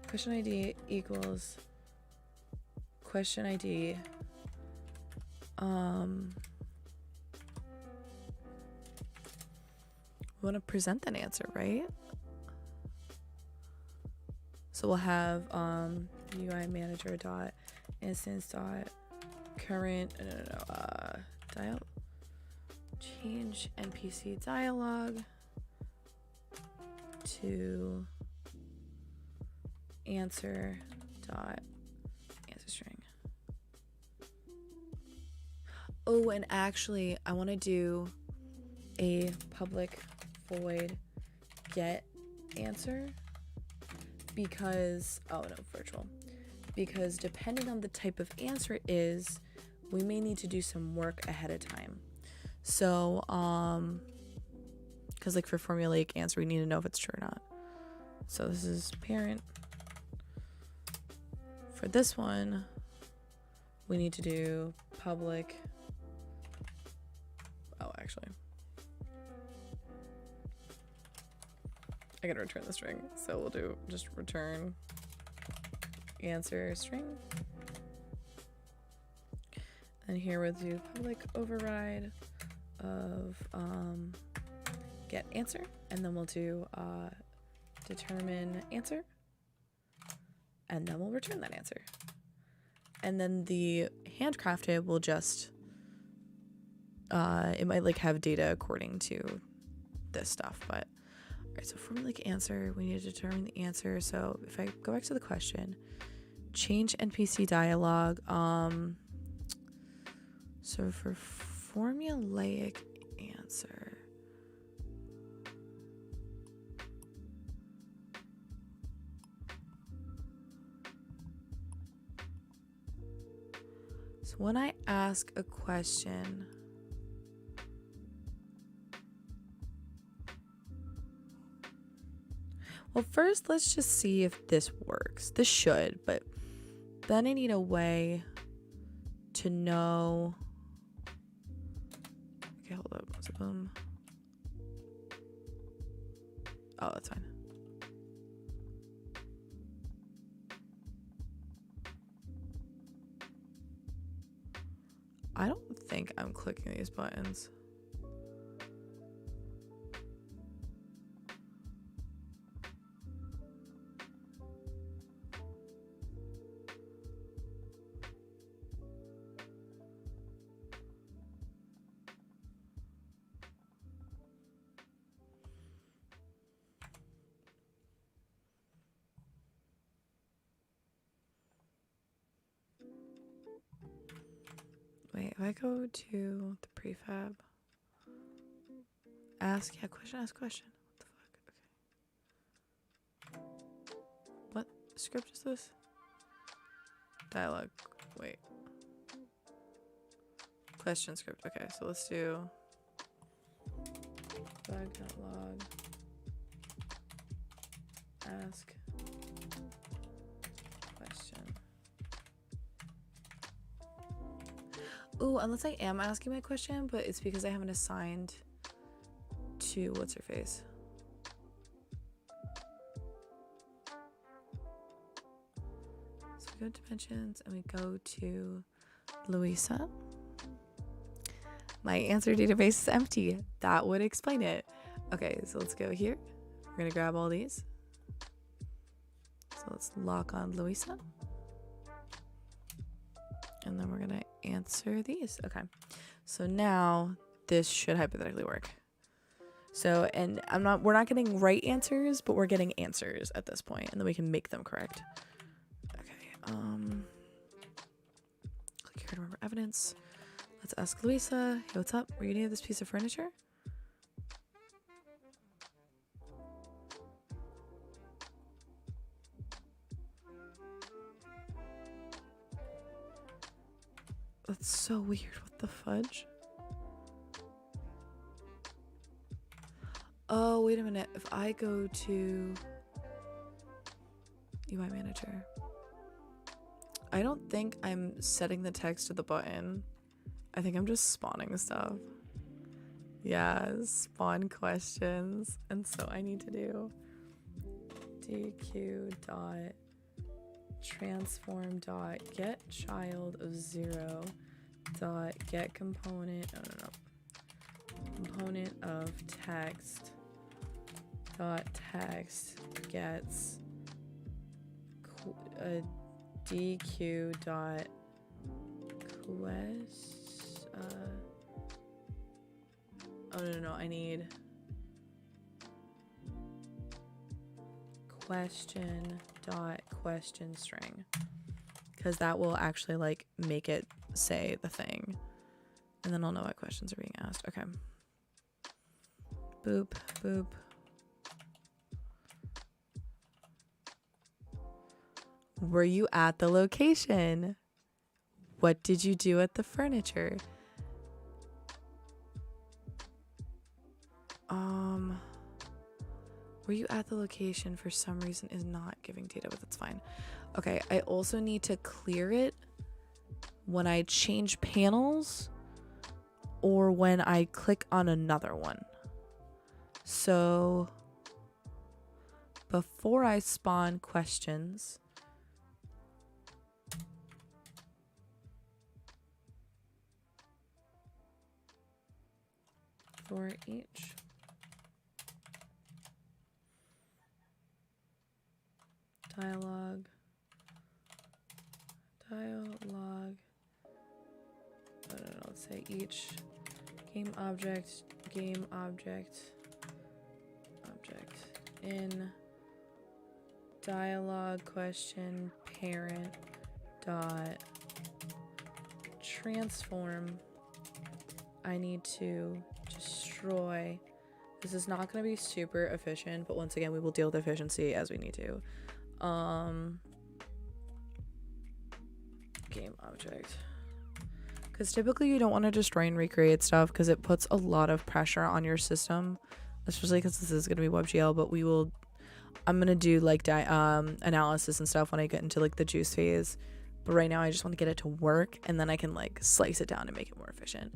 question ID equals question ID we want to present that answer, right? So we'll have UI manager dot instance dot current dial change NPC dialog to answer dot answer string. Oh, and actually I want to do a public void get answer because virtual, because depending on the type of answer it is, we may need to do some work ahead of time. So because like for formulaic answer we need to know if it's true or not. So this is parent. For this one we need to do public. Oh, actually I gotta return the string. So we'll do just return answer string. And here we'll do public override of get answer. And then we'll do determine answer. And then we'll return that answer. And then the handcrafted will just it might like have data according to this stuff, but all right, so formulaic answer, we need to determine the answer. So if I go back to the question, change NPC dialogue, so for formulaic answer, so when I ask a question, well, first, let's just see if this works. This should, but then I need a way to know. Okay, hold up. So boom. Oh, that's fine. I don't think I'm clicking these buttons. Wait, if I go to the prefab, ask, yeah, question, ask question. What the fuck? Okay. What script is this? Dialogue. Wait. Question script. Okay, so let's do bug.log. Ask question. Ooh, unless I am asking my question, but it's because I haven't assigned to what's her face. So we go to dimensions and we go to Louisa. My answer database is empty. That would explain it. Okay, so let's go here. We're gonna grab all these. So let's lock on Louisa. And then we're gonna answer these. Okay, so now this should hypothetically work. So, and we're not getting right answers, but we're getting answers at this point, and then we can make them correct. Okay, click here to remember evidence. Let's ask Louisa, hey, what's up? Were you near this piece of furniture? That's so weird. What the fudge? Oh, wait a minute. If I go to UI Manager, I don't think I'm setting the text to the button. I think I'm just spawning stuff. Yeah, spawn questions. And so I need to do dq dot transform dot get child of 0 dot get component component of text dot text gets dq dot quest no, I need question dot question string, because that will actually like make it say the thing, and then I'll know what questions are being asked. Okay, boop boop. Were you at the location? What did you do at the furniture? Were you at the location? For some reason is not giving data, but that's fine. Okay, I also need to clear it when I change panels or when I click on another one. So before I spawn questions, for each dialogue, I don't know, let's say each game object in dialogue question parent dot transform. I need to destroy. This is not going to be super efficient, but once again, we will deal with efficiency as we need to. Game object. Because typically you don't want to destroy and recreate stuff because it puts a lot of pressure on your system, especially because this is going to be WebGL, but I'm going to do like analysis and stuff when I get into like the juice phase. But right now I just want to get it to work, and then I can like slice it down and make it more efficient.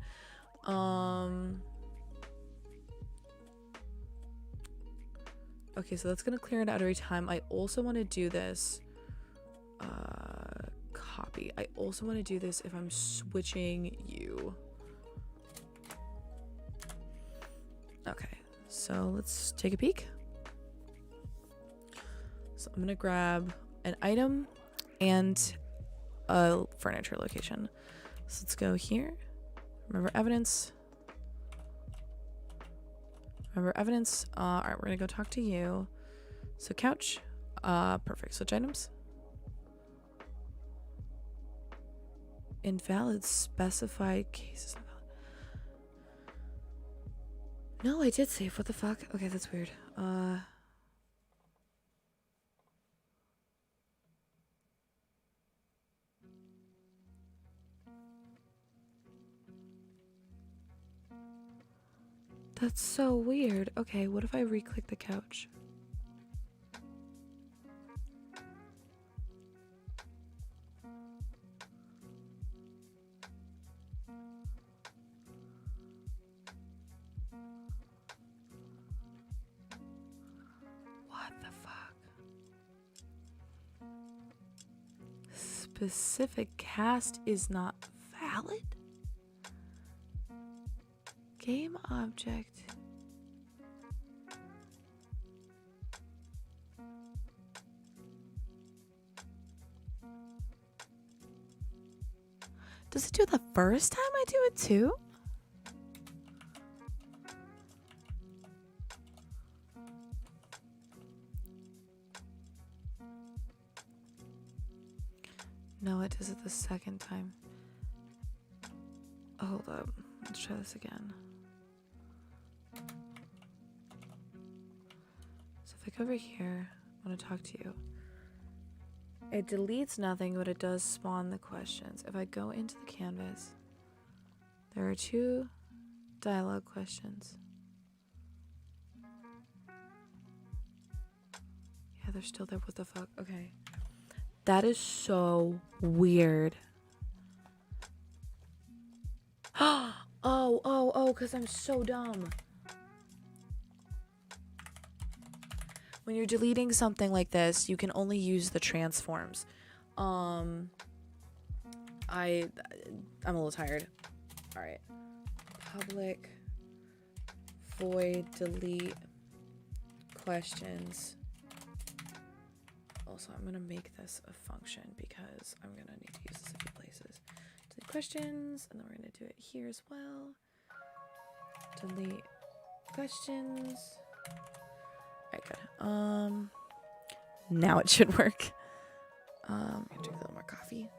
Okay, so that's gonna clear it out every time. I also want to do this copy. I also want to do this if I'm switching you. Okay, so let's take a peek. So I'm gonna grab an item and a furniture location. So let's go here. Remember evidence. All right, we're gonna go talk to you. So couch, perfect. Switch items. Invalid specified cases. No, I did save. What the fuck? Okay, that's weird. That's so weird. Okay, what if I re-click the couch? What the fuck? Specific cast is not valid? Game object. Does it do it the first time I do it too? No, it does it the second time. Oh, hold up. Let's try this again. So if I go over here, I want to talk to you. It deletes nothing, but it does spawn the questions. If I go into the canvas, there are 2 dialogue questions. Yeah, they're still there. What the fuck? Okay. That is so weird. Oh, because I'm so dumb. When you're deleting something like this, you can only use the transforms. I'm a little tired. All right. Public void delete questions. Also, I'm gonna make this a function because I'm gonna need to use this a few places. Delete questions, and then we're gonna do it here as well. Delete questions. Alright, good. Now it should work. I'm gonna drink a little more coffee.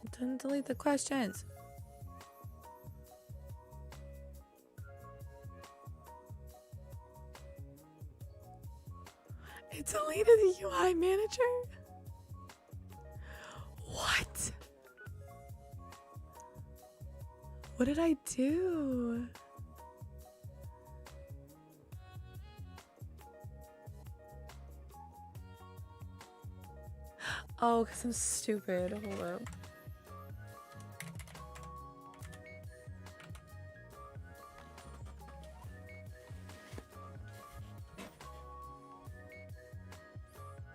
It didn't delete the questions. It deleted the UI manager? What? What did I do? Oh, because I'm stupid. Hold up.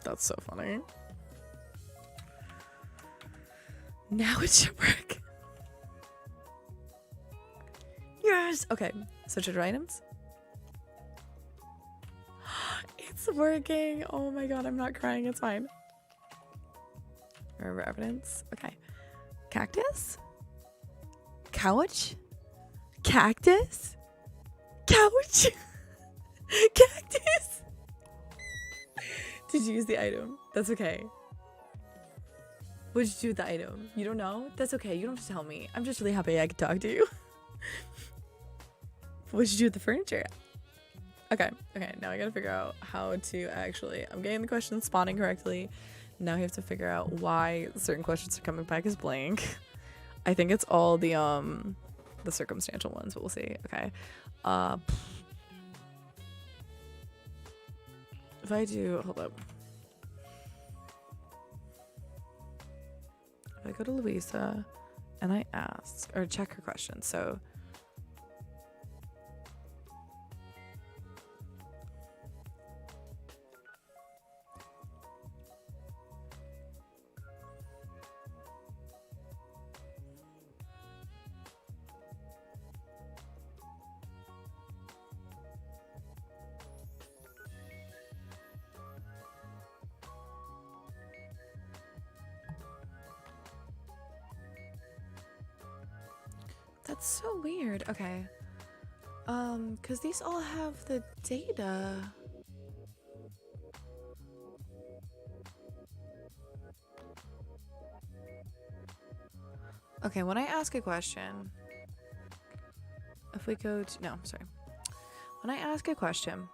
That's so funny. Now it should work. Yes! Okay, so trigger items. It's working! Oh my god, I'm not crying, it's fine. Remember evidence? Okay. Cactus? Couch? Cactus? Couch? Cactus? Did you use the item? That's okay. What did you do with the item? You don't know? That's okay. You don't have to tell me. I'm just really happy I could talk to you. What did you do with the furniture? Okay. Okay. Now I gotta figure out how to actually... I'm getting the questions spawning correctly. Now we have to figure out why certain questions are coming back as blank. I think it's all the circumstantial ones, but we'll see. Okay. If I do... Hold up. If I go to Louisa and I ask or check her question, so that's so weird. Okay. Because these all have the data. Okay, when I ask a question, if we go to, no, sorry. When I ask a question,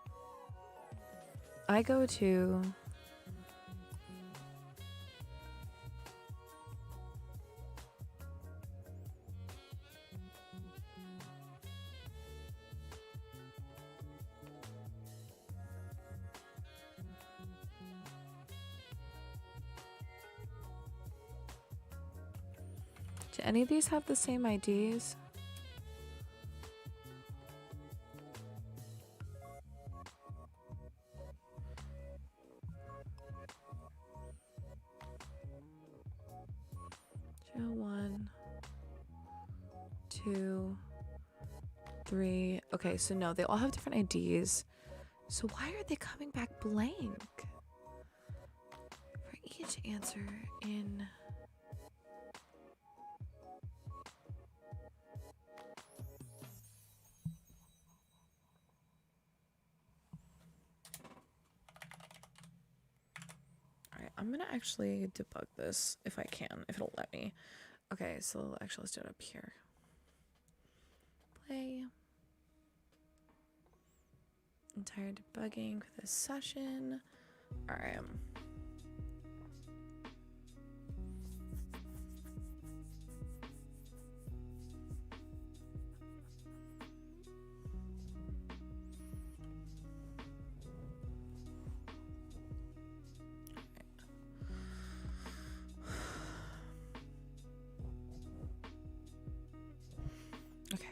I go to do any of these have the same IDs? One, two, three. Okay, so no, they all have different IDs. So why are they coming back blank? For each answer in... Alright, I'm gonna actually debug this if I can, if it'll let me. Okay, so actually let's do it up here. Play. Entire debugging for this session. Alright. Okay.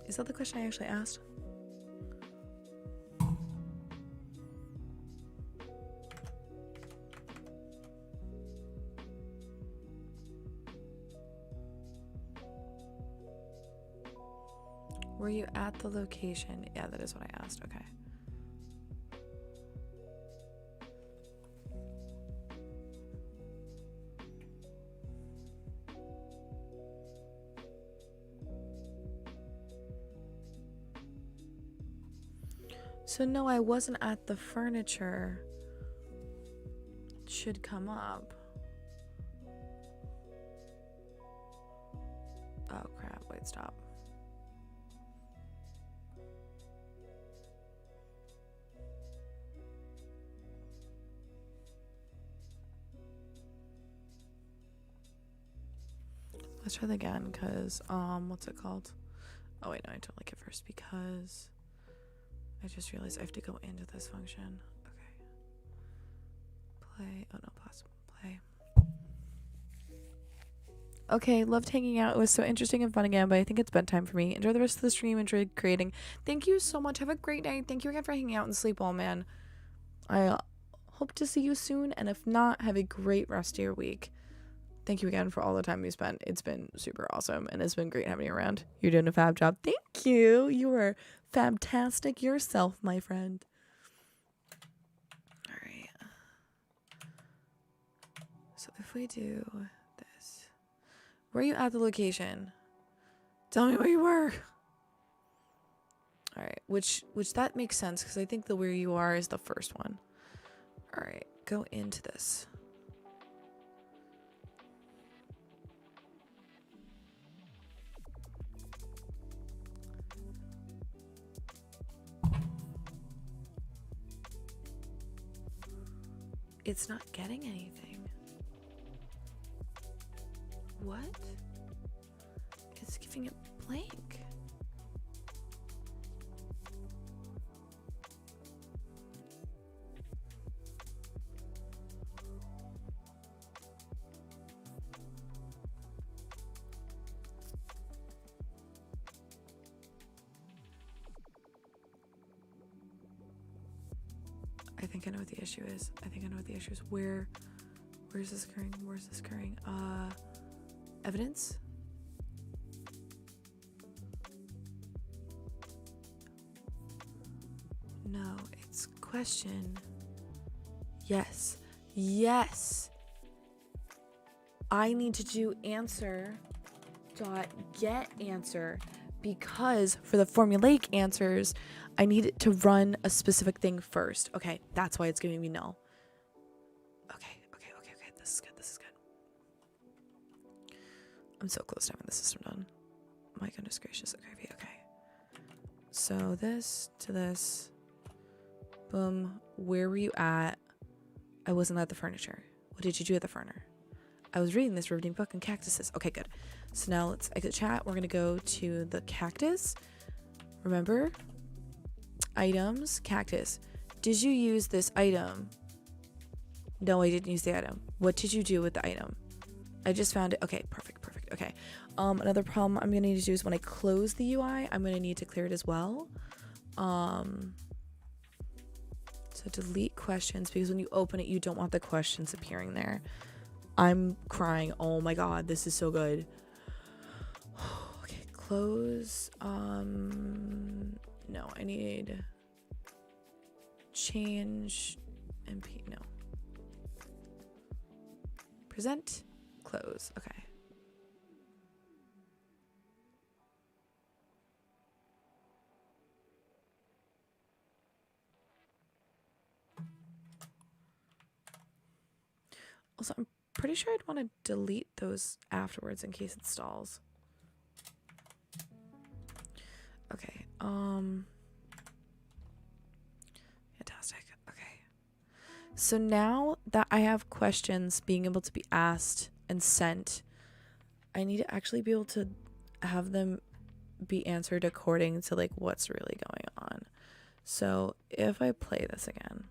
Is that the question I actually asked? Were you at the location? Yeah, that is what I asked. Okay. So no, I wasn't at the furniture. It should come up. Oh crap, wait, stop. Let's try that again, because, what's it called? Oh wait, no, I don't like it first because I just realized I have to go into this function. Okay. Play, oh no, pause, play. Okay, loved hanging out. It was so interesting and fun again, but I think it's bedtime for me. Enjoy the rest of the stream. Enjoy creating. Thank you so much. Have a great night. Thank you again for hanging out and sleep well, man. I hope to see you soon, and if not, have a great rest of your week. Thank you again for all the time we spent. It's been super awesome, and it's been great having you around. You're doing a fab job. Thank you. You are fantastic yourself, my friend. All right. So if we do this, where are you at the location? Tell me where you were. All right, which that makes sense because I think the where you are is the first one. All right, go into this. It's not getting anything. What? It's giving it blank. I think I know what the issue is. Where is this occurring? Where's this occurring? Evidence? No, it's question. Yes. Yes. I need to do answer dot get answer because for the formulaic answers, I need it to run a specific thing first. Okay, that's why it's giving me null. Okay. This is good. I'm so close to having the system done. My goodness gracious. Okay. So this to this. Boom. Where were you at? I wasn't at the furniture. What did you do at the furniture? I was reading this riveting book on cactuses. Okay, good. So now let's exit chat. We're going to go to the cactus. Remember? Items, cactus. Did you use this item? No, I didn't use the item. What did you do with the item? I just found it. Okay, perfect. Okay. Another problem I'm going to need to do is when I close the UI, I'm going to need to clear it as well. So delete questions because when you open it, you don't want the questions appearing there. I'm crying. Oh my god, this is so good. Okay, close. No, I need change MP. No. Present, close. Okay. Also, I'm pretty sure I'd want to delete those afterwards in case it stalls. Okay, fantastic. Okay. So now that I have questions being able to be asked and sent, I need to actually be able to have them be answered according to like what's really going on. So if I play this again.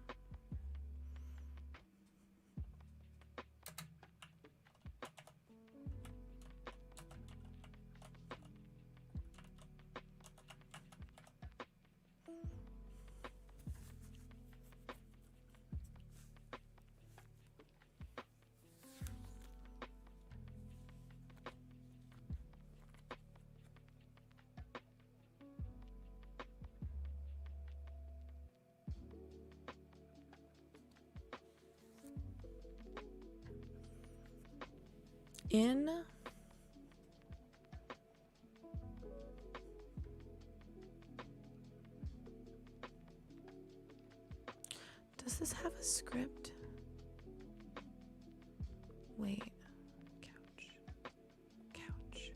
Does this have a script? Wait. Couch.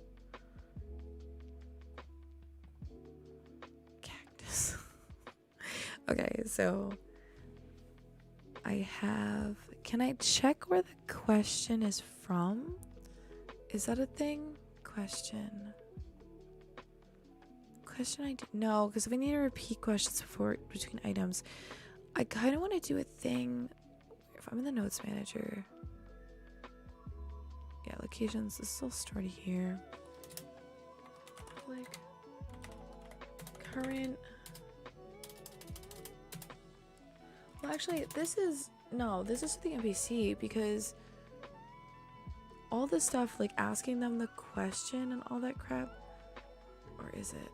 Okay, so I have, can I check where the question is from? Is that a thing? Question ID? No, because if I need to repeat questions before between items, I kind of want to do a thing. If I'm in the notes manager, yeah, locations. This is all started here. Like current. Well, actually, this is the NPC because all this stuff, like asking them the question and all that crap, or is it?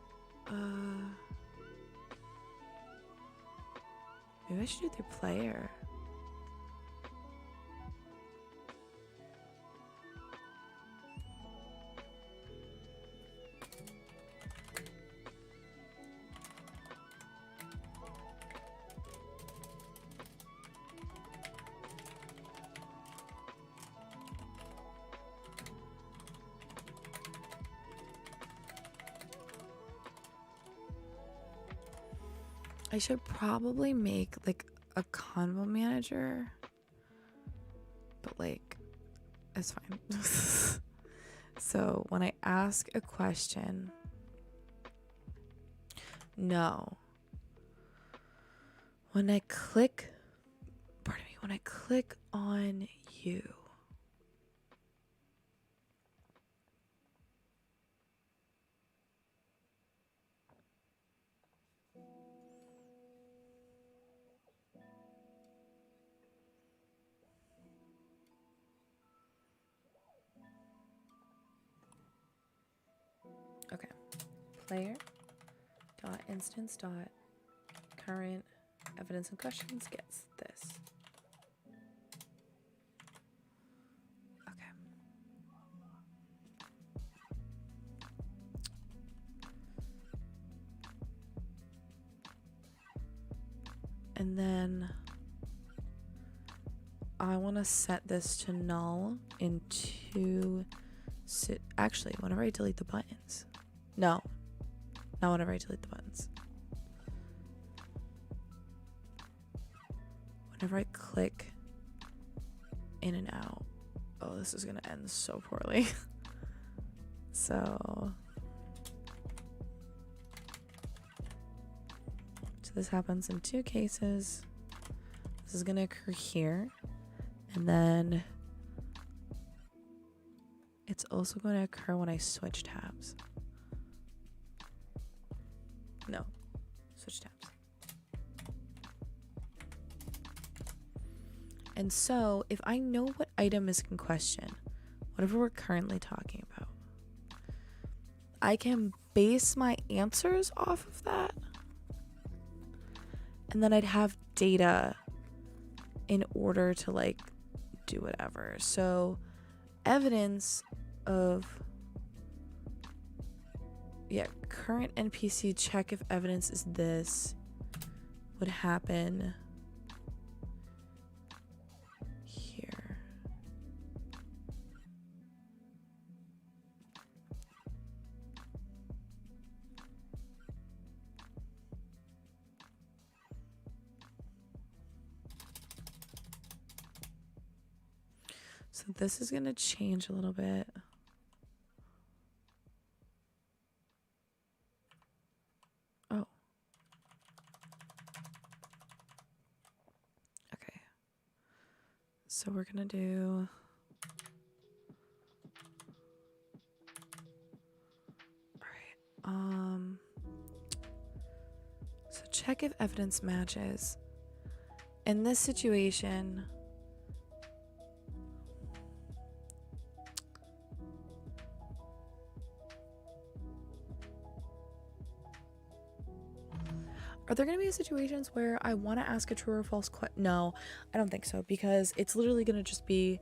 Maybe I should do their player. I should probably make like a convo manager, but like it's fine. So when I ask a question, no. When I click on you, okay, player dot instance dot current evidence and questions gets this. Okay. And then I want to set this to null in actually, whenever I delete the buttons. No, not whenever I delete the buttons. Whenever I click in and out. Oh, this is going to end so poorly. So this happens in two cases. This is going to occur here. And then it's also going to occur when I switch tabs. No, switch tabs. And so if I know what item is in question, whatever we're currently talking about, I can base my answers off of that. And then I'd have data in order to like do whatever. So evidence of, yeah, current NPC check if evidence is this would happen here. So this is going to change a little bit. Oh. Okay. So we're going to do... Alright. So check if evidence matches. In this situation... Are there going to be situations where I want to ask a true or false question? No, I don't think so, because it's literally going to just be...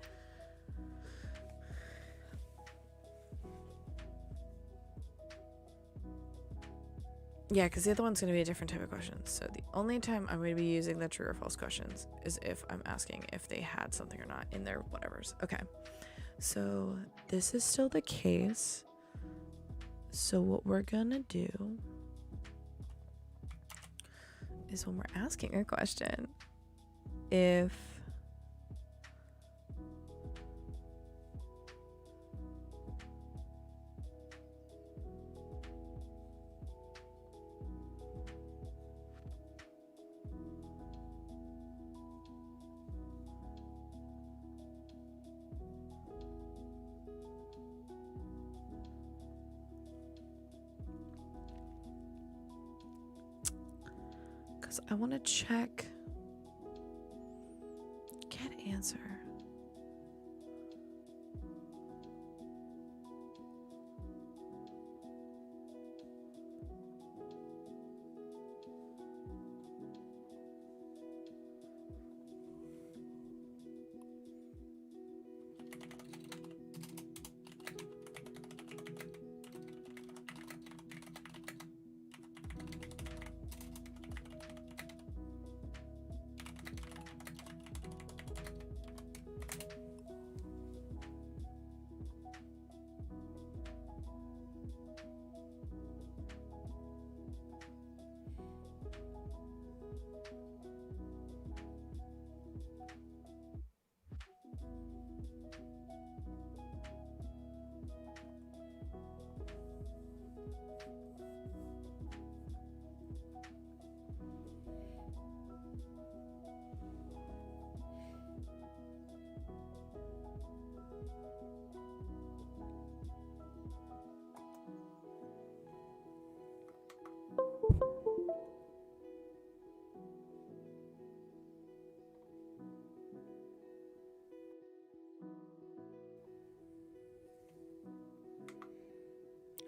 Yeah, because the other one's going to be a different type of question. So the only time I'm going to be using the true or false questions is if I'm asking if they had something or not in their whatevers. Okay, so this is still the case. So what we're going to do is when we're asking a question. If I want to check. Can't answer.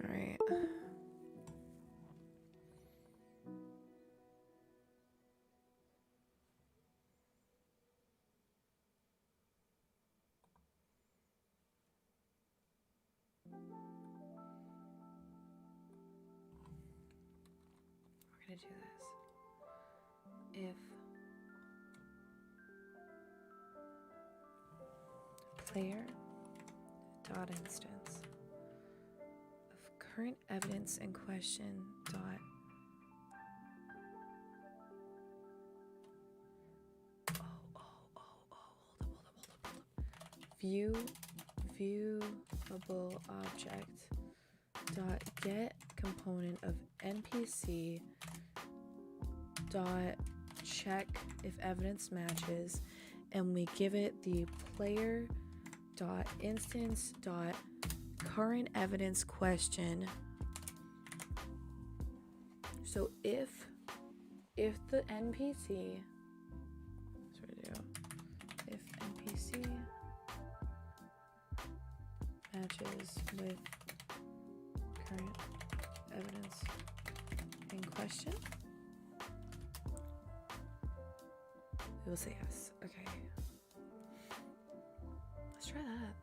All right. We're gonna do this. If player dot instance of current evidence in question dot viewable object dot get component of npc dot check if evidence matches, and we give it the player dot instance dot current evidence question. So if the npc, that's what I do, if npc matches with current evidence in question, we will say yes. Okay. Let's try that.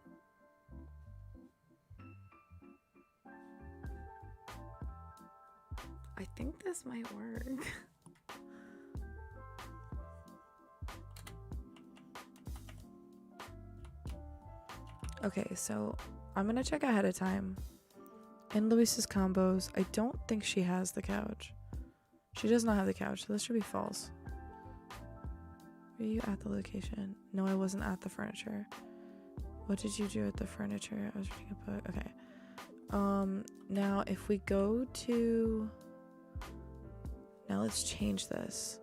I think this might work. Okay, so I'm gonna check ahead of time. In Luis's combos, I don't think she has the couch. She does not have the couch, so this should be false. Were you at the location? No, I wasn't at the furniture. What did you do at the furniture? I was reading a book. Okay. Now if we go to... Now let's change this.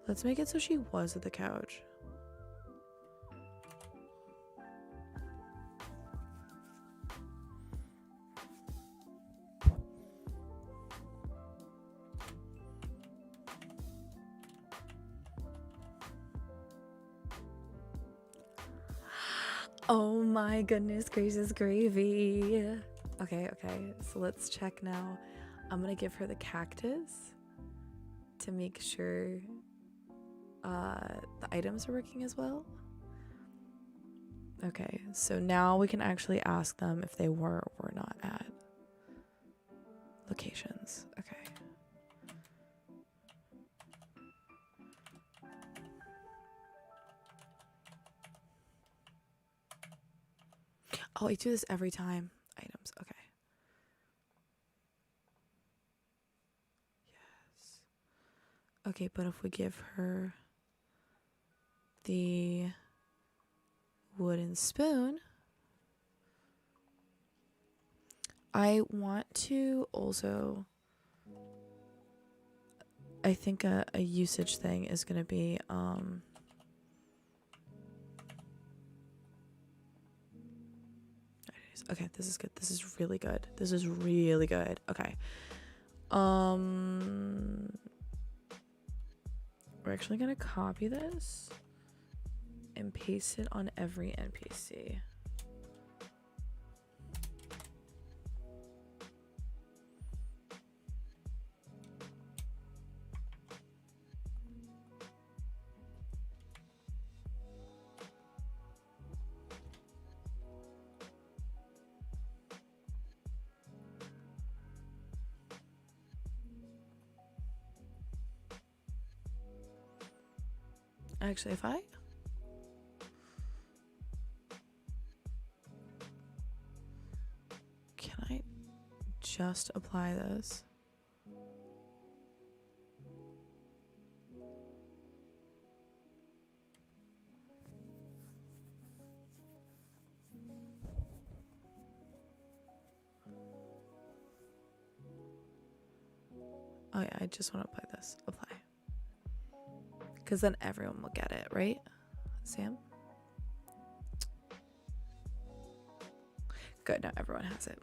Let's make it so she was at the couch. Oh my goodness gracious gravy. Okay, so let's check now. I'm gonna give her the cactus to make sure the items are working as well. Okay, so now we can actually ask them if they were or were not at locations. Okay. Oh, I do this every time. Items, okay. Yes. Okay, but if we give her the wooden spoon, I want to also, I think a usage thing is going to be, okay, this is good. This is really good. This is really good. Okay. We're actually going to copy this and paste it on every NPC. Actually, if I can I just apply this? Oh yeah, I just want to apply this. Apply. Because then everyone will get it, right? Sam? Good, now everyone has it.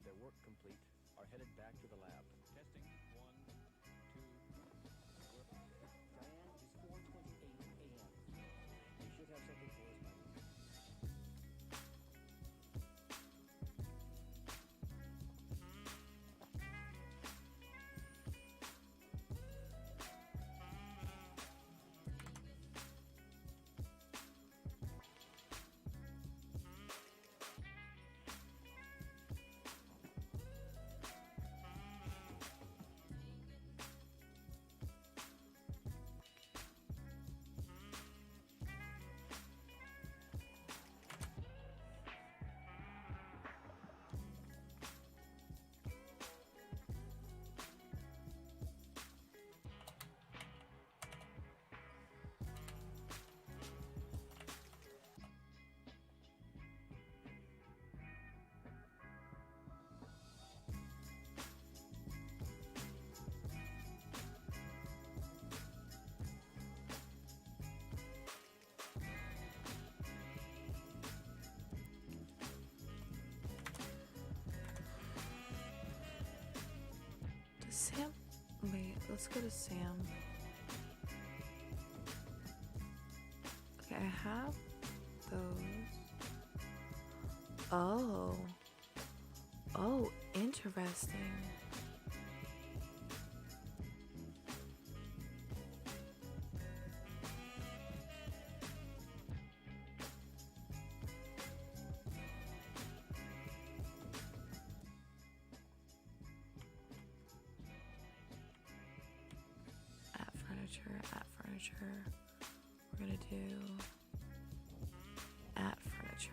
Their work complete, are headed back to the lab. Testing. 1, 2. Diane, it's 4:28 a.m. They should have something for us by now. Sam? Wait, let's go to Sam. Okay, I have those. Oh. Oh, interesting. furniture, at furniture. We're gonna do at furniture.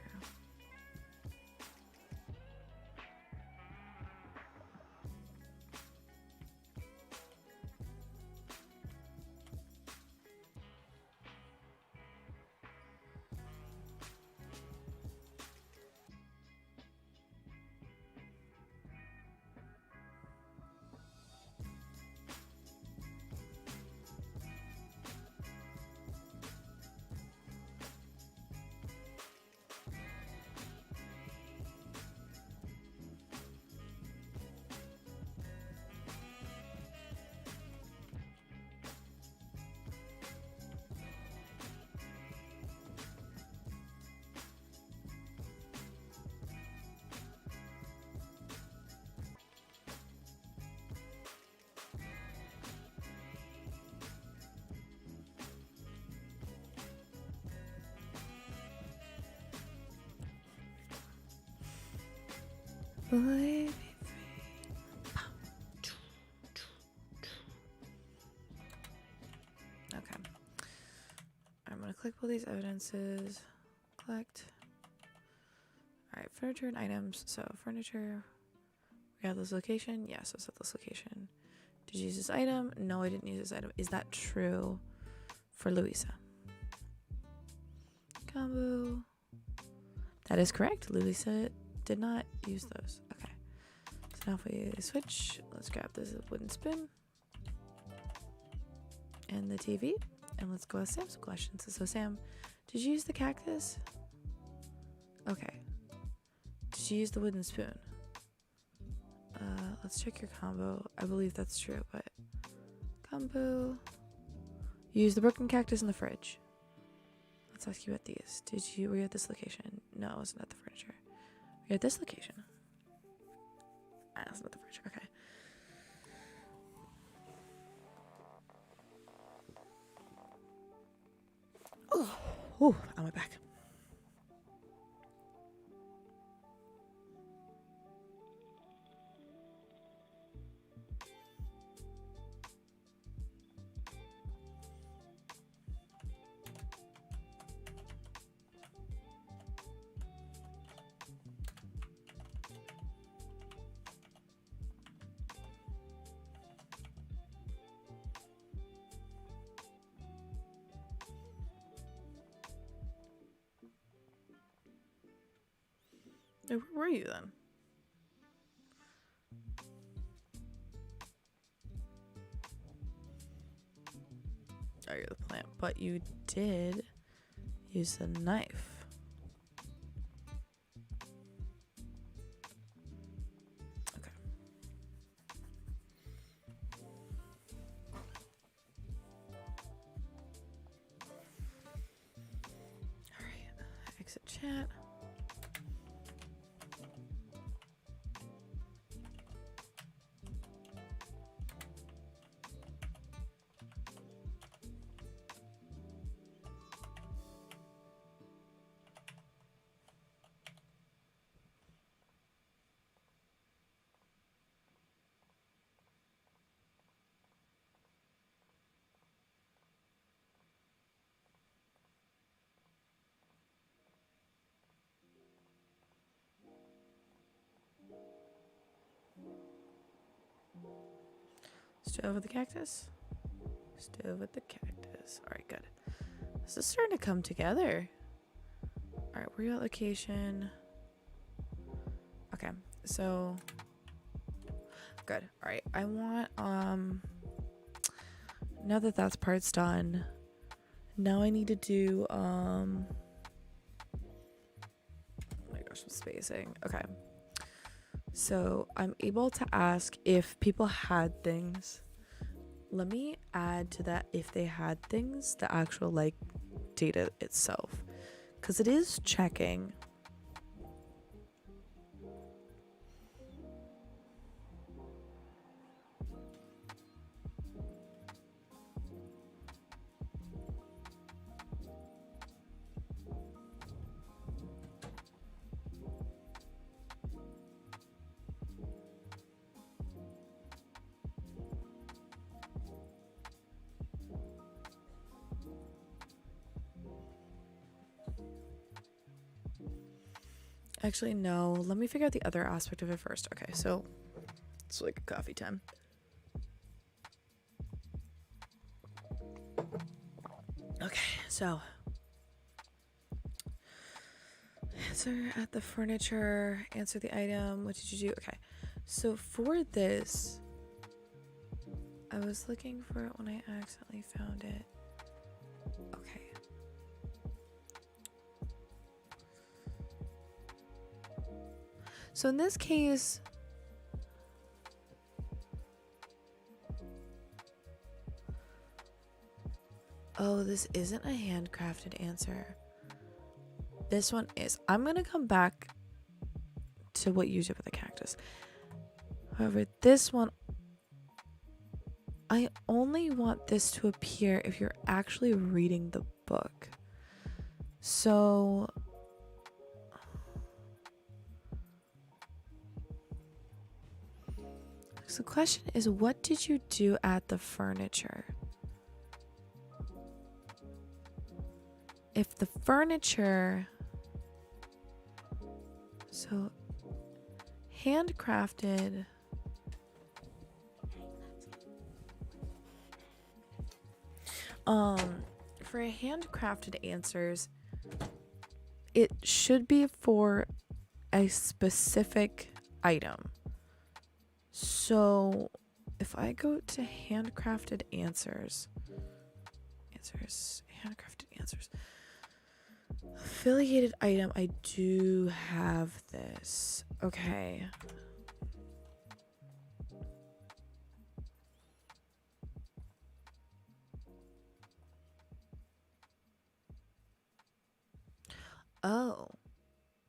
Boy, be free. Okay. I'm gonna click all these evidences. Collect. Alright, furniture and items. So furniture. We have this location. Yes, I set this location. Did you use this item? No, I didn't use this item. Is that true for Louisa? Combo. That is correct. Louisa did not use those. Okay. So now if we switch, let's grab this wooden spoon and the TV, and let's go ask Sam some questions. So Sam, did you use the cactus? Okay. Did you use the wooden spoon? Let's check your combo. I believe that's true, but combo. You used the broken cactus in the fridge. Let's ask you about these. Were you at this location? No, I wasn't at the furniture. You're at this location. I wasn't at the furniture. Okay. Oh, on my back. Where were you then? Oh, you're the plant. But you did use the knife. Okay. Alright. Exit chat. Stove with the cactus? Stove with the cactus. Alright, good. This is starting to come together. Alright, where you at location? Okay, so good. Alright, I want now that that's part's done, now I need to do oh my gosh, I'm spacing. Okay. So I'm able to ask if people had things. Let me add to that if they had things, the actual like data itself, because it is checking. Actually, no. Let me figure out the other aspect of it first. Okay, so it's like coffee time. Okay, so answer at the furniture, answer the item. What did you do? Okay, so for this, I was looking for it when I accidentally found it. Okay. So in this case, oh, this isn't a handcrafted answer. This one is. I'm gonna come back to what you did with the cactus. However, this one, I only want this to appear if you're actually reading the book. So the question is, what did you do at the furniture? If the furniture, so handcrafted, for handcrafted answers, it should be for a specific item. So if I go to handcrafted answers, handcrafted answers, affiliated item, I do have this. Okay. Oh,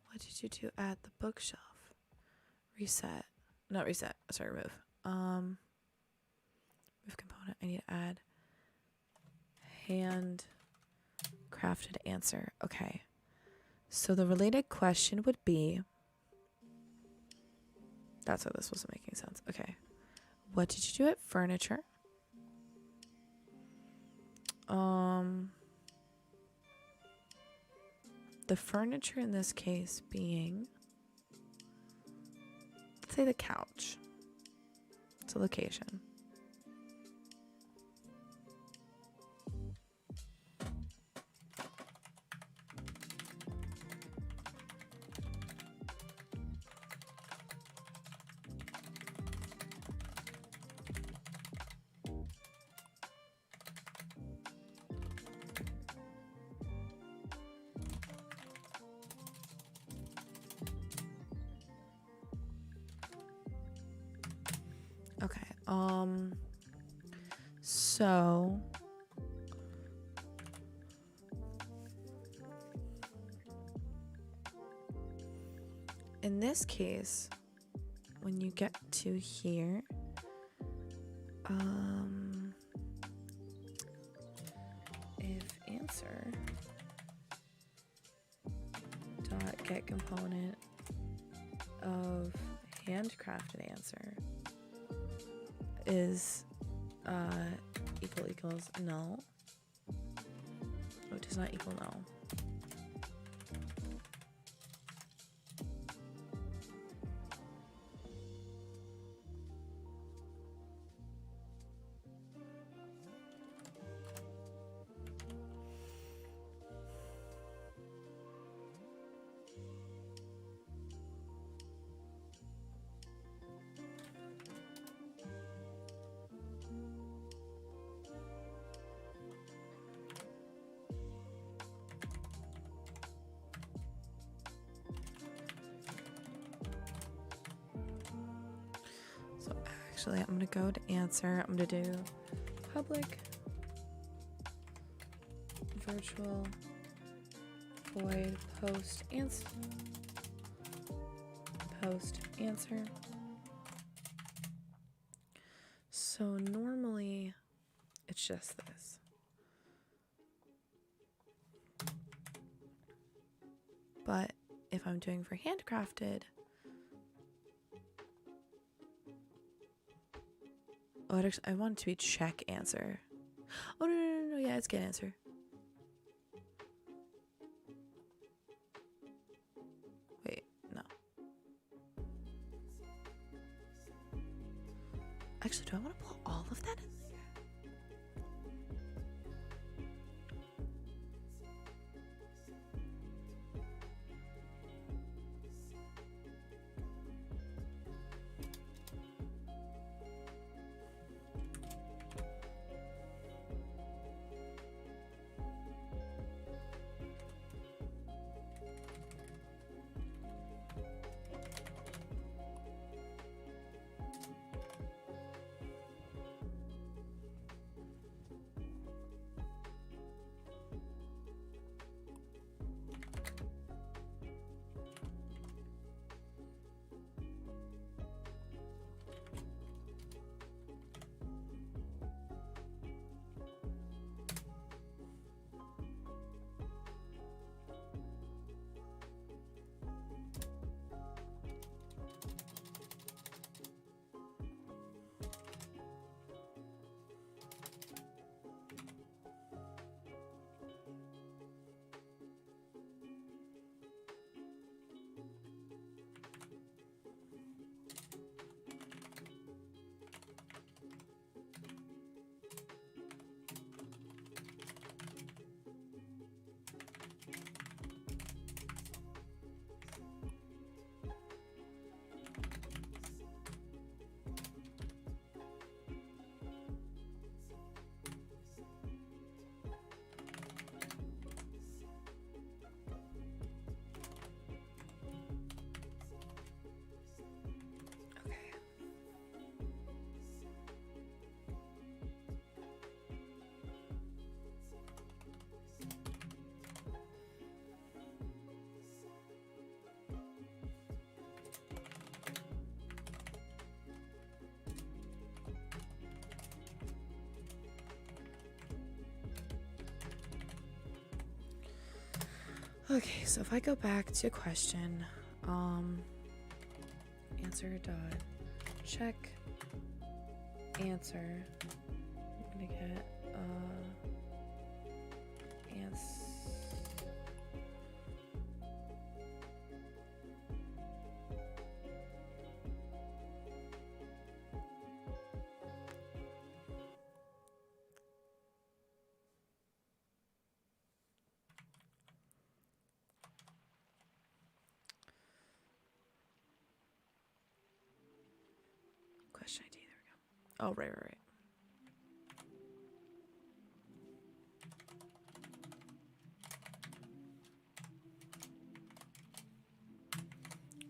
what did you do at the bookshelf? Reset. Not reset. Sorry, remove. Move component. I need to add hand crafted answer. Okay. So the related question would be, that's why this wasn't making sense. Okay. What did you do at furniture? The furniture in this case being, let's say the couch. It's a location. Okay. So in this case, when you get to here, if answer dot get component of handcrafted answer is equals null. Oh, it does not equal null. Actually, I'm gonna go to answer. I'm gonna do public virtual void post answer. So normally it's just this. But if I'm doing for handcrafted, oh, I want it to be check answer. Oh, no, yeah, it's get answer. Wait, Actually, do I want to pull all of that in there? Okay, so if I go back to question, answer dot check answer, I'm gonna get question ID. There we go. Oh, right.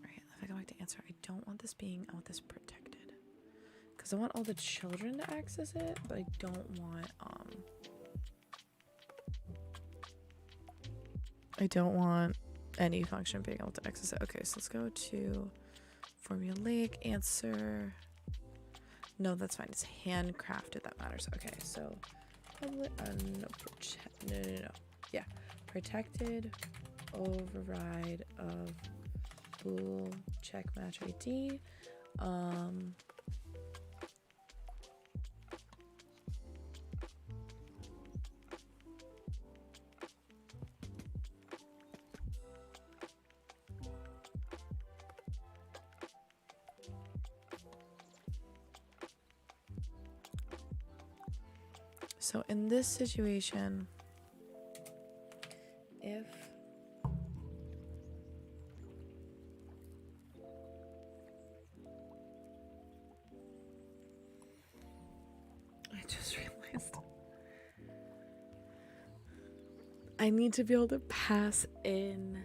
If I go back to answer, I don't want this being, I want this protected. Because I want all the children to access it, but I don't want any function being able to access it. Okay, so let's go to formulaic answer. No, that's fine. It's handcrafted. That matters. Okay, so public, no. Yeah, protected override of bool check match ID. So in this situation, if I just realized I need to be able to pass in.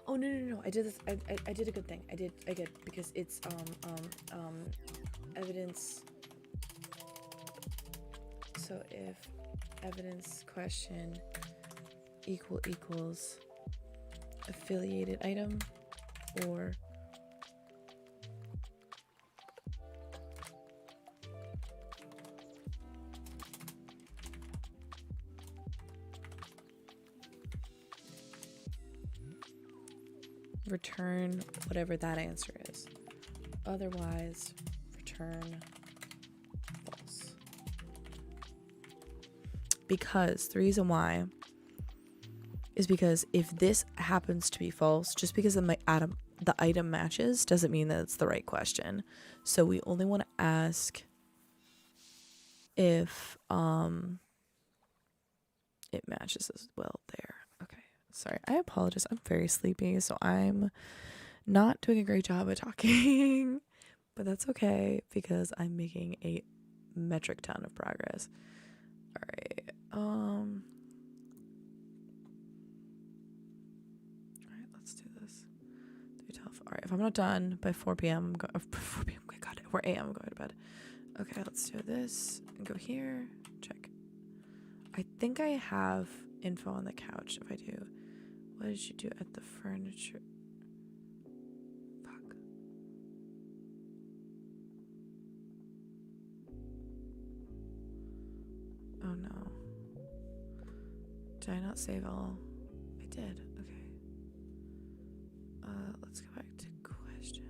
Oh no, I did this. I did a good thing. I did because it's evidence. So if evidence question equals affiliated item or return whatever that answer is. Otherwise, return false. Because the reason why is because if this happens to be false, just because the item matches doesn't mean that it's the right question. So we only want to ask if it matches as well there. Okay, sorry, I apologize. I'm very sleepy, so I'm not doing a great job at talking, but that's okay because I'm making a metric ton of progress. All right. All right, let's do this. 3:12. All right, if I'm not done by 4 p.m., 4 p.m. God, 4 a.m. I'm going to bed. Okay, let's do this and go here. Check. I think I have info on the couch. If I do, what did you do at the furniture? Fuck. Oh no. Did I not save all? I did. Okay. Let's go back to question.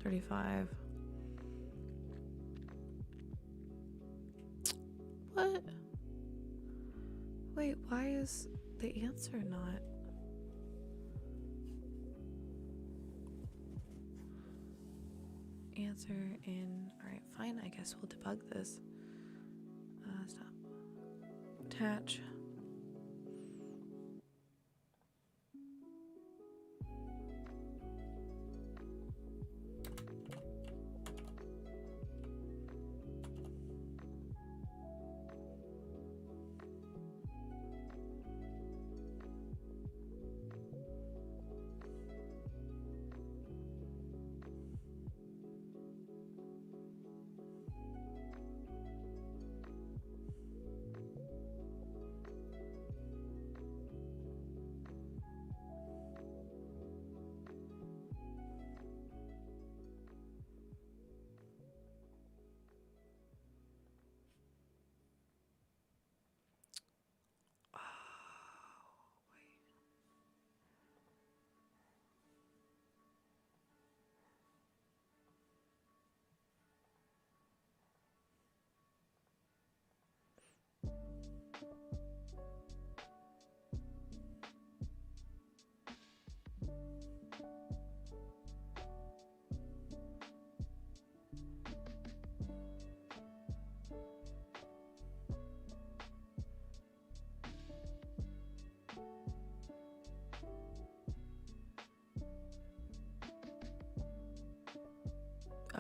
$35. What? Wait, why is the answer not? Answer in. Alright, fine. I guess we'll debug this. Stop. Attach.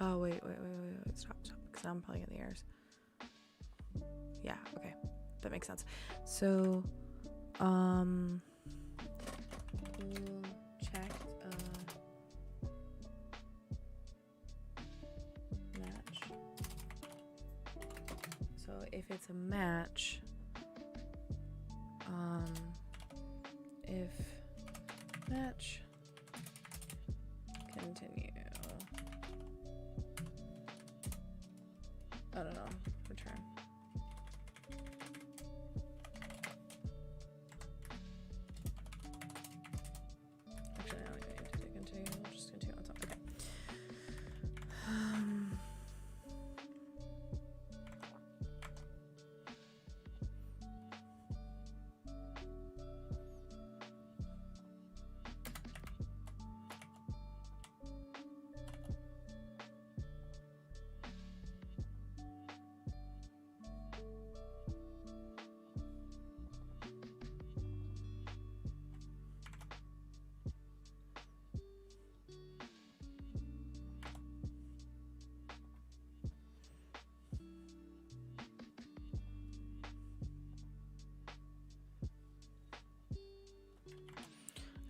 Oh, wait, stop, because I'm playing in the airs. Yeah, okay, that makes sense. So, check, match. So if it's a match, if match, continue. I don't know. Return. Actually, I don't even need to do continue. We'll just continue on top. Okay.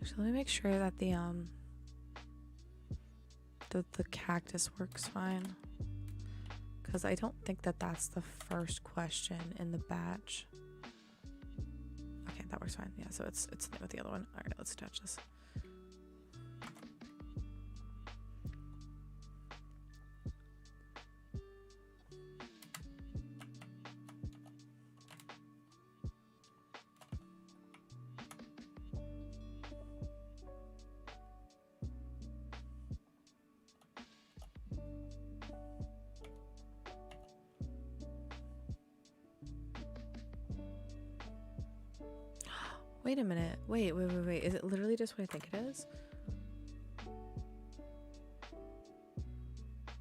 Actually, let me make sure that the cactus works fine, Because I don't think that that's the first question in the batch. Okay, that works fine. Yeah, so it's the same with the other one. All right, let's attach this. Wait a minute. Wait. Is it literally just what I think it is?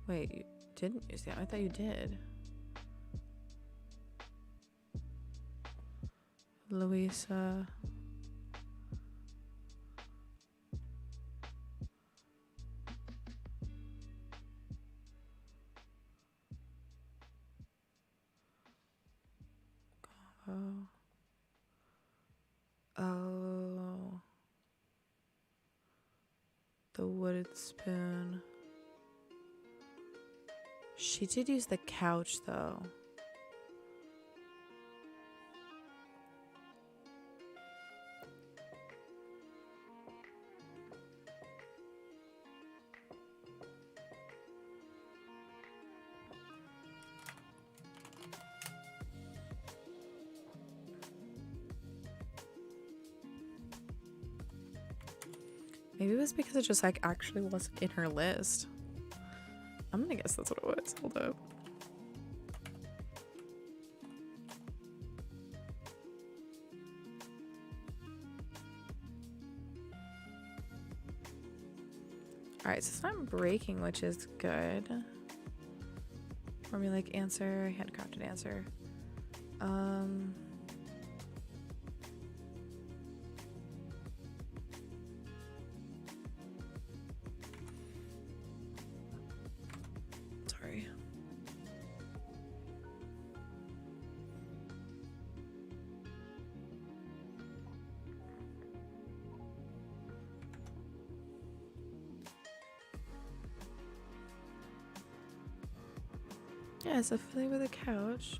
Wait, you didn't use that? I thought you did. Louisa. Oh. Oh. The wooded spoon. She did use the couch though. Maybe it was because it just like actually wasn't in her list. I'm gonna guess that's what it was. Hold up. Alright, so it's not breaking, which is good. Formulaic answer, handcrafted answer. Sorry. Yeah, it's affiliated with a couch.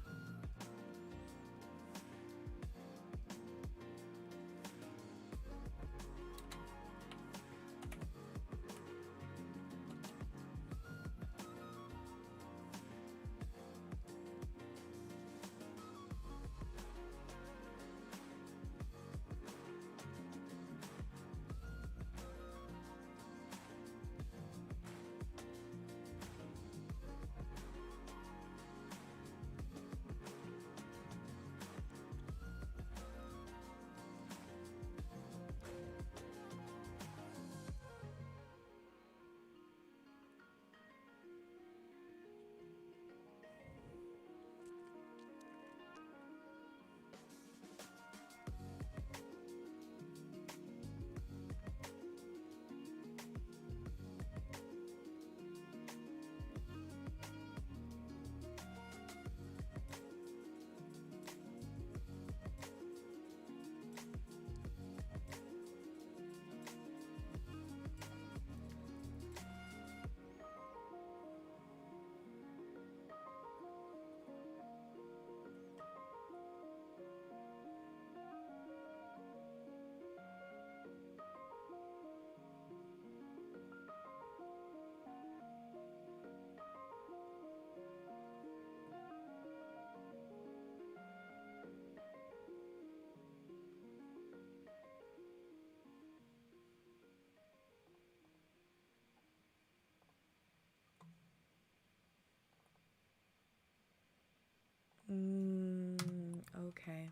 Okay.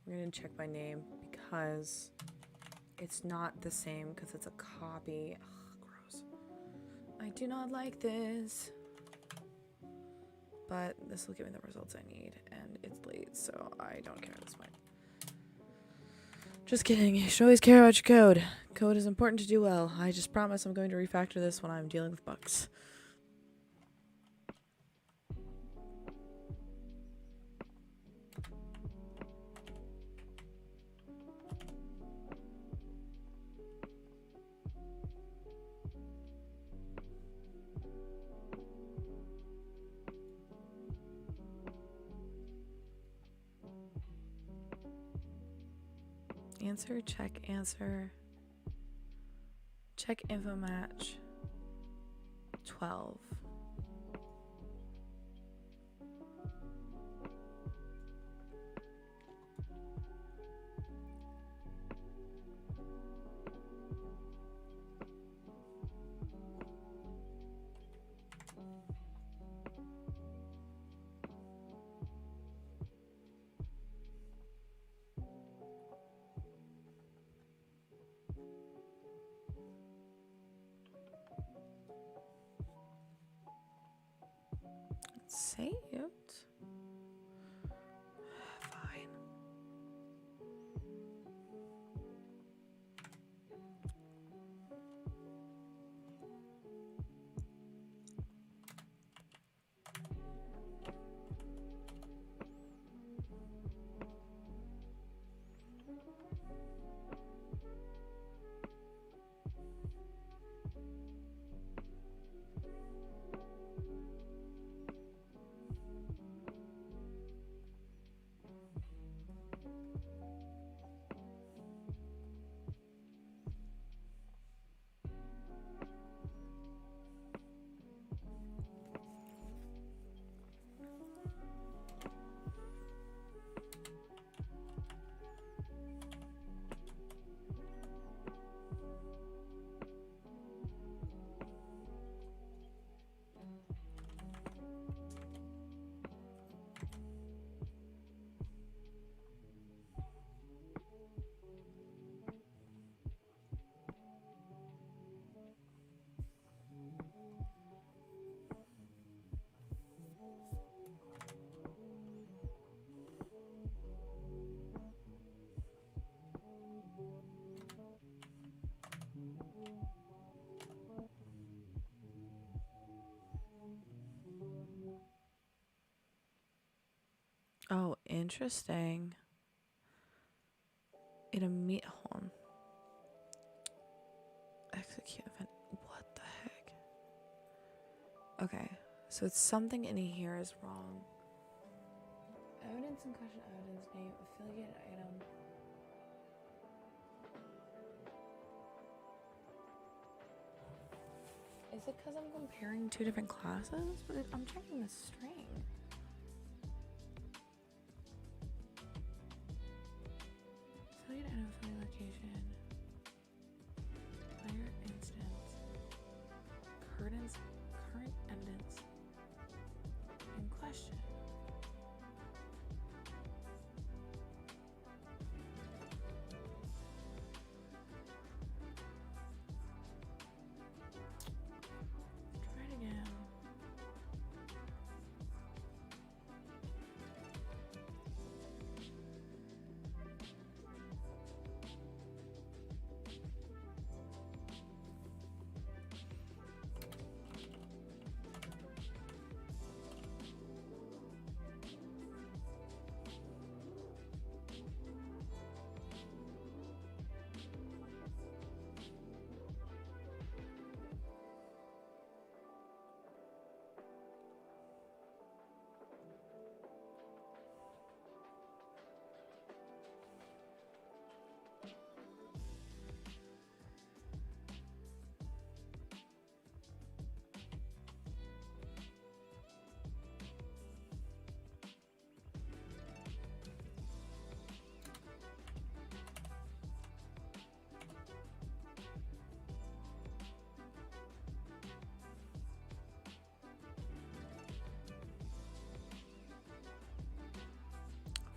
We're gonna check my name because it's not the same because it's a copy. Ugh, gross. I do not like this. But this will give me the results I need, and it's late, so I don't care at this point. Just kidding. You should always care about your code. Code is important to do well. I just promise I'm going to refactor this when I'm dealing with bugs. Answer, check, answer. Check info match. 12. Saved. Fine. Oh, interesting. Hold on. Execute event. What the heck? Okay, so it's something in here is wrong. Evidence and question evidence name, affiliated item. Is it because I'm comparing two different classes? But I'm checking the string. Affiliate and affiliate location. Player instance. Current endance. In question. Try it again.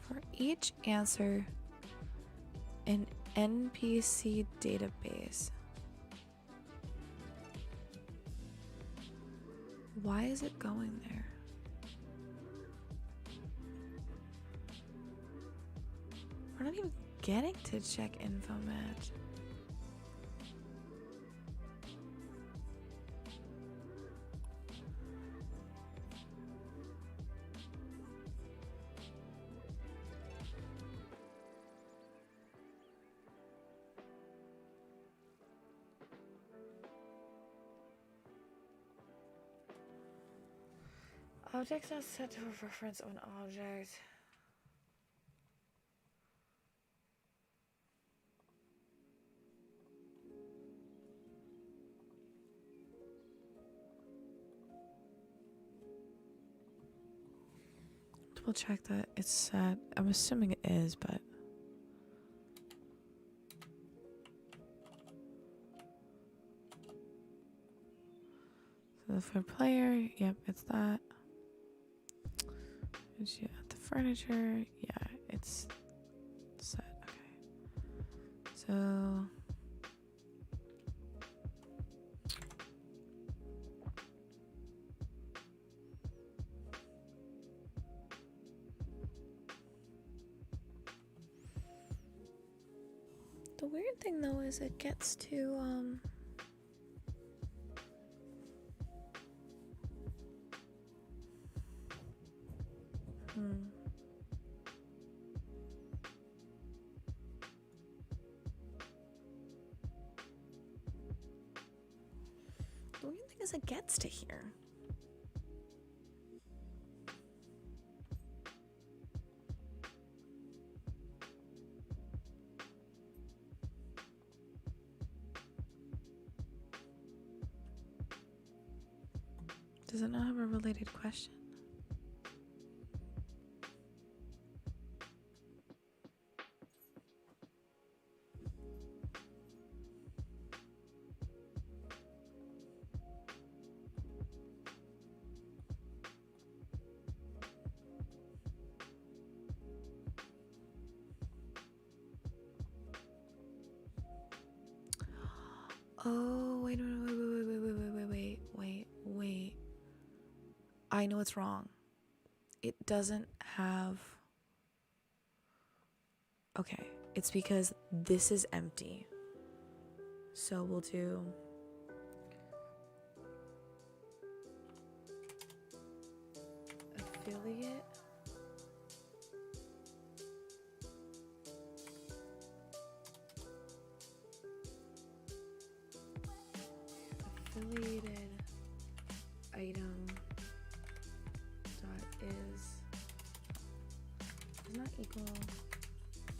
For each answer, an NPC database. Why is it going there? We're not even getting to check info match. Objects not set to a reference of an object. double check that it's set. I'm assuming it is, but so for player, yep, it's that. It's the furniture, yeah, it's set. Okay, so the weird thing though is it gets to the weird thing is it gets to here. Does it not have a related question? Oh, wait. I know it's wrong. It doesn't have... Okay, it's because this is empty. So we'll do... affiliate. Affiliated item dot is not equal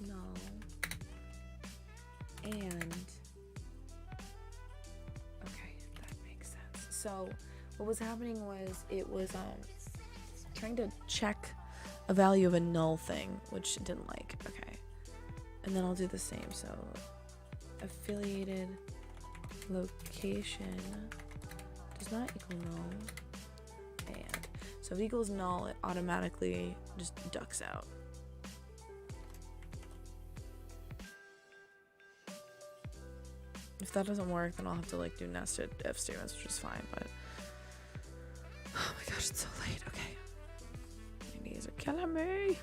null and okay, that makes sense. So what was happening was it was trying to check a value of a null thing, which it didn't like. Okay, and then I'll do the same. So affiliated location does not equal null, and so if it equals null, it automatically just ducks out. If that doesn't work, then I'll have to like do nested if statements, which is fine, but oh my gosh, it's so late. Okay, my knees are killing me.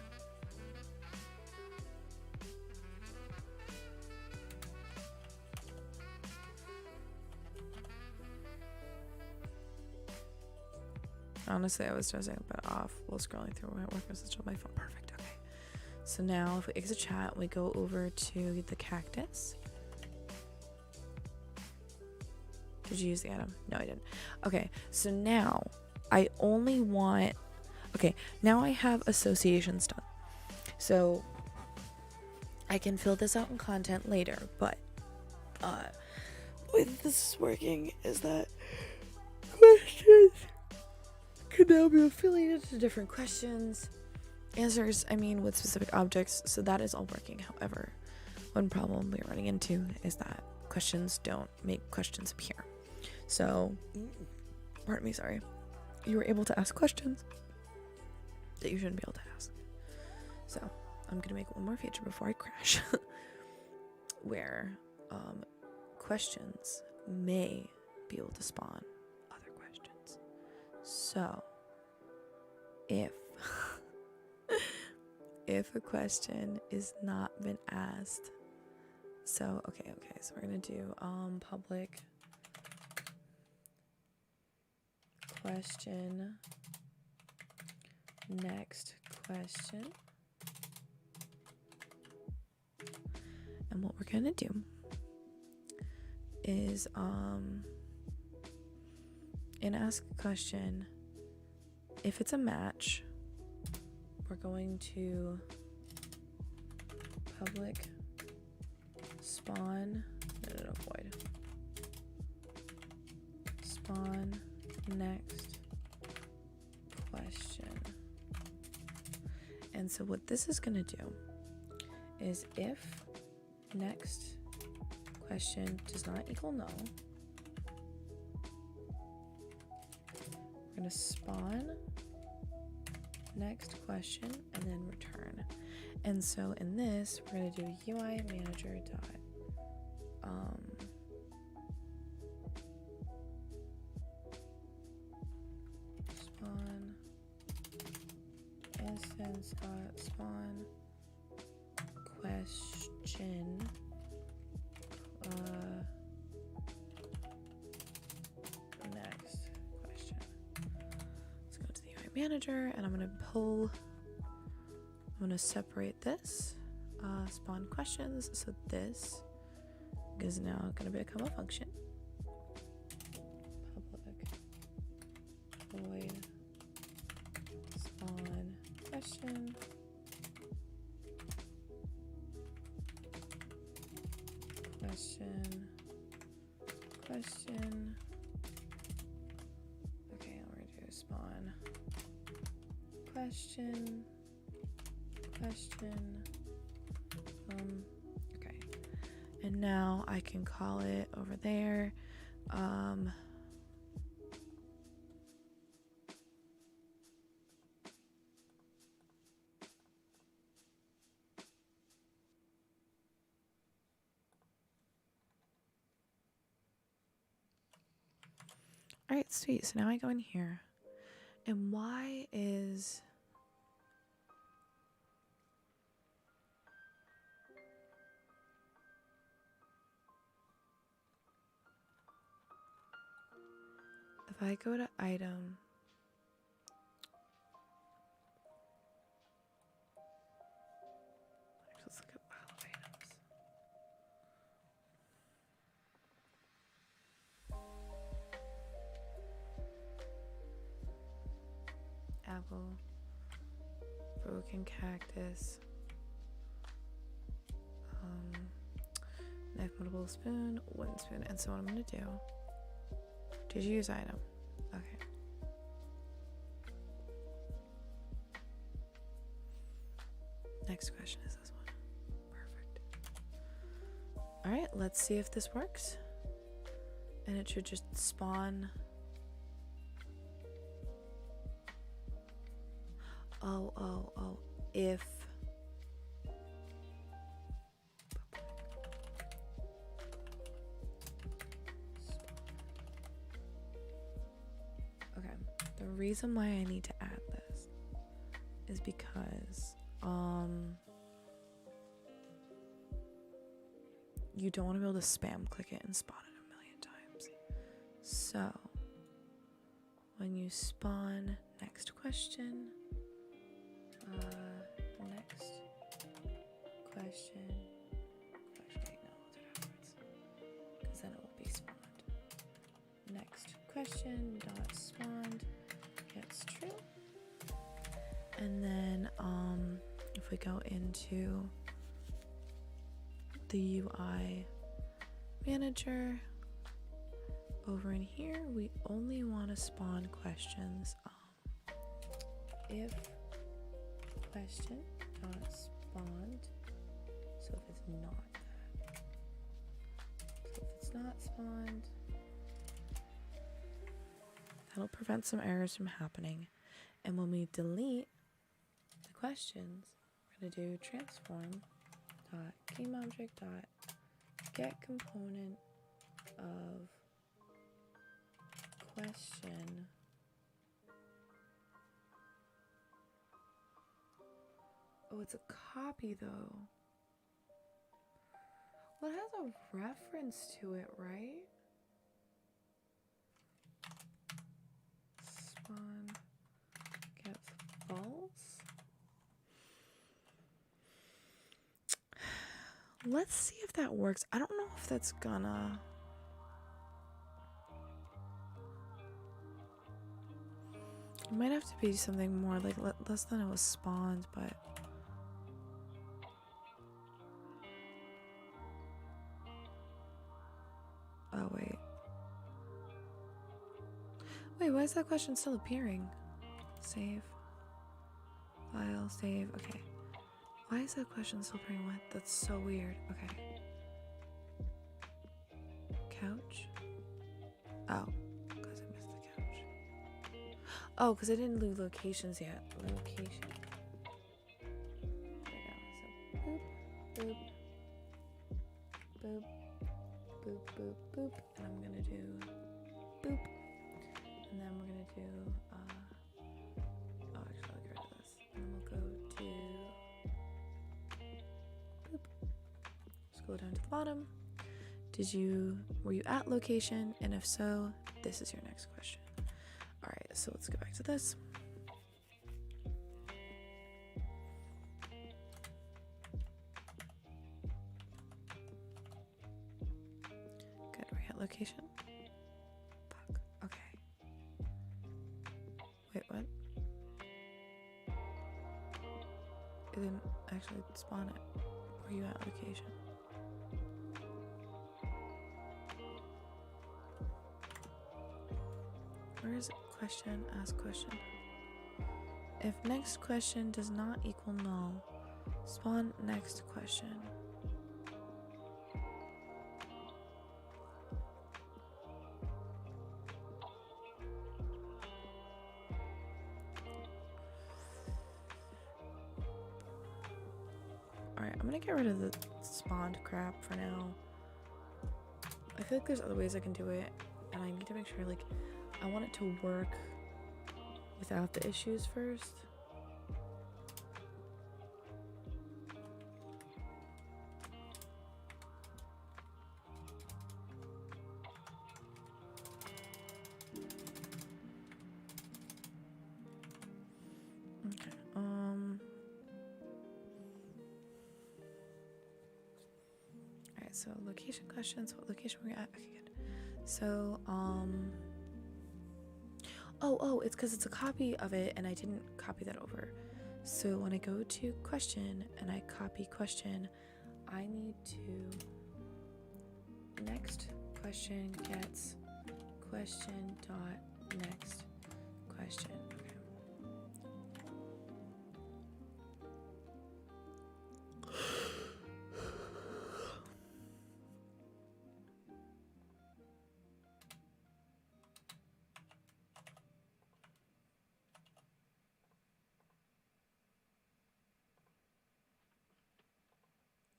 Honestly, I was dozing a bit off while scrolling through my work message on my phone. Perfect. Okay. So now if we exit chat, we go over to the cactus. Did you use the item? No, I didn't. Okay. So now I only want... Okay. Now I have associations done. So I can fill this out in content later, but the way that this is working is that questions can now be affiliated to different questions, answers, with specific objects, so that is all working. However, one problem we're running into is that questions don't make questions appear. So, pardon me, sorry. You were able to ask questions that you shouldn't be able to ask. So, I'm gonna make one more feature before I crash, where questions may be able to spawn other questions. So, if a question is not been asked, so okay, so we're gonna do public question, next question, and what we're gonna do is in ask a question, if it's a match, we're going to public spawn void spawn next question. and so what this is going to do is if next question does not equal null, we're going to spawn next question and then return. And so in this, we're going to do UI manager dot spawn instance dot spawn question next question. Let's go to the UI manager and I'm going to separate this spawn questions, so this is now going to become a function. Public void spawn question question. Okay, we're going to do spawn question. Okay, and now I can call it over there. All right, sweet. So now I go in here, and why is if I go to item, let's look at file items. Apple, broken cactus, knife, multiple spoon, wooden spoon. And so what I'm gonna do, did you use item? Okay. Next question is this one. Perfect. All right, let's see if this works. And it should just spawn. Oh, if okay, the reason why I need to add this is because you don't want to be able to spam click it and spawn it a million times. So when you spawn next question, next question. Actually, no, we'll do it afterwards, because then it will be spawned. Next question dot spawned gets true, and then if we go into the UI manager, over in here we only want to spawn questions if question dot spawned. So if it's not that, so if it's not spawned, that'll prevent some errors from happening. And when we delete the questions, we're going to do transform dot game object dot get component of question Oh, it's a copy though. Well, it has a reference to it, right? Spawn gets false. Let's see if that works. I don't know if that's gonna. It might have to be something more like less than it was spawned, but. Oh, wait. Wait, why is that question still appearing? Save. File, save. Okay. Why is that question still printing what? That's so weird. Okay. Couch? Oh, because I missed the couch. Oh, because I didn't do locations yet. Location. There we go. So, boop, boop, boop, boop, boop, boop. And I'm going to do boop. And then we're going to do, oh, actually, I'll get rid of this. And then we'll go to boop. Scroll down to the bottom. Were you at location? And if so, this is your next question. All right, so let's go back to this. Good, we're at location. Fuck, okay. Wait, what? It didn't actually spawn it. Were you at location? Where is it? Question, ask question. If next question does not equal null, spawn next question. Alright, I'm gonna get rid of the spawned crap for now. I feel like there's other ways I can do it, and I need to make sure, like, I want it to work without the issues first. Okay, alright, so location questions, what location we're at? Okay, good. So, oh, it's because it's a copy of it and I didn't copy that over. So when I go to question and I copy question, I need to next question gets question dot next question. Okay.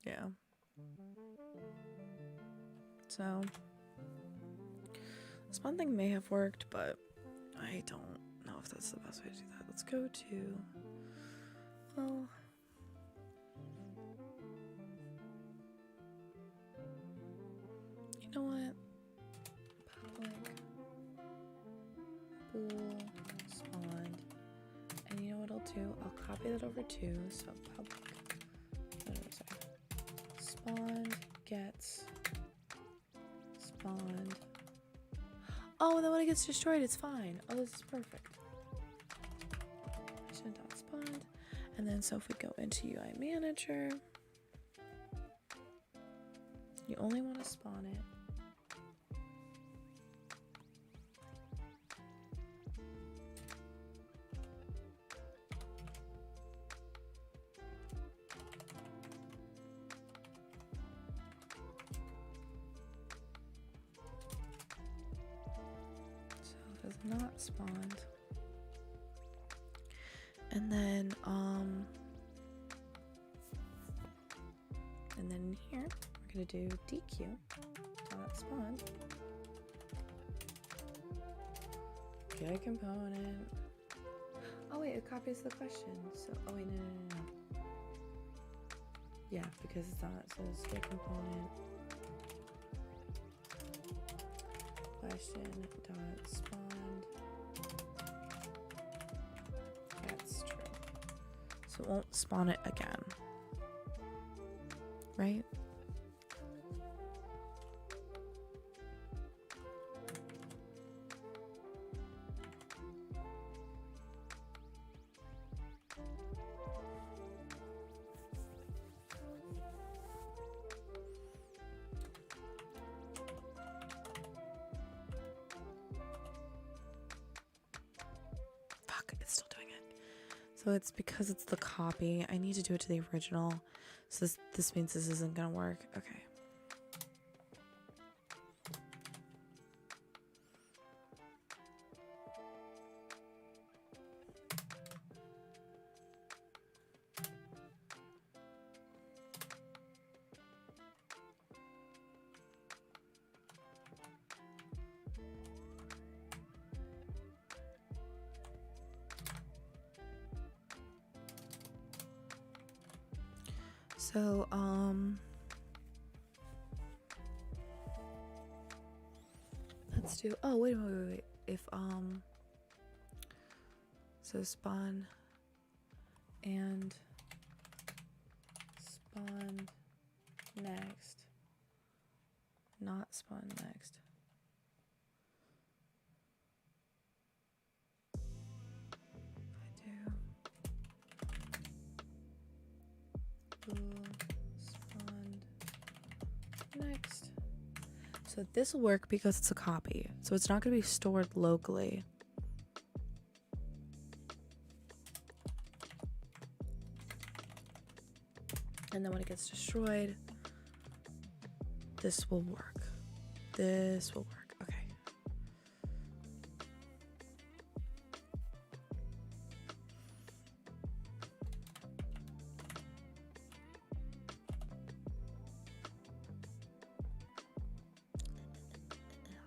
Yeah. So this one thing may have worked, but I don't know if that's the best way to do that. Let's go to, well, you know what? Public bool spawned. And you know what I'll do? I'll copy that over too. So public, no, sorry. Spawned gets spawned. Oh, and then when it gets destroyed, it's fine. Oh, this is perfect. Spawned. And then so if we go into UI manager, you only want to spawn it. Not spawned. And then here we're gonna do DQ dot spawn get component. Oh wait, it copies the question. So oh wait, no. Yeah, because it's not, so it's get component question dot spawned. That's true. So it won't spawn it again. Right? So it's because it's the copy. I need to do it to the original. So this means this isn't gonna work. Okay. So, let's do, oh, wait. If, so spawn and spawn next, not spawn next. I do. Spawned next. So this will work because it's a copy. So it's not going to be stored locally. And then when it gets destroyed, this will work. This will work. Okay.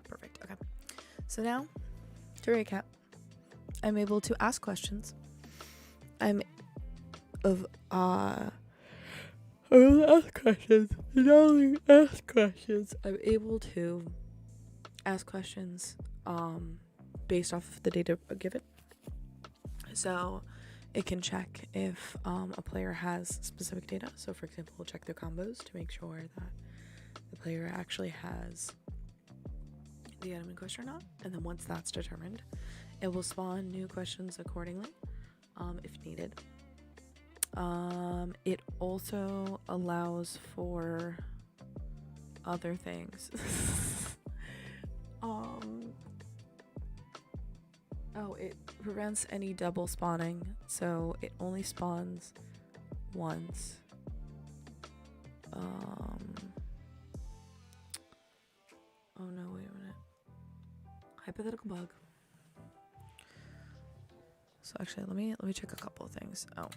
Perfect. Okay. So now, to recap, I'm able to ask questions. I'm ask questions. Not only ask questions, I'm able to ask questions based off of the data given. So it can check if a player has specific data. So for example, we'll check their combos to make sure that the player actually has the item in question or not. And then once that's determined, it will spawn new questions accordingly if needed. It also allows for other things. It prevents any double spawning, so it only spawns once. Oh no, wait a minute. Hypothetical bug. So actually, let me check a couple of things. Oh.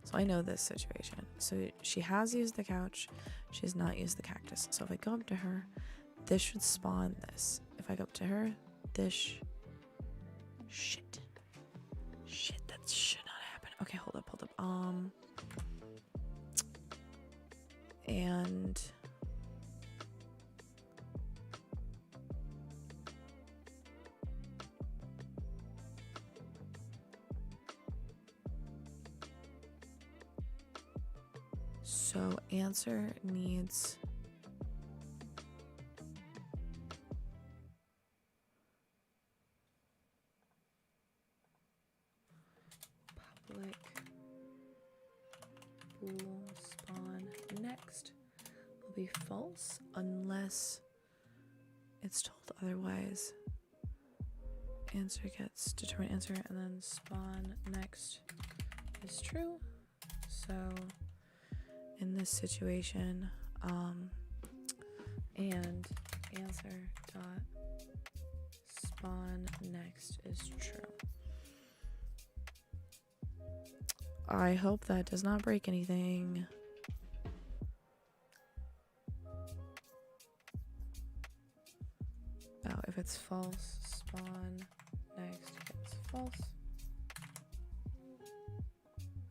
So I know this situation. So she has used the couch. She has not used the cactus. So if I go up to her, this should spawn this. If I go up to her, this shit, that should not happen. Okay, hold up. And so answer needs public bool spawn next will be false unless it's told otherwise. Answer gets determined answer and then spawn next is true. So in this situation, and answer dot spawn next is true. I hope that does not break anything. Oh, if it's false, spawn next gets false.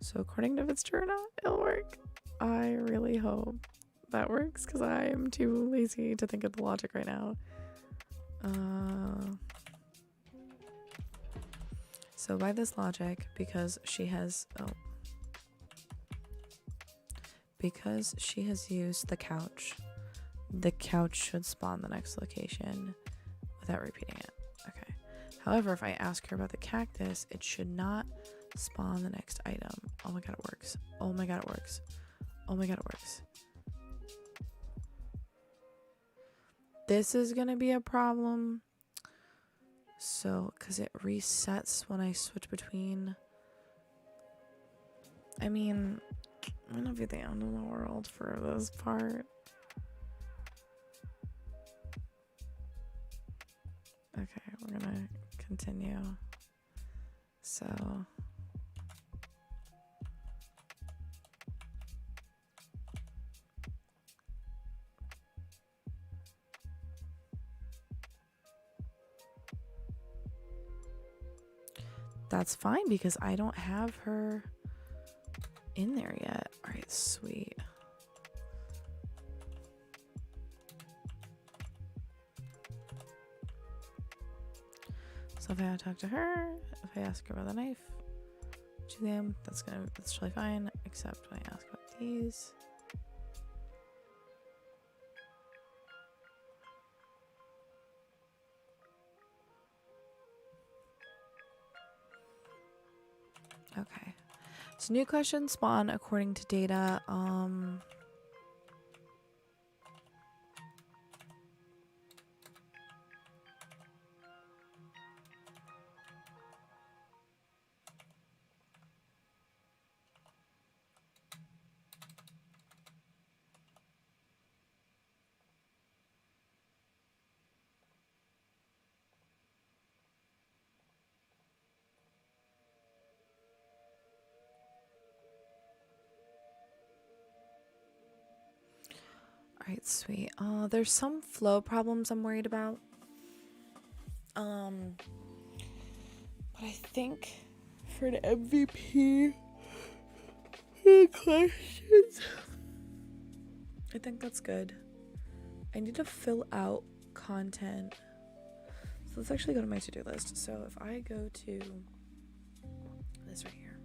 So according to if it's true or not, it'll work. I really hope that works because I am too lazy to think of the logic right now. So by this logic, because she has used the couch should spawn the next location without repeating it. Okay. However, if I ask her about the cactus, it should not spawn the next item. Oh my god, it works. Oh my god, it works. Oh my god, it works. This is gonna be a problem. So So, because it resets when I switch between. I mean, I'm gonna be the end of the world for this part. Okay, we're gonna continue. So. That's fine because I don't have her in there yet. All right, sweet. So if I talk to her, if I ask her about the knife, to them, that's totally fine. Except when I ask about these. Okay. So new questions spawn according to data. All right, sweet. There's some flow problems I'm worried about. But I think for an MVP questions, I think that's good. I need to fill out content. So let's actually go to my to-do list. So if I go to this right here.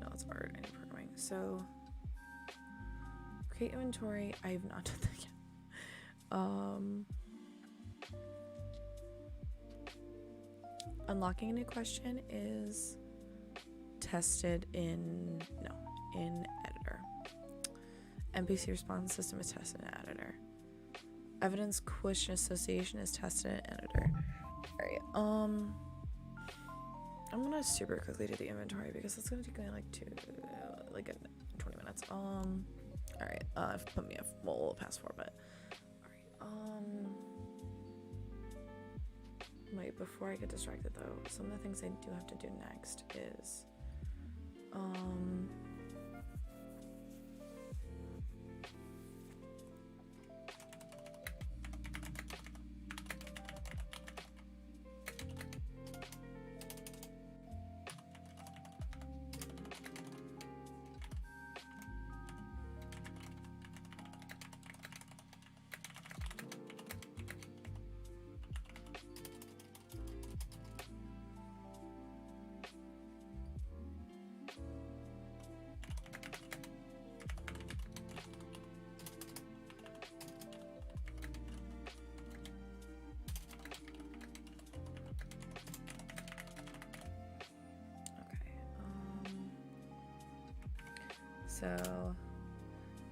No, it's art. I need programming. So create inventory. I have not done that yet. Unlocking a new question is tested in editor. NPC response system is tested in editor. Evidence question association is tested in editor. Alright, I'm gonna super quickly do the inventory because it's gonna take me like 20 minutes. Alright, I've put me a past 4, but alright, wait, before I get distracted though, some of the things I do have to do next is so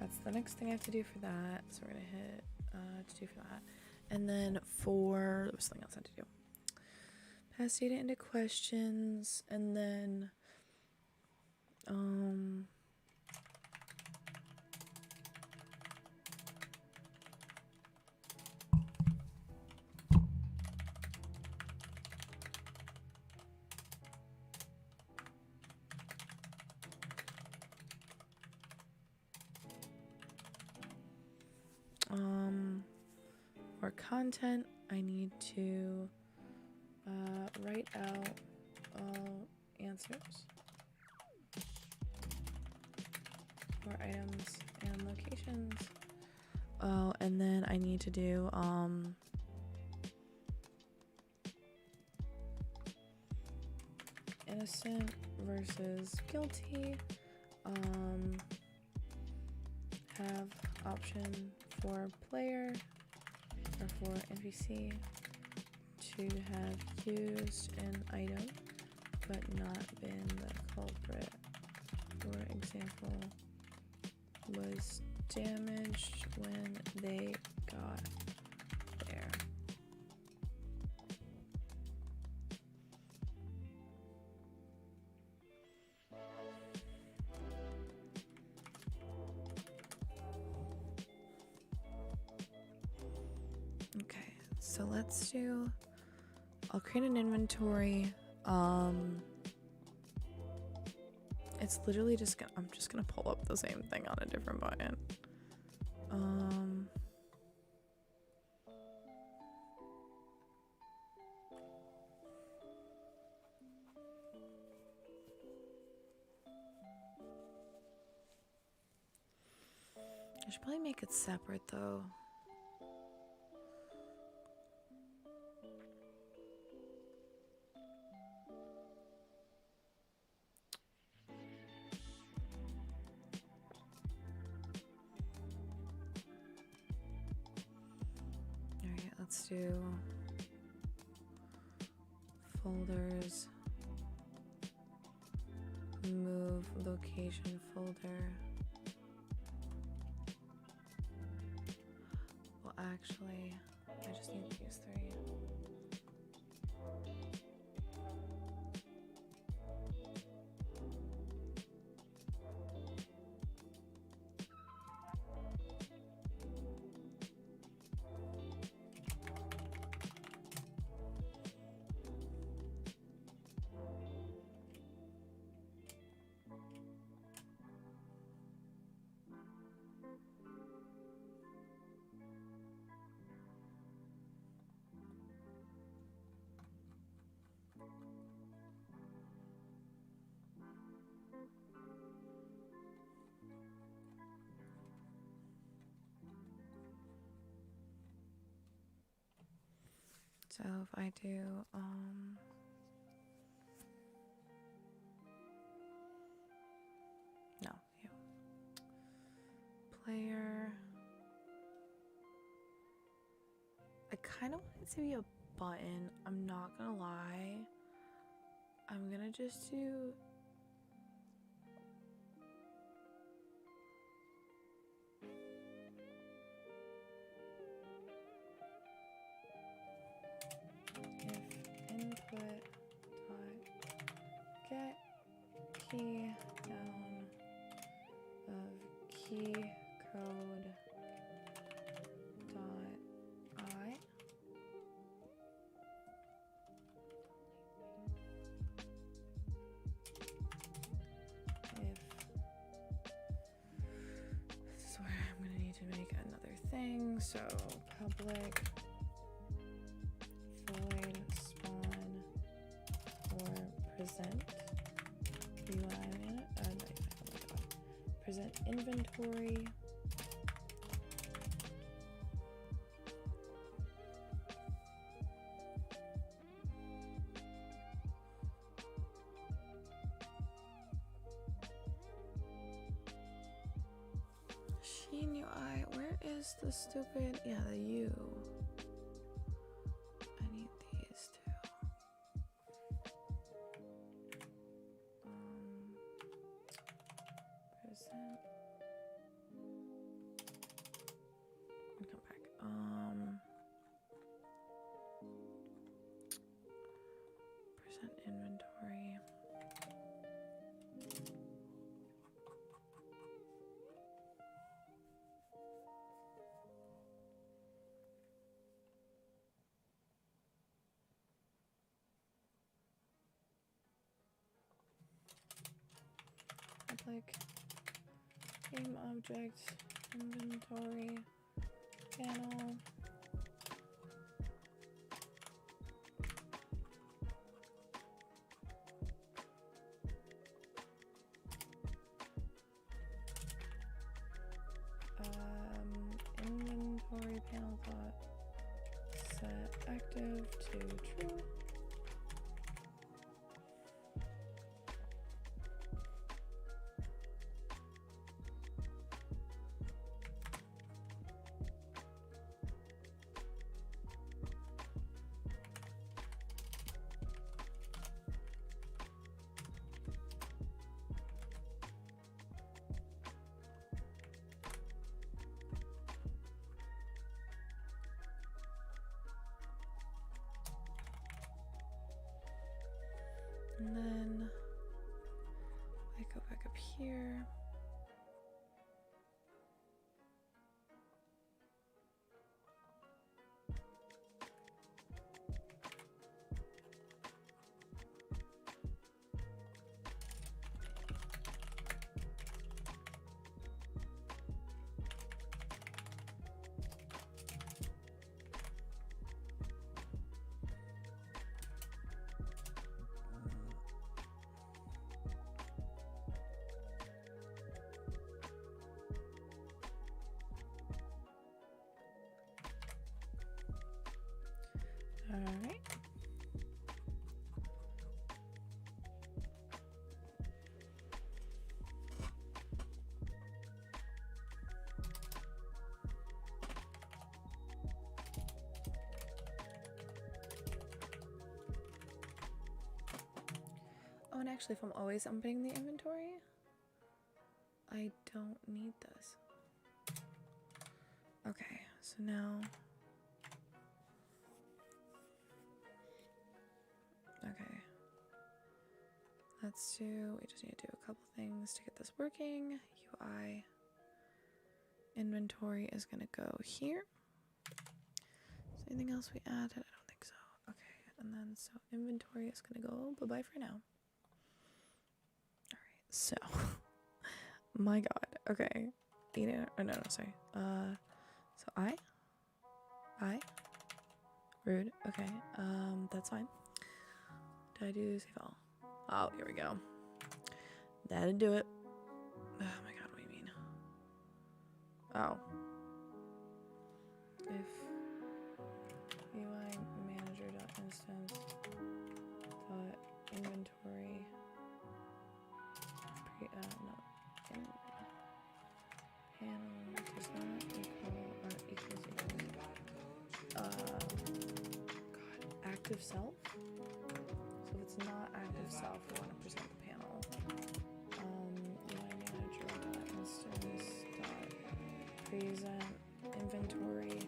that's the next thing I have to do for that. So we're gonna hit to do for that. And then for there was something else I had to do. Pass data into questions and then for content, I need to write out all answers for items and locations. Oh, and then I need to do innocent versus guilty. Have option for player or for NPC to have used an item but not been the culprit. For example, was damaged when they got there. so let's do, I'll create an inventory. It's literally just gonna, I'm just gonna pull up the same thing on a different button. I should probably make it separate though. Alright, let's do folders, move location folder. Well, actually, I just need these three. So if I do, no, you. Player. I kind of want it to be a button. I'm not gonna lie. I'm gonna just do. If input dot get key down of key code dot I. If this is where I'm gonna need to make another thing, so public void spawn or present UI present inventory. Sheen UI, where is the stupid, yeah, the U. I need these two. Present. I'll come back. Present inventory. Public game object inventory panel. Inventory panel dot set active to true. And then I go back up here. Alright. Oh, and actually, if I'm always unputting the inventory, I don't need this. Okay, so now. Okay. Let's do. We just need to do a couple things to get this working. UI inventory is going to go here. Is there anything else we added? I don't think so. Okay, and then so inventory is going to go bye bye for now. Alright, so. My god. Okay. Oh, no, sorry. So I. Rude. Okay. That's fine. Did I do save all? Oh, here we go. That'd do it. Oh my god, what do you mean? Oh. If UI manager.instance dot inventory no. Panel does not equal or equals God, active self. So if it's not active self, we want to present the panel. UI manager dot instance dot present inventory.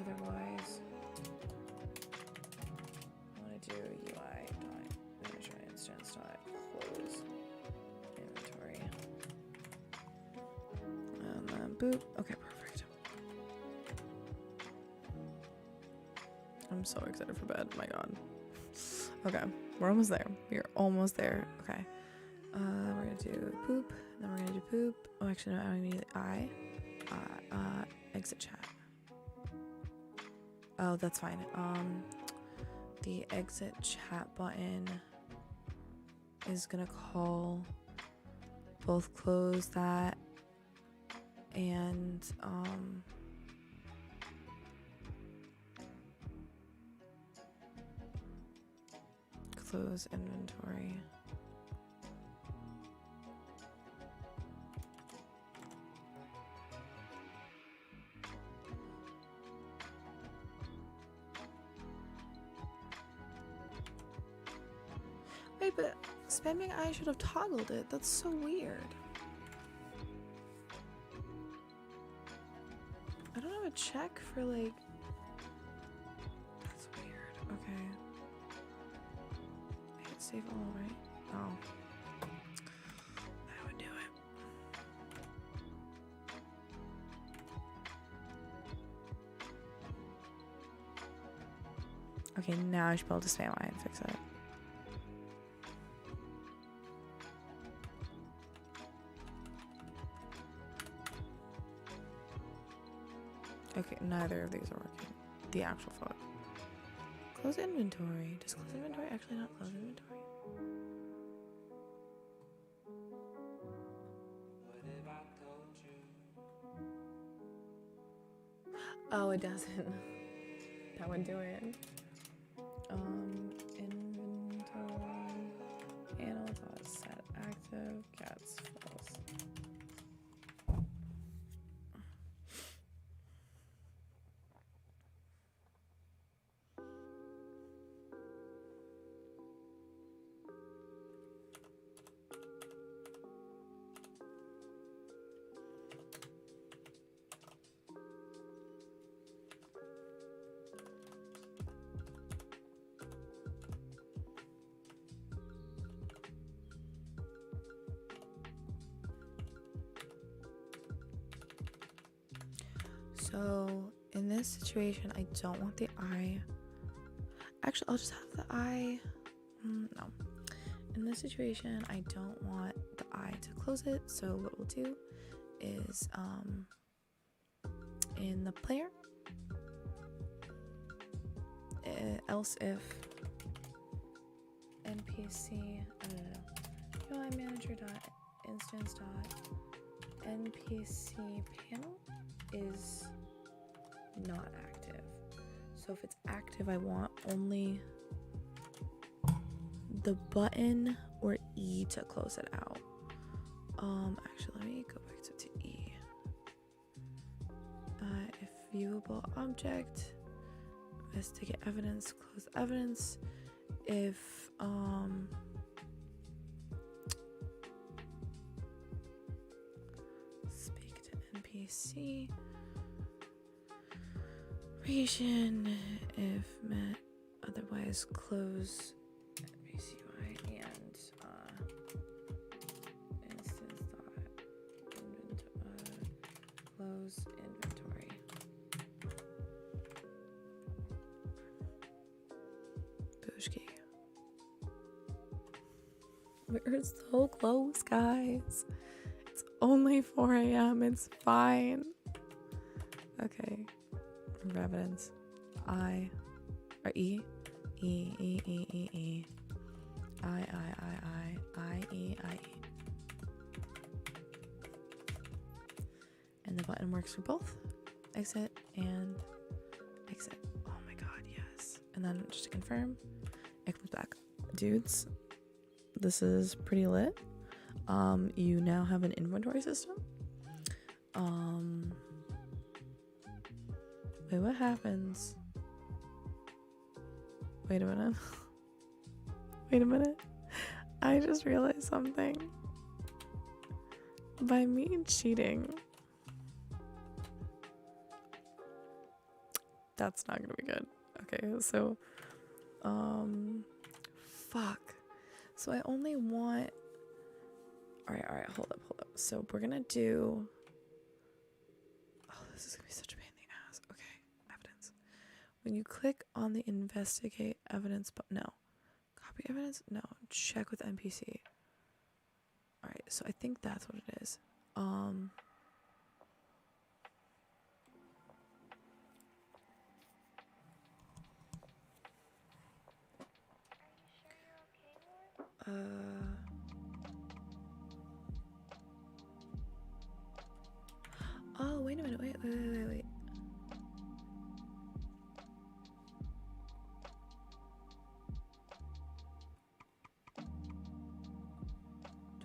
Otherwise, I want to do UI dot manager instance dot close inventory. And then boop. Okay, perfect. I'm so excited for bed. My god. Okay, we're almost there. We're almost there. Okay. We're gonna do poop. Then we're gonna do poop. Oh, actually, no. I don't need I. Exit chat. Oh, that's fine. The exit chat button is gonna call both close that and close inventory. Wait, but spamming I should have toggled it. That's so weird. I don't have a check for like. That's weird. Okay. I hit save all, right? Oh. That would do it. Okay, now I should be able to spam I and fix it. Okay, neither of these are working. The actual photo. Close inventory. Does close inventory actually not close inventory? Oh, it doesn't. That would do it. Inventory. Panel dot set active gets false. So in this situation, I don't want the I. Actually, I'll just have the I. No. In this situation, I don't want the I to close it. So what we'll do is in the player, else if npc UI manager dot instance dot npc panel is not active. So So if it's active, I want only the button or E to close it out. Actually, let me go back to E. If viewable object, investigate evidence, close evidence. If speak to NPC. Region, if met, otherwise close NPC UI and instance dot close inventory. Booshki. We're so close, guys. It's only 4 a.m. It's fine. Okay. Remember evidence. I or E. E, E, E, E, E. I, E, I, E. And the button works for both. Exit and exit. Oh my god, yes. And then just to confirm, it comes back. Dudes, this is pretty lit. You now have an inventory system. Wait, what happens? Wait a minute. Wait a minute. I just realized something. By me cheating, that's not gonna be good. Okay, so fuck. So I only want alright, hold up. So we're gonna do this is gonna be such a pain in the ass. Okay, evidence. When you click on the investigate evidence button, no. Copy evidence? No. Check with NPC. Alright, so I think that's what it is. Oh, wait a minute. Wait.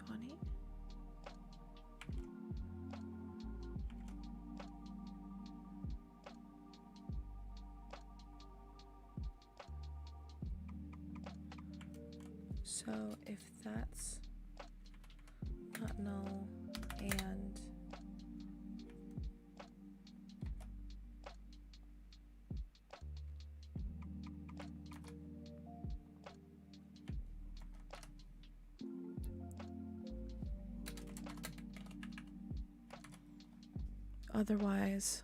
20? So if that's not null and otherwise,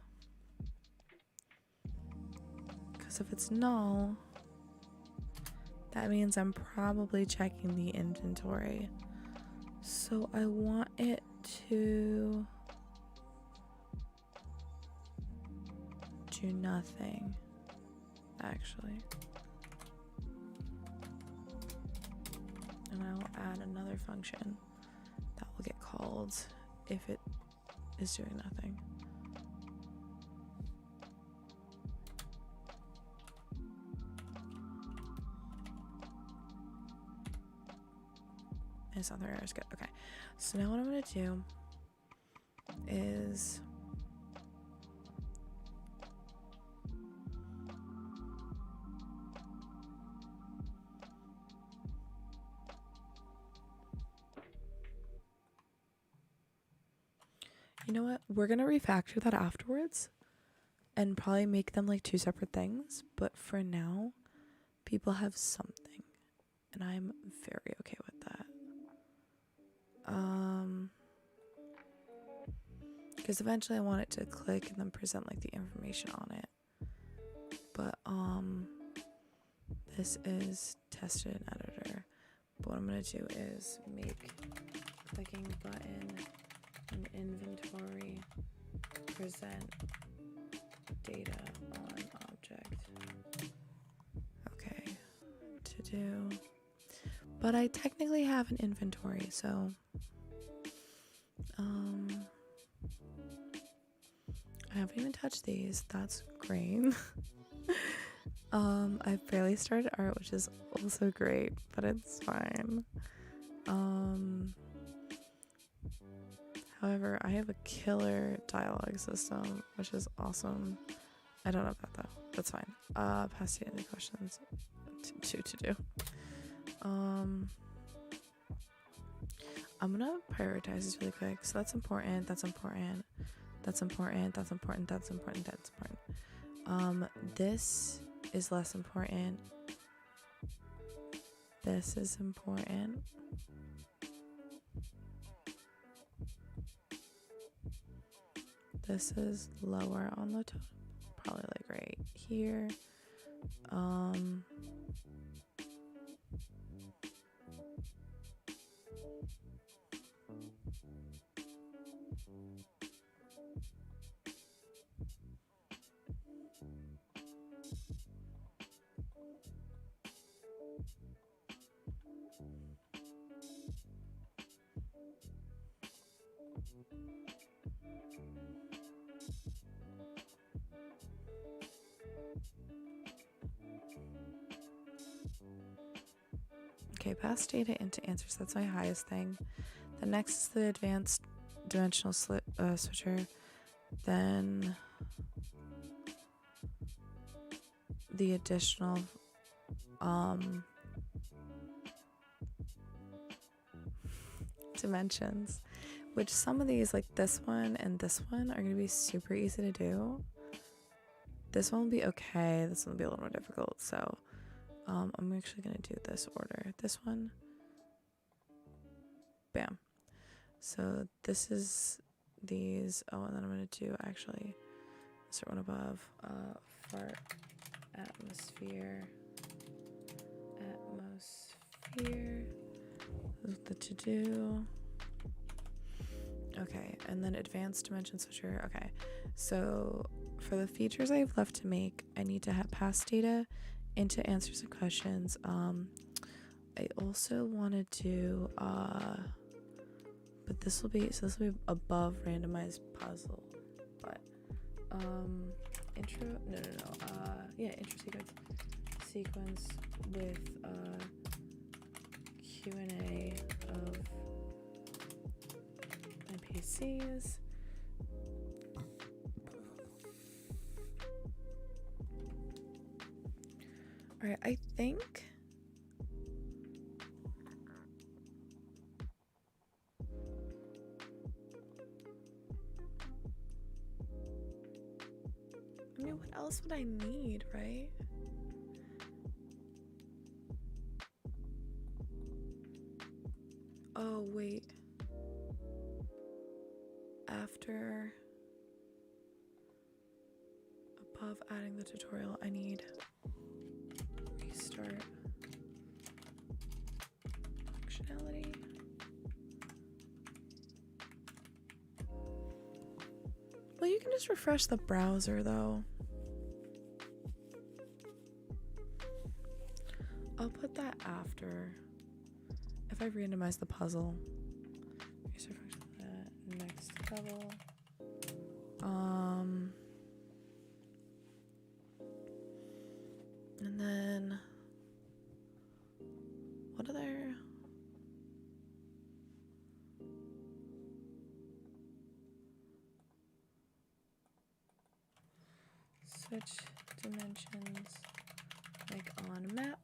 because if it's null, that means I'm probably checking the inventory. So I want it to do nothing, actually. And I will add another function that will get called if it is doing nothing. It's not the errors good. Okay. So now what I'm gonna do is you know what? We're gonna refactor that afterwards and probably make them like 2 separate things. But for now, people have something. And I'm very okay with that. Because eventually I want it to click and then present like the information on it. But this is tested in editor. But what I'm gonna do is make clicking button in inventory present data on object. Okay, to do. But I technically have an inventory, so I haven't even touched these. That's great. I've barely started art, which is also great, but it's fine. However, I have a killer dialogue system, which is awesome. I don't know about that. That's fine. Pass you any questions to do. I'm gonna prioritize this really quick. So that's important. That's important. That's important. That's important. That's important. That's important. This is less important. This is important. This is lower on the totem. Probably like right here. Okay, pass data into answers. That's my highest thing. The next is the advanced dimensional switcher. Then the additional dimensions, which some of these, like this one and this one, are going to be super easy to do. This one will be okay. This one will be a little more difficult. So I'm actually going to do this order. This one. Bam. So this is these. Oh, and then I'm going to do actually start one above. Fart, atmosphere. The to do. Okay, and then advanced dimension switcher. Okay, so for the features I have left to make, I need to have pass data into answers and questions. I also want to do but this will be above randomized puzzle, but intro intro sequence with Q&A of NPCs. All right, I think what else would I need, right? Oh, wait. After above adding the tutorial, I need restart functionality. Well, you can just refresh the browser though. I'll put that after. If I randomize the puzzle. Restart functionality, next level. And then what other? Switch dimensions like on map.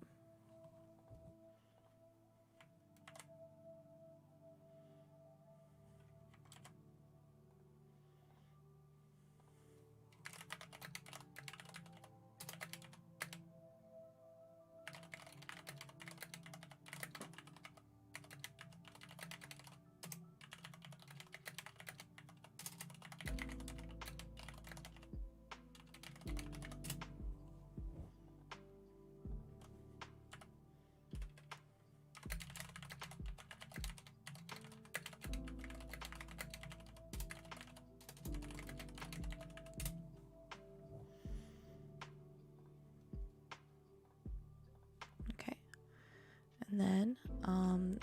And then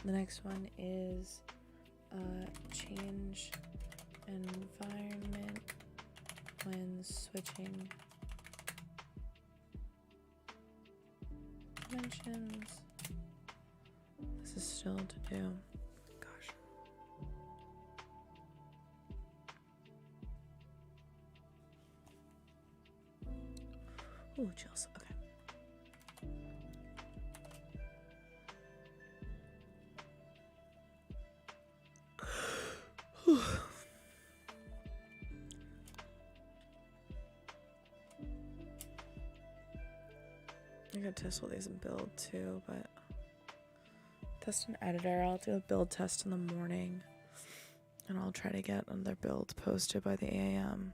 the next one is change environment when switching questions. This is still to do. Gosh. Ooh, chills. Okay. I gotta test all these in build too, but test an editor. I'll do a build test in the morning, and I'll try to get another build posted by the AM.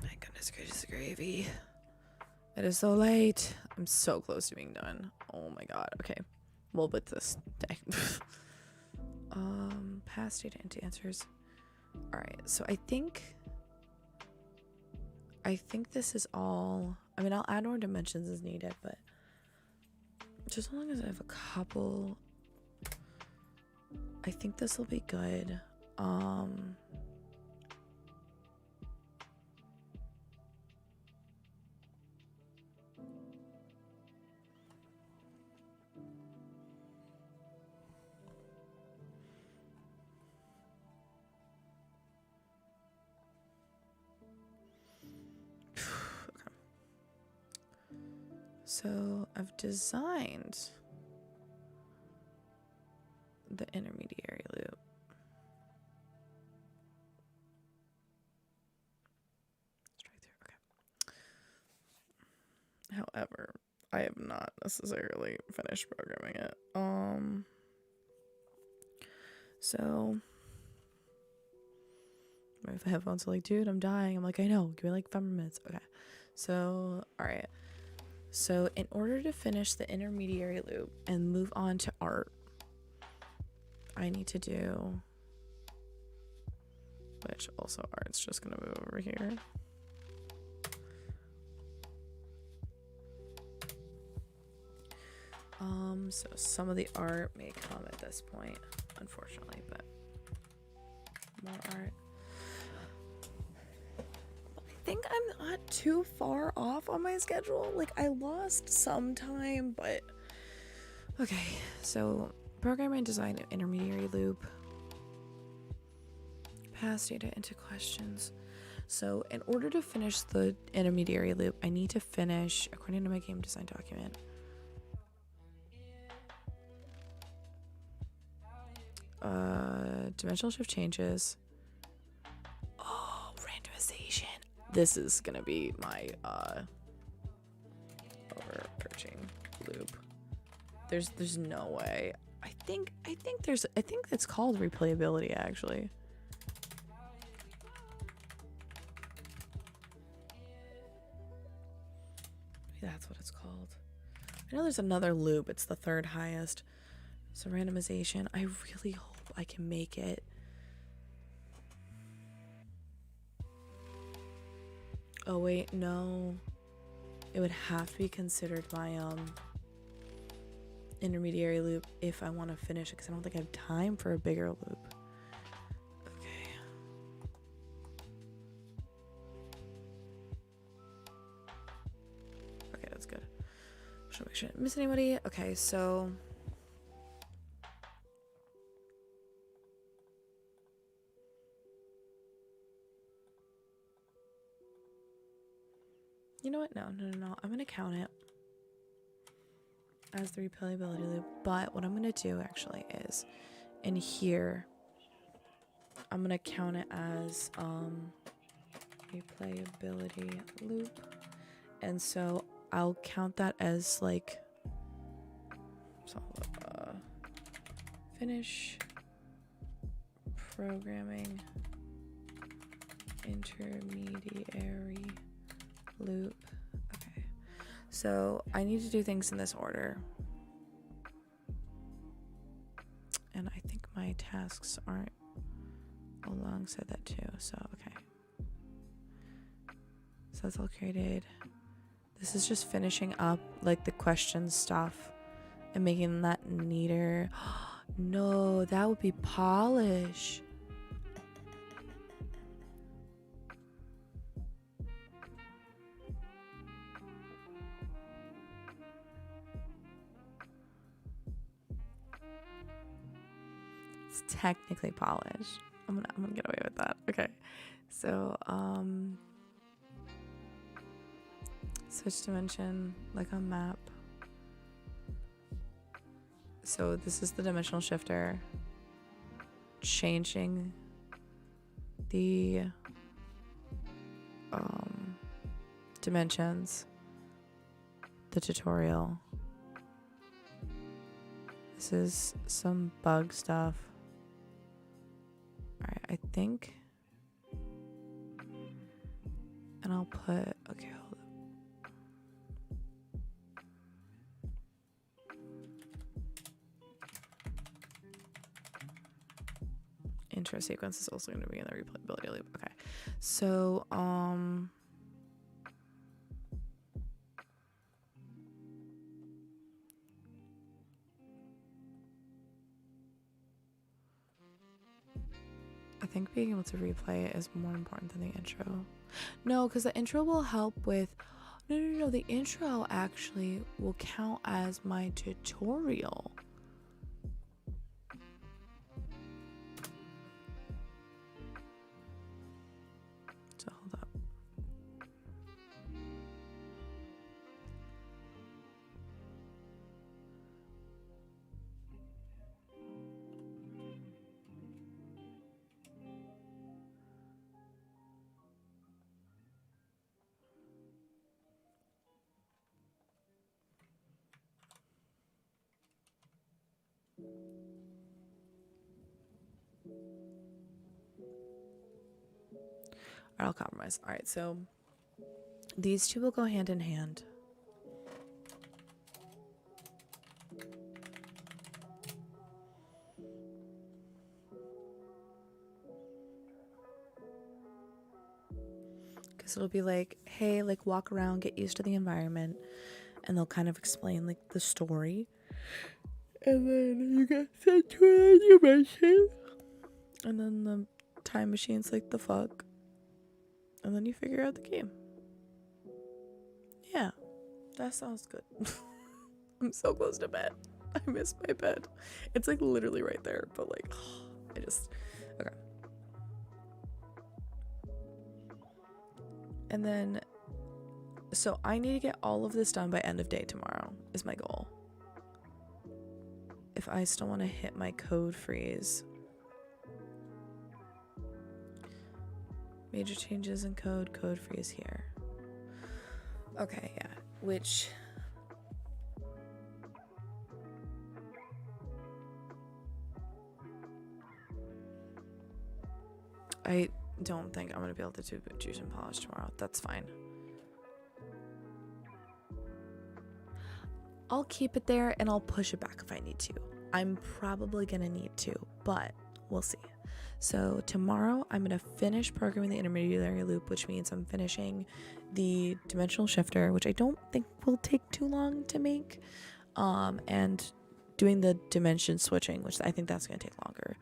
My goodness gracious gravy. It is so late. I'm so close to being done. Oh my god. Okay. Well, but this day. Past data into answers. Alright, so I think this is all. I mean, I'll add more dimensions as needed, but just as long as I have a couple, I think this will be good. So I've designed the intermediary loop. Straight through, okay. However, I have not necessarily finished programming it. So my headphones are like, dude, I'm dying. I'm like, I know, give me like 5 more minutes. Okay. So, all right. So in order to finish the intermediary loop and move on to art, I need to do, which also art's just gonna move over here. So some of the art may come at this point, unfortunately, but more art. I think I'm not too far off on my schedule. Like, I lost some time, but okay. So program and design an intermediary loop, pass data into questions. So in order to finish the intermediary loop, I need to finish, according to my game design document, dimensional shift changes. Oh, randomization. This is gonna be my overarching loop. There's no way. I think it's called replayability, actually. Maybe that's what it's called. I know there's another loop. It's the third highest. So randomization. I really hope I can make it. Oh wait, no. It would have to be considered my intermediary loop if I want to finish it, because I don't think I have time for a bigger loop. Okay. Okay, that's good. Should make sure I didn't miss anybody. Okay, so you know what? No. I'm gonna count it as the replayability loop. But what I'm gonna do actually is in here, I'm gonna count it as replayability loop, and so I'll count that as like finish programming intermediary loop. Okay, so I need to do things in this order, and I think my tasks aren't alongside that too. So okay, so that's all created. This is just finishing up like the question stuff and making that neater. No, that would be polish. It's technically polish. I'm gonna get away with that. Okay. So, switch dimension like a map. So this is the dimensional shifter. Changing the dimensions. The tutorial. This is some bug stuff. Alright, I think. And I'll put, okay, hold up. Intro sequence is also going to be in the replayability loop. Okay. So, I think being able to replay it is more important than the intro. No, because the intro will help with... No. The intro actually will count as my tutorial. So hold up. I'll compromise. All right, so these two will go hand in hand. Because it'll be like, hey, like walk around, get used to the environment, and they'll kind of explain like the story. And then you get sent to a dimension. And then the time machine's like, the fuck? And then you figure out the game. Yeah, that sounds good. I'm so close to bed. I miss my bed. It's like literally right there, but like, okay. And then, so I need to get all of this done by end of day tomorrow is my goal. If I still want to hit my code freeze. Major changes in code freeze here. Okay, yeah, which... I don't think I'm going to be able to do juice and polish tomorrow. That's fine. I'll keep it there and I'll push it back if I need to. I'm probably going to need to, but we'll see. So tomorrow I'm going to finish programming the intermediary loop, which means I'm finishing the dimensional shifter, which I don't think will take too long to make, and doing the dimension switching, which I think that's going to take longer.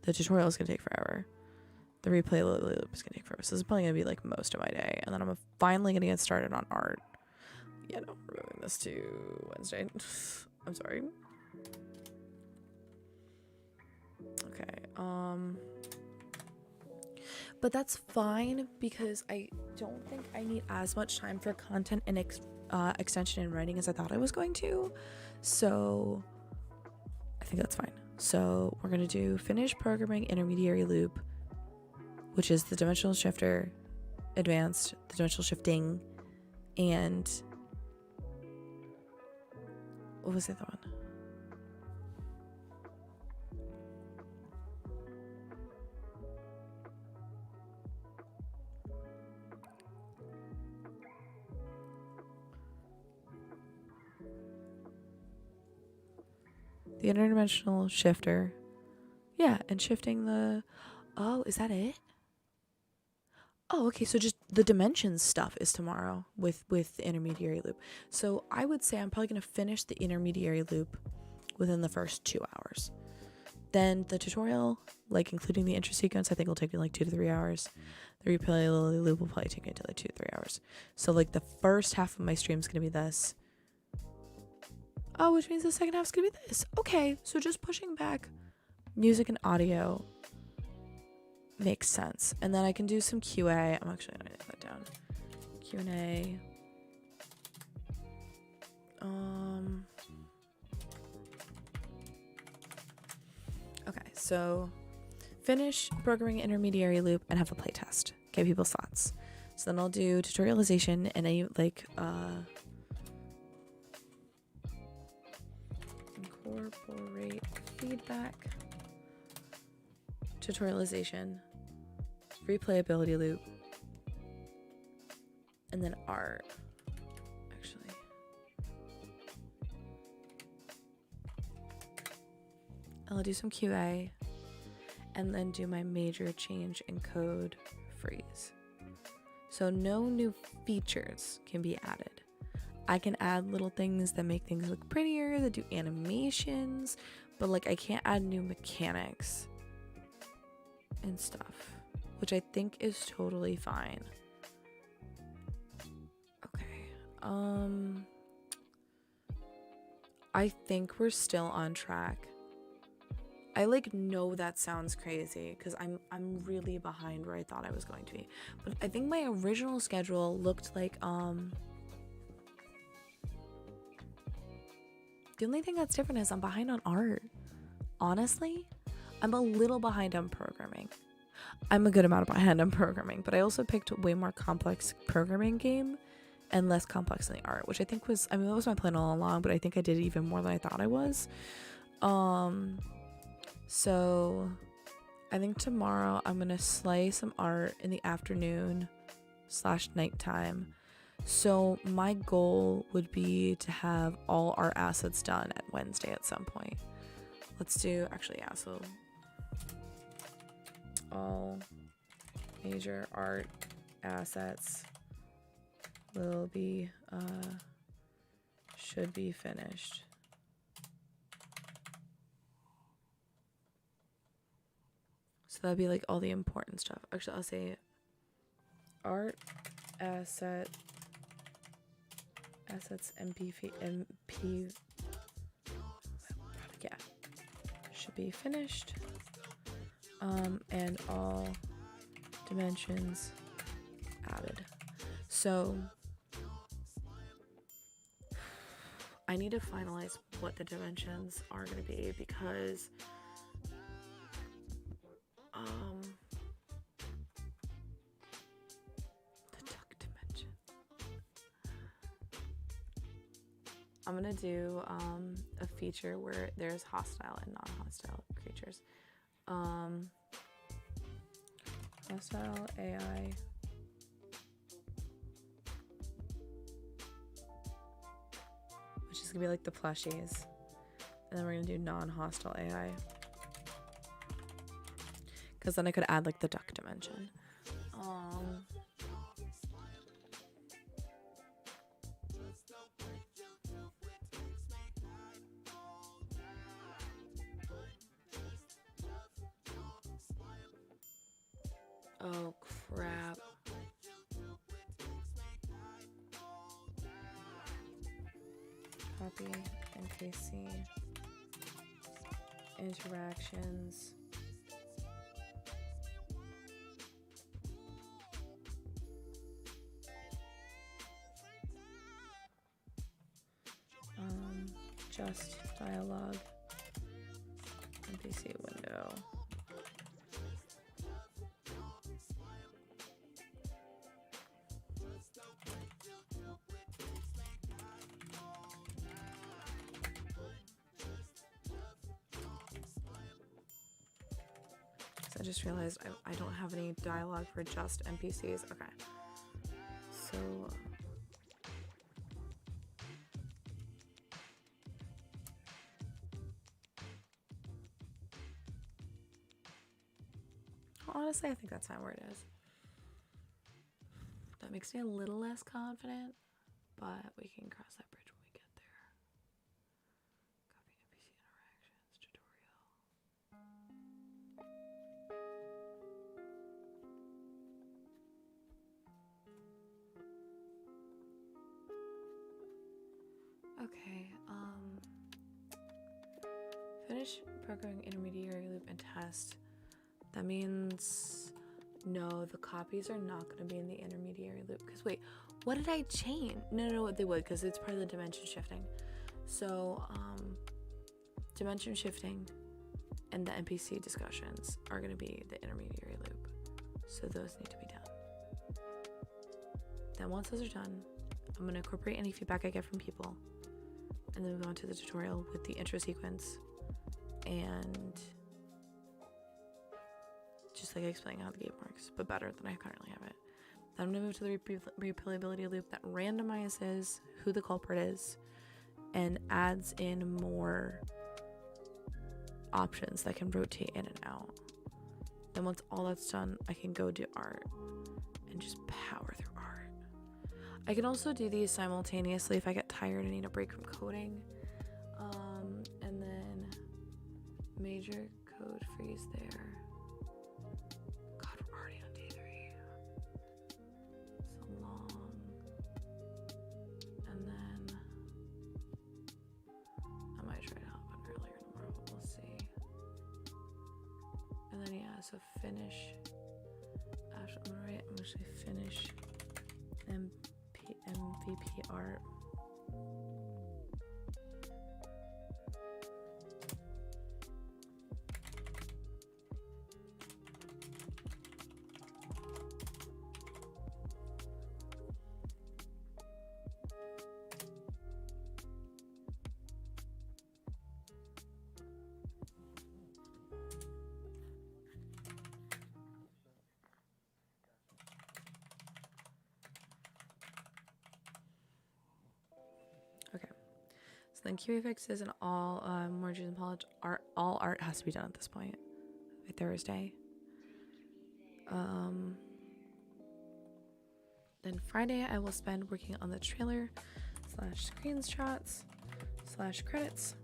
The tutorial is going to take forever. The replay loop is going to take forever. So this is probably going to be like most of my day. And then I'm finally going to get started on art. Yeah, no, we're moving this to Wednesday. I'm sorry. Okay. But that's fine because I don't think I need as much time for content and extension and writing as I thought I was going to. So I think that's fine. So we're going to do finish programming intermediary loop, which is the dimensional shifter, advanced, the dimensional shifting, and what was the other one? The interdimensional shifter. Yeah, and shifting the... Oh, is that it? Oh, okay, so just the dimensions stuff is tomorrow with the intermediary loop. So I would say I'm probably going to finish the intermediary loop within the first 2 hours. Then the tutorial, like including the intro sequence, I think will take me like 2 to 3 hours. The replay loop will probably take me to like 2 to 3 hours. So like the first half of my stream is going to be this. Oh, which means the second half is going to be this. Okay, so just pushing back music and audio makes sense. And then I can do some QA. I'm actually going to write that down. Q&A. Okay, so finish programming intermediary loop and have a playtest. Get people's thoughts. So then I'll do tutorialization and a like incorporate feedback, tutorialization, replayability loop, and then art. Actually, I'll do some QA and then do my major change in code freeze. So no new features can be added. I can add little things that make things look prettier, that do animations, but like I can't add new mechanics and stuff, which I think is totally fine. Okay. I think we're still on track. I like know that sounds crazy because I'm really behind where I thought I was going to be. But I think my original schedule looked like the only thing that's different is I'm behind on art. Honestly, I'm a little behind on programming. I'm a good amount behind on programming, but I also picked a way more complex programming game and less complex in the art, which I think was, I mean, that was my plan all along, but I think I did even more than I thought I was. So I think tomorrow I'm gonna slay some art in the afternoon / nighttime. So my goal would be to have all our assets done at Wednesday at some point. Let's do, actually, yeah, so all major art assets will be, should be finished. So that'd be like all the important stuff. Actually, I'll say art assets MP, yeah, should be finished. And all dimensions added. So I need to finalize what the dimensions are going to be because the duck dimension. I'm gonna do a feature where there's hostile and non-hostile creatures. Hostile AI. Which is gonna be like the plushies. And then we're gonna do non-hostile AI. Because then I could add like the duck dimension. Oh crap. Copy NPC interactions. Just dialogue NPC window. I just realized I don't have any dialogue for just NPCs. Okay. So honestly, I think that's fine where it is. That makes me a little less confident, but we can cross that bridge when we get there. Copy NPC Okay, finish programming intermediary loop and test. That means no, the copies are not going to be in the intermediary loop. Because wait, what did I change? No, they would, because it's part of the dimension shifting. So, dimension shifting and the NPC discussions are going to be the intermediary loop. So those need to be done. Then once those are done, I'm going to incorporate any feedback I get from people. And then move on to the tutorial with the intro sequence. And just like explaining how the game works, but better than I currently have it. Then I'm going to move to the replayability loop that randomizes who the culprit is and adds in more options that can rotate in and out. Then once all that's done, I can go do art and just power through art. I can also do these simultaneously if I get tired and need a break from coding. And then major code freeze there. God, we're already on day 3. So long. And then I might try to hop on earlier tomorrow, but we'll see. And then yeah, so finish. Actually, I'm gonna say finish MVP art. So then QA fixes and all merges and polish art. All art has to be done at this point by Thursday. Then Friday I will spend working on the trailer / screenshots / credits.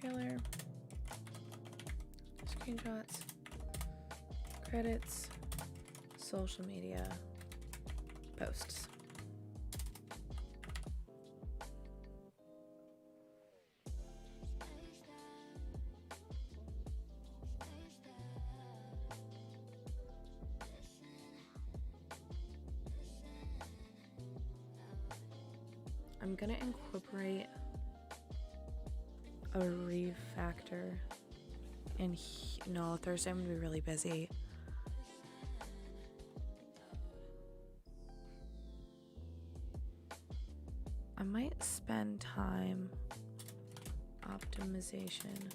Trailer, screenshots, credits, social media, posts. I'm gonna incorporate a refactor in no, Thursday I'm gonna be really busy. I might spend time optimization.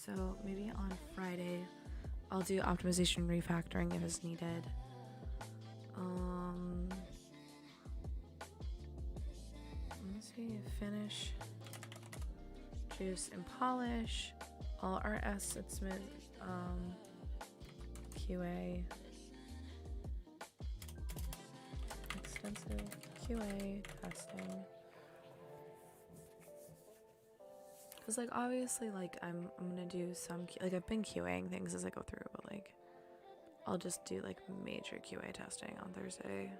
So maybe on Friday I'll do optimization refactoring if it's needed. Let's see, finish, juice and polish, all RS and Smith, QA, extensive QA testing. Cause like obviously like I'm gonna do some like I've been QAing things as I go through, but like I'll just do like major QA testing on Thursday.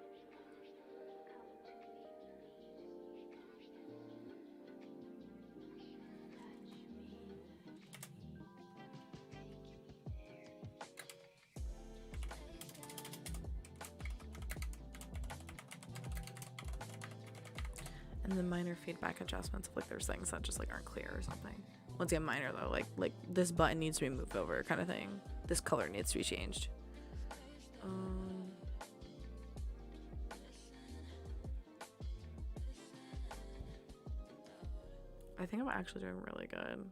And then minor feedback adjustments if like there's things that just like aren't clear or something. Once again, minor though, like this button needs to be moved over kind of thing. This color needs to be changed. I think I'm actually doing really good.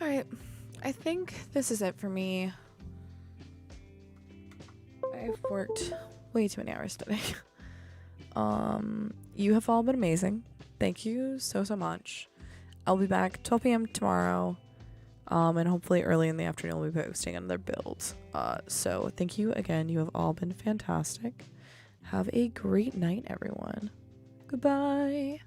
Alright, I think this is it for me. I've worked way too many hours today. You have all been amazing. Thank you so much. I'll be back 12 p.m. tomorrow. And hopefully early in the afternoon we'll be posting another build. So thank you again. You have all been fantastic. Have a great night, everyone. Goodbye.